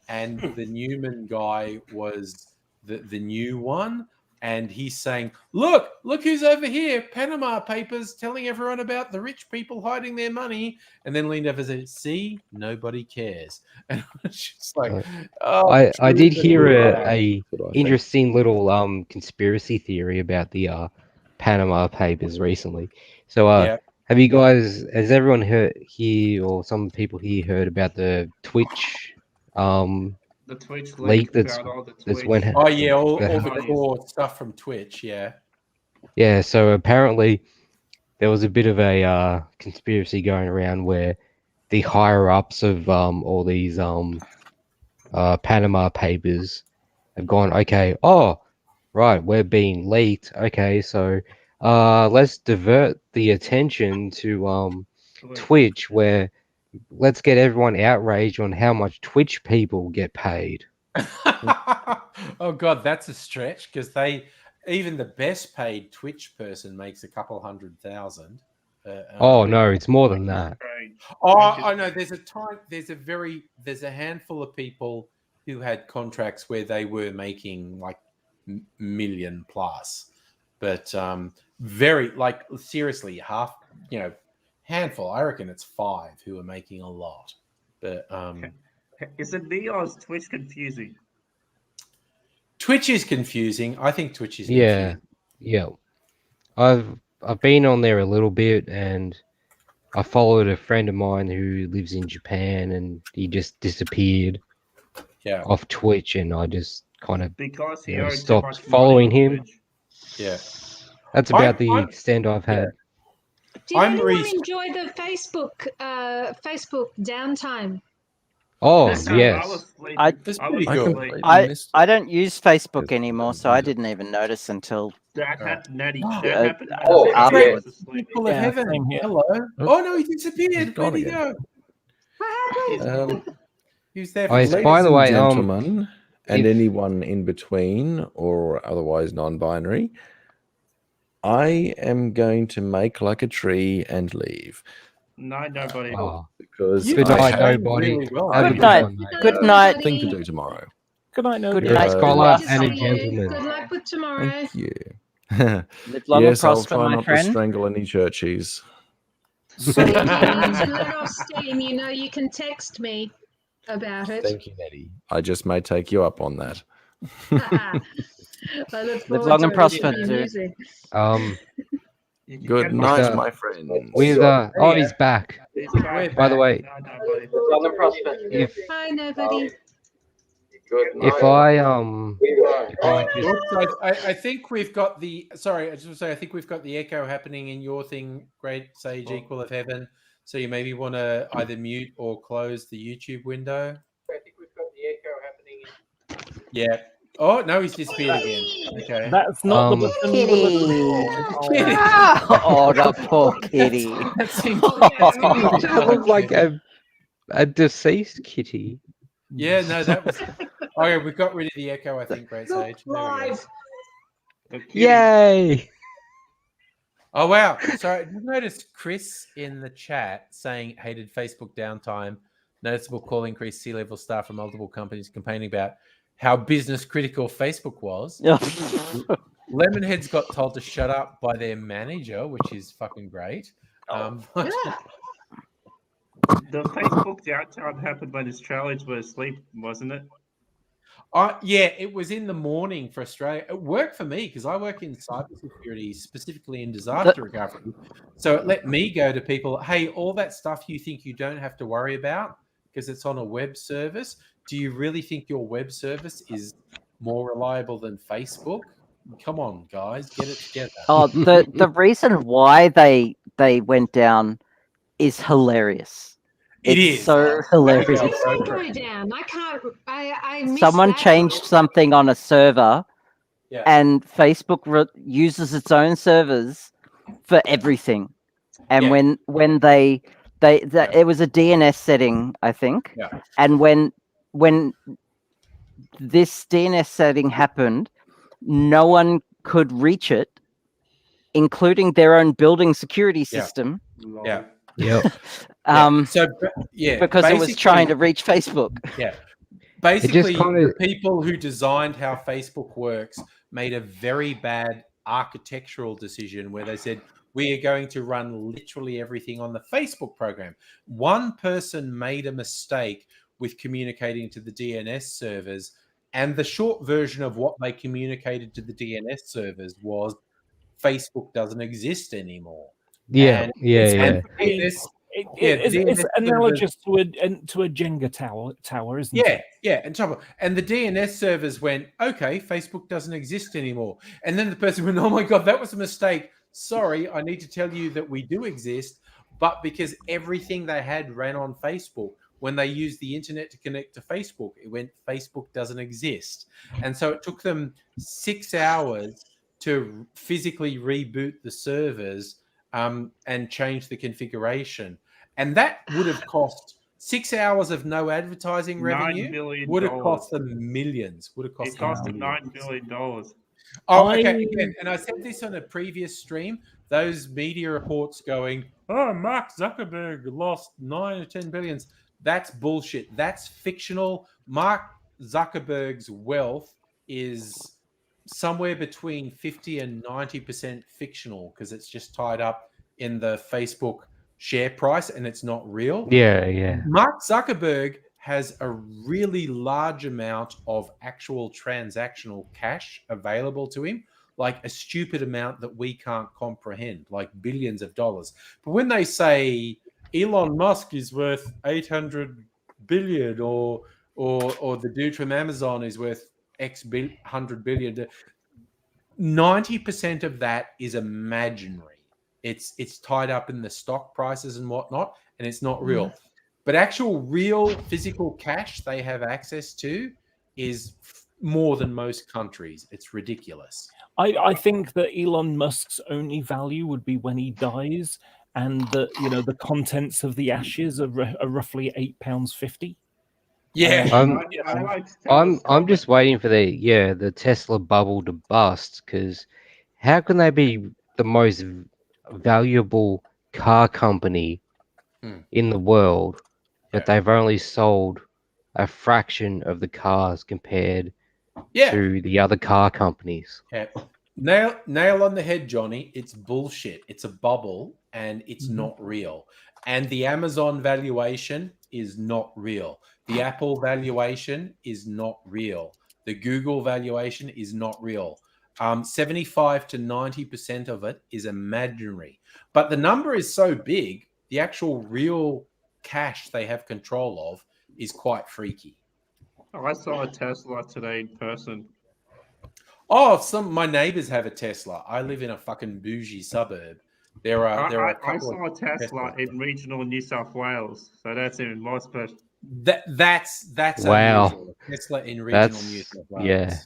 and the Newman guy was the new one. And he's saying, look who's over here, Panama Papers, telling everyone about the rich people hiding their money. And then leaned over and said, see, nobody cares. And it's just like, I did hear a interesting little conspiracy theory about the Panama Papers recently. So have you guys, has everyone heard here, or some people here heard about the Twitch the Twitch leak that's all the Twitch. went all the core stuff from Twitch, yeah. So apparently there was a bit of a conspiracy going around where the higher ups of all these Panama Papers have gone, okay, right, we're being leaked, okay, so let's divert the attention to Twitch, where let's get everyone outraged on how much Twitch people get paid. Oh God, that's a stretch, because even the best paid Twitch person makes a couple $100,000. No, it's more than that. I know. There's a handful of people who had contracts where they were making like million plus, but very, like, seriously, handful. I reckon it's 5 who are making a lot. But is it me or is Twitch confusing? Twitch is confusing. I think Twitch is confusing. Yeah. I've been on there a little bit, and I followed a friend of mine who lives in Japan, and he just disappeared Yeah. off Twitch, and I just kind of Because he you know, owed too stopped much money following on him. Twitch. Yeah. That's about the I'm- extent I've had. Did I'm anyone re- enjoy the Facebook downtime? Oh I yes, was sleeping. I- That's I pretty was good. asleep. I don't use Facebook Yes, anymore, so I didn't even notice until That happened, Natty. Oh, That happened. oh, I Great was asleep. people of Yeah, heaven. same here. Hello. Oh no, he disappeared. He's gone Where'd he again. go? What happened? He was there for I- ladies by the and way, gentlemen, and if- anyone in between or otherwise non-binary, I am going to make like a tree and leave No, nobody. oh, because You good I night, have nobody. really well. Have a Good good night. one, mate. Good night. a thing to do tomorrow. Good night, no. Good Yeah. night. A scholar Good to and a see you. gentleman. Good luck with tomorrow. Thank you. Live long and Yes, I'll prosper, try my not friend. to strangle any churchies. So if you need to let off steam, you know you can text me about it. Thank you, Nettie. I just may take you up on that. I look forward long to and it. prosper, Your dude. music. You can Good get night, Mr. my friends. With oh, he's back. He's back. By the way, No, nobody. Long and prosper. if Hi, nobody. if I just Oops, I think we've got the. Sorry, I just want to say I think we've got the echo happening in your thing, Great Sage Equal of Heaven. So you maybe want to either mute or close the YouTube window. I think we've got the echo happening. Yeah. Oh no, he's disappeared again. Okay. That's not the button you were looking for. Oh, that poor kitty. That seems- that looked like a deceased kitty. Yeah, no, that was. Oh yeah, we got rid of the echo. I think, Great Sage. There we go. Live. The kitty. Yay! Oh wow! Sorry, I noticed Chris in the chat saying hated Facebook downtime. Noticeable call increase C-level staff from multiple companies complaining about how business critical Facebook was. Lemonheads got told to shut up by their manager, which is fucking great. But- Yeah. The Facebook downtime happened when Australians were asleep, wasn't it? Yeah, it was in the morning for Australia. It worked for me because I work in cybersecurity, specifically in disaster recovery. So it let me go to people, hey, all that stuff you think you don't have to worry about because it's on a web service. Do you really think your web service is more reliable than Facebook? Come on, guys, get it together. Oh, the reason why they went down is hilarious. It It's is. so hilarious. Did it go down? I can't. I missed Someone that. changed something on a server, Yeah. and Facebook uses its own servers for everything. And Yeah. when they it was a DNS setting, I think. Yeah. And when this DNS setting happened, no one could reach it, including their own building security system. Yeah. Yep. So yeah, Because it was basically- trying to reach Facebook. Yeah. Basically, kinda- the people who designed how Facebook works made a very bad architectural decision where they said, we are going to run literally everything on the Facebook program. One person made a mistake with communicating to the DNS servers, and the short version of what they communicated to the DNS servers was Facebook doesn't exist anymore. Yeah, And- yeah, yeah. and DNS It's DNS analogous to a Jenga tower, isn't it? Yeah, and trouble. And the DNS servers went, okay, Facebook doesn't exist anymore. And then the person went, oh my God, that was a mistake. Sorry, I need to tell you that we do exist. But because everything they had ran on Facebook, when they used the internet to connect to Facebook, it went, Facebook doesn't exist. And so it took them 6 hours to physically reboot the servers and change the configuration. And that would have cost 6 hours of no advertising revenue. $9 billion. Would have cost them millions. Would have cost It cost them them millions. $9 billion. Oh, okay. Again, and I said this on a previous stream. Those media reports going, oh, Mark Zuckerberg lost 9 or 10 billions. That's bullshit. That's fictional. Mark Zuckerberg's wealth is somewhere between 50 and 90% fictional because it's just tied up in the Facebook share price and it's not real. Yeah, yeah. Mark Zuckerberg has a really large amount of actual transactional cash available to him. like a stupid amount that we can't comprehend, like billions of dollars. But when they say Elon Musk is worth 800 billion, or the dude from Amazon is worth X 100 billion, 90% of that is imaginary. It's tied up in the stock prices and whatnot, and it's not real. But actual real physical cash they have access to is more than most countries. It's ridiculous. I think that Elon Musk's only value would be when he dies, and that the contents of the ashes are roughly £8.50. Yeah. I'm just waiting for the Tesla bubble to bust, because how can they be the most valuable car company in the world, but they've only sold a fraction of the cars compared to the other car companies? Yeah. Nail on the head, Johnny. It's bullshit. It's a bubble, and it's not real. And the Amazon valuation is not real. The Apple valuation is not real. The Google valuation is not real. 75 to 90% of it is imaginary. But the number is so big, the actual real cash they have control of is quite freaky. Oh, I saw a Tesla today in person. Oh, my neighbors have a Tesla. I live in a fucking bougie suburb. There are a couple I saw a Tesla in regional New South Wales, so that's even more special. That's Wow. unusual. Tesla in regional New South Wales. Yeah.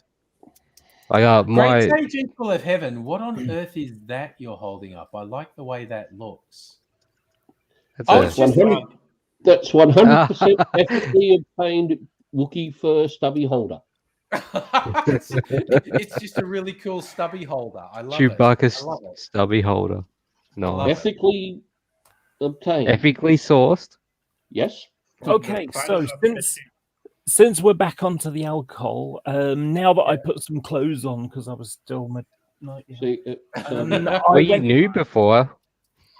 I got Great day, people of heaven. What on earth is that you're holding up? I like the way that looks. That's 100%. That's 100% ethically obtained Wookiee fur stubby holder. It's just a really cool stubby holder. I love Chewbacca's it. I love it. stubby holder. No. Ethically obtained. Ethically sourced. Yes. Okay, so since we're back onto the alcohol, now that I put some clothes on because I was still midnight. Were you nude before?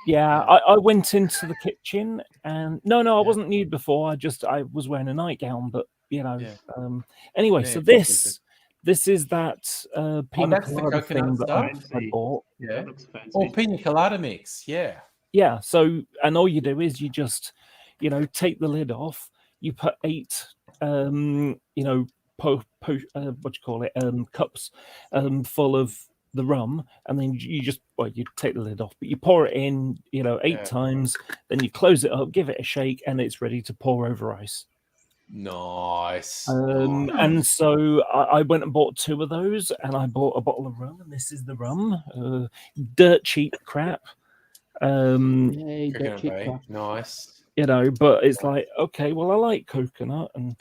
Yeah, I went into the kitchen and no, I wasn't nude before. I was wearing a nightgown, but anyway. Yeah, so this is that pina that's the colada thing coconut that I bought. Yeah. That looks fancy. Or pina colada mix. Yeah. Yeah. So, and all you do is you just, take the lid off. You put 8, what do you call it, cups, full of the rum, and then you take the lid off, but you pour it in, 8 times, then you close it up, give it a shake, and it's ready to pour over ice. Nice. And so I went and bought 2 of those, and I bought a bottle of rum, and this is the rum, dirt cheap crap. Nice. But it's like, okay, well, I like coconut, and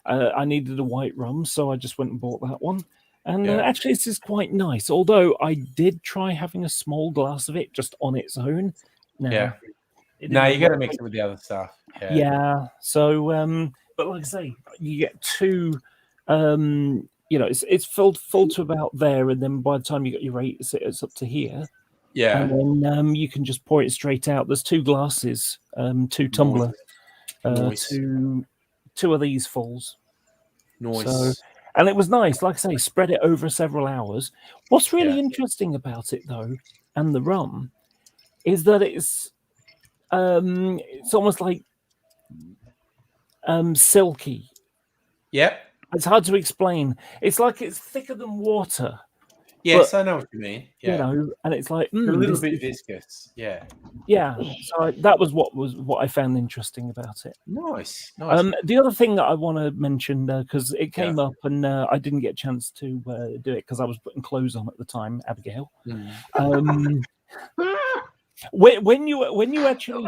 I needed a white rum, so I just went and bought that one. And actually, this is quite nice. Although I did try having a small glass of it just on its own. You got to mix it with the other stuff. Yeah. So, but like I say, you get 2. It's full to about there, and then by the time you got your 8, it's up to here. Yeah. And then you can just pour it straight out. There's 2 glasses, 2 tumbler, Nice. 2 of these fulls. Nice. So, and it was nice, like I say, spread it over several hours. What's really interesting about it, though, and the rum, is that it's almost like silky. Yep. It's hard to explain. It's like it's thicker than water. Yes, I know what you mean. Yeah. And it's like a little bit viscous. Yeah. Yeah. So that was what I found interesting about it. Nice. The other thing that I want to mention, because it came up and I didn't get a chance to do it because I was putting clothes on at the time, Abigail. When you actually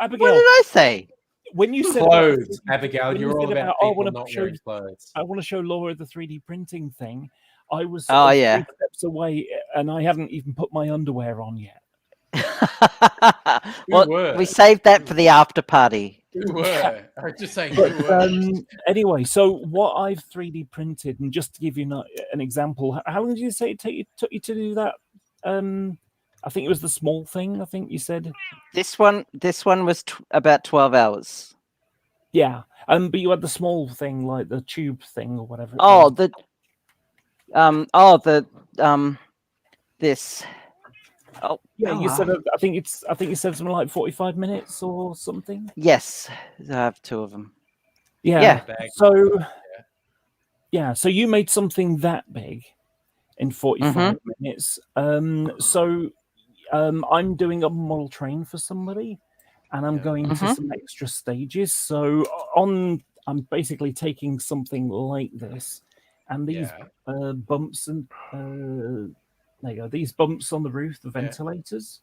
Abigail, what did I say? When you said clothes, Abigail, you're all about people not wearing clothes. I want to show Laura the 3D printing thing. I was 3 steps away, and I haven't even put my underwear on yet. Well, we saved that for the after party. Who were? I was just saying. Anyway, so what I've 3D printed, and just to give you an example, how long did you say it took you to do that? I think it was the small thing. I think you said this one was about 12 hours. Yeah, but you had the small thing, like the tube thing or whatever. this. Oh, Yeah, oh, you said I think you said something like 45 minutes or something. yes. I have two of them. Yeah. Bag. So so you made something that big in 45 minutes. So I'm doing a model train for somebody, and I'm going to some extra stages. So I'm basically taking something like this, and these bumps and there you go. These bumps on the roof, the ventilators.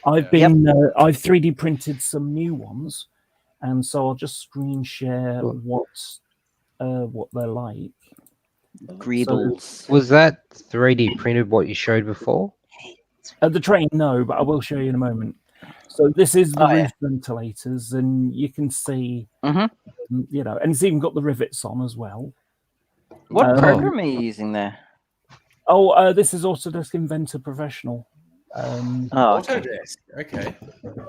I've 3D printed some new ones, and so I'll just screen share what they're like. Greedles. Was that 3D printed what you showed before? The train, no, but I will show you in a moment. So this is the roof ventilators, and you can see, you know, and it's even got the rivets on as well. What program are you using there? This is Autodesk Inventor Professional. Okay. Autodesk. Okay.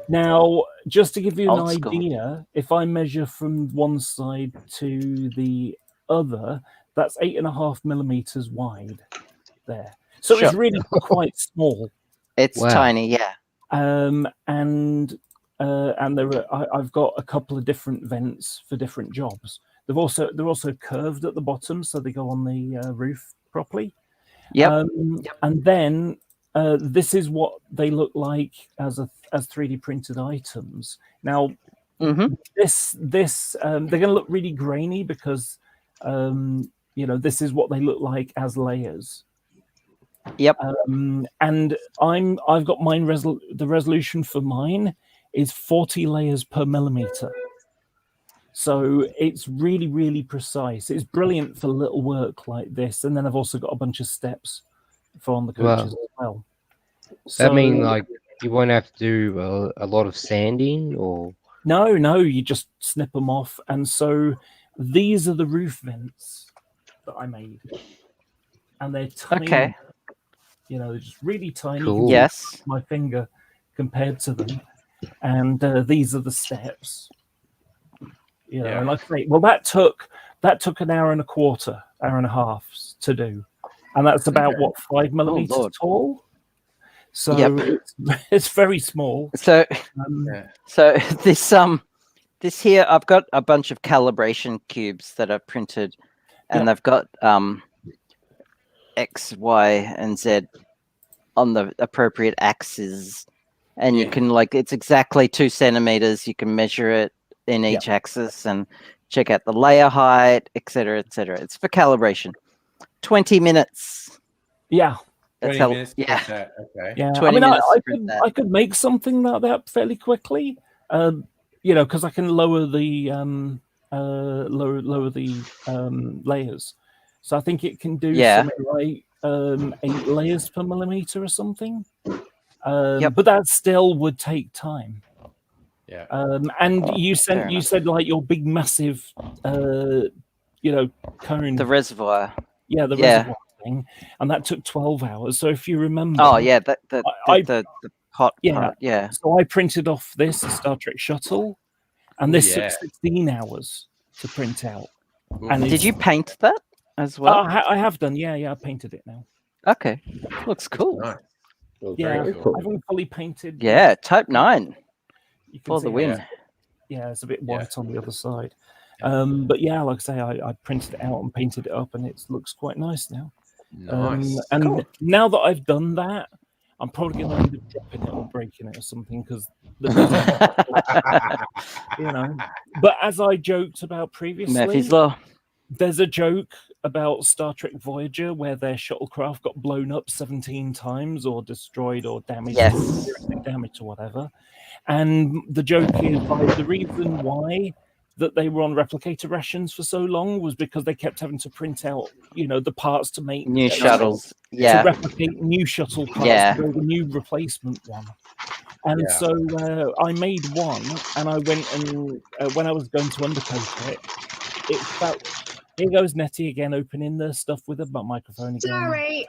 Now, just to give you an Old school. idea, if I measure from one side to the other, that's 8.5 millimeters wide there. So it's really quite small. It's tiny, yeah. And there are, I've got a couple of different vents for different jobs. They're also curved at the bottom, so they go on the roof properly. And then this is what they look like as 3D printed items. Now, this they're going to look really grainy because you know, this is what they look like as layers. And I've got mine. The resolution for mine is 40 layers per millimeter. So it's really, really precise. It's brilliant for little work like this. And then I've also got a bunch of steps for on the coaches as well. Does that mean like you won't have to do a lot of sanding or? No, you just snip them off. And so these are the roof vents that I made. And they're tiny. Okay. You know, they're just really tiny. Cool. Yes. My finger compared to them. And these are the steps. You know, and like I say, well, that took an hour and a quarter, hour and a half to do, and that's about what 5 millimeters tall. So it's very small. So this here, I've got a bunch of calibration cubes that are printed, and they've got X, Y, and Z on the appropriate axes, and you can it's exactly 2 centimeters. You can measure it in each axis and check out the layer height, etc., etc. It's for calibration. 20 minutes. Yeah. That's 20 how, minutes. Yeah. Okay. Yeah. 20 minutes I could make something like that fairly quickly. You know, because I can lower the layers. So I think it can do something like 8 layers per millimeter or something. But that still would take time. Yeah. And you said like your big massive you know, cone. the reservoir. Yeah, the reservoir thing. And that took 12 hours. So if you remember, the hot part, So I printed off this, the Star Trek shuttle, and this took 16 hours to print out. And did you paint that as well? I have done, I painted it now. Okay. Looks cool. Nice. Yeah, Cool. I haven't fully painted. Yeah, Type 9 for the win. Yeah, it's a bit white on the other side. But yeah, like I say, I printed it out and painted it up, and it looks quite nice now. Nice. And now that I've done that, I'm probably going to end up dropping it or breaking it or something because, you know. But as I joked about previously, Murphy's Law. There's a joke about Star Trek Voyager where their shuttlecraft got blown up 17 times or destroyed or damaged, or whatever. And the joke is the reason why that they were on replicator rations for so long was because they kept having to print out, you know, the parts to make new shuttles. To replicate new shuttle parts to build a new replacement one. And so I made one, and I went and when I was going to undercoat it, it felt. Here goes Nettie again, opening the stuff with a microphone again. Sorry.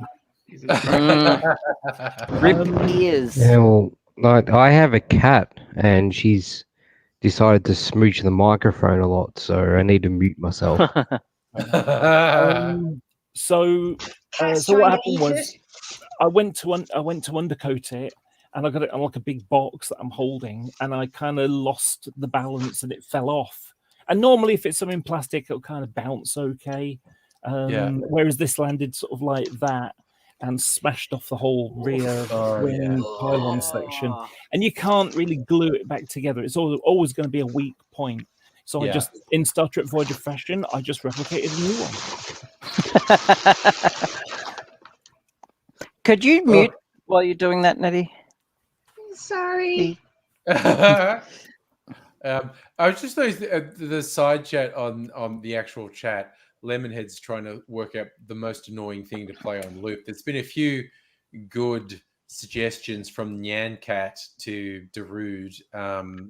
Rip ears. Yeah, well, like I have a cat, and she's decided to smooch the microphone a lot, so I need to mute myself. So what happened was I went to undercoat it, and I got it on like a big box that I'm holding, and I kind of lost the balance and it fell off. And normally, if it's something plastic, it'll kind of bounce okay. Whereas this landed sort of like that and smashed off the whole rear wing pylon section, and you can't really glue it back together. It's always going to be a weak point. So I just, in Star Trek Voyager fashion, I just replicated a new one. Could you mute while you're doing that, Nettie? Sorry. I was just noticing the side chat on the actual chat. Lemonhead's trying to work out the most annoying thing to play on loop. There's been a few good suggestions from Nyan Cat to Darude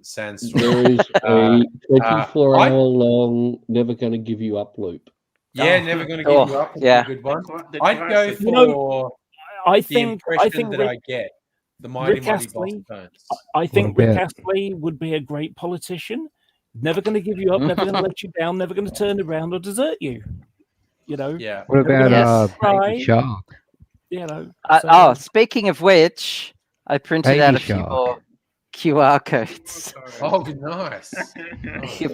Sandstorm. There is a 24-hour long "Never Gonna Give You Up" loop. Yeah, Never Gonna Give You Up. Yeah, A good one. The I'd go classic. for I the think impression that Rick, I get. The Mighty Rick Mighty Boss Astley, Tones. I think What Rick about- Astley would be a great politician. Never going to give you up, never going to let you down, never going to turn around or desert you. You know. Yeah. What about Yes. Baby Shark? You know. Speaking of which, I printed Baby out a few Shark. more QR codes Oh, nice.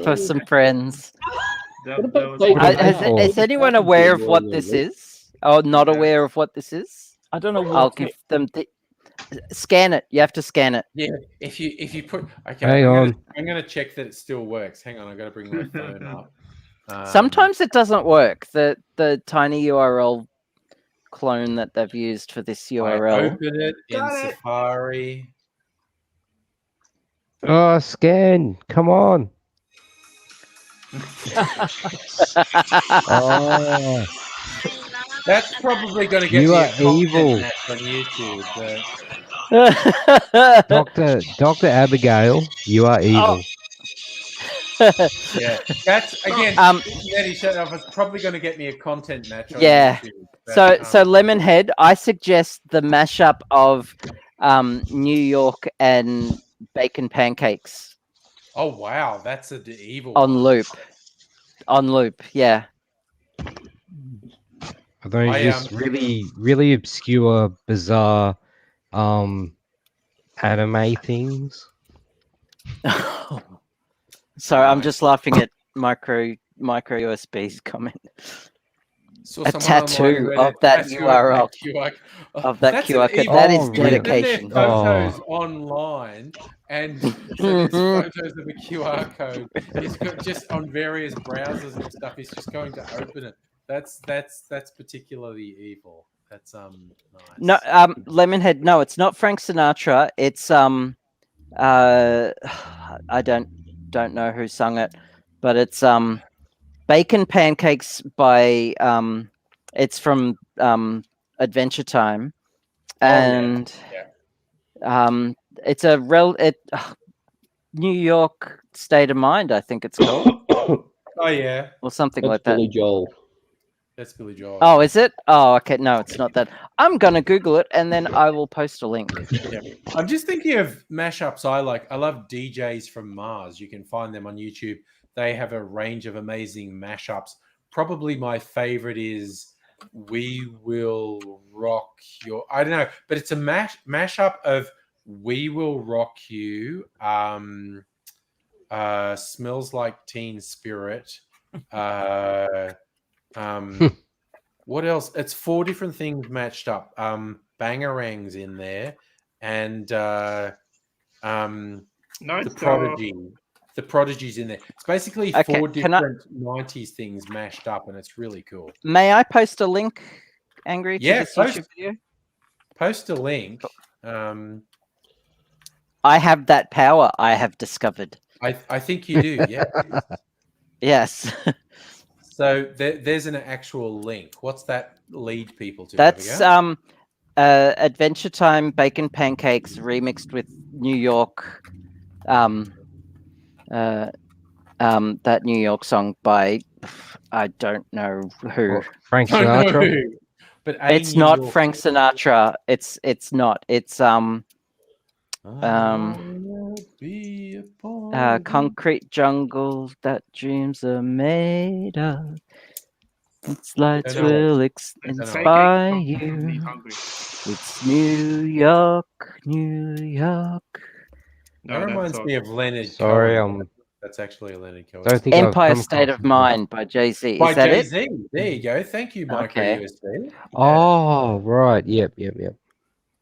for some friends. What about That was- Is anyone aware of what this is? Or not aware of what this is? I don't know I'll what. give them. Scan it. You have to scan it. Yeah, if you put Hang on. I'm gonna check that it still works. Hang on, I gotta bring my phone up. Sometimes it doesn't work. The tiny URL clone that they've used for this I URL. open it in Got it. Safari. Oh, scan. Come on. Oh, That's probably gonna get You me are a content evil. match on YouTube. But Dr. Abigail, you are evil. yeah, that's again. Nettie shut off. It's probably going to get me a content match on Yeah. YouTube. So Lemonhead, I suggest the mashup of New York and bacon pancakes Oh wow, that's a evil on one. loop. On loop, yeah. Are those just really, really obscure, bizarre anime things? Sorry, I'm just laughing at micro USB's comment. Saw A someone online tattoo who of had a that tattoo URL. QR Of that That's an QR code. evil- That is Oh, really? Then dedication. there's photos online, and so there's photos of a QR code. He's got just on various browsers and stuff. He's just going to open it. That's particularly evil. That's nice. No, Lemonhead. No, it's not Frank Sinatra. It's I don't know who sung it, but it's Bacon Pancakes by it's from Adventure Time, and it's a New York State of Mind, I think it's called, Oh yeah, or something That's like that. Billy Joel. that's Billy Joel. Oh, is it? Oh, okay. No, it's not that. I'm gonna Google it and then I will post a link. Yeah. I'm just thinking of mashups I like. I love DJs from Mars. You can find them on YouTube. They have a range of amazing mashups. Probably my favorite is "We Will Rock Your." I don't know, but it's a mashup of "We Will Rock You," "Smells Like Teen Spirit." What else? It's 4 different things matched up. Bangarang's in there, and No, the Prodigy. The Prodigy's in there. It's basically Okay, 4 can I- different 90s things mashed up, and it's really cool. May I post a link, Angry, to Yeah, this post- YouTube video? Post a link. I have that power. I have discovered. I think you do. Yeah. Yes. So there's an actual link. What's that lead people to? That's Abigail? Adventure Time Bacon Pancakes remixed with New York that New York song by I don't know who. Frank I don't know Sinatra? who, but It's New not York- Frank Sinatra. It's not. It's Be a boy. Concrete Jungle that dreams are made of. Its lights don't know. will It's inspire pancakes you. making me hungry. It's New York, New York. That No, reminds me of Leonard Sorry, Cohen. That's actually a Leonard Cohen. don't song. think I've Empire come State across of it. Mind by Jay-Z. By Is that it? Jay-Z. There you go. Thank you, Micro Okay. USB. Oh, right. Yep.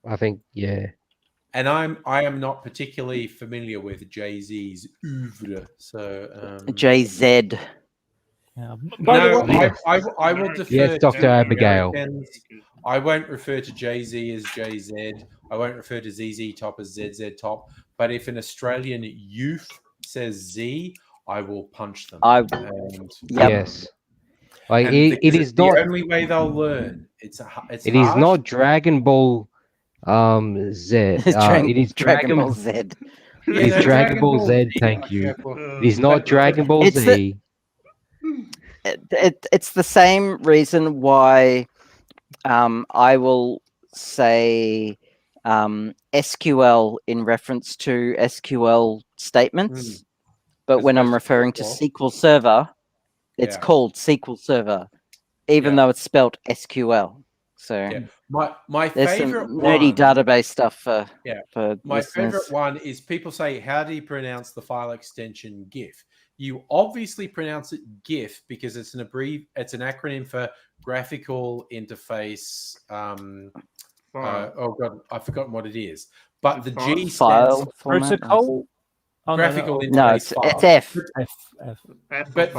I think, yeah. And I am not particularly familiar with Jay-Z's oeuvre. So Jay-Z. Yeah. By the no, way, I will defer Yes, to Dr. the Abigail. Americans. I won't refer to Jay-Z as Jay-Z. I won't refer to ZZ Top as ZZ Top. But if an Australian youth says Z, I will punch them. I- And, Yep. Yes. Like and it because is the not. only way they'll learn. It's It is harsh. not Dragon Ball Z. It is Dragon Ball Z. It is Dragon Ball Z. Thank you. It is not But- Dragon Ball It's the- Z. It's the same reason why I will say SQL in reference to SQL statements, but As when I'm opposed to referring to SQL. SQL Server, it's Yeah. called SQL Server, even Yeah. though it's spelled SQL. So Yeah. My there's some favorite nerdy one, database stuff for Yeah. for My listeners. favorite one is people say, "How do you pronounce the file extension GIF?" You obviously pronounce it GIF because it's an acronym for graphical interface. Oh god, I've forgotten what it is. But the G stands File for format. protocol. Oh, graphical no, No, interface it's file. F. F. But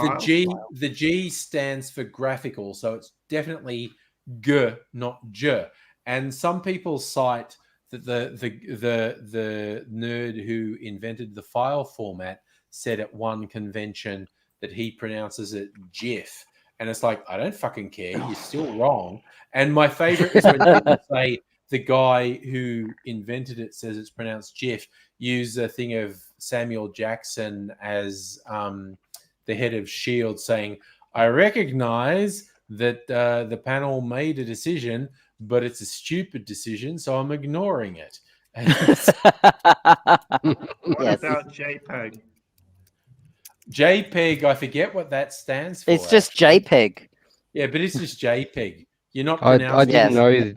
the G stands for graphical, so it's definitely G, not J. And some people cite that the nerd who invented the file format said at one convention that he pronounces it GIF. And it's like, I don't fucking care. You're still wrong. And my favorite is when people say the guy who invented it says it's pronounced GIF. Use a thing of Samuel Jackson as the head of S.H.I.E.L.D. saying, I recognize that the panel made a decision, but it's a stupid decision, so I'm ignoring it. What Yes. about JPEG? JPEG, I forget what that stands for. It's just actually. JPEG. Yeah, but it's just JPEG. You're not I pronouncing didn't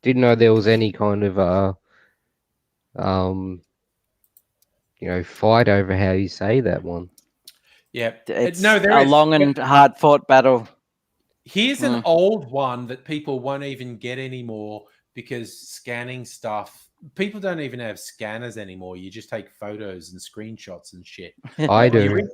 it. know there was any kind of fight over how you say that one. Yeah. It's No, there a is. long and hard fought battle. Here's an old one that people won't even get anymore because scanning stuff, people don't even have scanners anymore. You just take photos and screenshots and shit. I do.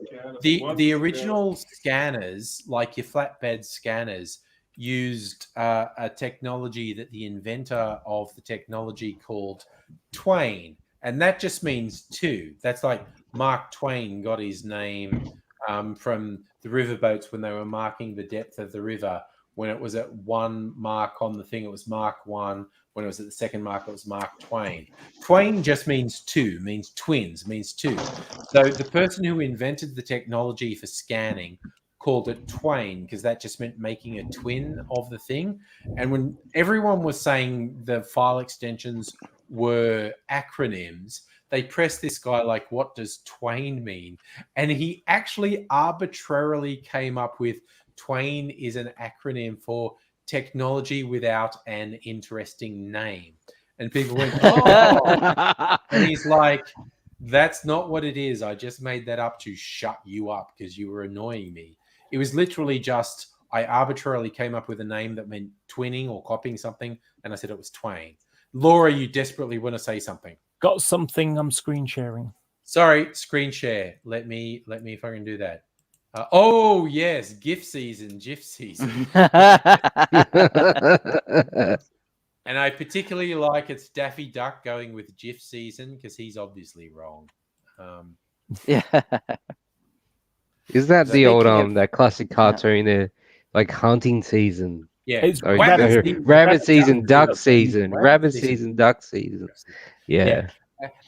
The original scanners, like your flatbed scanners, used a technology that the inventor of the technology called Twain. And that just means two. That's like Mark Twain got his name from the riverboats when they were marking the depth of the river. When it was at one mark on the thing, it was Mark 1. When it was at the second mark, it was Mark Twain. Twain just means two, means twins, means two. So the person who invented the technology for scanning called it Twain because that just meant making a twin of the thing. And when everyone was saying the file extensions were acronyms, they pressed this guy like, what does Twain mean? And he actually arbitrarily came up with Twain is an acronym for technology without an interesting name. And people went, oh. And he's like, that's not what it is. I just made that up to shut you up because you were annoying me. It was literally just, I arbitrarily came up with a name that meant twinning or copying something. And I said it was Twain. Laura, you desperately want to say something. Got something I'm screen sharing. Sorry, screen share. Let me if I can do that. Oh yes, GIF season. And I particularly like it's Daffy Duck going with GIF season because he's obviously wrong. Yeah. Is that the old Speaking of- that classic cartoon there, like hunting season? Yeah, It's Oh, rabbit season, rabbit season, duck duck season, rabbit season, duck season. Yeah.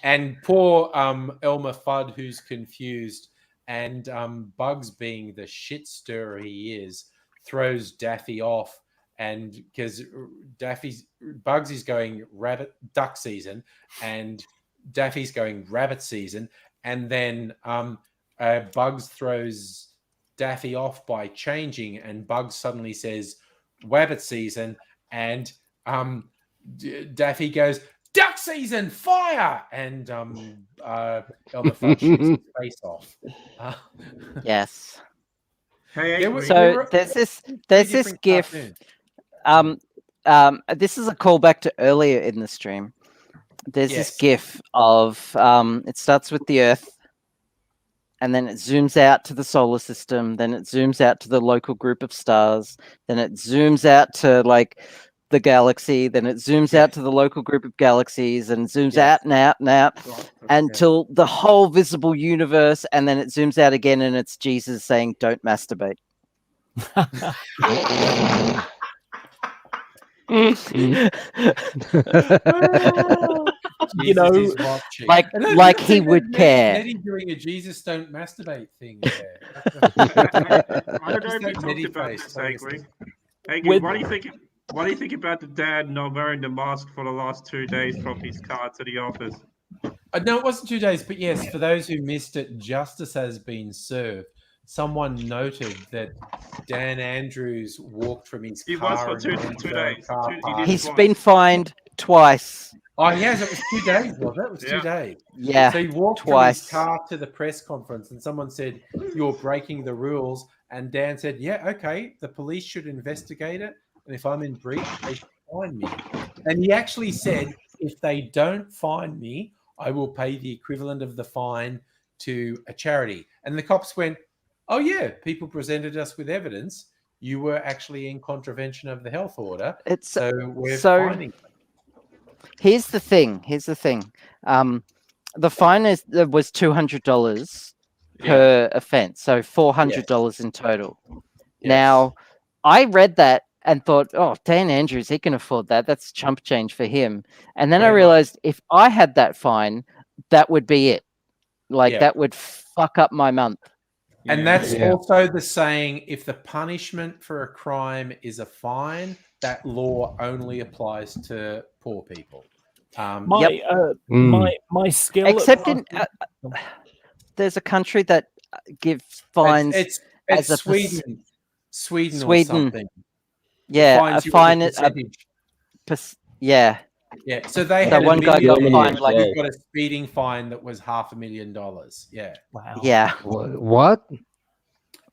And poor Elmer Fudd, who's confused, and Bugs, being the shit stirrer he is, throws Daffy off, and because Bugs is going duck season, and Daffy's going rabbit season, and then Bugs throws Daffy off by changing, and Bugs suddenly says "Wabbit season," and Daffy goes "Duck season, fire!" and Elmer Fudd shoots his face off. Yes. Hey, So there's this GIF. This is a callback to earlier in the stream. There's this GIF of it starts with the Earth, and then it zooms out to the solar system, then it zooms out to the local group of stars, then it zooms out to like the galaxy, then it zooms out to the local group of galaxies, and zooms out and out and out until the whole visible universe, and then it zooms out again, and it's Jesus saying, "Don't masturbate." You know, like he would care. Eddie doing a Jesus don't masturbate thing. I don't know if you talked about this, Agri. Agri, what do you think about the dad not wearing the mask for the last 2 days from his car to the office? No, it wasn't 2 days, but yes, for those who missed it, justice has been served. Someone noted that Dan Andrews walked from his car. He was for 2 days. He's been fined twice. Oh, he has. It was 2 days, was it? It was 2 days. Yeah. So he walked twice. from his car to the press conference, and someone said, "You're breaking the rules." And Dan said, "Yeah, okay. The police should investigate it, and if I'm in breach, they should fine me." And he actually said, "If they don't fine me, I will pay the equivalent of the fine to a charity." And the cops went, "Oh yeah, people presented us with evidence. You were actually in contravention of the health order. So we're fining." Here's the thing. The fine was $200 per offense, so $400 in total. Yes. Now, I read that and thought, "Oh, Dan Andrews, he can afford that. That's chump change for him." And then I realized if I had that fine, that would be it. Like that would fuck up my month. And that's also the saying, if the punishment for a crime is a fine, that law only applies to poor people. My skill, except in there's a country that gives fines. It's Sweden, or something. Yeah, a fine. Yeah. So they had one guy got fined he got a speeding fine that was $500,000. Yeah. Wow. Yeah. What?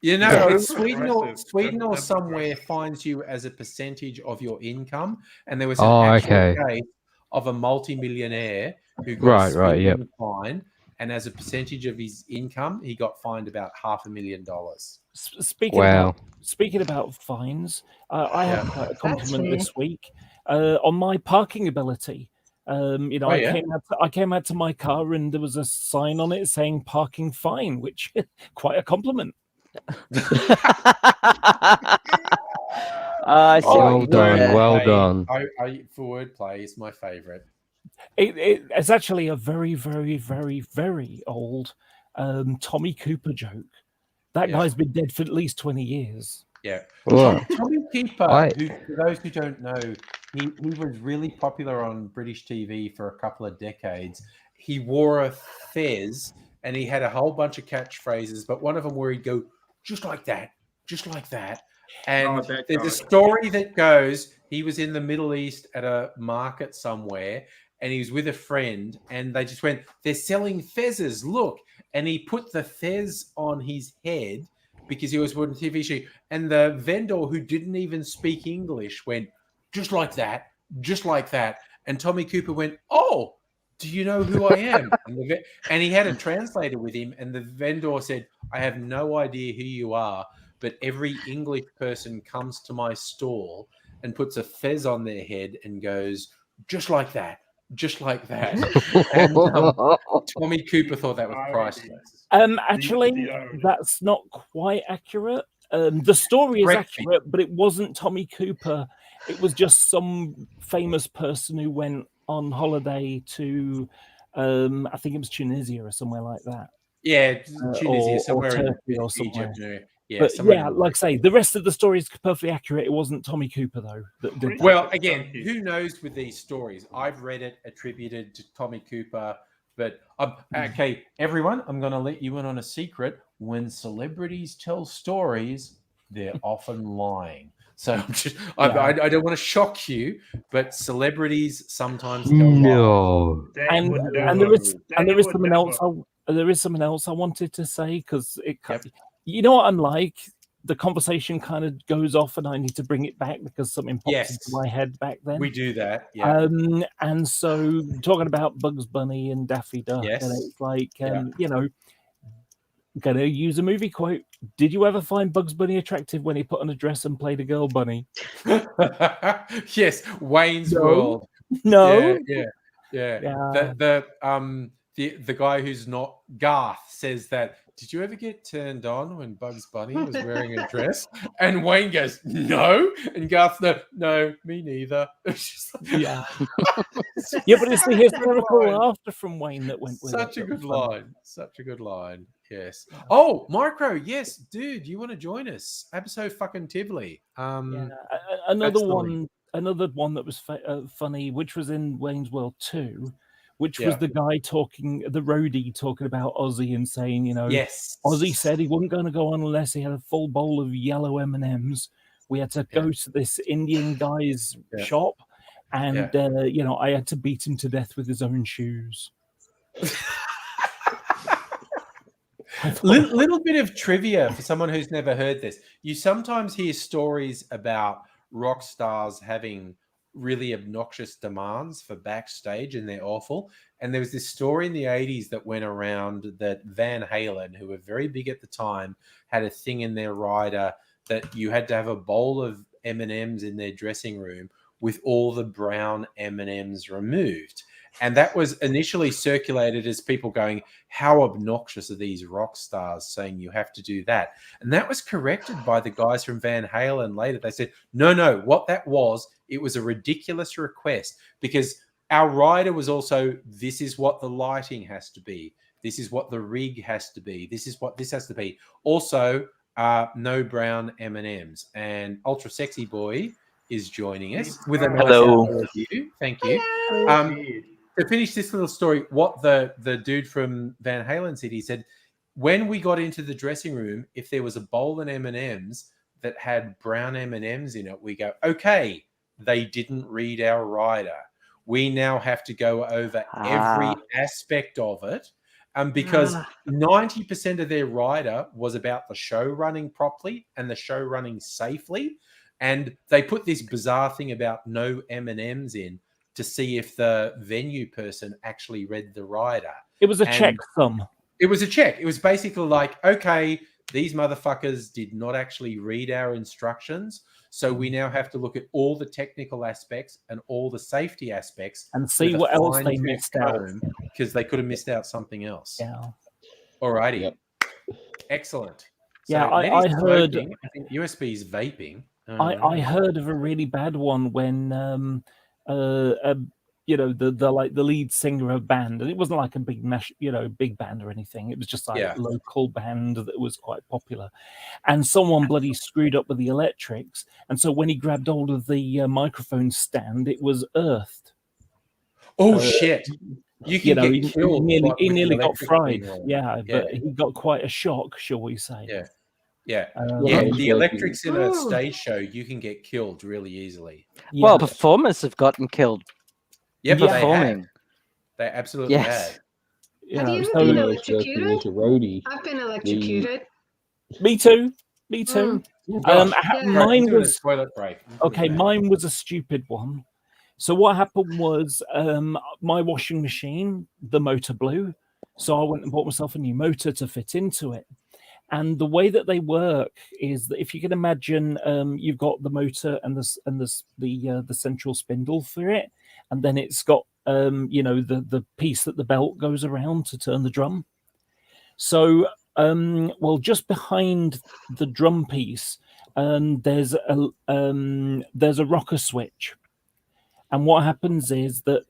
You know, it's Sweden or somewhere fines you as a percentage of your income, and there was an actual case of a multi-millionaire who got a speeding fine, and as a percentage of his income, he got fined about $500,000. Speaking about fines, I had quite a compliment this week on my parking ability. I came out to my car and there was a sign on it saying "parking fine," which quite a compliment. Well done. For wordplay, is my favorite. It's actually a very, very, very, very old Tommy Cooper joke. That guy's been dead for at least 20 years. Yeah. Tommy Cooper, for those who don't know, he was really popular on British TV for a couple of decades. He wore a fez and he had a whole bunch of catchphrases, but one of them where he'd go, "Just like that, just like that." And there's a story that goes, he was in the Middle East at a market somewhere, and he was with a friend, and they just went, "They're selling fezzes, look." And he put the fez on his head because he was watching a TV show. And the vendor, who didn't even speak English, went, "Just like that, just like that." And Tommy Cooper went, "Oh, do you know who I am?" And he had a translator with him, and the vendor said, "I have no idea who you are, but every English person comes to my stall and puts a fez on their head and goes, just like that, just like that." And Tommy Cooper thought that was priceless. Actually, that's not quite accurate. The story is accurate, but it wasn't Tommy Cooper. It was just some famous person who went on holiday to, I think it was Tunisia or somewhere like that. Yeah, Tunisia, somewhere in Turkey or somewhere. Egypt. Like I say, the rest of the story is perfectly accurate. It wasn't Tommy Cooper, though. Well, again, who knows with these stories? I've read it attributed to Tommy Cooper, But okay, everyone, I'm going to let you in on a secret. When celebrities tell stories, they're often lying. So I don't want to shock you, but celebrities sometimes tell lies. No. And there is something else. There is something else I wanted to say because you know what I'm like. The conversation kind of goes off, and I need to bring it back because something popped into my head back then. We do that, yeah. And so talking about Bugs Bunny and Daffy Duck, and it's like, you know, gonna use a movie quote. Did you ever find Bugs Bunny attractive when he put on a dress and played a girl bunny? Yes, Wayne's World. No. Yeah. The guy who's not Garth says that. Did you ever get turned on when Bugs Bunny was wearing a dress? And Wayne goes, no. And Garth, no, me neither. Yeah. Yeah, but it's the hysterical laughter from Wayne that went with Such it. a good line. Such a good line. Yes. Oh, Micro, yes, dude, you want to join us? Absolutely. Another one that was funny, which was in Wayne's World 2, which was the guy the roadie talking about Ozzy and saying, you know, Ozzy said he wasn't going to go on unless he had a full bowl of yellow M&Ms. We had to go to this Indian guy's shop, and you know, I had to beat him to death with his own shoes. Little bit of trivia for someone who's never heard this. You sometimes hear stories about rock stars having really obnoxious demands for backstage, and they're awful. And there was this story in the 80s that went around that Van Halen, who were very big at the time, had a thing in their rider that you had to have a bowl of M&Ms in their dressing room with all the brown M&Ms removed. And that was initially circulated as people going, how obnoxious are these rock stars saying you have to do that? And that was corrected by the guys from Van Halen later. They said, no, what that was, it was a ridiculous request because our rider was also, this is what the lighting has to be. This is what the rig has to be. This is what this has to be. Also, no brown M&Ms. And Ultra Sexy Boy is joining us with a nice outdoor review. Thank you. To finish this little story, what the dude from Van Halen said, he said, when we got into the dressing room, if there was a bowl of M&Ms that had brown M&Ms in it, we go, okay, they didn't read our rider. We now have to go over every aspect of it. Because 90% of their rider was about the show running properly and the show running safely. And they put this bizarre thing about no M&Ms in to see if the venue person actually read the rider. It was a checksum. It was a check. It was basically like, okay, these motherfuckers did not actually read our instructions. So we now have to look at all the technical aspects and all the safety aspects and see what else they missed out, because they could have missed out something else. Yeah. Alrighty. Yep. Excellent. So yeah, I heard. I think USB's vaping. I heard of a really bad one when you know, the lead singer of a band, and it wasn't like a big big band or anything. It was just like a local band that was quite popular, and someone bloody screwed up with the electrics, and so when he grabbed hold of the microphone stand, it was earthed. Oh shit! You can get killed. He nearly got fried. Yeah, but he got quite a shock, shall we say? Yeah. The electrics in a stage show, you can get killed really easily. Yeah. Well, performers have gotten killed. Yep, performing. They absolutely have. Have you ever been electrocuted? I've been electrocuted. Me too. Mine was toilet break. Okay, mine was a stupid one. So what happened was my washing machine, the motor blew. So I went and bought myself a new motor to fit into it. And the way that they work is that if you can imagine, you've got the motor and the central spindle for it, and then it's got the piece that the belt goes around to turn the drum. So just behind the drum piece, there's a rocker switch, and what happens is that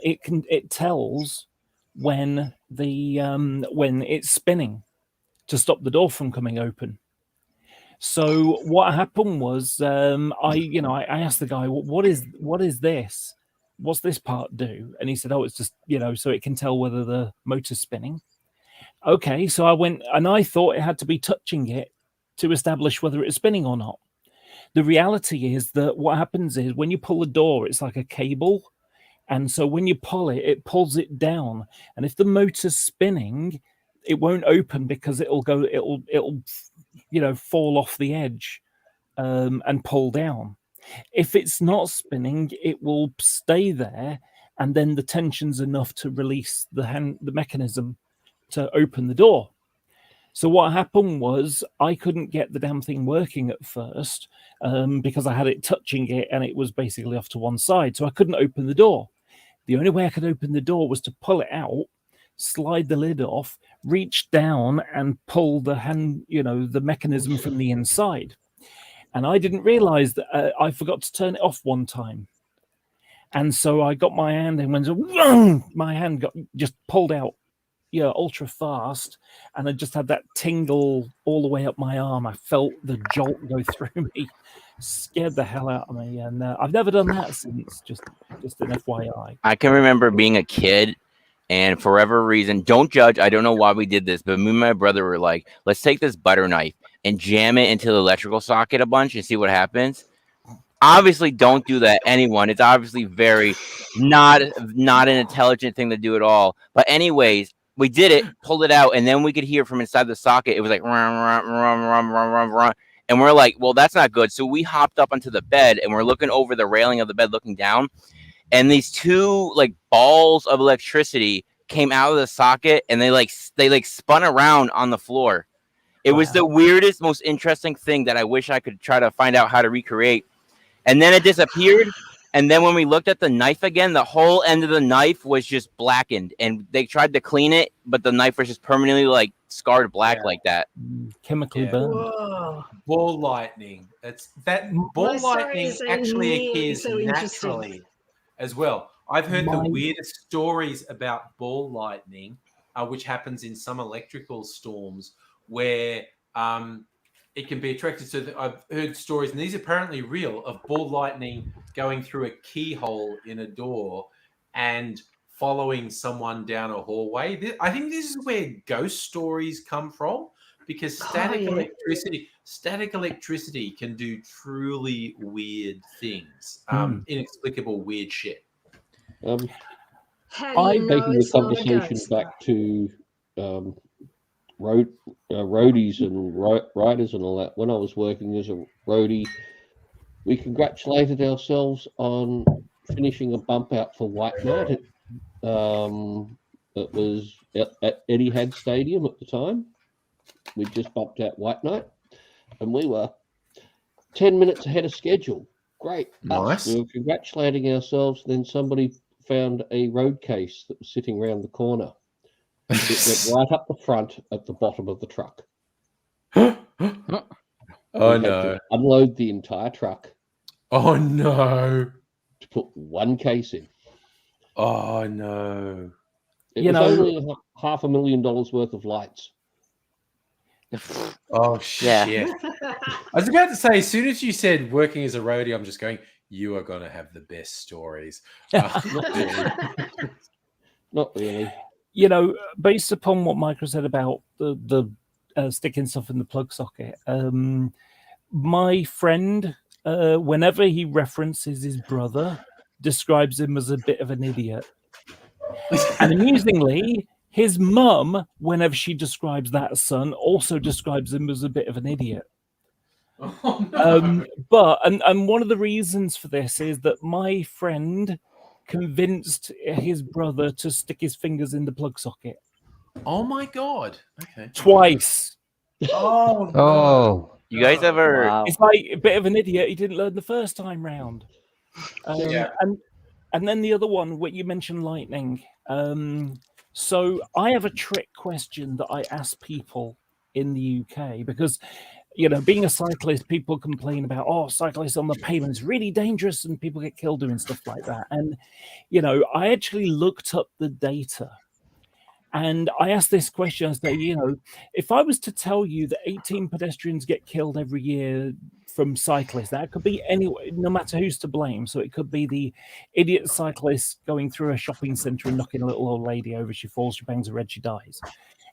it tells when it's spinning to stop the door from coming open. So what happened was, I asked the guy, what is this? what's this part do? And he said, oh, it's just, so it can tell whether the motor's spinning. Okay, so I went, and I thought it had to be touching it to establish whether it's spinning or not. The reality is that what happens is when you pull the door, it's like a cable. And so when you pull it, it pulls it down. And if the motor's spinning, it won't open because it'll fall off the edge and pull down. If it's not spinning, it will stay there, and then the tension's enough to release the mechanism to open the door. So what happened was I couldn't get the damn thing working at first because I had it touching it and it was basically off to one side. So I couldn't open the door. The only way I could open the door was to pull it out, slide the lid off, reach down and pull the mechanism from the inside. And I didn't realize that I forgot to turn it off one time. And so I got my hand and went, my hand got just pulled out, ultra fast. And I just had that tingle all the way up my arm. I felt the jolt go through me, scared the hell out of me. And I've never done that since, just an FYI. I can remember being a kid and for whatever reason, don't judge. I don't know why we did this, but me and my brother were like, let's take this butter knife and jam it into the electrical socket a bunch and see what happens. Obviously, don't do that, anyone. It's obviously very not an intelligent thing to do at all. But anyways, we did it, pulled it out, and then we could hear from inside the socket. It was like, run. And we're like, well, that's not good. So we hopped up onto the bed, and we're looking over the railing of the bed, looking down. And these two like balls of electricity came out of the socket, and they spun around on the floor. It was the weirdest, most interesting thing that I wish I could try to find out how to recreate. And then it disappeared. And then when we looked at the knife again, the whole end of the knife was just blackened. And they tried to clean it, but the knife was just permanently like scarred black like that. Chemically burned. Whoa. Ball lightning. Ball lightning actually appears naturally as well. I've heard the weirdest stories about ball lightning, which happens in some electrical storms where it can be attracted. So I've heard stories, and these are apparently real, of ball lightning going through a keyhole in a door and following someone down a hallway. I think this is where ghost stories come from, because static electricity can do truly weird things, inexplicable weird shit. Taking the conversation back to roadies and riders and all that. When I was working as a roadie, we congratulated ourselves on finishing a bump out for White Night. It was at Etihad Stadium at the time. We just bumped out White Night, and we were 10 minutes ahead of schedule. Great. Nice. We were congratulating ourselves. Then somebody found a road case that was sitting around the corner. It went right up the front at the bottom of the truck. Oh, no. Unload the entire truck. Oh, no. To put one case in. Oh, no. It was only $500,000 worth of lights. Oh, shit. Yeah. I was about to say, as soon as you said working as a roadie, I'm just going, you are going to have the best stories. Not really. Not really. Based upon what Michael said about the sticking stuff in the plug socket, my friend, whenever he references his brother, describes him as a bit of an idiot. And amusingly, his mum, whenever she describes that son, also describes him as a bit of an idiot. Oh, no. But one of the reasons for this is that my friend convinced his brother to stick his fingers in the plug socket. Oh my god! Okay. Twice. Oh. No. Oh. You guys ever? Wow. It's like a bit of an idiot. He didn't learn the first time round. Yeah. And then the other one, where you mentioned lightning. So I have a trick question that I ask people in the UK because, being a cyclist, people complain about, cyclists on the pavement is really dangerous and people get killed doing stuff like that. And, I actually looked up the data. And I asked this question, I say, if I was to tell you that 18 pedestrians get killed every year from cyclists, that could be anyway, no matter who's to blame. So it could be the idiot cyclist going through a shopping centre and knocking a little old lady over. She falls, she bangs her head, she dies.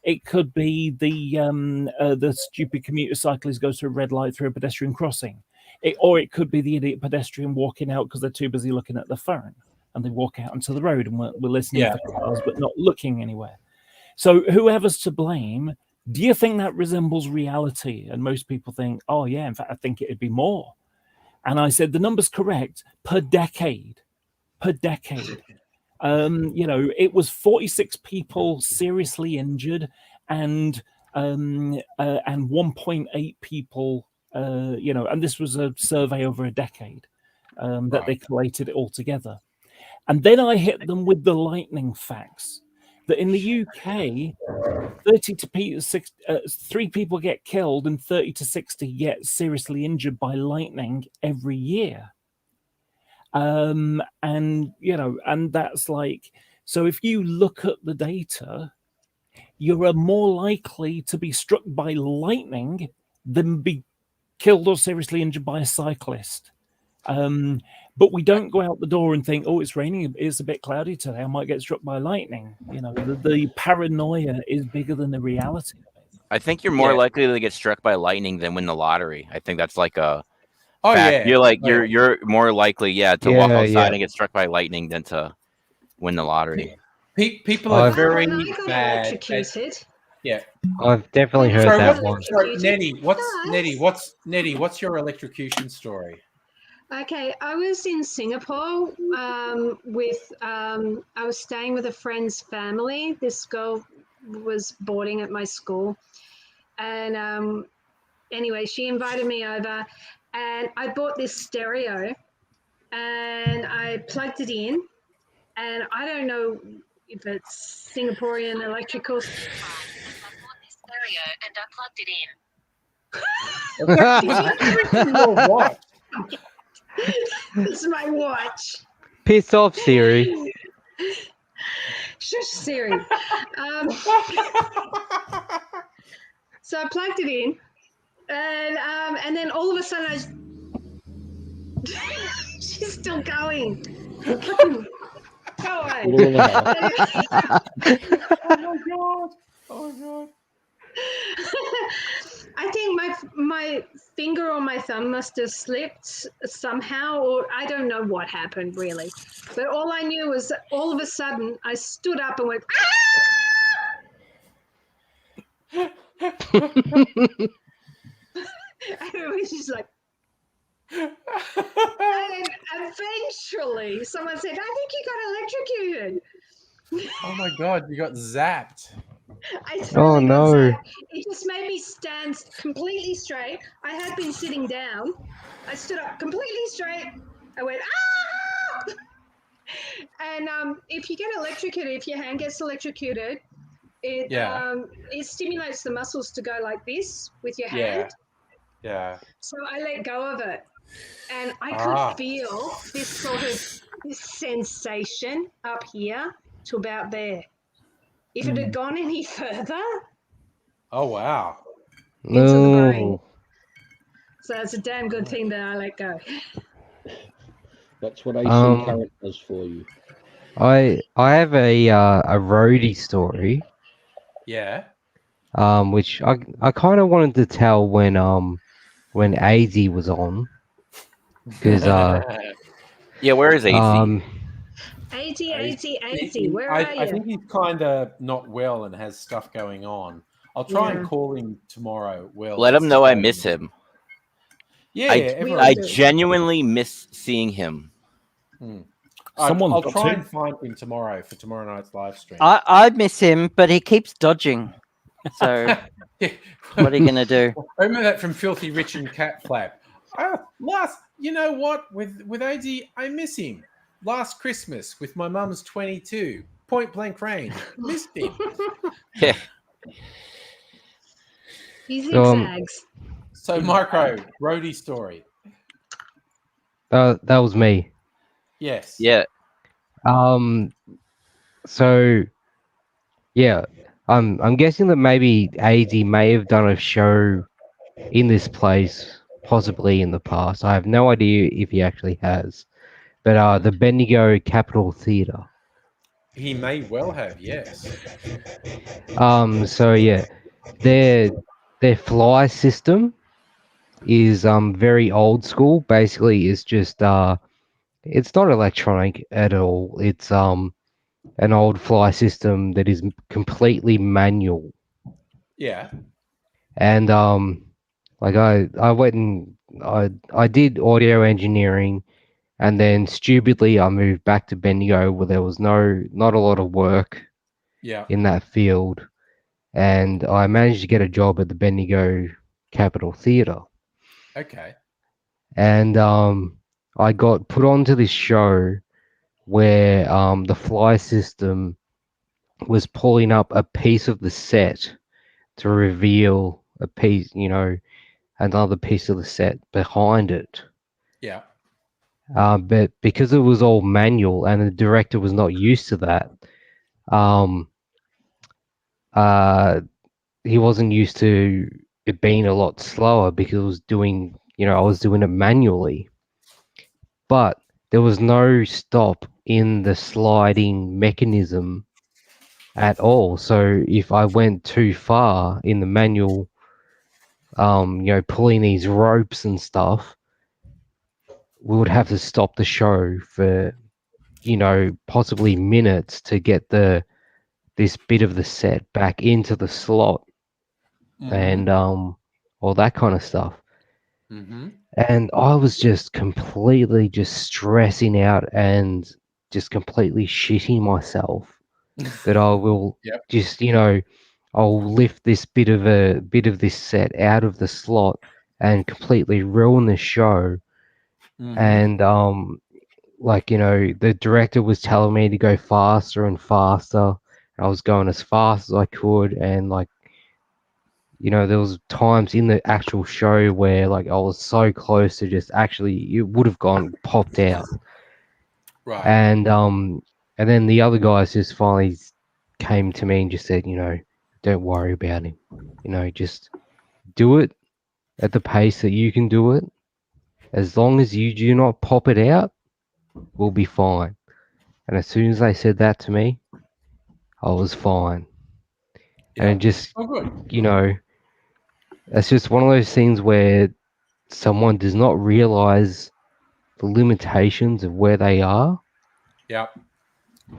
It could be the stupid commuter cyclist goes through a red light through a pedestrian crossing. Or it could be the idiot pedestrian walking out because they're too busy looking at the phone. And they walk out onto the road and we're listening for cars but not looking anywhere. So whoever's to blame, do you think that resembles reality? And most people think, oh, yeah, in fact, I think it'd be more. And I said, the number's correct per decade. It was 46 people seriously injured and 1.8 people, and this was a survey over a decade that they collated it all together. And then I hit them with the lightning facts that in the UK, 3 people get killed and 30 to 60 get seriously injured by lightning every year. And that's like, so if you look at the data, you are more likely to be struck by lightning than be killed or seriously injured by a cyclist. But we don't go out the door and think, oh, it's raining, it's a bit cloudy today, I might get struck by lightning. The paranoia is bigger than the reality of it. I think you're more likely to get struck by lightning than win the lottery. I think that's like a fact. You're more likely, to walk outside and get struck by lightning than to win the lottery. People are very bad. I've definitely heard that one. Nettie, what's your electrocution story? Okay, I was in Singapore I was staying with a friend's family. This girl was boarding at my school. And anyway, she invited me over and I bought this stereo and I plugged it in. And I don't know if it's Singaporean electrical. I bought this stereo and I plugged it in. Your watch. It's my watch. Piss off, Siri. Shush, Siri. So I plugged it in, and then all of a sudden she's still going. Go away. Oh my god. I think my finger or my thumb must have slipped somehow, or I don't know what happened really. But all I knew was that all of a sudden I stood up and went, ah! And it was just like, and eventually someone said, I think you got electrocuted. Oh my god, you got zapped. Oh no. It just made me stand completely straight. I had been sitting down. I stood up completely straight. I went, ah! And if you get electrocuted, if your hand gets electrocuted, it stimulates the muscles to go like this with your hand. Yeah. So I let go of it. And I could feel this sort of this sensation up here to about there. If it had gone any further. Oh, wow. Into the brain. So it's a damn good thing that I let go. That's what AC current does for you. I have a roadie story. Yeah. Which I kind of wanted to tell when AZ was on. Because where is AZ? AZ, where are you? I think he's kind of not well and has stuff going on. I'll try and call him tomorrow. Will, let him know I miss him. Yeah, I genuinely miss seeing him. I'll try and find him tomorrow for tomorrow night's live stream. I miss him, but he keeps dodging. So what are you gonna do? I remember that from Filthy Rich and Cat Flap. You know what? With AZ, I miss him. Last Christmas with my mum's 22, point blank range. Missed him. Yeah. He zigzags. So, Marco, roadie story. That was me. Yes. Yeah. So Yeah, I'm guessing that maybe AZ may have done a show in this place, possibly in the past. I have no idea if he actually has. But the Bendigo Capitol Theatre. He may well have, yes. So yeah, their fly system is very old school. Basically, it's just it's not electronic at all. It's an old fly system that is completely manual. Yeah. And like I went and I did audio engineering, and then stupidly I moved back to Bendigo where there was not a lot of work Yeah. in that field, and I managed to get a job at the Bendigo Capitol Theatre. Okay. And I got put onto this show where the fly system was pulling up a piece of the set to reveal a piece, another piece of the set behind it. Yeah. But because it was all manual and the director was not used to that, um, he wasn't used to it being a lot slower because I was doing it manually. But there was no stop in the sliding mechanism at all. So if I went too far in the manual, pulling these ropes and stuff, we would have to stop the show for, possibly minutes to get this bit of the set back into the slot and all that kind of stuff. Mm-hmm. And I was just completely just stressing out and just completely shitting myself that I will Yep. just, I'll lift this bit of this set out of the slot and completely ruin the show. Mm-hmm. And the director was telling me to go faster and faster. And I was going as fast as I could, and there was times in the actual show where I was so close to just actually it would have popped out. Right. And then the other guys just finally came to me and just said, don't worry about him. Just do it at the pace that you can do it. As long as you do not pop it out, we'll be fine. And as soon as they said that to me, I was fine. Yeah. And it just, Oh, good. it's just one of those things where someone does not realize the limitations of where they are. Yeah.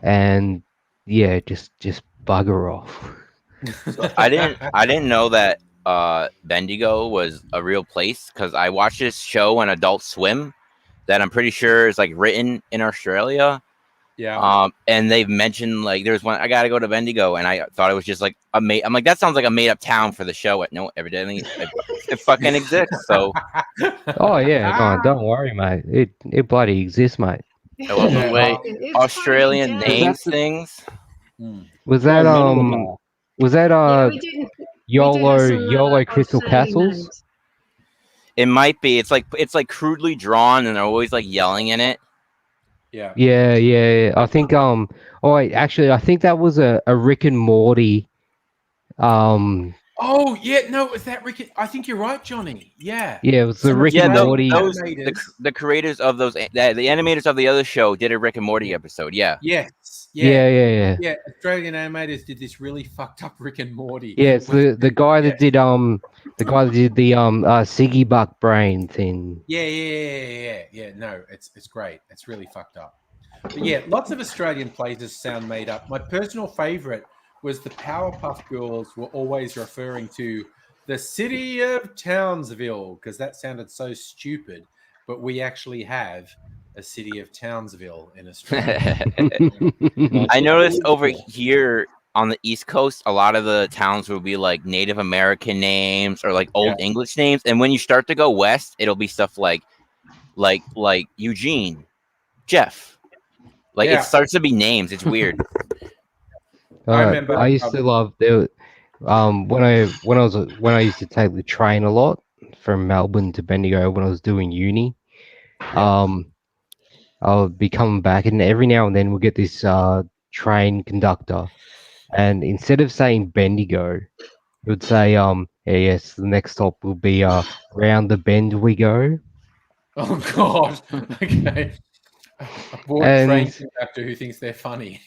And yeah, just bugger off. I didn't know that Bendigo was a real place because I watched this show on Adult Swim that I'm pretty sure is written in Australia. Yeah. And they've mentioned there's one I gotta go to Bendigo, and I thought it was just a made. I'm like, that sounds like a made up town for the show. No, evidently it fucking exists. So. Oh yeah, no, don't worry, mate. It bloody exists, mate. I love the way It's Australian funny, names things. Was that yeah, we did have YOLO Crystal Australian Castles? names. It might be. It's like crudely drawn, and they're always yelling in it. Yeah. Yeah. I think oh wait, actually I think that was a Rick and Morty. Oh yeah, no, was that Rick? I think you're right, Johnny. Yeah. Yeah, it was the Rick and Morty. The creators of those, the animators of the other show did a Rick and Morty episode. Yeah. Yes. Yeah. Yeah, Australian animators did this really fucked up Rick and Morty. Yeah, it's the guy that did the Siggy Buck Brain thing. Yeah. No, it's great. It's really fucked up. But yeah, lots of Australian places sound made up. My personal favorite was the Powerpuff Girls were always referring to the city of Townsville because that sounded so stupid. But we actually have a city of Townsville in Australia. I noticed over here on the East Coast, a lot of the towns will be Native American names or old English names, and when you start to go west, it'll be stuff like Eugene, Jeff. It starts to be names. It's weird. I remember. I used to love when I used to take the train a lot from Melbourne to Bendigo when I was doing uni. I'll be coming back, and every now and then we'll get this train conductor and instead of saying Bendigo, it would say, yes, the next stop will be round the bend we go. Oh God. Okay. A bored train And conductor who thinks they're funny.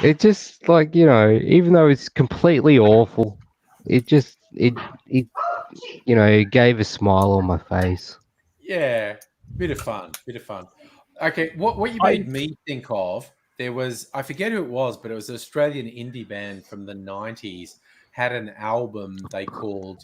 it just like, even though it's completely awful, it gave a smile on my face. Yeah, bit of fun, bit of fun. Okay, what you I made me think of, there was, I forget who it was, but it was an Australian indie band from the 90s, had an album they called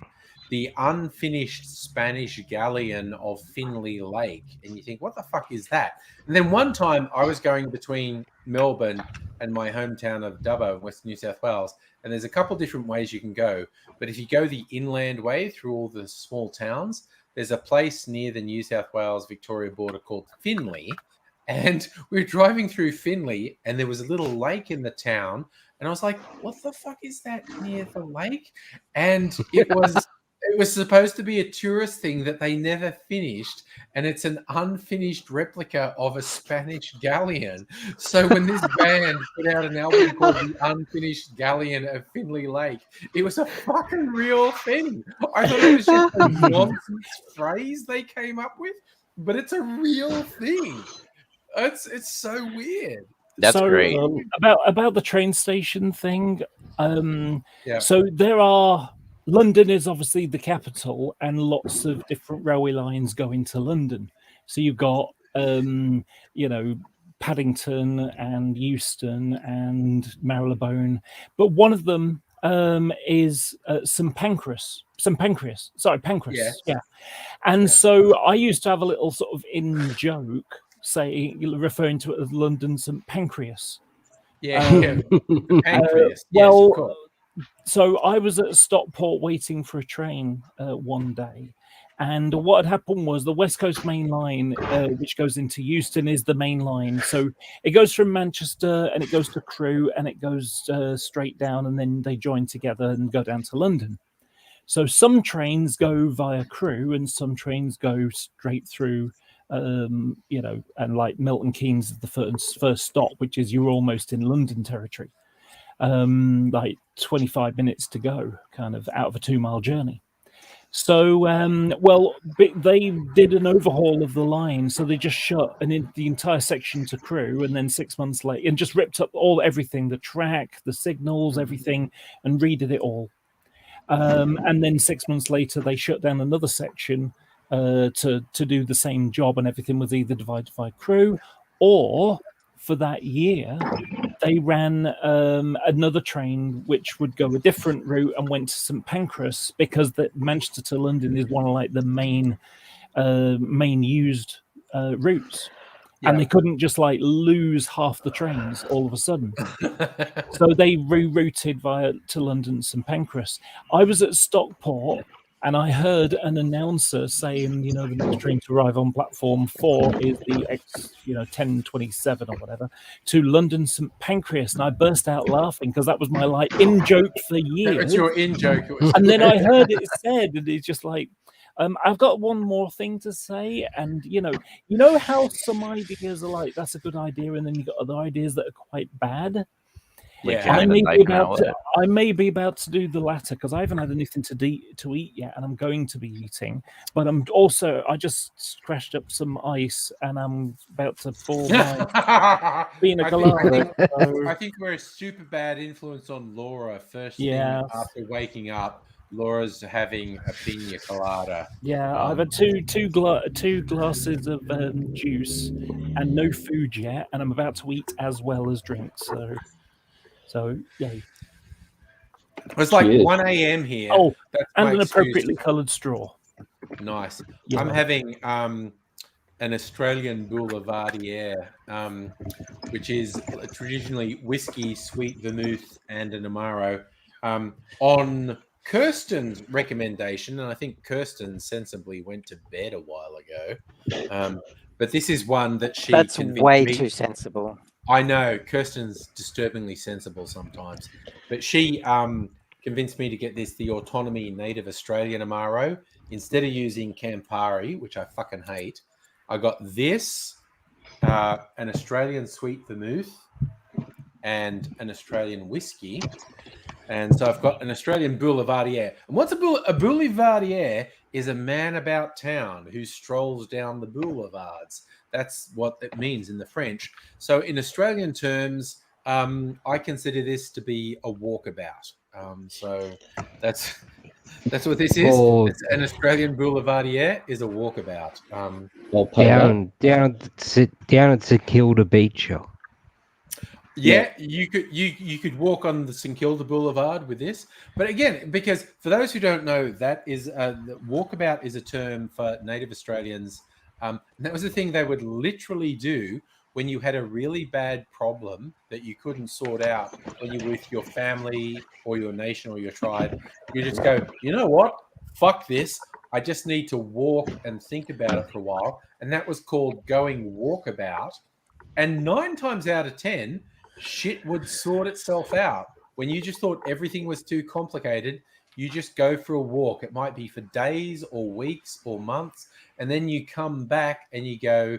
The Unfinished Spanish Galleon of Finley Lake. And you think, what the fuck is that? And then one time I was going between Melbourne and my hometown of Dubbo, West New South Wales, and there's a couple different ways you can go. But if you go the inland way through all the small towns, there's a place near the New South Wales Victoria border called Finley. And we were driving through Finley, and there was a little lake in the town. And I was like, what the fuck is that near the lake? And it was supposed to be a tourist thing that they never finished, and it's an unfinished replica of a Spanish galleon. So when this band put out an album called The Unfinished Galleon of Finley Lake, it was a fucking real thing. I thought it was just a nonsense phrase they came up with, but it's a real thing. It's so weird. That's so great. About the train station thing. Yeah. So there are. London is obviously the capital, and lots of different railway lines go into London. So you've got, Paddington and Euston and Marylebone, but one of them is St Pancras. Sorry, Pancras. Yes. Yeah. And Yeah. So I used to have a little sort of in joke referring to it as London St Pancras. Yeah. Pancreas. Yes, Well, of course. So I was at Stockport waiting for a train one day, and what had happened was the West Coast Main Line, which goes into Euston, is the main line. So it goes from Manchester and it goes to Crewe and it goes straight down, and then they join together and go down to London. So some trains go via Crewe and some trains go straight through, and like Milton Keynes is the first stop, which is you're almost in London territory. Like 25 minutes to go, kind of out of a 2-mile journey. So, they did an overhaul of the line, so they just shut the entire section to Crewe, and then 6 months later, and just ripped up everything, the track, the signals, everything, and redid it all. And then 6 months later, they shut down another section to do the same job, and everything was either divided by Crewe, or for that year, they ran another train which would go a different route and went to St Pancras, because the Manchester to London is one of like the main used routes. Yeah. And they couldn't just like lose half the trains all of a sudden. So they rerouted to London St Pancras. I was at Stockport and I heard an announcer saying, the next train to arrive on platform 4 is the 1027 or whatever to London St Pancras, and I burst out laughing because that was my like in joke for years. That was your in joke. And then I heard it said, and it's just like, I've got one more thing to say, and you know how some ideas are like that's a good idea, and then you got other ideas that are quite bad. Yeah, I may be about to do the latter because I haven't had anything to eat yet, and I'm going to be eating. But I just crashed up some ice, and I'm about to pour my pina colada. I think we're a super bad influence on Laura. First thing after waking up, Laura's having a pina colada. Yeah, I've had two glasses of juice and no food yet, and I'm about to eat as well as drink. So yay. It's like 1 a.m. here. Oh, and an appropriately coloured straw. Nice. Yeah. I'm having an Australian Boulevardier, which is traditionally whiskey, sweet vermouth, and an Amaro. On Kirsten's recommendation, and I think Kirsten sensibly went to bed a while ago. But this is one that she That's way too sensible. I know Kirsten's disturbingly sensible sometimes, but she convinced me to get the Autonomy Native Australian Amaro instead of using Campari, which I fucking hate. I got this, an Australian sweet vermouth, and an Australian whiskey. And so I've got an Australian boulevardier. And what's a boulevardier? Is a man about town who strolls down the boulevards. That's what it means in the French. So in Australian terms, I consider this to be a walkabout. So that's what this is. It's an Australian boulevardier is a walkabout. Down at St Kilda Beach. Yeah, you could walk on the St Kilda Boulevard with this, but again, because for those who don't know, that is walkabout is a term for Native Australians. And that was the thing they would literally do when you had a really bad problem that you couldn't sort out when you were with your family or your nation or your tribe. You just go, you know what? Fuck this. I just need to walk and think about it for a while, and that was called going walkabout. And 9 times out of 10. Shit would sort itself out. When you just thought everything was too complicated, you just go for a walk. It might be for days or weeks or months, and then you come back and you go,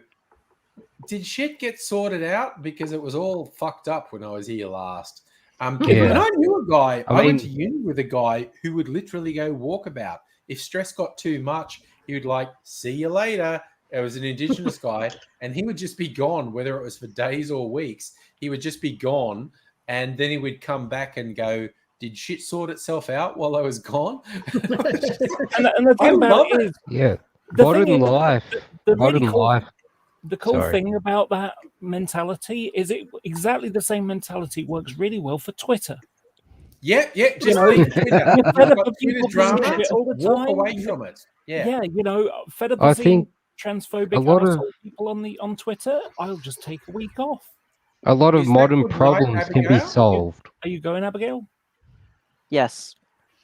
did shit get sorted out? Because it was all fucked up when I was here last. And I knew a guy, I went to uni with a guy who would literally go walkabout. If stress got too much, he would like, see you later. It was an Indigenous guy, and he would just be gone, whether it was for days or weeks. He would just be gone, and then he would come back and go, did shit sort itself out while I was gone? and the thing about it is, modern life. The cool thing about that mentality is it exactly the same mentality works really well for Twitter. Yeah, just Twitter drama, walk away from it. Yeah, fed up seeing transphobic people on Twitter. I'll just take a week off. A lot of modern problems can be solved. Are you going, Abigail? Yes.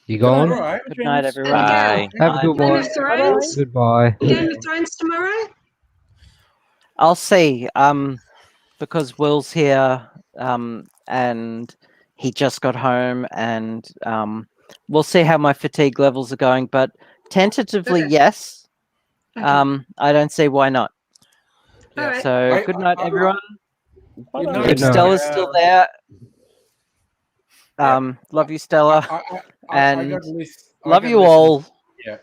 You going? Right. Good night, everyone. Bye. Have a good one. Goodbye. Game of Thrones tomorrow? I'll see. Because Will's here, and he just got home, and we'll see how my fatigue levels are going. But tentatively, yes. I don't see why not. Right. So good night, everyone. Good night. If Stella's still there, love you, Stella, and love you all. Yeah,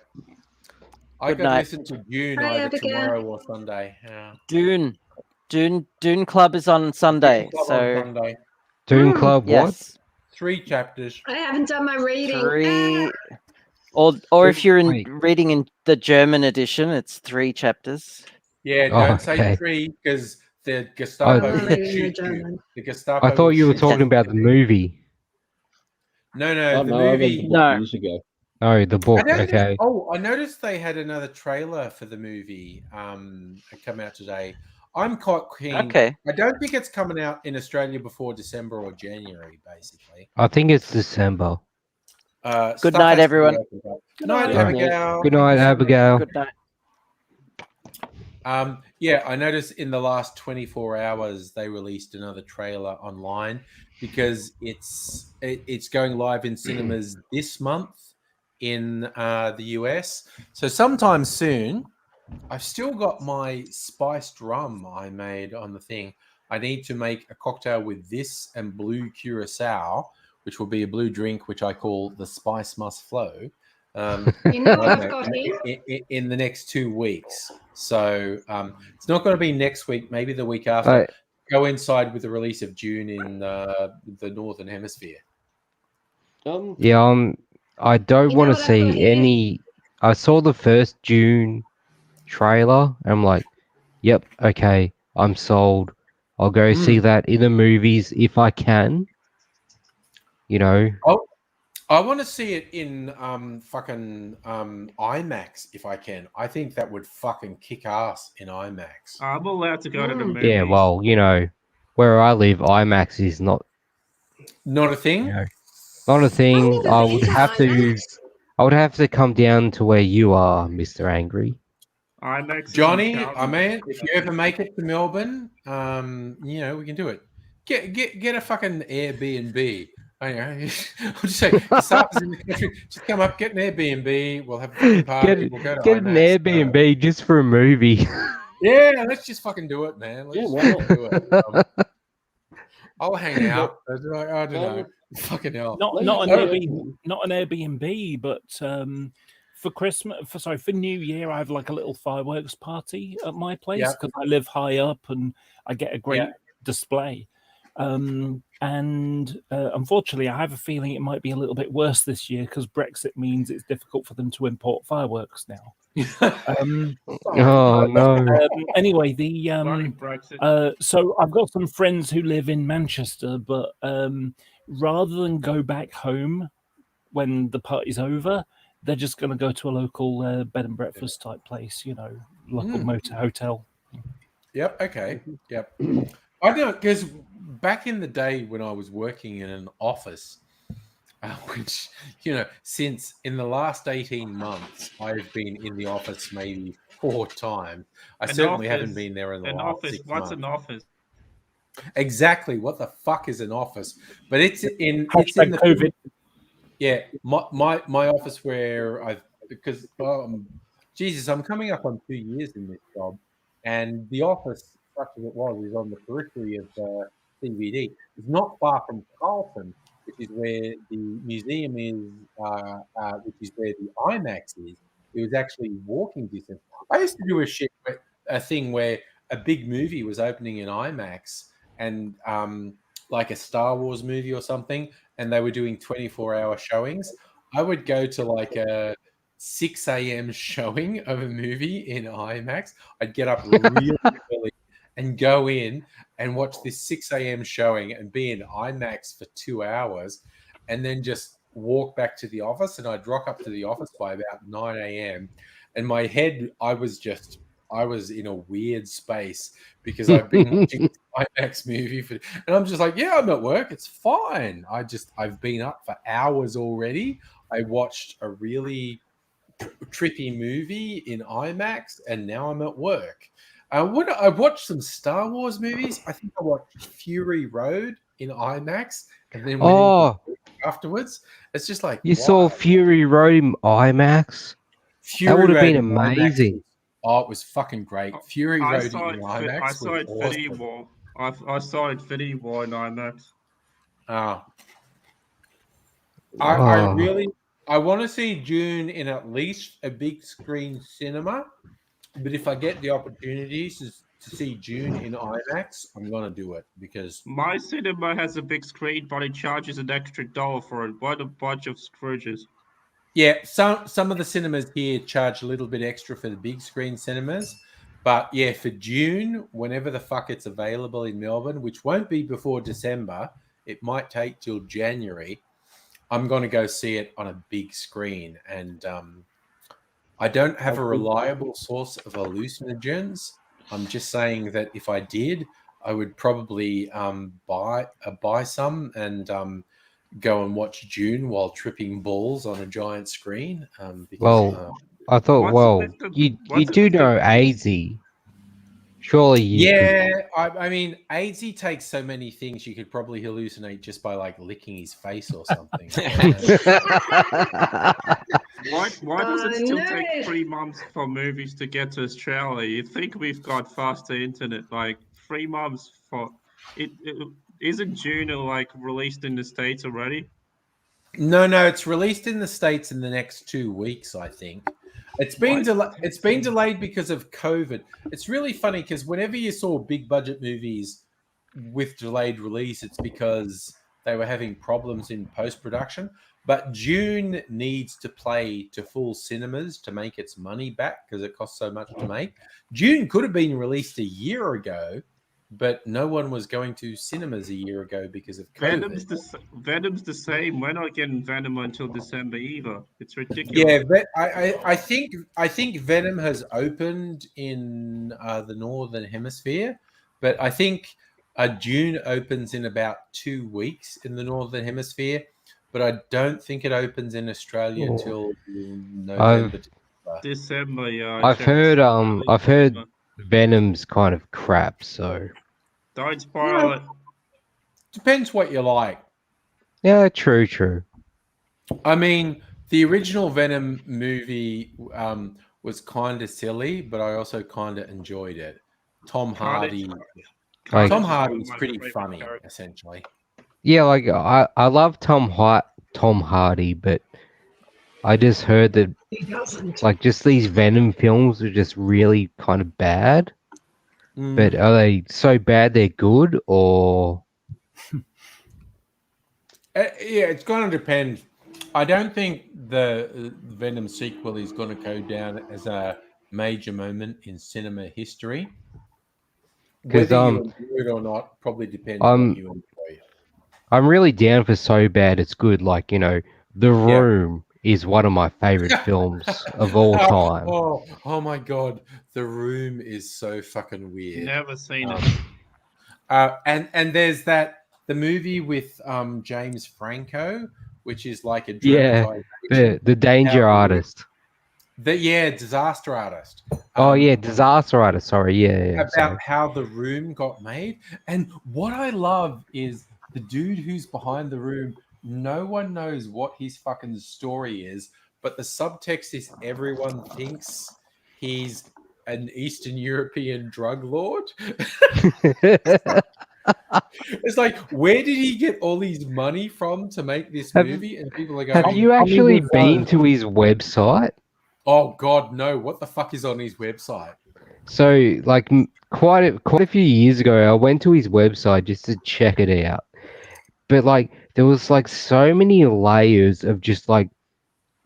I could listen to Dune either tomorrow or Sunday. Yeah. Dune Club is on Sunday. Dune Club, yes. what? 3 chapters. I haven't done my reading. 3, or if you're reading in the German edition, it's 3 chapters. Yeah, don't say 3 because the Gestapo will shoot you. The Gestapo. I thought you were talking about the movie. No, the movie. No. Years ago. Oh, the book. Okay. I noticed they had another trailer for the movie come out today. I'm quite keen. Okay. I don't think it's coming out in Australia before December or January, basically. I think it's December. Good night, everyone. Good night, Abigail. Good night, Abigail. Good night. Yeah, I noticed in the last 24 hours they released another trailer online because it's going live in cinemas this month in the US. So sometime soon. I've still got my spiced rum I made on the thing. I need to make a cocktail with this and blue curacao, which will be a blue drink, which I call the Spice Must Flow. You know what I've got here? In the next 2 weeks. So it's not going to be next week, maybe the week after. Go inside with the release of Dune in the Northern Hemisphere. I don't want to see any. I saw the first Dune trailer, and I'm like, yep, okay, I'm sold. I'll go see that in the movies if I can. I want to see it in fucking IMAX if I can. I think that would fucking kick ass in IMAX. I'm allowed to go to the movies. Yeah, well, where I live, IMAX is not a thing. Not a thing. I would have to come down to where you are, Mr. Angry. Johnny, if you ever make it to Melbourne, we can do it. Get a fucking Airbnb. I'll just say, Sapa's in the country. Just come up, get an Airbnb. We'll have a fucking party. We'll go to get an Airbnb just for a movie. Yeah, let's just fucking do it, man. Let's do it. I'll hang out. I don't know. Fucking hell. Not an Airbnb, but for Christmas, for New Year, I have like a little fireworks party at my place because I live high up and I get a great display. And unfortunately, I have a feeling it might be a little bit worse this year because Brexit means it's difficult for them to import fireworks now. Oh no! Anyway, so I've got some friends who live in Manchester, but rather than go back home when the party's over, they're just going to go to a local bed and breakfast type place, local motor hotel. Yep. Okay. Yep. I know because back in the day when I was working in an office, which, since in the last 18 months, I've been in the office maybe 4 times. I certainly haven't been there in the last 6 months. What's an office? Exactly. What the fuck is an office? But it's in the COVID. Yeah, my office where because Jesus, I'm coming up on 2 years in this job, and the office, such as it was, is on the periphery of CBD. It's not far from Carlton, which is where the museum is, which is where the IMAX is. It was actually walking distance. I used to do a thing where a big movie was opening in IMAX, and like a Star Wars movie or something, and they were doing 24-hour showings. I would go to like a 6 a.m. showing of a movie in IMAX. I'd get up really early and go in and watch this 6 a.m. showing and be in IMAX for 2 hours, and then just walk back to the office. And I'd rock up to the office by about 9 a.m. And my head, I was in a weird space because I've been watching IMAX movie and I'm just like, yeah, I'm at work. It's fine. I've been up for hours already. I watched a really trippy movie in IMAX and now I'm at work. I watched some Star Wars movies. I think I watched Fury Road in IMAX and then went afterwards. It's just like, you saw Fury Road in IMAX? That would have been amazing. Oh, it was fucking great. Fury Road in IMAX. I saw Infinity War. I saw Infinity War in IMAX. I want to see Dune in at least a big screen cinema, but if I get the opportunities to see Dune in IMAX, I'm gonna do it because my cinema has a big screen, but it charges an extra $1 for it. What a bunch of Scrooges. Yeah, some of the cinemas here charge a little bit extra for the big screen cinemas. But yeah, for June, whenever the fuck it's available in Melbourne, which won't be before December, it might take till January, I'm going to go see it on a big screen. And I don't have a reliable source of hallucinogens. I'm just saying that if I did, I would probably buy some and go and watch Dune while tripping balls on a giant screen. I thought, you do know AZ. Surely you could... I mean, AZ takes so many things you could probably hallucinate just by like licking his face or something. Why does it still take 3 months for movies to get to Australia? You'd think we've got faster internet, like 3 months for it. Isn't June like released in the States already? No, it's released in the States in the next 2 weeks, I think. It's been delayed because of COVID. It's really funny because whenever you saw big budget movies with delayed release, it's because they were having problems in post-production. But June needs to play to full cinemas to make its money back because it costs so much to make. June could have been released a year ago, but no one was going to cinemas a year ago because of COVID. Venom's the same. We're not getting Venom until December either. It's ridiculous. Yeah, I think Venom has opened in the Northern Hemisphere, but I think June opens in about 2 weeks in the Northern Hemisphere, but I don't think it opens in Australia until November. December, yeah. I've heard Venom's kind of crap, so don't spoil it. Depends what you like. Yeah, true. I mean, the original Venom movie was kind of silly, but I also kind of enjoyed it. Tom Hardy. Like- Tom Carnage is one of Hardy's my pretty favorite funny, characters. essentially. Yeah, like I love Tom Hardy, but I just heard that He doesn't. like just these Venom films are just really kind of bad. But are they so bad they're good, or Yeah, it's going to depend. I don't think the Venom sequel is going to go down as a major moment in cinema history. 'Cause, Whether you enjoy it or not probably depends what I'm you enjoy. I'm really down for so bad it's good. Like, you know, The Room is one of my favorite films of all time. Oh my god, The Room is so fucking weird. Never seen it. And there's the movie with James Franco, which is like a Yeah, dramatization. the Danger Artist. Disaster Artist. Oh yeah, Disaster Artist. Sorry, yeah. About Sorry. how The Room got made. And what I love is the dude who's behind The Room, no one knows what his fucking story is, but the subtext is everyone thinks he's an Eastern European drug lord. It's like, where did he get all his money from to make this movie? And people are going, Have you actually been to his website? oh god, no, what the fuck is on his website? So, like, quite a few years ago, I went to his website just to check it out. But like, there was like so many layers of just like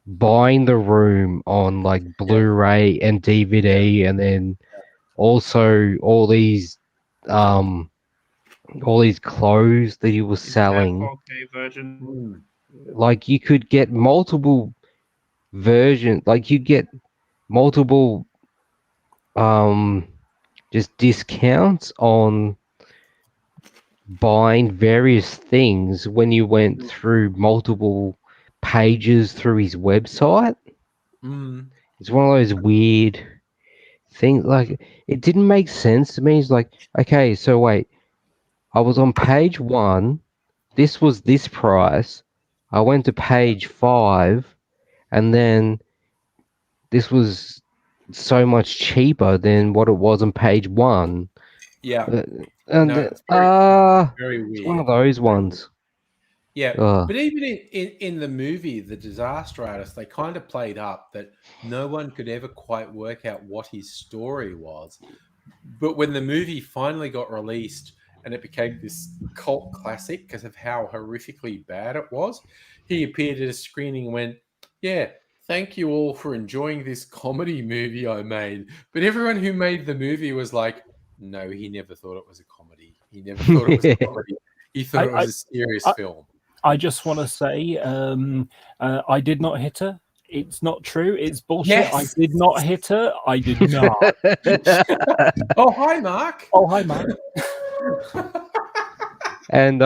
buying The Room on like Blu-ray and DVD, and then also all these clothes that he was Is that selling. 4K version? Like, you could get multiple versions. Like, you get multiple just discounts on buying various things when you went through multiple pages through his website. It's one of those weird things. Like, it didn't make sense to me. It's like, okay, so wait, I was on page 1, this was this price, I went to page 5, and then this was so much cheaper than what it was on page 1. Yeah. And No, it's very it's weird. one of those ones. Yeah, Ugh. but even in the movie, The Disaster Artist, they kind of played up that no one could ever quite work out what his story was. But when the movie finally got released and it became this cult classic because of how horrifically bad it was, he appeared at a screening and went, yeah, thank you all for enjoying this comedy movie I made. But everyone who made the movie was like, no, he never thought it was a comedy. He never thought it was a comedy. He thought it was a serious film. I just want to say, I did not hit her. It's not true. It's bullshit. Yes. I did not hit her. I did not. Oh, hi, Mark. Oh, hi, Mark. And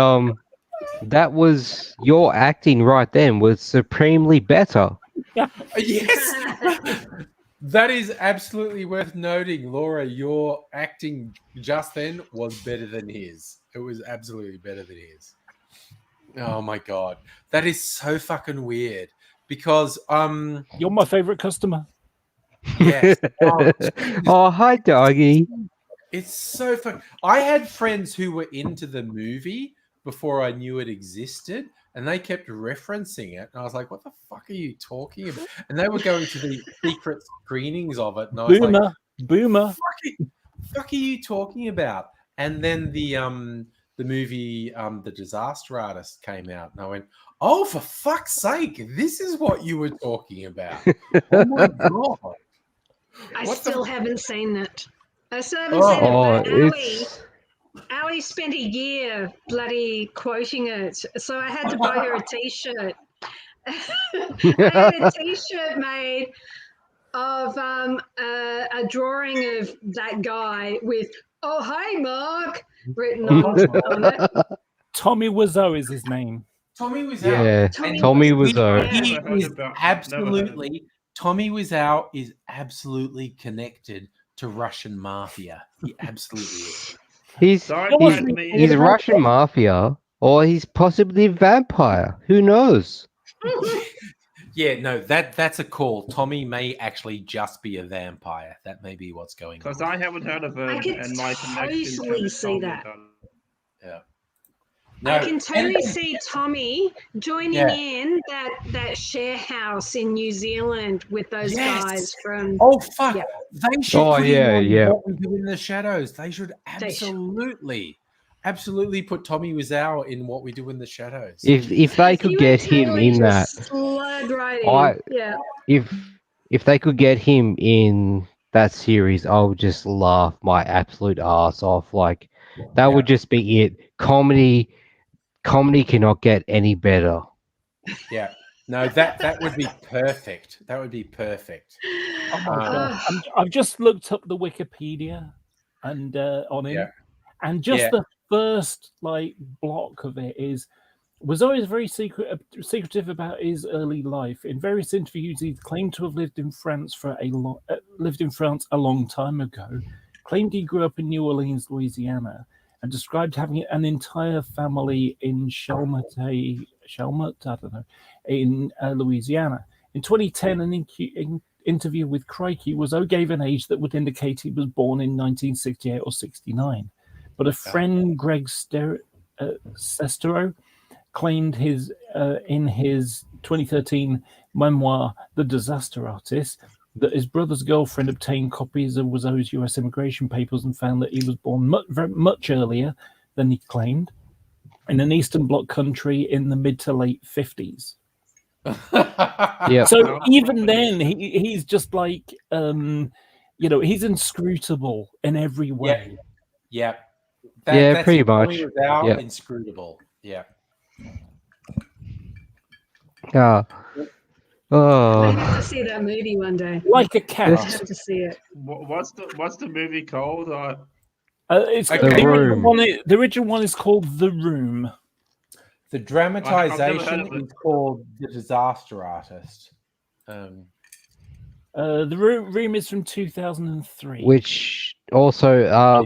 that was your acting right then was supremely better. Yes. That is absolutely worth noting, Laura. Your acting just then was better than his. It was absolutely better than his. Oh my god, that is so fucking weird. Because you're my favorite customer. Yes. Oh, hi, doggy. It's so fun. I had friends who were into the movie before I knew it existed, and they kept referencing it. And I was like, what the fuck are you talking about? And they were going to the secret screenings of it. And I was like, Boomer. Fuck are you talking about? And then the movie The Disaster Artist came out, and I went, oh, for fuck's sake, this is what you were talking about. Oh my god. I What still the- haven't seen it. I still haven't seen it, but it's Ali spent a year bloody quoting it, so I had to buy her a T-shirt. I had a T-shirt made of a drawing of that guy with "Oh hi Mark" written on it. Tommy Wiseau is his name. Tommy Wiseau. Yeah, And Tommy he Wiseau. is absolutely Tommy Wiseau is absolutely connected to Russian mafia. He absolutely is. He's Russian mafia, or he's possibly a vampire. Who knows? Yeah, no, that's a call. Tommy may actually just be a vampire. That may be what's going on. Because I haven't heard of I him, could and my connection totally to see Tommy that. doesn't. Yeah. I No, can totally see Tommy joining Yeah. in that share house in New Zealand with those Yes. guys from. Oh fuck! Yeah. They should Oh, put yeah, him on yeah. What We Do in the Shadows. They should They should. absolutely put Tommy Wiseau in What We Do in the Shadows. If they could You get would him totally in that, just slide right in. I Yeah. if they could get him in that series, I would just laugh my absolute ass off. Like that would just be it. Comedy cannot get any better. Yeah. No, that would be perfect. That would be perfect. Oh my god! I've just looked up the Wikipedia and on him, Yeah. and just Yeah. the first like block of it was always very secretive about his early life. In various interviews, he claimed to have lived in France a long time ago. Claimed he grew up in New Orleans, Louisiana, and described having an entire family in Chalmette, I don't know, in Louisiana. In 2010, an interview with Crikey Wiseau gave an age that would indicate he was born in 1968 or 69. But a friend, Greg Sestero, claimed in his 2013 memoir, The Disaster Artist, that his brother's girlfriend obtained copies of Wiseau's US immigration papers and found that he was born much earlier than he claimed, in an Eastern Bloc country in the mid to late 50s. Yeah. So even then, he's just like, he's inscrutable in every way. Yeah. Yeah, pretty much. Without Yeah. inscrutable. Yeah. Yeah. I have to see that movie one day. Like a cat. I have to see it. What's the movie called? It's Okay. the original one is called The Room. The I've never heard dramatization of it. is called The Disaster Artist. The Room is from 2003. Which also,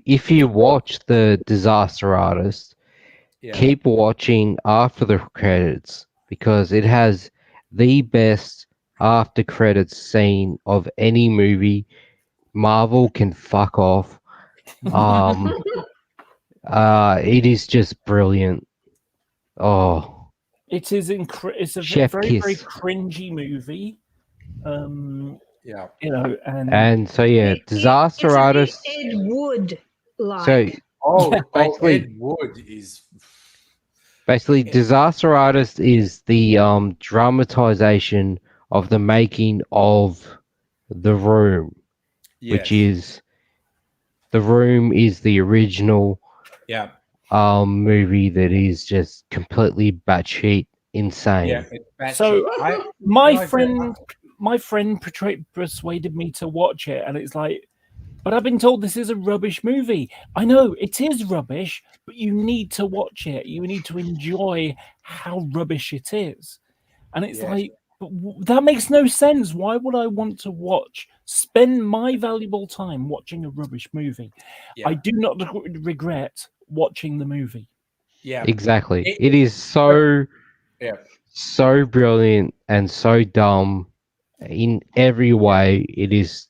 if you watch The Disaster Artist, keep watching after the credits because it has the best after credits scene of any movie. Marvel can fuck off. It is just brilliant. Oh, it is it's a Chef very, kiss. very cringy movie. Yeah. And so yeah, Disaster it's Artist. A bit Ed Wood like. So basically, Ed Wood is basically Disaster Artist is the dramatization of the making of The Room, which is The Room is the original movie that is just completely batshit insane. Yeah, it's batshit. So my friend persuaded me to watch it, and it's like, but I've been told this is a rubbish movie. I know it is rubbish, but you need to watch it. You need to enjoy how rubbish it is. And it's like, that makes no sense. Why would I want to spend my valuable time watching a rubbish movie? Yeah. I do not regret watching the movie. Yeah, exactly. It is so brilliant and so dumb in every way. It is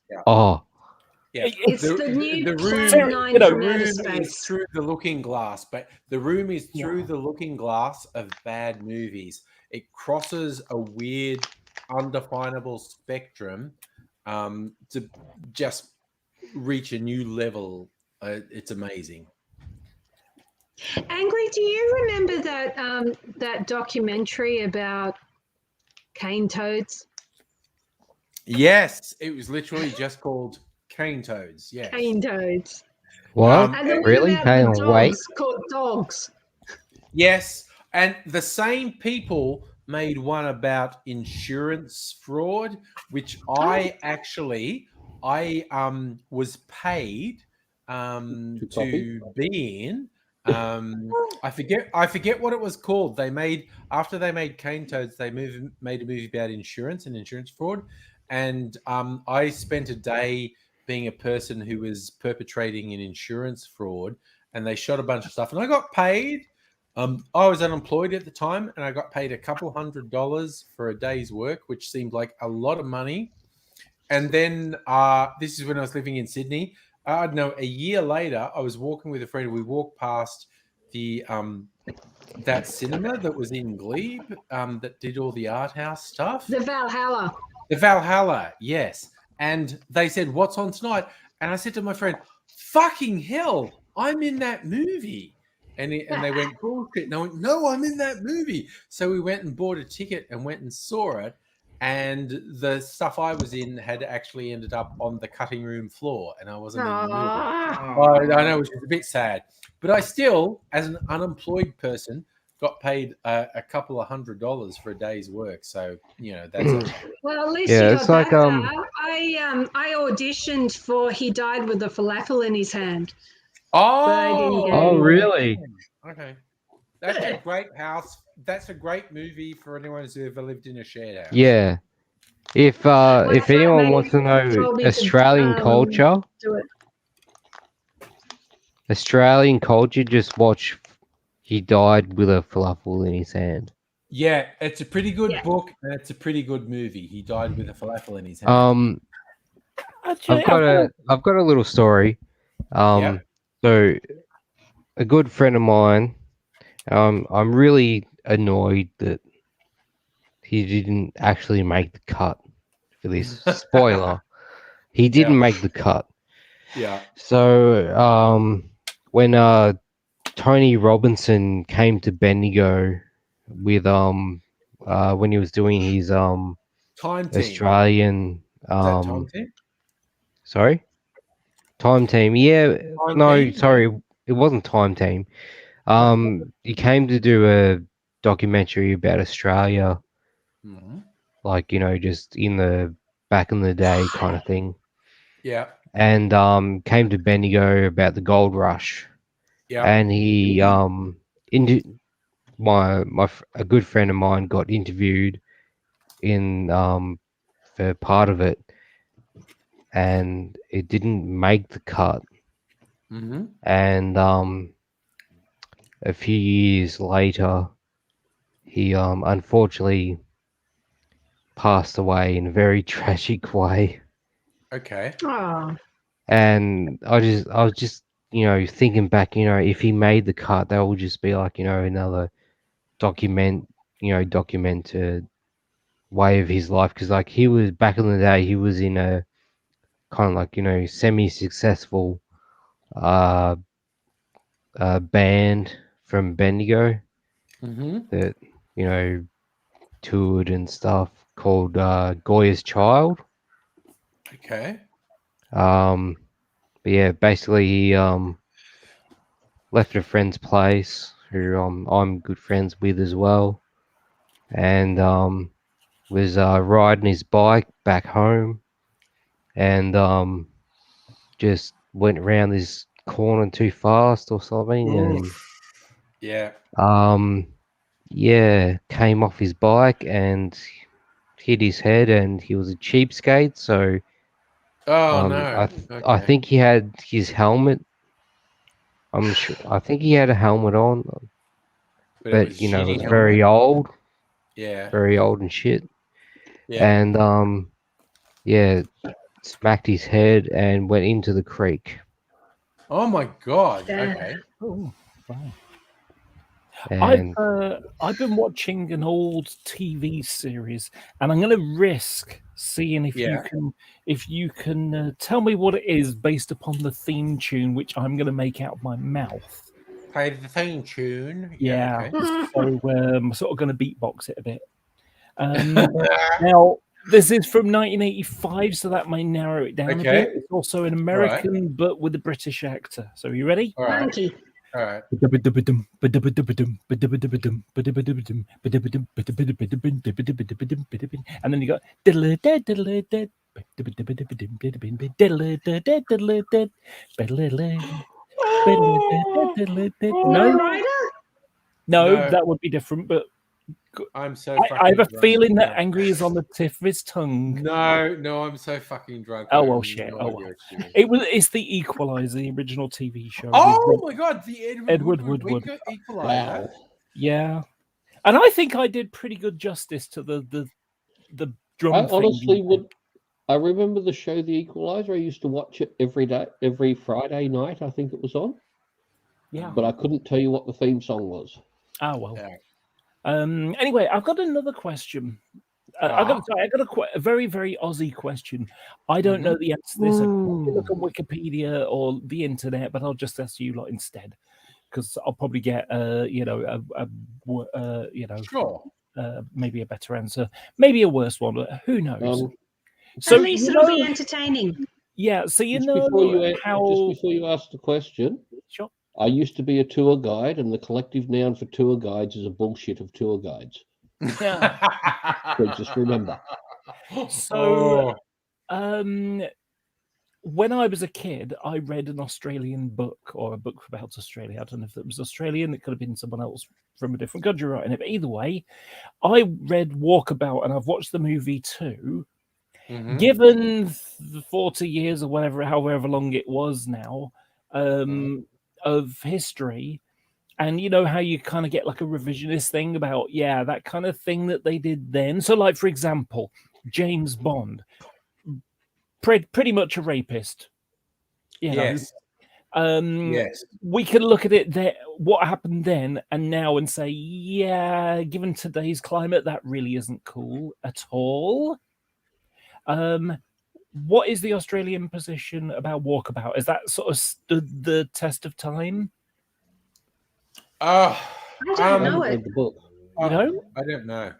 It's the new the Plan 9 from outer space. is through the looking glass, but the room is through the looking glass of bad movies. It crosses a weird, undefinable spectrum to just reach a new level. It's amazing. Angry, do you remember that documentary about cane toads? Yes, it was literally just called Cane Toads. Yes. Cane toads. What? And the one Really? about Hang the on, dogs wait. called Dogs. Yes, and the same people made one about insurance fraud, which I was paid to be in. I forget what it was called. After they made Cane Toads, they made a movie about insurance and insurance fraud, and I spent a day being a person who was perpetrating an insurance fraud, and they shot a bunch of stuff, and I got paid I was unemployed at the time, and I got paid a couple $100 for a day's work, which seemed like a lot of money. And then this is when I was living in Sydney. I don't know, a year later, I was walking with a friend. We walked past the that cinema that was in Glebe that did all the art house stuff. The Valhalla. The Valhalla, yes. And they said, "What's on tonight?" And I said to my friend, "Fucking hell, I'm in that movie." And they went, "Bullshit." And I went, "No, I'm in that movie." So we went and bought a ticket and went and saw it. And the stuff I was in had actually ended up on the cutting room floor, and I wasn't in the movie. I know, which is a bit sad. But I still, as an unemployed person, got paid a couple of $100 for a day's work. So, that's okay. Well, at least Yeah, you it's got like, that. I auditioned for He Died with a Falafel in His Hand. I didn't get Oh, anywhere. really? Okay. That's a great house. That's a great movie for anyone who's ever lived in a shared house. Yeah. If anyone flatmate wants to know told me to, Australian culture, do it. Australian culture, just watch He Died with a Falafel in His Hand. Yeah, it's a pretty good book, and it's a pretty good movie. He died with a falafel in his hand. I've got a little story. Yeah. So a good friend of mine, I'm really annoyed that he didn't actually make the cut for this. Spoiler. He didn't make the cut. Yeah. So when Tony Robinson came to Bendigo with when he was doing his Time Team. Australian Is that Time Team? Sorry? Time Team. Yeah. Time No, Team? sorry, it wasn't Time Team. He came to do a documentary about Australia, like, just in the back in the day kind of thing. Yeah. And came to Bendigo about the gold rush. Yeah. And he a good friend of mine got interviewed in for part of it, and it didn't make the cut. And a few years later, he unfortunately passed away in a very tragic way. Okay. And I was just thinking back, if he made the cut, that would just be like another documented way of his life, because like he was back in the day, he was in a kind of like semi-successful band from Bendigo that toured and stuff, called Goya's Child. Okay. But yeah, basically he left a friend's place who I'm good friends with as well, and was riding his bike back home, and just went around this corner too fast or something. And yeah, came off his bike and hit his head, and he was a cheapskate, so no. I think he had his helmet. I think he had a helmet on, but it was very old. Yeah. Very old and shit. Yeah. And smacked his head and went into the creek. Oh my god. Okay. Oh, wow. And I've been watching an old TV series, and I'm going to risk seeing if you can tell me what it is based upon the theme tune, which I'm going to make out of my mouth. Play the theme tune. Yeah. Okay. So I'm sort of going to beatbox it a bit. Now, this is from 1985, so that may narrow it down a bit. It's also an American, but with a British actor. So are you ready? All right. All right. And then you got no, that would be different, but I'm so. I have a fucking feeling drunk. that angry is on the tip of his tongue. No, I'm so fucking drunk. Oh I well, have shit. no Oh idea well. what you're doing. It's the Equalizer, the original TV show. Oh my god, the Edward Woodward. Equalizer. Wow. Yeah, and I think I did pretty good justice to the drum I thing. honestly would. I remember the show The Equalizer. I used to watch it every day, every Friday night. I think it was on. Yeah. But I couldn't tell you what the theme song was. Oh well. Yeah. Anyway, I've got another question. I got a very, very Aussie question. I don't know the answer to this. I can look on Wikipedia or the internet, but I'll just ask you lot instead, because I'll probably get Sure. maybe a better answer, maybe a worse one, but who knows? At least it'll be entertaining. Yeah. So you just know just before you ask the question. Sure. I used to be a tour guide, and the collective noun for tour guides is a bullshit of tour guides. Yeah. So just remember. So, when I was a kid, I read an Australian book, or a book about Australia. I don't know if it was Australian. It could have been someone else from a different country writing it. But either way, I read Walkabout, and I've watched the movie too. Mm-hmm. Given the 40 years or whatever, however long it was now, of history, and you know how you kind of get like a revisionist thing about, yeah, that kind of thing that they did then. So, like, for example, James Bond, pretty much a rapist. You know? Yes. Yes. We can look at it there, what happened then and now, and say, yeah, given today's climate, that really isn't cool at all. What is the Australian position about Walkabout? Has that sort of stood the test of time? I don't know it. The book. You know? I don't know.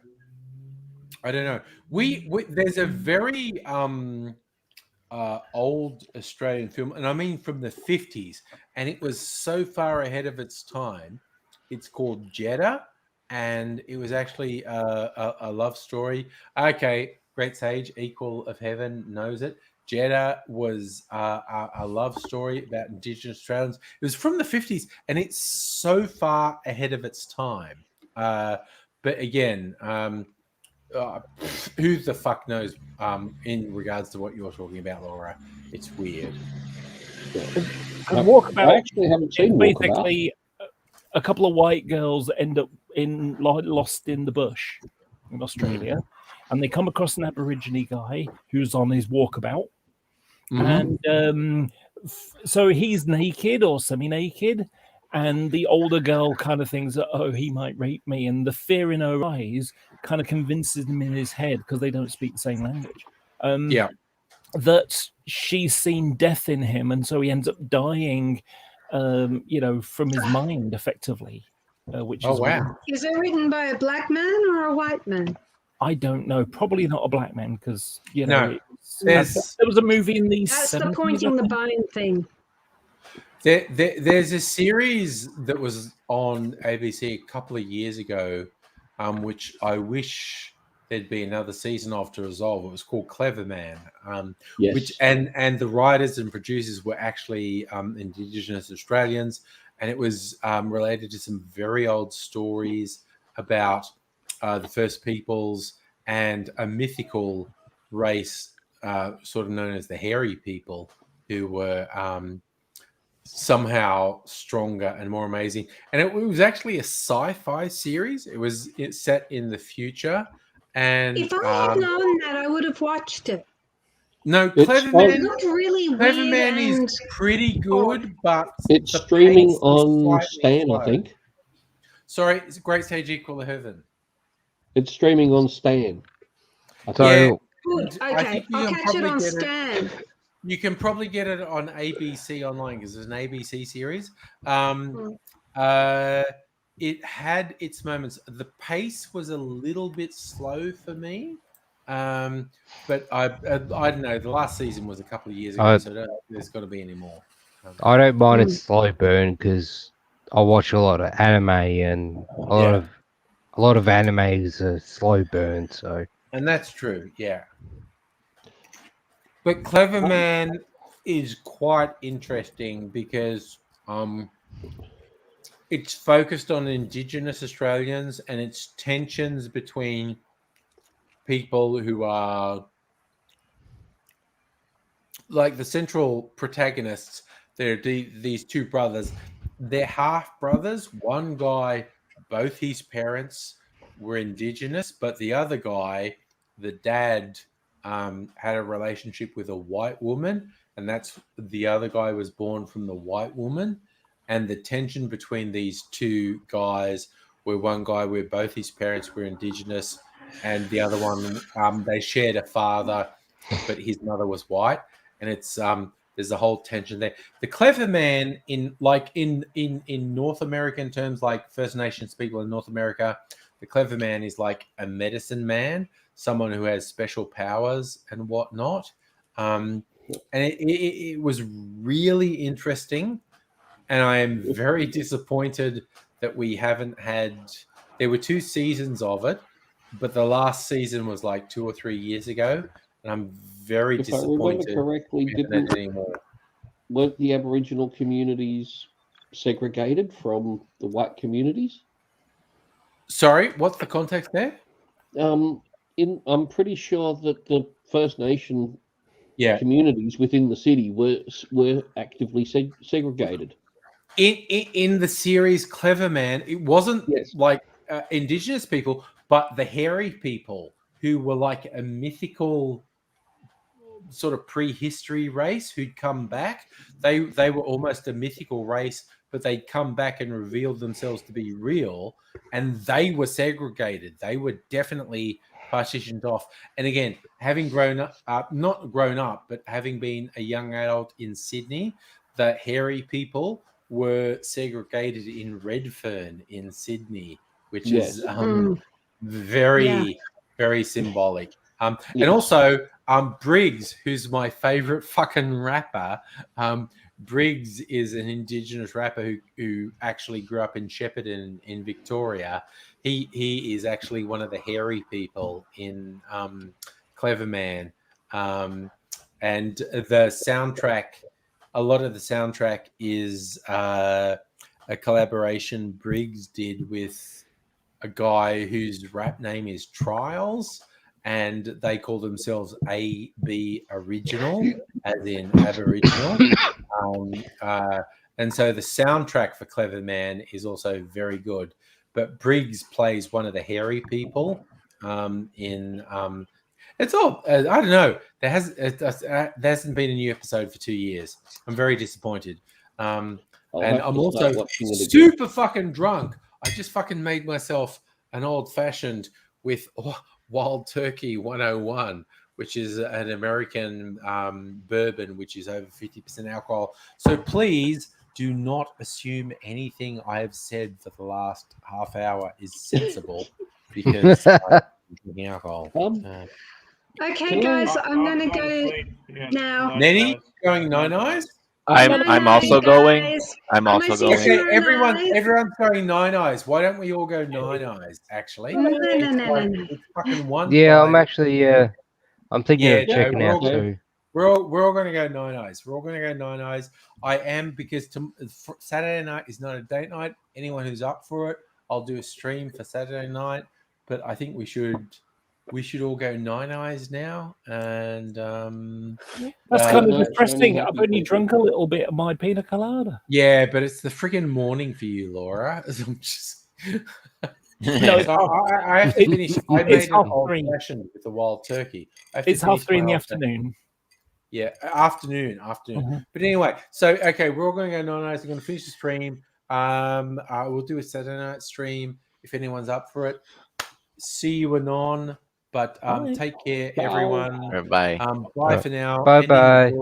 We there's a very old Australian film, and I mean from the 50s, and it was so far ahead of its time. It's called Jeddah, and it was actually a love story. Okay, Great Sage, Equal of Heaven knows it. Jeddah was a love story about Indigenous Australians. It was from the 50s, and it's so far ahead of its time. But again, who the fuck knows in regards to what you're talking about, Laura? It's weird. And Walkabout, I actually haven't seen Walkabout. Basically, a couple of white girls end up lost in the bush in Australia, and they come across an Aborigine guy who's on his walkabout, and so he's naked or semi-naked, and the older girl kind of thinks that, oh, he might rape me, and the fear in her eyes kind of convinces him in his head, because they don't speak the same language, that she's seen death in him, and so he ends up dying, from his mind, effectively. Which is wow. Is it written by a black man or a white man? I don't know. Probably not a black man, because No, there was a movie in the That's 70s. the pointing the bone thing. There's a series that was on ABC a couple of years ago, which I wish there'd be another season of to resolve. It was called Clever Man, Yes. which and the writers and producers were actually Indigenous Australians, and it was related to some very old stories about the First Peoples and a mythical race, sort of known as the Hairy People, who were somehow stronger and more amazing. And it was actually a sci-fi series. It's set in the future. And if I had known that, I would have watched it. No, Clever Man. It looked really Clever weird Man and is pretty good, but it's the streaming pace is on slightly Stan, slow. I think. Sorry, it's Great Sage Equal to Heaven. It's streaming on Stan. So Yeah, good. I Okay, think you I'll can catch it probably on get Stan. You can probably get it on ABC online because it's an ABC series. It had its moments. The pace was a little bit slow for me, but I don't know. The last season was a couple of years ago, so there's got to be any more. I don't mind it's slow burn because I watch a lot of anime, and a lot of anime is a slow burn. So, and that's true, yeah. But Clever Man is quite interesting because it's focused on Indigenous Australians and its tensions between people who are like the central protagonists. They're these two brothers. They're half brothers. One guy, both his parents were Indigenous, but the other guy, the dad, had a relationship with a white woman, and that's the other guy was born from the white woman. And the tension between these two guys, where one guy where both his parents were Indigenous, and the other one they shared a father, but his mother was white, and it's there's a whole tension there. The clever man in North American terms, like First Nations people in North America, the clever man is like a medicine man, someone who has special powers and whatnot. And it was really interesting, and I am very disappointed that we haven't had. There were 2 seasons of it, but the last season was like 2 or 3 years ago, and I'm very disappointed. If I remember correctly, weren't the Aboriginal communities segregated from the white communities? Sorry, what's the context there? I'm pretty sure that the First Nation communities within the city were actively segregated. In the series Clever Man, it wasn't like Indigenous people, but the hairy people who were like a mythical sort of prehistory race who'd come back. They were almost a mythical race, but they'd come back and revealed themselves to be real, and they were segregated. They were definitely partitioned off. And again, having not grown up, but having been a young adult in Sydney, the hairy people were segregated in Redfern in Sydney, which is very, very symbolic. And also Briggs, who's my favorite fucking rapper. Briggs is an Indigenous rapper who actually grew up in Shepparton in Victoria. He is actually one of the hairy people in Clever Man. And the soundtrack, a lot of the soundtrack is a collaboration Briggs did with a guy whose rap name is Trials, and they call themselves AB Original, as in Aboriginal. And so the soundtrack for Clever Man is also very good. But Briggs plays one of the hairy people it's all I don't know. There hasn't been a new episode for 2 years. I'm very disappointed. And I'm also super fucking drunk. I just fucking made myself an old fashioned with Wild Turkey 101, which is an American bourbon, which is over 50% alcohol. So please do not assume anything I have said for the last half hour is sensible, because I'm drinking alcohol. Okay, guys, I'm going to go now. Nenny, going nine eyes? I'm also going. I'm also going. Okay, everyone's going nine eyes. Why don't we all go nine eyes? Actually, it's fucking one. Yeah, I'm actually. I'm thinking of checking out too. We're all going to go nine eyes. We're all going to go nine eyes. I am, because Saturday night is not a date night. Anyone who's up for it, I'll do a stream for Saturday night. But I think we should all go nine eyes now. And that's kind of depressing. I've only drunk a little bit of my pina colada. Yeah, but it's the friggin' morning for you, Laura. I'm just. No, I have to finish. I made an old fashioned with the wild turkey. It's 3:30 in the afternoon. Yeah, afternoon. Mm-hmm. But anyway, so okay, we're all going to go nine eyes. I'm going to finish the stream. We'll do a Saturday night stream if anyone's up for it. See you anon. But take care, everyone. Bye. Bye for now. Bye.